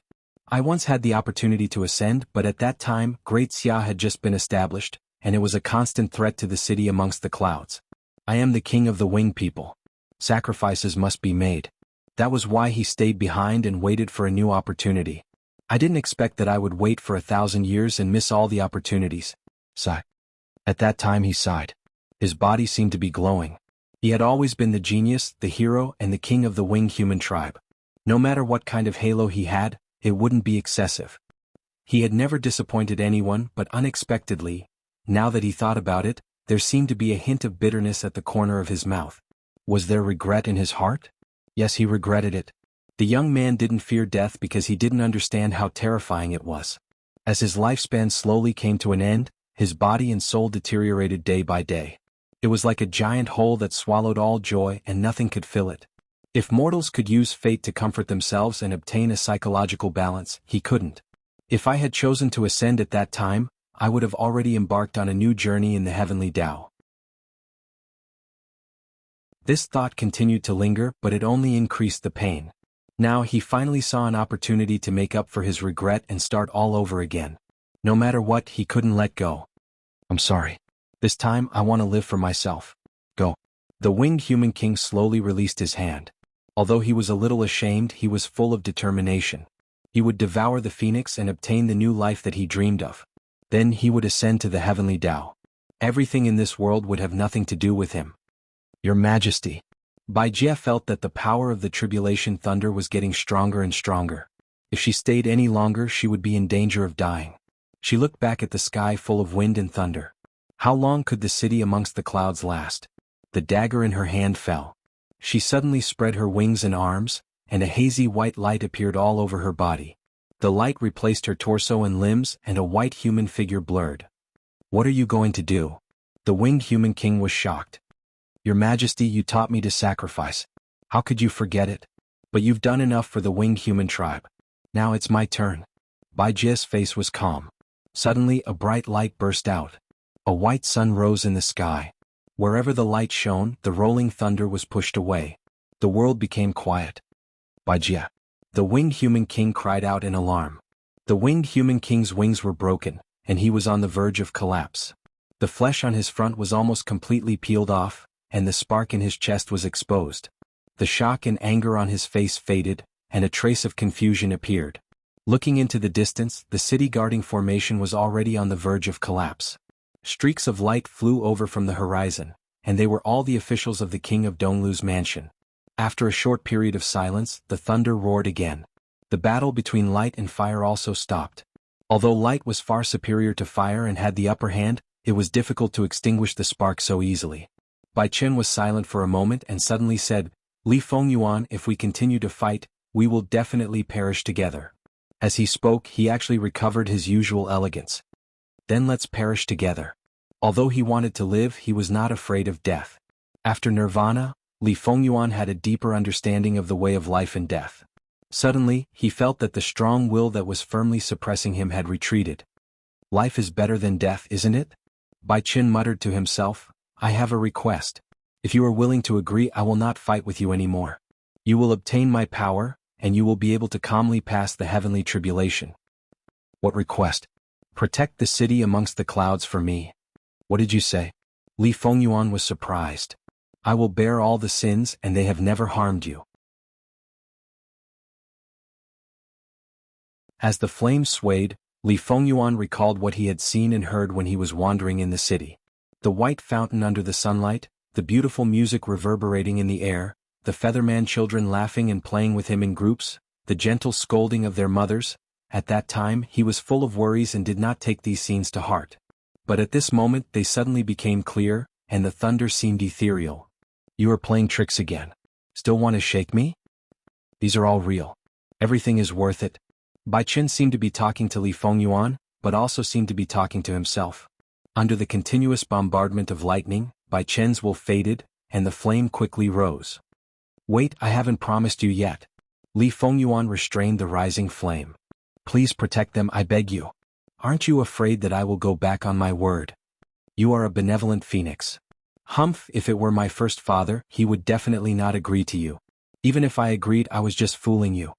I once had the opportunity to ascend, but at that time, Great Xia had just been established, and it was a constant threat to the city amongst the clouds. I am the king of the winged people. Sacrifices must be made. That was why he stayed behind and waited for a new opportunity. I didn't expect that I would wait for 1,000 years and miss all the opportunities. Sigh. At that time he sighed. His body seemed to be glowing. He had always been the genius, the hero, and the king of the winged human tribe. No matter what kind of halo he had, it wouldn't be excessive. He had never disappointed anyone, but unexpectedly, now that he thought about it, there seemed to be a hint of bitterness at the corner of his mouth. Was there regret in his heart? Yes, he regretted it. The young man didn't fear death because he didn't understand how terrifying it was. As his lifespan slowly came to an end, his body and soul deteriorated day by day. It was like a giant hole that swallowed all joy and nothing could fill it. If mortals could use fate to comfort themselves and obtain a psychological balance, he couldn't. If I had chosen to ascend at that time, I would have already embarked on a new journey in the heavenly Tao. This thought continued to linger, but it only increased the pain. Now he finally saw an opportunity to make up for his regret and start all over again. No matter what, he couldn't let go. I'm sorry. This time I want to live for myself. Go. The Winged Human King slowly released his hand. Although he was a little ashamed, he was full of determination. He would devour the phoenix and obtain the new life that he dreamed of. Then he would ascend to the heavenly Tao. Everything in this world would have nothing to do with him. Your Majesty. Baijie felt that the power of the tribulation thunder was getting stronger and stronger. If she stayed any longer, she would be in danger of dying. She looked back at the sky full of wind and thunder. How long could the city amongst the clouds last? The dagger in her hand fell. She suddenly spread her wings and arms, and a hazy white light appeared all over her body. The light replaced her torso and limbs, and a white human figure blurred. What are you going to do? The Winged Human King was shocked. Your Majesty, you taught me to sacrifice. How could you forget it? But you've done enough for the winged human tribe. Now it's my turn. Bai Jie's face was calm. Suddenly a bright light burst out. A white sun rose in the sky. Wherever the light shone, the rolling thunder was pushed away. The world became quiet. Bai Jie. The winged human king cried out in alarm. The winged human king's wings were broken, and he was on the verge of collapse. The flesh on his front was almost completely peeled off, and the spark in his chest was exposed. The shock and anger on his face faded, and a trace of confusion appeared. Looking into the distance, the city guarding formation was already on the verge of collapse. Streaks of light flew over from the horizon, and they were all the officials of the king of Donglu's mansion. After a short period of silence, the thunder roared again. The battle between light and fire also stopped. Although light was far superior to fire and had the upper hand, it was difficult to extinguish the spark so easily. Bai Chen was silent for a moment and suddenly said, "Li Fengyuan, if we continue to fight, we will definitely perish together." As he spoke, he actually recovered his usual elegance. "Then let's perish together." Although he wanted to live, he was not afraid of death. After nirvana, Li Fengyuan had a deeper understanding of the way of life and death. Suddenly, he felt that the strong will that was firmly suppressing him had retreated. "Life is better than death, isn't it?" Bai Chen muttered to himself, "I have a request. If you are willing to agree, I will not fight with you anymore. You will obtain my power, and you will be able to calmly pass the heavenly tribulation." "What request?" "Protect the city amongst the clouds for me." "What did you say?" Li Fengyuan was surprised. "I will bear all the sins and they have never harmed you." As the flames swayed, Li Fengyuan recalled what he had seen and heard when he was wandering in the city. The white fountain under the sunlight, the beautiful music reverberating in the air, the Featherman children laughing and playing with him in groups, the gentle scolding of their mothers. At that time he was full of worries and did not take these scenes to heart. But at this moment they suddenly became clear, and the thunder seemed ethereal. "You are playing tricks again. Still want to shake me? These are all real. Everything is worth it." Bai Chen seemed to be talking to Li Fengyuan, but also seemed to be talking to himself. Under the continuous bombardment of lightning, Bai Chen's will faded, and the flame quickly rose. "Wait, I haven't promised you yet." Li Fengyuan restrained the rising flame. "Please protect them, I beg you. Aren't you afraid that I will go back on my word? You are a benevolent phoenix." "Humph, if it were my first father, he would definitely not agree to you. Even if I agreed, I was just fooling you."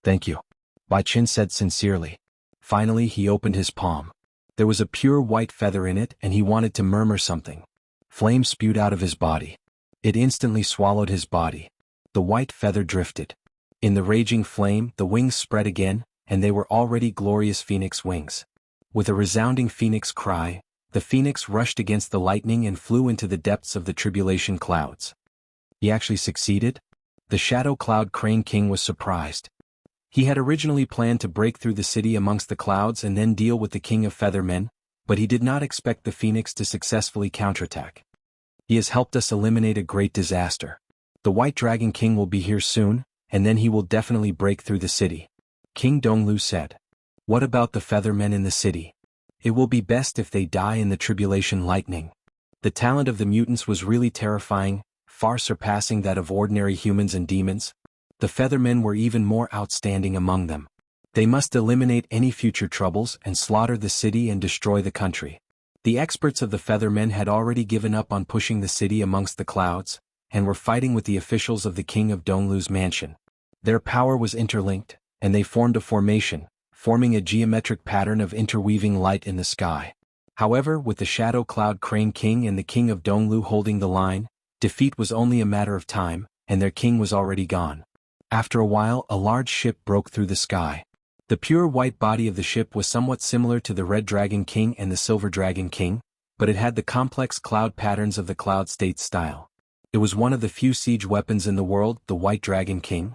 "Thank you," Bai Chen said sincerely. Finally he opened his palm. There was a pure white feather in it and he wanted to murmur something. Flame spewed out of his body. It instantly swallowed his body. The white feather drifted. In the raging flame, the wings spread again, and they were already glorious phoenix wings. With a resounding phoenix cry, the phoenix rushed against the lightning and flew into the depths of the tribulation clouds. He actually succeeded? The Shadow Cloud Crane King was surprised. He had originally planned to break through the city amongst the clouds and then deal with the King of Feathermen, but he did not expect the phoenix to successfully counterattack. "He has helped us eliminate a great disaster. The White Dragon King will be here soon, and then he will definitely break through the city." King Donglu said. "What about the Feathermen in the city? It will be best if they die in the tribulation lightning." The talent of the mutants was really terrifying, far surpassing that of ordinary humans and demons. The Feathermen were even more outstanding among them. They must eliminate any future troubles and slaughter the city and destroy the country. The experts of the Feathermen had already given up on pushing the city amongst the clouds, and were fighting with the officials of the King of Donglu's mansion. Their power was interlinked, and they formed a formation, forming a geometric pattern of interweaving light in the sky. However, with the Shadow Cloud Crane King and the King of Donglu holding the line, defeat was only a matter of time, and their king was already gone. After a while, a large ship broke through the sky. The pure white body of the ship was somewhat similar to the Red Dragon King and the Silver Dragon King, but it had the complex cloud patterns of the Cloud State style. It was one of the few siege weapons in the world, the White Dragon King.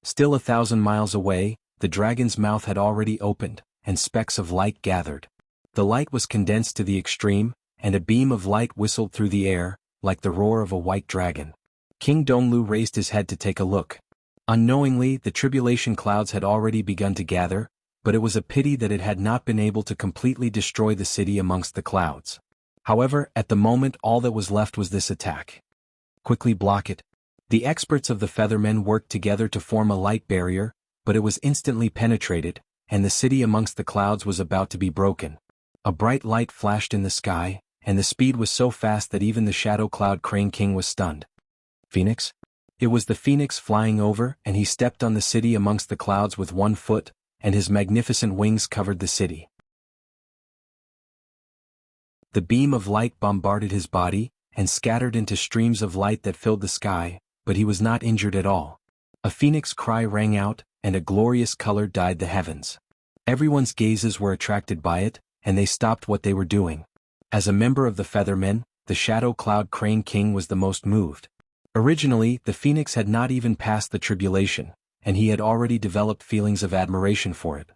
Still 1,000 miles away, the dragon's mouth had already opened, and specks of light gathered. The light was condensed to the extreme, and a beam of light whistled through the air, like the roar of a white dragon. King Donglu raised his head to take a look. Unknowingly, the tribulation clouds had already begun to gather, but it was a pity that it had not been able to completely destroy the city amongst the clouds. However, at the moment all that was left was this attack. "Quickly block it." The experts of the Feathermen worked together to form a light barrier, but it was instantly penetrated, and the city amongst the clouds was about to be broken. A bright light flashed in the sky, and the speed was so fast that even the Shadow Cloud Crane King was stunned. Phoenix? It was the Phoenix flying over, and he stepped on the city amongst the clouds with 1 foot, and his magnificent wings covered the city. The beam of light bombarded his body, and scattered into streams of light that filled the sky, but he was not injured at all. A phoenix cry rang out, and a glorious color dyed the heavens. Everyone's gazes were attracted by it, and they stopped what they were doing. As a member of the Feathermen, the Shadow Cloud Crane King was the most moved. Originally, the phoenix had not even passed the tribulation, and he had already developed feelings of admiration for it.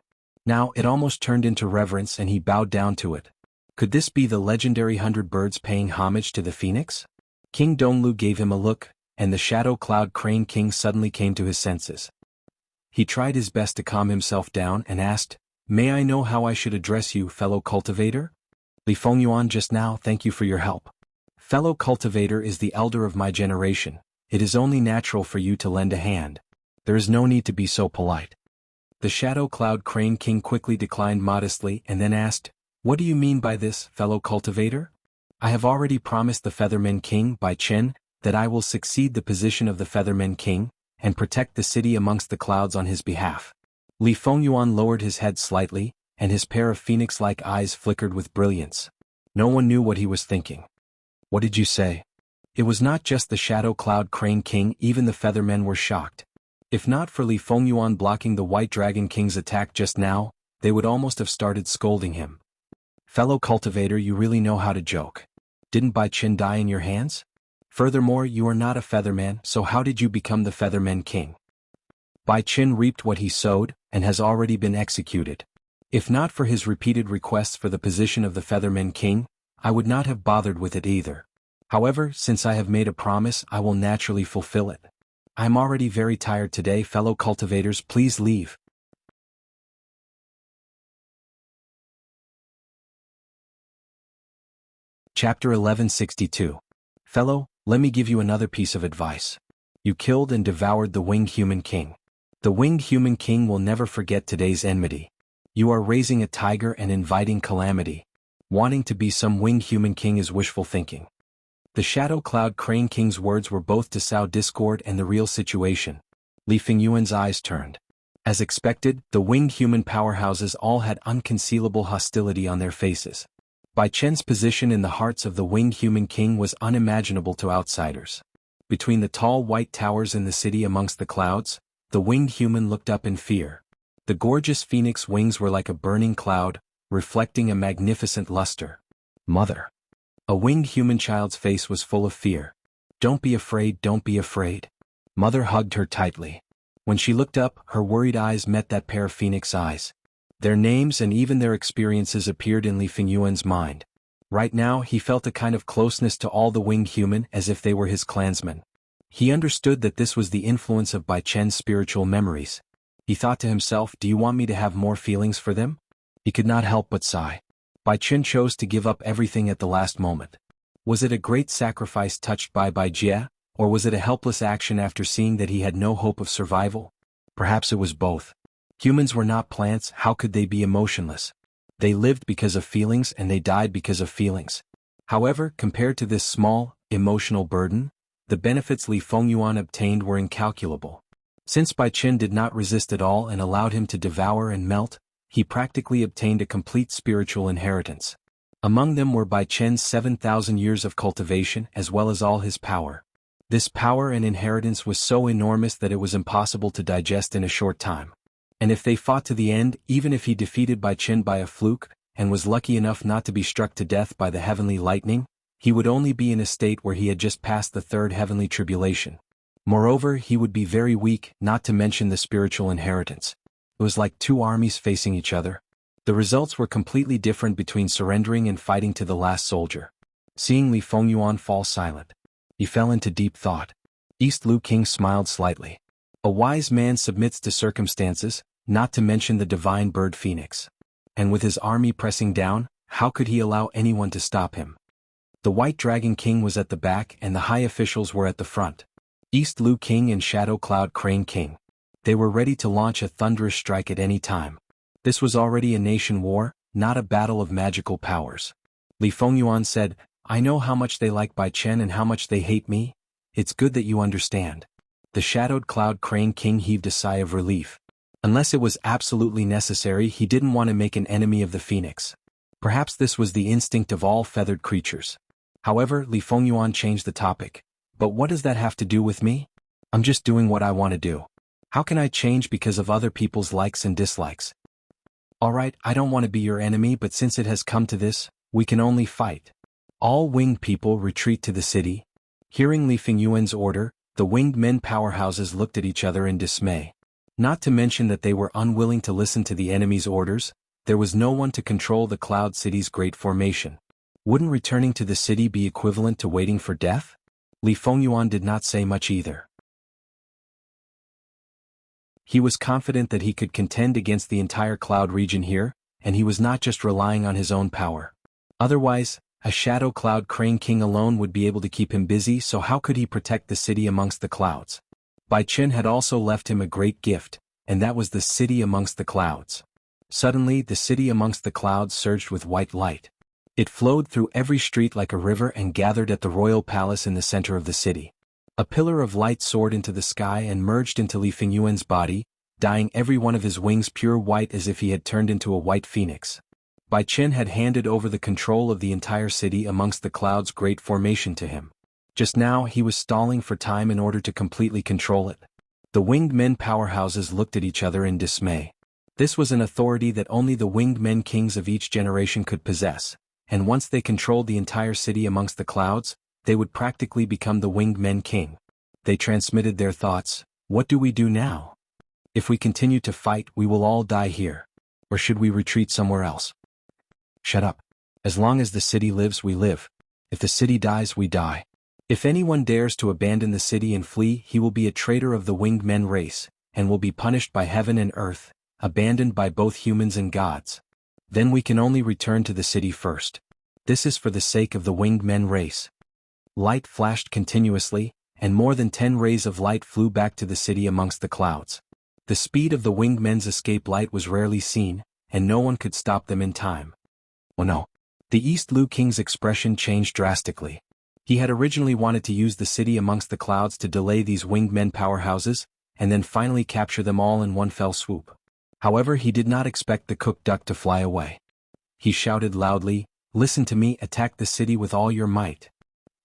Now it almost turned into reverence, and he bowed down to it. Could this be the legendary 100 birds paying homage to the phoenix? King Donglu gave him a look, and the Shadow Cloud Crane King suddenly came to his senses. He tried his best to calm himself down and asked, "May I know how I should address you, fellow cultivator?" "Li Fengyuan, just now, thank you for your help. Fellow cultivator is the elder of my generation. It is only natural for you to lend a hand. There is no need to be so polite." The Shadow Cloud Crane King quickly declined modestly and then asked, "What do you mean by this, fellow cultivator?" "I have already promised the Feathermen King, Bai Chen, that I will succeed the position of the Feathermen King, and protect the city amongst the clouds on his behalf." Li Fengyuan lowered his head slightly, and his pair of phoenix-like eyes flickered with brilliance. No one knew what he was thinking. "What did you say?" It was not just the Shadow Cloud Crane King, even the Feathermen were shocked. If not for Li Fengyuan blocking the White Dragon King's attack just now, they would almost have started scolding him. "Fellow cultivator, you really know how to joke. Didn't Bai Chen die in your hands? Furthermore, you are not a Featherman, so how did you become the Feathermen King?" Bai Chen reaped what he sowed, and has already been executed. If not for his repeated requests for the position of the Feathermen King, I would not have bothered with it either. However, since I have made a promise, I will naturally fulfill it. I am already very tired today, fellow cultivators, please leave. Chapter 1162. Fellow, let me give you another piece of advice. You killed and devoured the Winged Human King. The Winged Human King will never forget today's enmity. You are raising a tiger and inviting calamity. Wanting to be some Winged Human King is wishful thinking. The Shadow Cloud Crane King's words were both to sow discord and the real situation. Li Fengyuan's eyes turned. As expected, the Winged Human powerhouses all had unconcealable hostility on their faces. Bai Chen's position in the hearts of the Winged Human King was unimaginable to outsiders. Between the tall white towers in the city amongst the clouds, the Winged Human looked up in fear. The gorgeous phoenix wings were like a burning cloud, reflecting a magnificent luster. "Mother." A Winged Human child's face was full of fear. "Don't be afraid, don't be afraid." Mother hugged her tightly. When she looked up, her worried eyes met that pair of phoenix eyes. Their names and even their experiences appeared in Li Fengyuan's mind. Right now he felt a kind of closeness to all the Winged Human as if they were his clansmen. He understood that this was the influence of Bai Chen's spiritual memories. He thought to himself, "Do you want me to have more feelings for them?" He could not help but sigh. Bai Chen chose to give up everything at the last moment. Was it a great sacrifice touched by Bai Jie, or was it a helpless action after seeing that he had no hope of survival? Perhaps it was both. Humans were not plants, how could they be emotionless? They lived because of feelings and they died because of feelings. However, compared to this small, emotional burden, the benefits Li Fengyuan obtained were incalculable. Since Bai Chen did not resist at all and allowed him to devour and melt, he practically obtained a complete spiritual inheritance. Among them were Bai Chen's 7,000 years of cultivation as well as all his power. This power and inheritance was so enormous that it was impossible to digest in a short time. And if they fought to the end, even if he defeated Bai Chen by a fluke, and was lucky enough not to be struck to death by the heavenly lightning, he would only be in a state where he had just passed the third heavenly tribulation. Moreover, he would be very weak, not to mention the spiritual inheritance. It was like two armies facing each other. The results were completely different between surrendering and fighting to the last soldier. Seeing Li Fengyuan fall silent, he fell into deep thought. East Lu King smiled slightly. A wise man submits to circumstances, not to mention the divine bird phoenix. And with his army pressing down, how could he allow anyone to stop him? The White Dragon King was at the back and the high officials were at the front. East Lu King and Shadow Cloud Crane King. They were ready to launch a thunderous strike at any time. This was already a nation war, not a battle of magical powers. Li Fengyuan said, I know how much they like Bai Chen and how much they hate me. It's good that you understand. The Shadowed Cloud Crane King heaved a sigh of relief. Unless it was absolutely necessary, he didn't want to make an enemy of the phoenix. Perhaps this was the instinct of all feathered creatures. However, Li Fengyuan changed the topic. But what does that have to do with me? I'm just doing what I want to do. How can I change because of other people's likes and dislikes? Alright, I don't want to be your enemy, but since it has come to this, we can only fight. All winged people retreat to the city. Hearing Li Fengyuan's order, the winged men powerhouses looked at each other in dismay. Not to mention that they were unwilling to listen to the enemy's orders. There was no one to control the Cloud City's great formation. Wouldn't returning to the city be equivalent to waiting for death? Li Fengyuan did not say much either. He was confident that he could contend against the entire cloud region here, and he was not just relying on his own power. Otherwise, a Shadow Cloud Crane King alone would be able to keep him busy, so how could he protect the city amongst the clouds? Bai Chen had also left him a great gift, and that was the city amongst the clouds. Suddenly, the city amongst the clouds surged with white light. It flowed through every street like a river and gathered at the royal palace in the center of the city. A pillar of light soared into the sky and merged into Li Fengyuan's body, dyeing every one of his wings pure white as if he had turned into a white phoenix. Bai Chen had handed over the control of the entire city amongst the clouds' great formation to him. Just now he was stalling for time in order to completely control it. The winged men powerhouses looked at each other in dismay. This was an authority that only the winged men kings of each generation could possess, and once they controlled the entire city amongst the clouds, they would practically become the winged men king. They transmitted their thoughts. What do we do now? If we continue to fight, we will all die here. Or should we retreat somewhere else? Shut up. As long as the city lives, we live. If the city dies, we die. If anyone dares to abandon the city and flee, he will be a traitor of the winged men race, and will be punished by heaven and earth, abandoned by both humans and gods. Then we can only return to the city first. This is for the sake of the winged men race. Light flashed continuously, and more than 10 rays of light flew back to the city amongst the clouds. The speed of the winged men's escape light was rarely seen, and no one could stop them in time. Oh no. The East Lu King's expression changed drastically. He had originally wanted to use the city amongst the clouds to delay these winged men powerhouses, and then finally capture them all in one fell swoop. However, he did not expect the cooked duck to fly away. He shouted loudly, "Listen to me, attack the city with all your might."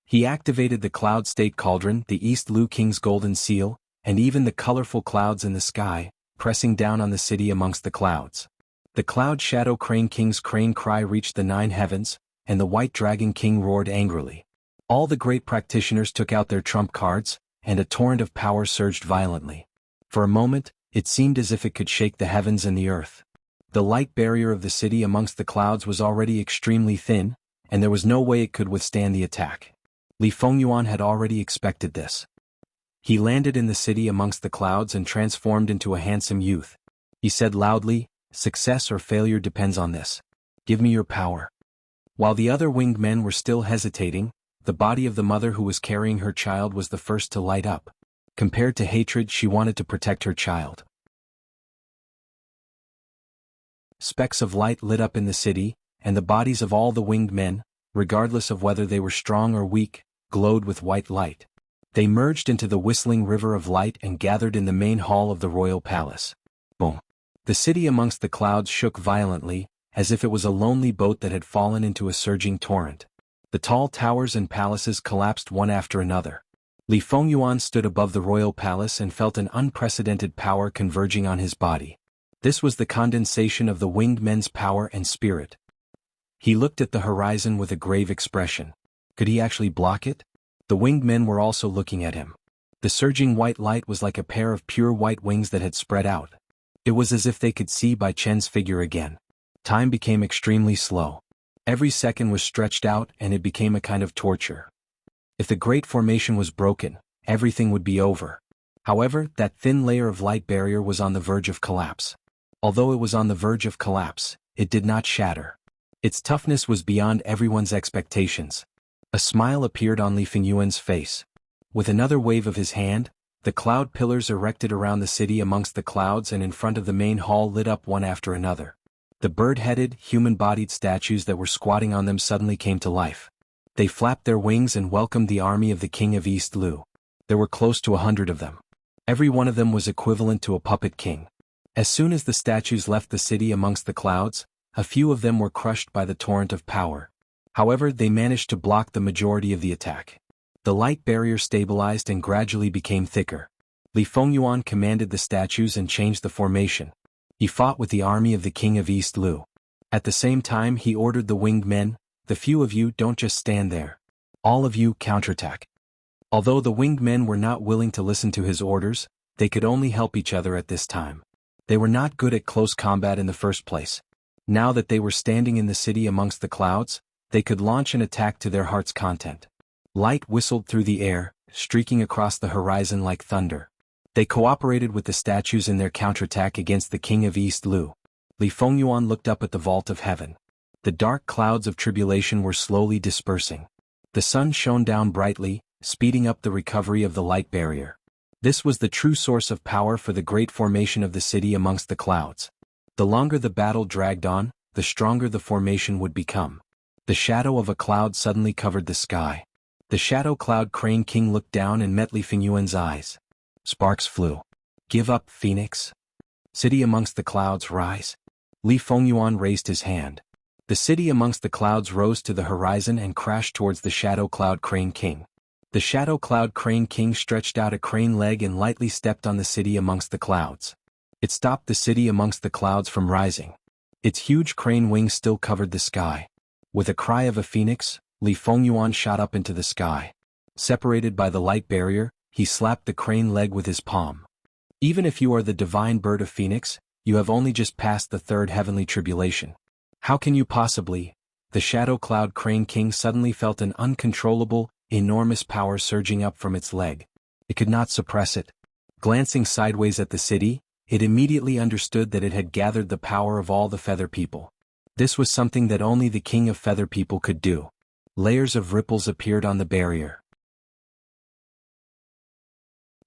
He activated the Cloud State Cauldron, the East Lu King's golden seal, and even the colorful clouds in the sky, pressing down on the city amongst the clouds. The Cloud Shadow Crane King's crane cry reached the 9 heavens, and the White Dragon King roared angrily. All the great practitioners took out their trump cards, and a torrent of power surged violently. For a moment, it seemed as if it could shake the heavens and the earth. The light barrier of the city amongst the clouds was already extremely thin, and there was no way it could withstand the attack. Li Fengyuan had already expected this. He landed in the city amongst the clouds and transformed into a handsome youth. He said loudly, "Success or failure depends on this. Give me your power." While the other winged men were still hesitating, the body of the mother who was carrying her child was the first to light up. Compared to hatred, she wanted to protect her child. Specks of light lit up in the city, and the bodies of all the winged men, regardless of whether they were strong or weak, glowed with white light. They merged into the whistling river of light and gathered in the main hall of the royal palace. Boom! The city amongst the clouds shook violently, as if it was a lonely boat that had fallen into a surging torrent. The tall towers and palaces collapsed one after another. Li Fengyuan stood above the royal palace and felt an unprecedented power converging on his body. This was the condensation of the winged men's power and spirit. He looked at the horizon with a grave expression. Could he actually block it? The winged men were also looking at him. The surging white light was like a pair of pure white wings that had spread out. It was as if they could see Bai Chen's figure again. Time became extremely slow. Every second was stretched out and it became a kind of torture. If the great formation was broken, everything would be over. However, that thin layer of light barrier was on the verge of collapse. Although it was on the verge of collapse, it did not shatter. Its toughness was beyond everyone's expectations. A smile appeared on Li Fengyuan's face. With another wave of his hand, the cloud pillars erected around the city amongst the clouds and in front of the main hall lit up one after another. The bird-headed, human-bodied statues that were squatting on them suddenly came to life. They flapped their wings and welcomed the army of the king of East Lu. There were close to 100 of them. Every one of them was equivalent to a puppet king. As soon as the statues left the city amongst the clouds, a few of them were crushed by the torrent of power. However, they managed to block the majority of the attack. The light barrier stabilized and gradually became thicker. Li Fengyuan commanded the statues and changed the formation. He fought with the army of the king of East Lu. At the same time he ordered the winged men, "The few of you don't just stand there. All of you counterattack." Although the winged men were not willing to listen to his orders, they could only help each other at this time. They were not good at close combat in the first place. Now that they were standing in the city amongst the clouds, they could launch an attack to their heart's content. Light whistled through the air, streaking across the horizon like thunder. They cooperated with the statues in their counterattack against the king of East Lu. Li Fengyuan looked up at the vault of heaven. The dark clouds of tribulation were slowly dispersing. The sun shone down brightly, speeding up the recovery of the light barrier. This was the true source of power for the great formation of the city amongst the clouds. The longer the battle dragged on, the stronger the formation would become. The shadow of a cloud suddenly covered the sky. The shadow cloud Crane King looked down and met Li Fengyuan's eyes. Sparks flew. "Give up, Phoenix. City amongst the clouds, rise." Li Fengyuan raised his hand. The city amongst the clouds rose to the horizon and crashed towards the shadow cloud Crane King. The shadow cloud Crane King stretched out a crane leg and lightly stepped on the city amongst the clouds. It stopped the city amongst the clouds from rising. Its huge crane wings still covered the sky. With a cry of a phoenix, Li Fengyuan shot up into the sky. Separated by the light barrier, he slapped the crane leg with his palm. "Even if you are the divine bird of Phoenix, you have only just passed the third heavenly tribulation. How can you possibly?" The shadow cloud Crane King suddenly felt an uncontrollable, enormous power surging up from its leg. It could not suppress it. Glancing sideways at the city, it immediately understood that it had gathered the power of all the feather people. This was something that only the king of feather people could do. Layers of ripples appeared on the barrier.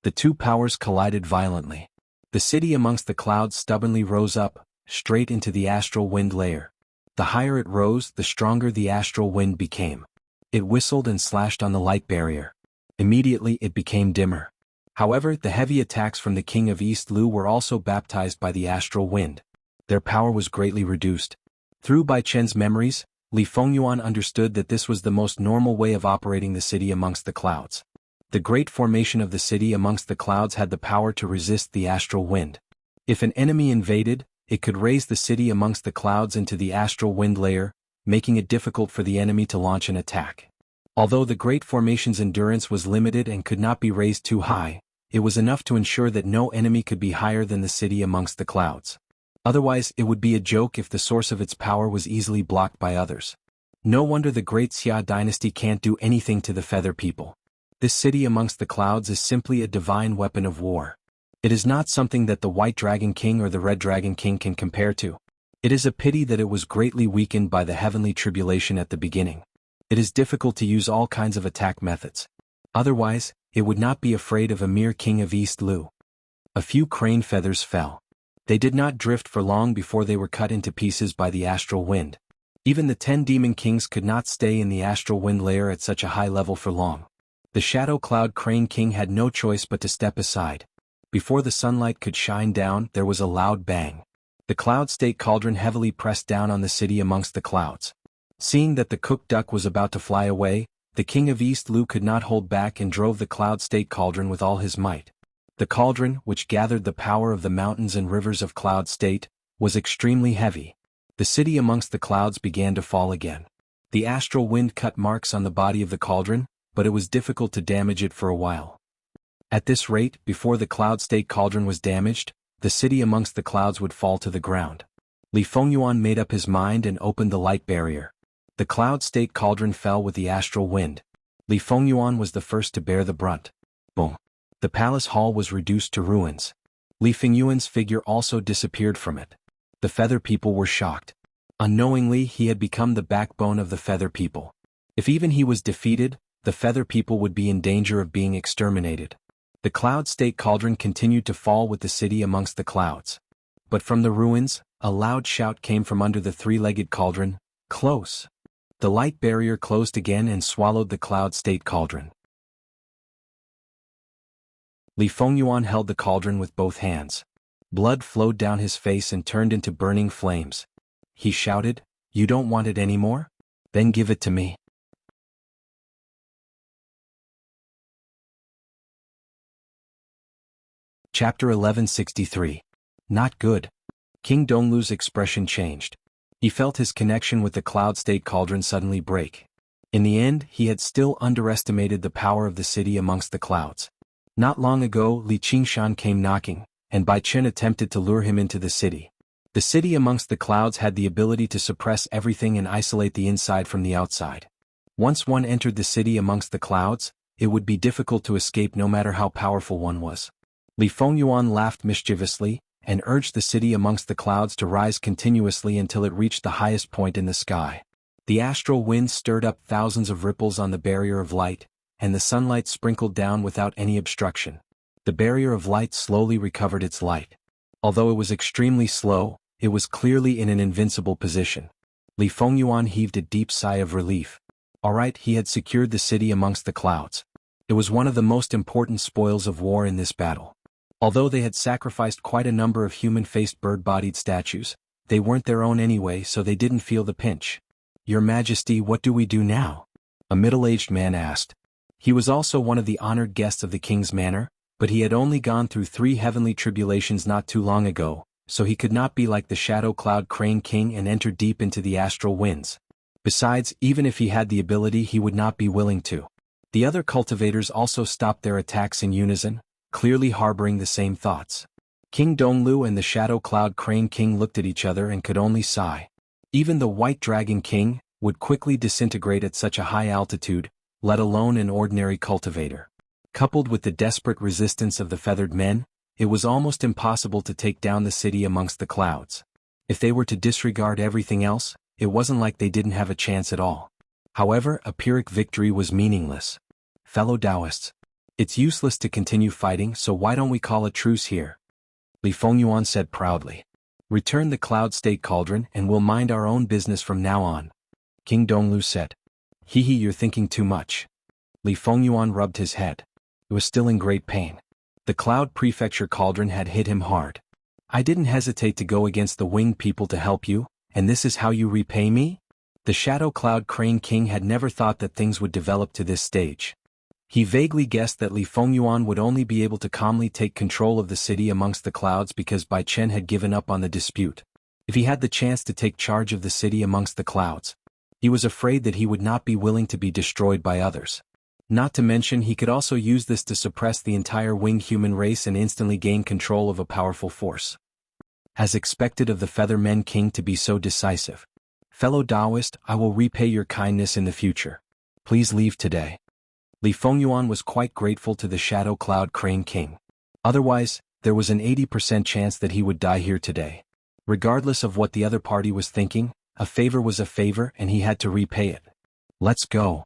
The two powers collided violently. The city amongst the clouds stubbornly rose up, straight into the astral wind layer. The higher it rose, the stronger the astral wind became. It whistled and slashed on the light barrier. Immediately it became dimmer. However, the heavy attacks from the king of East Lu were also baptized by the astral wind. Their power was greatly reduced. Through Bai Chen's memories, Li Fengyuan understood that this was the most normal way of operating the city amongst the clouds. The great formation of the city amongst the clouds had the power to resist the astral wind. If an enemy invaded, it could raise the city amongst the clouds into the astral wind layer, making it difficult for the enemy to launch an attack. Although the great formation's endurance was limited and could not be raised too high, it was enough to ensure that no enemy could be higher than the city amongst the clouds. Otherwise, it would be a joke if the source of its power was easily blocked by others. No wonder the great Xia dynasty can't do anything to the feather people. This city amongst the clouds is simply a divine weapon of war. It is not something that the White Dragon King or the Red Dragon King can compare to. It is a pity that it was greatly weakened by the heavenly tribulation at the beginning. It is difficult to use all kinds of attack methods. Otherwise, it would not be afraid of a mere king of East Lu. A few crane feathers fell. They did not drift for long before they were cut into pieces by the astral wind. Even the 10 demon kings could not stay in the astral wind layer at such a high level for long. The shadow cloud Crane King had no choice but to step aside. Before the sunlight could shine down, there was a loud bang. The cloud state cauldron heavily pressed down on the city amongst the clouds. Seeing that the cooked duck was about to fly away, the king of East Lu could not hold back and drove the cloud state cauldron with all his might. The cauldron, which gathered the power of the mountains and rivers of Cloud State, was extremely heavy. The city amongst the clouds began to fall again. The astral wind cut marks on the body of the cauldron, but it was difficult to damage it for a while. At this rate, before the Cloud State cauldron was damaged, the city amongst the clouds would fall to the ground. Li Fengyuan made up his mind and opened the light barrier. The Cloud State cauldron fell with the astral wind. Li Fengyuan was the first to bear the brunt. Boom! The palace hall was reduced to ruins. Li Fengyuan's figure also disappeared from it. The feather people were shocked. Unknowingly, he had become the backbone of the feather people. If even he was defeated, the feather people would be in danger of being exterminated. The cloud state cauldron continued to fall with the city amongst the clouds. But from the ruins, a loud shout came from under the three-legged cauldron, "Close!" The light barrier closed again and swallowed the cloud state cauldron. Li Fengyuan held the cauldron with both hands. Blood flowed down his face and turned into burning flames. He shouted, "You don't want it anymore? Then give it to me." Chapter 1163. Not good. King Donglu's expression changed. He felt his connection with the cloud state cauldron suddenly break. In the end, he had still underestimated the power of the city amongst the clouds. Not long ago, Li Qingshan came knocking, and Bai Chen attempted to lure him into the city. The city amongst the clouds had the ability to suppress everything and isolate the inside from the outside. Once one entered the city amongst the clouds, it would be difficult to escape no matter how powerful one was. Li Fengyuan laughed mischievously, and urged the city amongst the clouds to rise continuously until it reached the highest point in the sky. The astral wind stirred up thousands of ripples on the barrier of light, and the sunlight sprinkled down without any obstruction. The barrier of light slowly recovered its light. Although it was extremely slow, it was clearly in an invincible position. Li Fengyuan heaved a deep sigh of relief. Alright, he had secured the city amongst the clouds. It was one of the most important spoils of war in this battle. Although they had sacrificed quite a number of human-faced bird-bodied statues, they weren't their own anyway, so they didn't feel the pinch. "Your Majesty, what do we do now?" a middle-aged man asked. He was also one of the honored guests of the king's manor, but he had only gone through 3 heavenly tribulations not too long ago, so he could not be like the Shadow Cloud Crane King and enter deep into the astral winds. Besides, even if he had the ability, he would not be willing to. The other cultivators also stopped their attacks in unison, clearly harboring the same thoughts. King Donglu and the Shadow Cloud Crane King looked at each other and could only sigh. Even the White Dragon King would quickly disintegrate at such a high altitude, let alone an ordinary cultivator. Coupled with the desperate resistance of the feathered men, it was almost impossible to take down the city amongst the clouds. If they were to disregard everything else, it wasn't like they didn't have a chance at all. However, a Pyrrhic victory was meaningless. Fellow Taoists, it's useless to continue fighting, so why don't we call a truce here? Li Fengyuan said proudly. Return the cloud state cauldron and we'll mind our own business from now on. King Donglu said. Hehe, you're thinking too much. Li Fengyuan rubbed his head. He was still in great pain. The cloud prefecture cauldron had hit him hard. I didn't hesitate to go against the winged people to help you, and this is how you repay me? The Shadow Cloud Crane King had never thought that things would develop to this stage. He vaguely guessed that Li Fengyuan would only be able to calmly take control of the city amongst the clouds because Bai Chen had given up on the dispute. If he had the chance to take charge of the city amongst the clouds, he was afraid that he would not be willing to be destroyed by others. Not to mention he could also use this to suppress the entire winged human race and instantly gain control of a powerful force. As expected of the Feathermen King to be so decisive. Fellow Taoist, I will repay your kindness in the future. Please leave today. Li Fengyuan was quite grateful to the Shadow Cloud Crane King. Otherwise, there was an 80% chance that he would die here today. Regardless of what the other party was thinking, a favor was a favor and he had to repay it. Let's go.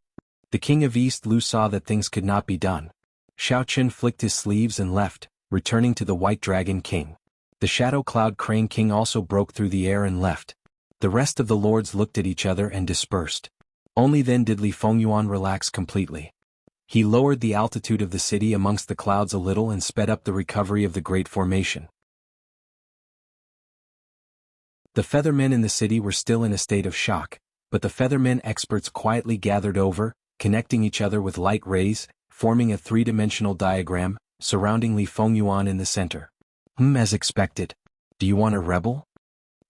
The King of East Lu saw that things could not be done. Xiao Chen flicked his sleeves and left, returning to the White Dragon King. The Shadow Cloud Crane King also broke through the air and left. The rest of the lords looked at each other and dispersed. Only then did Li Fengyuan relax completely. He lowered the altitude of the city amongst the clouds a little and sped up the recovery of the Great Formation. The Feathermen in the city were still in a state of shock, but the Feathermen experts quietly gathered over, connecting each other with light rays, forming a 3-dimensional diagram, surrounding Li Fengyuan in the center. As expected. Do you want a rebel?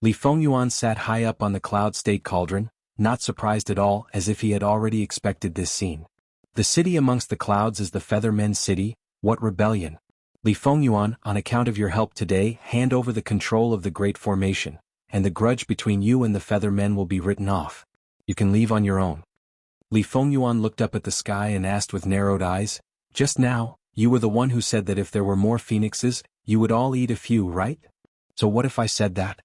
Li Fengyuan sat high up on the cloud state cauldron, not surprised at all, as if he had already expected this scene. The city amongst the clouds is the Feathermen's city. What rebellion? Li Fengyuan, on account of your help today, hand over the control of the Great Formation, and the grudge between you and the Feathermen will be written off. You can leave on your own. Li Fengyuan looked up at the sky and asked with narrowed eyes, just now, you were the one who said that if there were more phoenixes, you would all eat a few, right? So what if I said that?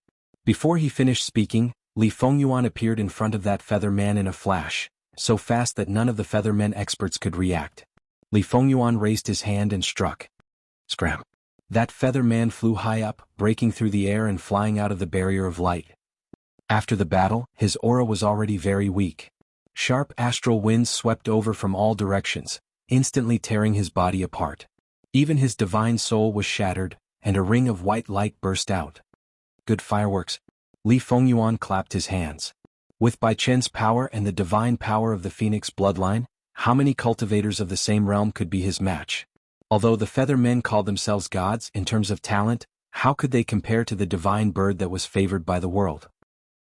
Before he finished speaking, Li Fengyuan appeared in front of that feather man in a flash, so fast that none of the Feathermen experts could react. Li Fengyuan raised his hand and struck. Scram! That Featherman flew high up, breaking through the air and flying out of the barrier of light. After the battle, his aura was already very weak. Sharp astral winds swept over from all directions, instantly tearing his body apart. Even his divine soul was shattered, and a ring of white light burst out. Good fireworks. Li Fengyuan clapped his hands. With Bai Chen's power and the divine power of the Phoenix bloodline, how many cultivators of the same realm could be his match? Although the Feathermen called themselves gods in terms of talent, how could they compare to the divine bird that was favored by the world?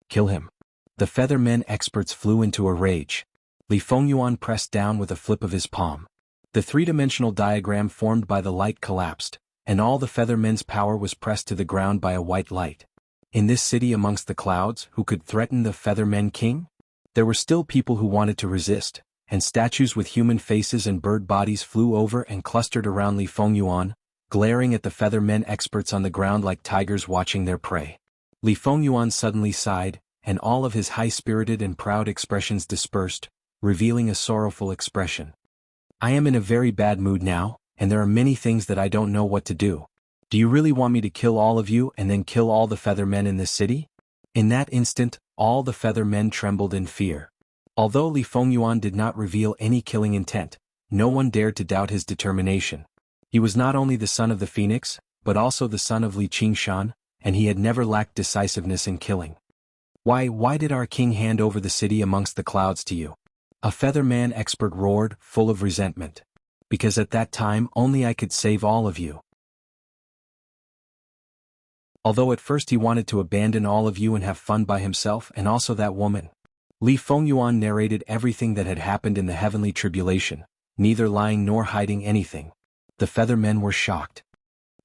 Kill him. The Feathermen experts flew into a rage. Li Fengyuan pressed down with a flip of his palm. The three-dimensional diagram formed by the light collapsed, and all the Feathermen's power was pressed to the ground by a white light. In this city amongst the clouds, who could threaten the Feathermen king? There were still people who wanted to resist, and statues with human faces and bird bodies flew over and clustered around Li Fengyuan, glaring at the Feathermen experts on the ground like tigers watching their prey. Li Fengyuan suddenly sighed, and all of his high-spirited and proud expressions dispersed, revealing a sorrowful expression. I am in a very bad mood now, and there are many things that I don't know what to do. Do you really want me to kill all of you and then kill all the Feathermen in this city? In that instant, all the Feathermen trembled in fear. Although Li Fengyuan did not reveal any killing intent, no one dared to doubt his determination. He was not only the son of the Phoenix, but also the son of Li Qingshan, and he had never lacked decisiveness in killing. Why did our king hand over the city amongst the clouds to you? A Featherman expert roared, full of resentment. Because at that time only I could save all of you. Although at first he wanted to abandon all of you and have fun by himself and also that woman. Li Fengyuan narrated everything that had happened in the heavenly tribulation, neither lying nor hiding anything. The Feathermen were shocked.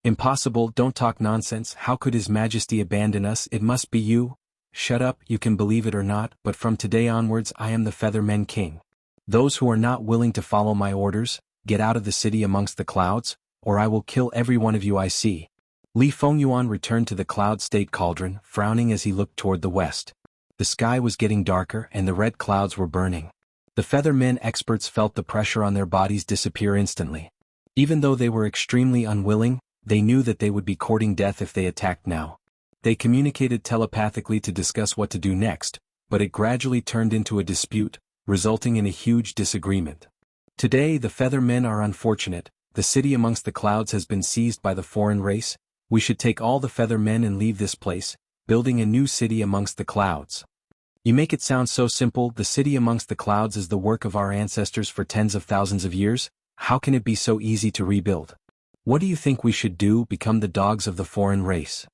Impossible, don't talk nonsense, how could His Majesty abandon us? It must be you. Shut up, you can believe it or not, but from today onwards I am the Feathermen king. Those who are not willing to follow my orders, get out of the city amongst the clouds, or I will kill every one of you I see. Li Fengyuan returned to the cloud state cauldron, frowning as he looked toward the west. The sky was getting darker and the red clouds were burning. The Feathermen experts felt the pressure on their bodies disappear instantly. Even though they were extremely unwilling, they knew that they would be courting death if they attacked now. They communicated telepathically to discuss what to do next, but it gradually turned into a dispute, resulting in a huge disagreement. Today the Feathermen are unfortunate, the city amongst the clouds has been seized by the foreign race. We should take all the Feathermen and leave this place, building a new city amongst the clouds. You make it sound so simple. The city amongst the clouds is the work of our ancestors for tens of thousands of years. How can it be so easy to rebuild? What do you think we should do? Become the dogs of the foreign race?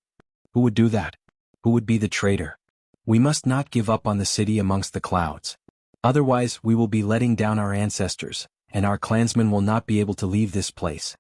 Who would do that? Who would be the traitor? We must not give up on the city amongst the clouds. Otherwise we will be letting down our ancestors, and our clansmen will not be able to leave this place.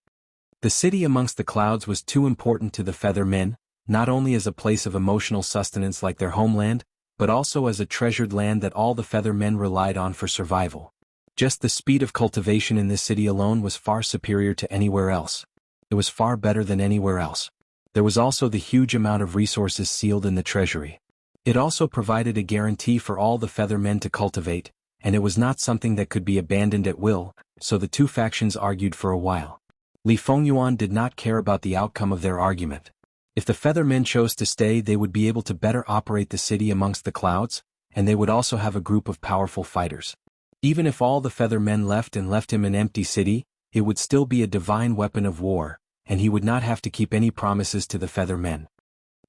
The city amongst the clouds was too important to the Feathermen, not only as a place of emotional sustenance like their homeland, but also as a treasured land that all the Feathermen relied on for survival. Just the speed of cultivation in this city alone was far superior to anywhere else. It was far better than anywhere else. There was also the huge amount of resources sealed in the treasury. It also provided a guarantee for all the Feathermen to cultivate, and it was not something that could be abandoned at will, so the two factions argued for a while. Li Fengyuan did not care about the outcome of their argument. If the Feathermen chose to stay, they would be able to better operate the city amongst the clouds, and they would also have a group of powerful fighters. Even if all the Feathermen left and left him an empty city, it would still be a divine weapon of war, and he would not have to keep any promises to the Feathermen.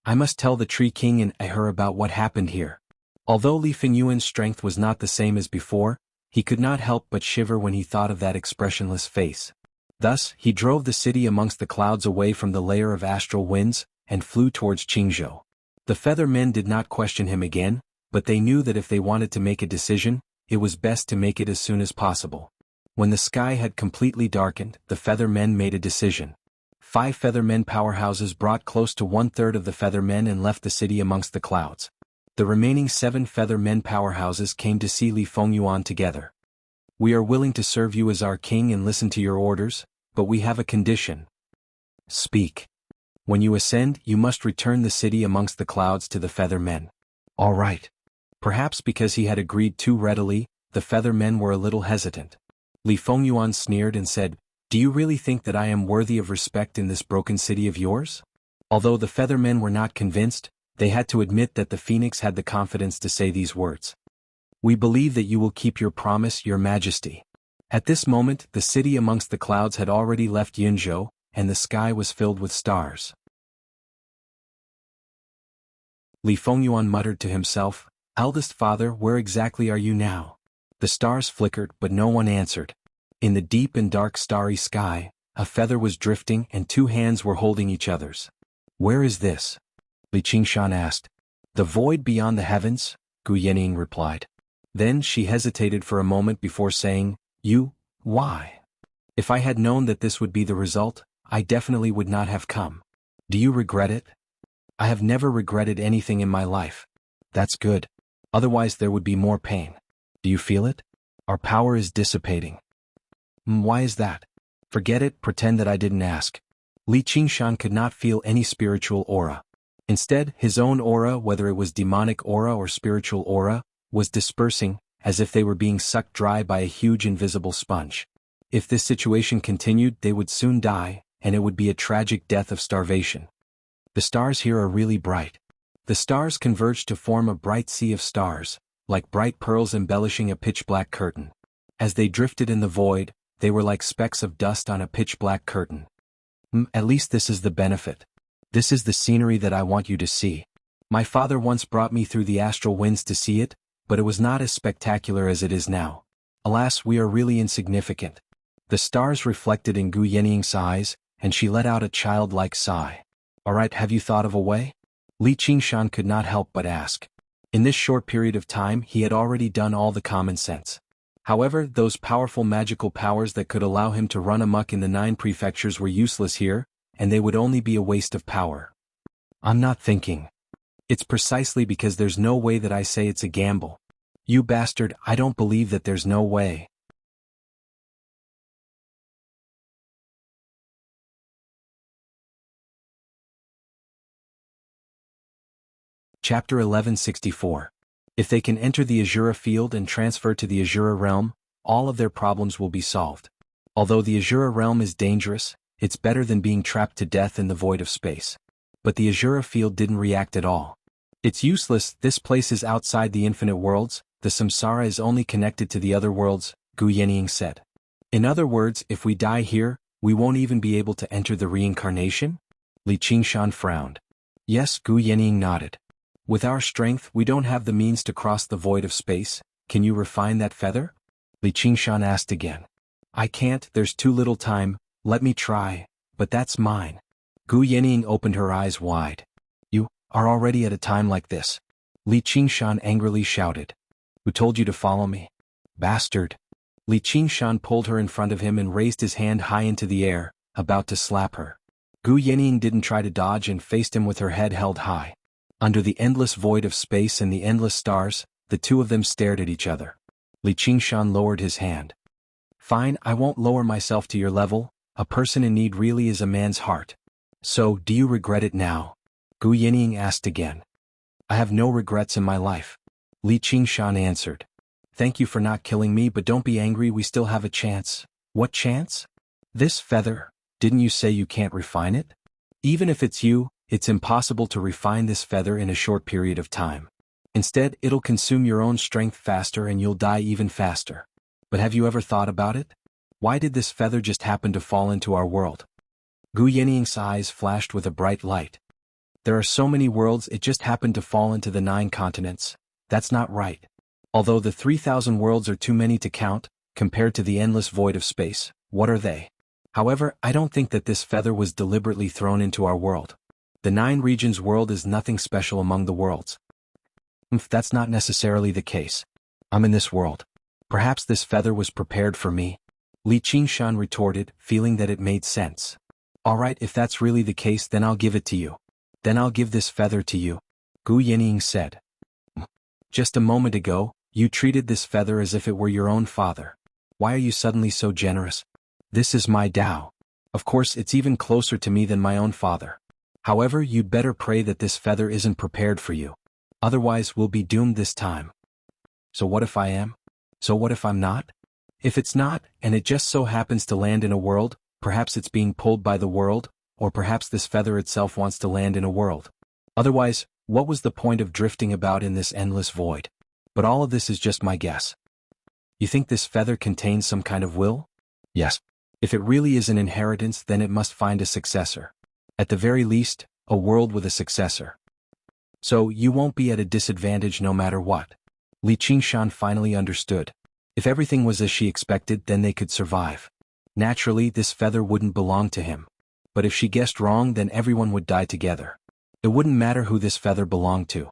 I must tell the Tree King and her about what happened here. Although Li Fengyuan's strength was not the same as before, he could not help but shiver when he thought of that expressionless face. Thus, he drove the city amongst the clouds away from the layer of astral winds, and flew towards Qingzhou. The Feathermen did not question him again, but they knew that if they wanted to make a decision, it was best to make it as soon as possible. When the sky had completely darkened, the Feathermen made a decision. 5 Feathermen powerhouses brought close to 1/3 of the Feathermen and left the city amongst the clouds. The remaining 7 Feathermen powerhouses came to see Li Fengyuan together. We are willing to serve you as our king and listen to your orders, but we have a condition. Speak. When you ascend, you must return the city amongst the clouds to the Feathermen. All right. Perhaps because he had agreed too readily, the feather men were a little hesitant. Li Fengyuan sneered and said, "Do you really think that I am worthy of respect in this broken city of yours?" Although the feather men were not convinced, they had to admit that the phoenix had the confidence to say these words. "We believe that you will keep your promise, your majesty." At this moment, the city amongst the clouds had already left Yunzhou, and the sky was filled with stars. Li Fengyuan muttered to himself, "Eldest father, where exactly are you now?" The stars flickered, but no one answered. In the deep and dark starry sky, a feather was drifting and two hands were holding each other's. "Where is this?" Li Qingshan asked. "The void beyond the heavens," Gu Yening replied. Then she hesitated for a moment before saying, Why? If I had known that this would be the result, I definitely would not have come. Do you regret it?" "I have never regretted anything in my life." "That's good. Otherwise there would be more pain. Do you feel it? Our power is dissipating." "Why is that?" "Forget it, pretend that I didn't ask." Li Qingshan could not feel any spiritual aura. Instead, his own aura, whether it was demonic aura or spiritual aura, was dispersing, as if they were being sucked dry by a huge invisible sponge. If this situation continued, they would soon die, and it would be a tragic death of starvation. The stars here are really bright. The stars converged to form a bright sea of stars, like bright pearls embellishing a pitch-black curtain. As they drifted in the void, they were like specks of dust on a pitch-black curtain. At least this is the benefit. This is the scenery that I want you to see. My father once brought me through the astral winds to see it, but it was not as spectacular as it is now. Alas, we are really insignificant." The stars reflected in Gu Yening's eyes, and she let out a childlike sigh. "Alright, have you thought of a way?" Li Qingshan could not help but ask. In this short period of time he had already done all the common sense. However, those powerful magical powers that could allow him to run amok in the 9 prefectures were useless here, and they would only be a waste of power. "I'm not thinking. It's precisely because there's no way that I say it's a gamble. You bastard, I don't believe that there's no way." Chapter 1164. If they can enter the Azura field and transfer to the Azura realm, all of their problems will be solved. Although the Azura realm is dangerous, it's better than being trapped to death in the void of space. But the Azura field didn't react at all. "It's useless, this place is outside the infinite worlds, the samsara is only connected to the other worlds," Gu Yening said. "In other words, if we die here, we won't even be able to enter the reincarnation?" Li Qingshan frowned. "Yes," Gu Yening nodded. "With our strength, we don't have the means to cross the void of space. Can you refine that feather?" Li Qingshan asked again. "I can't, there's too little time, let me try, but that's mine." Gu Yening opened her eyes wide. "You are already at a time like this?" Li Qingshan angrily shouted. "Who told you to follow me? Bastard!" Li Qingshan pulled her in front of him and raised his hand high into the air, about to slap her. Gu Yening didn't try to dodge and faced him with her head held high. Under the endless void of space and the endless stars, the two of them stared at each other. Li Qingshan lowered his hand. "Fine, I won't lower myself to your level, a person in need really is a man's heart. So, do you regret it now?" Gu Yening asked again. "I have no regrets in my life," Li Qingshan answered. "Thank you for not killing me, but don't be angry, we still have a chance." "What chance?" "This feather, didn't you say you can't refine it? Even if it's you, it's impossible to refine this feather in a short period of time. Instead, it'll consume your own strength faster and you'll die even faster. But have you ever thought about it? Why did this feather just happen to fall into our world?" Gu Yening's eyes flashed with a bright light. "There are so many worlds, it just happened to fall into the 9 continents. That's not right. Although the 3,000 worlds are too many to count, compared to the endless void of space, what are they? However, I don't think that this feather was deliberately thrown into our world. The 9 regions world is nothing special among the worlds." That's not necessarily the case. I'm in this world. Perhaps this feather was prepared for me," Li Qingshan retorted, feeling that it made sense. "Alright, if that's really the case, then I'll give it to you. Then I'll give this feather to you," Gu Yening said. "Just a moment ago, you treated this feather as if it were your own father. Why are you suddenly so generous?" "This is my Tao. Of course, it's even closer to me than my own father. However, you'd better pray that this feather isn't prepared for you. Otherwise, we'll be doomed this time." "So what if I am?" So what if I'm not? If it's not, and it just so happens to land in a world, perhaps it's being pulled by the world, or perhaps this feather itself wants to land in a world. Otherwise, what was the point of drifting about in this endless void? But all of this is just my guess. You think this feather contains some kind of will? Yes. If it really is an inheritance, then it must find a successor. At the very least, a world with a successor. So you won't be at a disadvantage no matter what. Li Qingshan finally understood. If everything was as she expected, then they could survive. Naturally, this feather wouldn't belong to him. But if she guessed wrong, then everyone would die together. It wouldn't matter who this feather belonged to.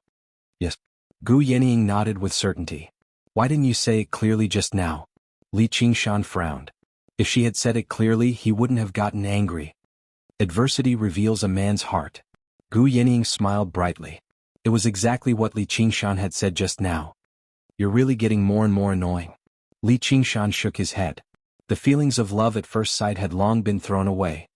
Yes. Gu Yenying nodded with certainty. Why didn't you say it clearly just now? Li Qingshan frowned. If she had said it clearly, he wouldn't have gotten angry. Adversity reveals a man's heart. Gu Yenying smiled brightly. It was exactly what Li Qingshan had said just now. You're really getting more and more annoying. Li Qingshan shook his head. The feelings of love at first sight had long been thrown away.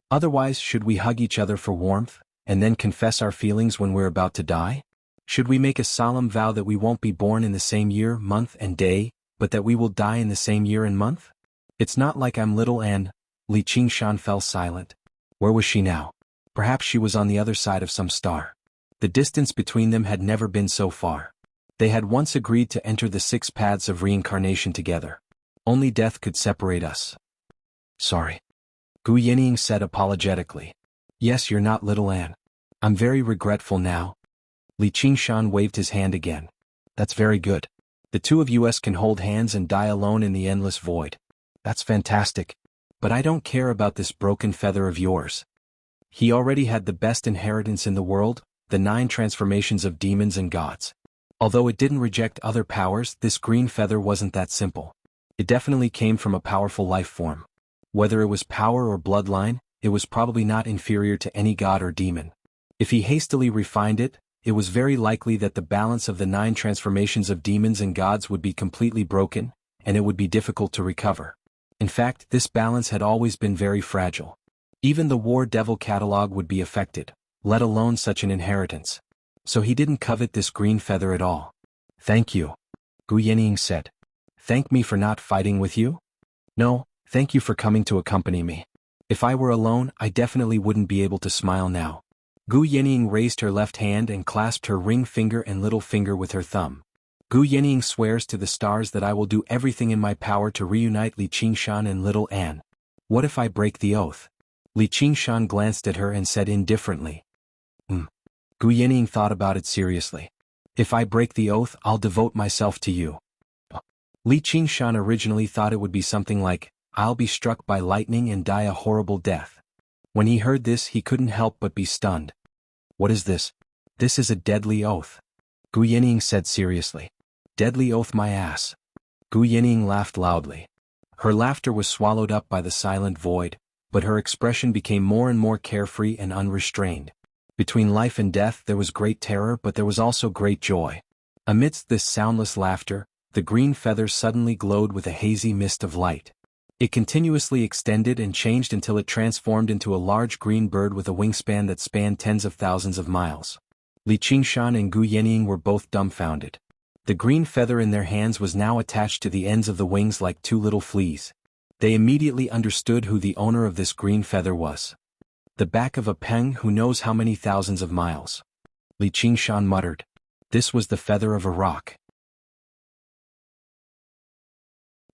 Otherwise, should we hug each other for warmth, and then confess our feelings when we're about to die? Should we make a solemn vow that we won't be born in the same year, month, and day, but that we will die in the same year and month? It's not like I'm little Anne. Li Qingshan fell silent. Where was she now? Perhaps she was on the other side of some star. The distance between them had never been so far. They had once agreed to enter the 6 paths of reincarnation together. Only death could separate us. Sorry. Gu Yenying said apologetically. Yes, you're not little Anne. I'm very regretful now. Li Qingshan waved his hand again. That's very good. The two of us can hold hands and die alone in the endless void. That's fantastic. But I don't care about this broken feather of yours. He already had the best inheritance in the world, the 9 transformations of demons and gods. Although it didn't reject other powers, this green feather wasn't that simple. It definitely came from a powerful life form. Whether it was power or bloodline, it was probably not inferior to any god or demon. If he hastily refined it, it was very likely that the balance of the 9 transformations of demons and gods would be completely broken, and it would be difficult to recover. In fact, this balance had always been very fragile. Even the War Devil catalog would be affected, let alone such an inheritance. So he didn't covet this green feather at all. Thank you. Gu Yenying said. Thank me for not fighting with you? No, thank you for coming to accompany me. If I were alone, I definitely wouldn't be able to smile now. Gu Yenying raised her left hand and clasped her ring finger and little finger with her thumb. Gu Yenying swears to the stars that I will do everything in my power to reunite Li Qingshan and little Anne. What if I break the oath? Li Qingshan glanced at her and said indifferently. Gu Yenying thought about it seriously. If I break the oath, I'll devote myself to you. Li Qingshan originally thought it would be something like, I'll be struck by lightning and die a horrible death. When he heard this, he couldn't help but be stunned. What is this? This is a deadly oath. Gu Yenying said seriously. Deadly oath my ass. Gu Yenying laughed loudly. Her laughter was swallowed up by the silent void, but her expression became more and more carefree and unrestrained. Between life and death there was great terror, but there was also great joy. Amidst this soundless laughter, the green feather suddenly glowed with a hazy mist of light. It continuously extended and changed until it transformed into a large green bird with a wingspan that spanned tens of thousands of miles. Li Qingshan and Gu Yenying were both dumbfounded. The green feather in their hands was now attached to the ends of the wings like 2 little fleas. They immediately understood who the owner of this green feather was. The back of a peng who knows how many thousands of miles. Li Qingshan muttered. This was the feather of a rock.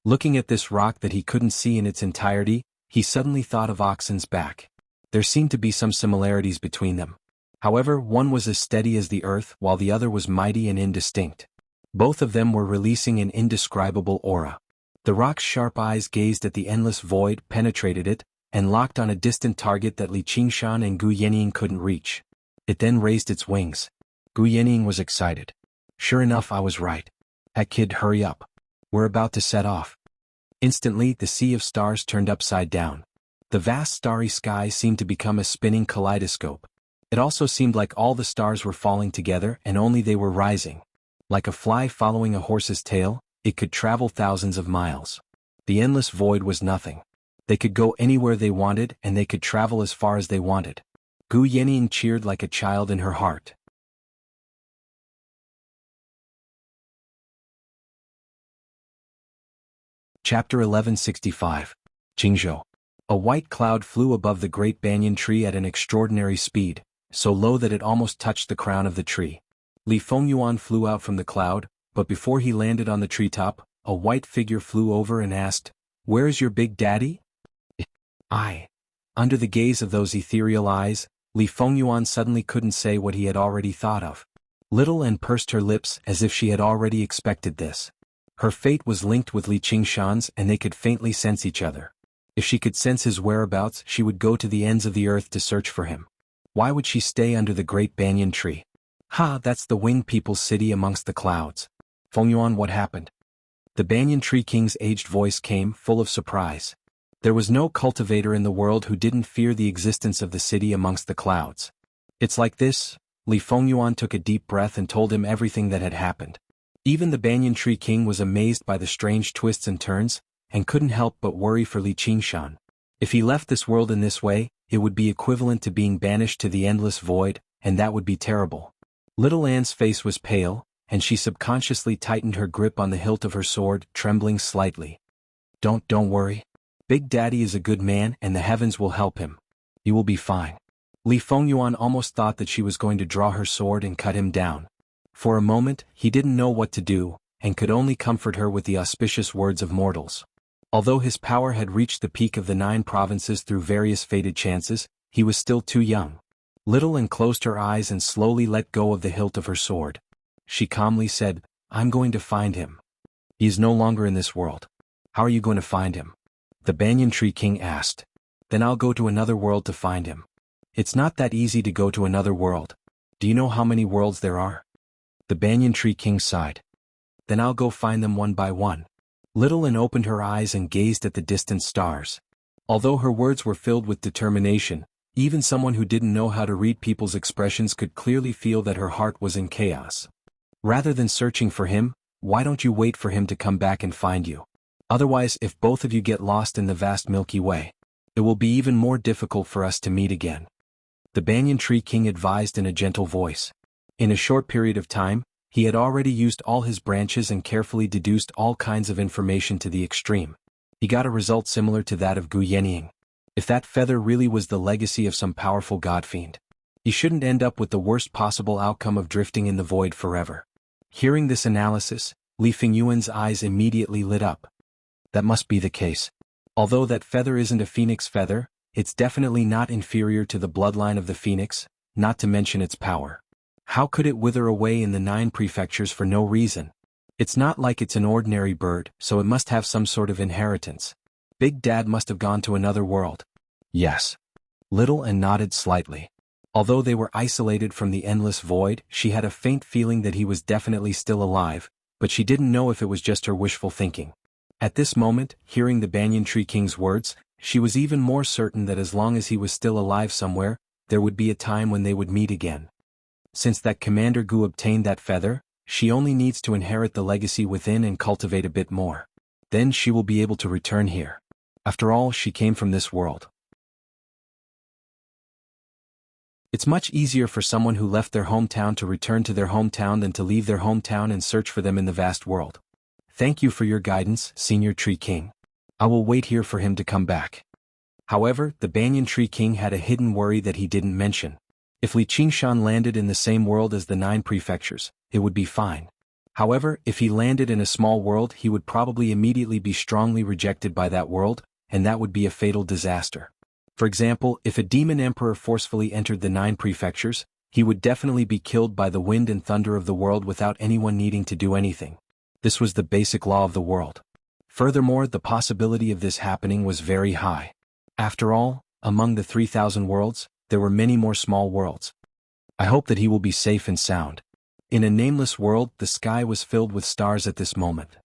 Looking at this rock that he couldn't see in its entirety, he suddenly thought of Oxen's back. There seemed to be some similarities between them. However, one was as steady as the earth while the other was mighty and indistinct. Both of them were releasing an indescribable aura. The rock's sharp eyes gazed at the endless void, penetrated it, and locked on a distant target that Li Qingshan and Gu Yenying couldn't reach. It then raised its wings. Gu Yenying was excited. Sure enough, I was right. That kid, hurry up. We're about to set off. Instantly, the sea of stars turned upside down. The vast starry sky seemed to become a spinning kaleidoscope. It also seemed like all the stars were falling together and only they were rising. Like a fly following a horse's tail, it could travel thousands of miles. The endless void was nothing. They could go anywhere they wanted and they could travel as far as they wanted. Gu Yenying cheered like a child in her heart. Chapter 1165. Qingzhou. A white cloud flew above the great banyan tree at an extraordinary speed, so low that it almost touched the crown of the tree. Li Fengyuan flew out from the cloud, but before he landed on the treetop, a white figure flew over and asked, "Where is your big daddy?" Under the gaze of those ethereal eyes, Li Fengyuan suddenly couldn't say what he had already thought of. Little Anne pursed her lips as if she had already expected this. Her fate was linked with Li Qingshan's and they could faintly sense each other. If she could sense his whereabouts, she would go to the ends of the earth to search for him. Why would she stay under the great banyan tree? That's the winged people's city amongst the clouds. Fengyuan, what happened? The banyan tree king's aged voice came, full of surprise. There was no cultivator in the world who didn't fear the existence of the city amongst the clouds. It's like this. Li Fengyuan took a deep breath and told him everything that had happened. Even the banyan tree king was amazed by the strange twists and turns, and couldn't help but worry for Li Qingshan. If he left this world in this way, it would be equivalent to being banished to the endless void, and that would be terrible. Little Anne's face was pale, and she subconsciously tightened her grip on the hilt of her sword, trembling slightly. Don't worry. Big Daddy is a good man and the heavens will help him. You will be fine. Li Fengyuan almost thought that she was going to draw her sword and cut him down. For a moment, he didn't know what to do, and could only comfort her with the auspicious words of mortals. Although his power had reached the peak of the 9 provinces through various fated chances, he was still too young. Little Anne closed her eyes and slowly let go of the hilt of her sword. She calmly said, "I'm going to find him. He is no longer in this world." "How are you going to find him?" the banyan tree king asked. "Then I'll go to another world to find him." "It's not that easy to go to another world. Do you know how many worlds there are?" The banyan tree king sighed. "Then I'll go find them one by one." Little Anne opened her eyes and gazed at the distant stars. Although her words were filled with determination, even someone who didn't know how to read people's expressions could clearly feel that her heart was in chaos. "Rather than searching for him, why don't you wait for him to come back and find you? Otherwise, if both of you get lost in the vast Milky Way, it will be even more difficult for us to meet again," the banyan tree king advised in a gentle voice. In a short period of time, he had already used all his branches and carefully deduced all kinds of information to the extreme. He got a result similar to that of Gu Yenying. If that feather really was the legacy of some powerful godfiend, he shouldn't end up with the worst possible outcome of drifting in the void forever. Hearing this analysis, Li Fengyuan's eyes immediately lit up. That must be the case. Although that feather isn't a phoenix feather, it's definitely not inferior to the bloodline of the phoenix, not to mention its power. How could it wither away in the 9 prefectures for no reason? It's not like it's an ordinary bird, so it must have some sort of inheritance. Big Dad must have gone to another world. Yes. Little Anne nodded slightly. Although they were isolated from the endless void, she had a faint feeling that he was definitely still alive, but she didn't know if it was just her wishful thinking. At this moment, hearing the banyan tree king's words, she was even more certain that as long as he was still alive somewhere, there would be a time when they would meet again. Since that Commander Gu obtained that feather, she only needs to inherit the legacy within and cultivate a bit more. Then she will be able to return here. After all, she came from this world. It's much easier for someone who left their hometown to return to their hometown than to leave their hometown and search for them in the vast world. Thank you for your guidance, Senior Tree King. I will wait here for him to come back. However, the banyan tree king had a hidden worry that he didn't mention. If Li Qingshan landed in the same world as the 9 prefectures, it would be fine. However, if he landed in a small world, he would probably immediately be strongly rejected by that world, and that would be a fatal disaster. For example, if a demon emperor forcefully entered the 9 prefectures, he would definitely be killed by the wind and thunder of the world without anyone needing to do anything. This was the basic law of the world. Furthermore, the possibility of this happening was very high. After all, among the 3,000 worlds, there were many more small worlds. I hope that he will be safe and sound. In a nameless world, the sky was filled with stars at this moment.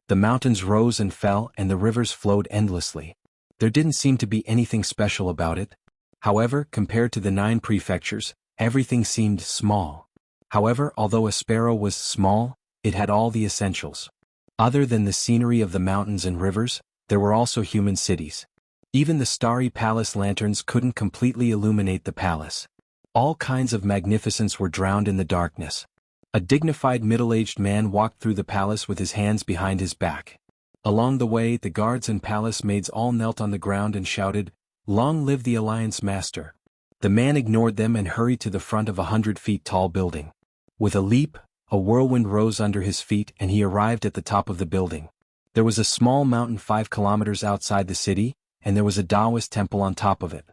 The mountains rose and fell and the rivers flowed endlessly. There didn't seem to be anything special about it. However, compared to the 9 prefectures, everything seemed small. However, although a sparrow was small, it had all the essentials. Other than the scenery of the mountains and rivers, there were also human cities. Even the starry palace lanterns couldn't completely illuminate the palace. All kinds of magnificence were drowned in the darkness. A dignified middle-aged man walked through the palace with his hands behind his back. Along the way, the guards and palace maids all knelt on the ground and shouted, "Long live the Alliance Master." The man ignored them and hurried to the front of a 100 feet tall building. With a leap, a whirlwind rose under his feet and he arrived at the top of the building. There was a small mountain 5 kilometers outside the city, and there was a Taoist temple on top of it.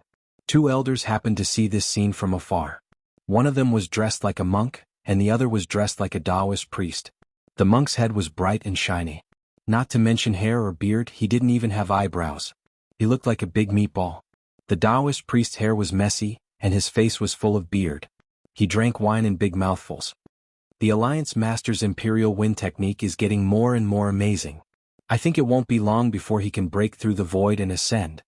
2 elders happened to see this scene from afar. One of them was dressed like a monk, and the other was dressed like a Taoist priest. The monk's head was bright and shiny. Not to mention hair or beard, he didn't even have eyebrows. He looked like a big meatball. The Taoist priest's hair was messy, and his face was full of beard. He drank wine in big mouthfuls. The Alliance Master's Imperial Wind technique is getting more and more amazing. I think it won't be long before he can break through the void and ascend.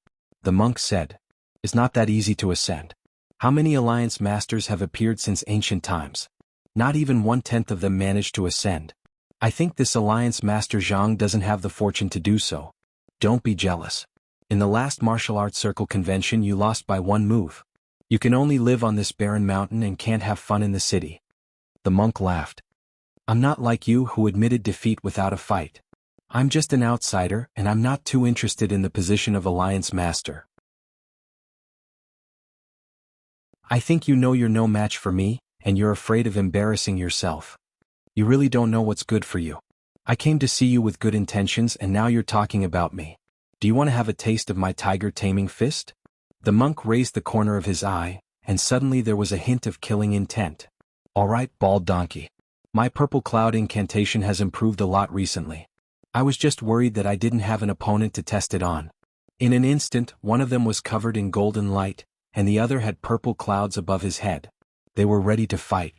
The monk said. It's not that easy to ascend. How many Alliance Masters have appeared since ancient times? Not even 1/10 of them managed to ascend. I think this Alliance Master Zhang doesn't have the fortune to do so. Don't be jealous. In the last martial arts circle convention you lost by 1 move. You can only live on this barren mountain and can't have fun in the city. The monk laughed. I'm not like you who admitted defeat without a fight. I'm just an outsider and I'm not too interested in the position of Alliance Master. I think you know you're no match for me, and you're afraid of embarrassing yourself. You really don't know what's good for you. I came to see you with good intentions and now you're talking about me. Do you want to have a taste of my tiger taming fist? The monk raised the corner of his eye, and suddenly there was a hint of killing intent. Alright, bald donkey. My purple cloud incantation has improved a lot recently. I was just worried that I didn't have an opponent to test it on. In an instant, one of them was covered in golden light, and the other had purple clouds above his head. They were ready to fight.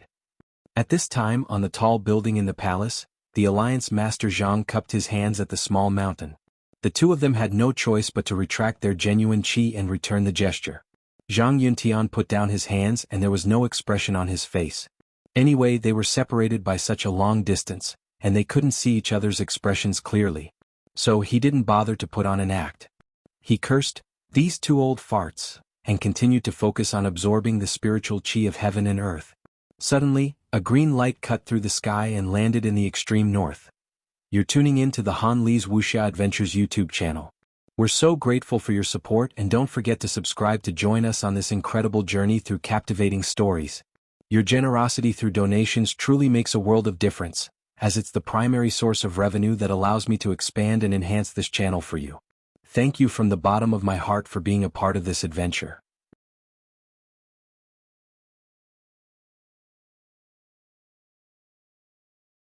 At this time, on the tall building in the palace, the Alliance Master Zhang cupped his hands at the small mountain. The 2 of them had no choice but to retract their genuine qi and return the gesture. Zhang Yuntian put down his hands and there was no expression on his face. Anyway, they were separated by such a long distance, and they couldn't see each other's expressions clearly. So he didn't bother to put on an act. He cursed, "These 2 old farts," and continued to focus on absorbing the spiritual qi of heaven and earth. Suddenly, a green light cut through the sky and landed in the extreme north. You're tuning in to the Han Li's Wuxia Adventures YouTube channel. We're so grateful for your support and don't forget to subscribe to join us on this incredible journey through captivating stories. Your generosity through donations truly makes a world of difference, as it's the primary source of revenue that allows me to expand and enhance this channel for you. Thank you from the bottom of my heart for being a part of this adventure.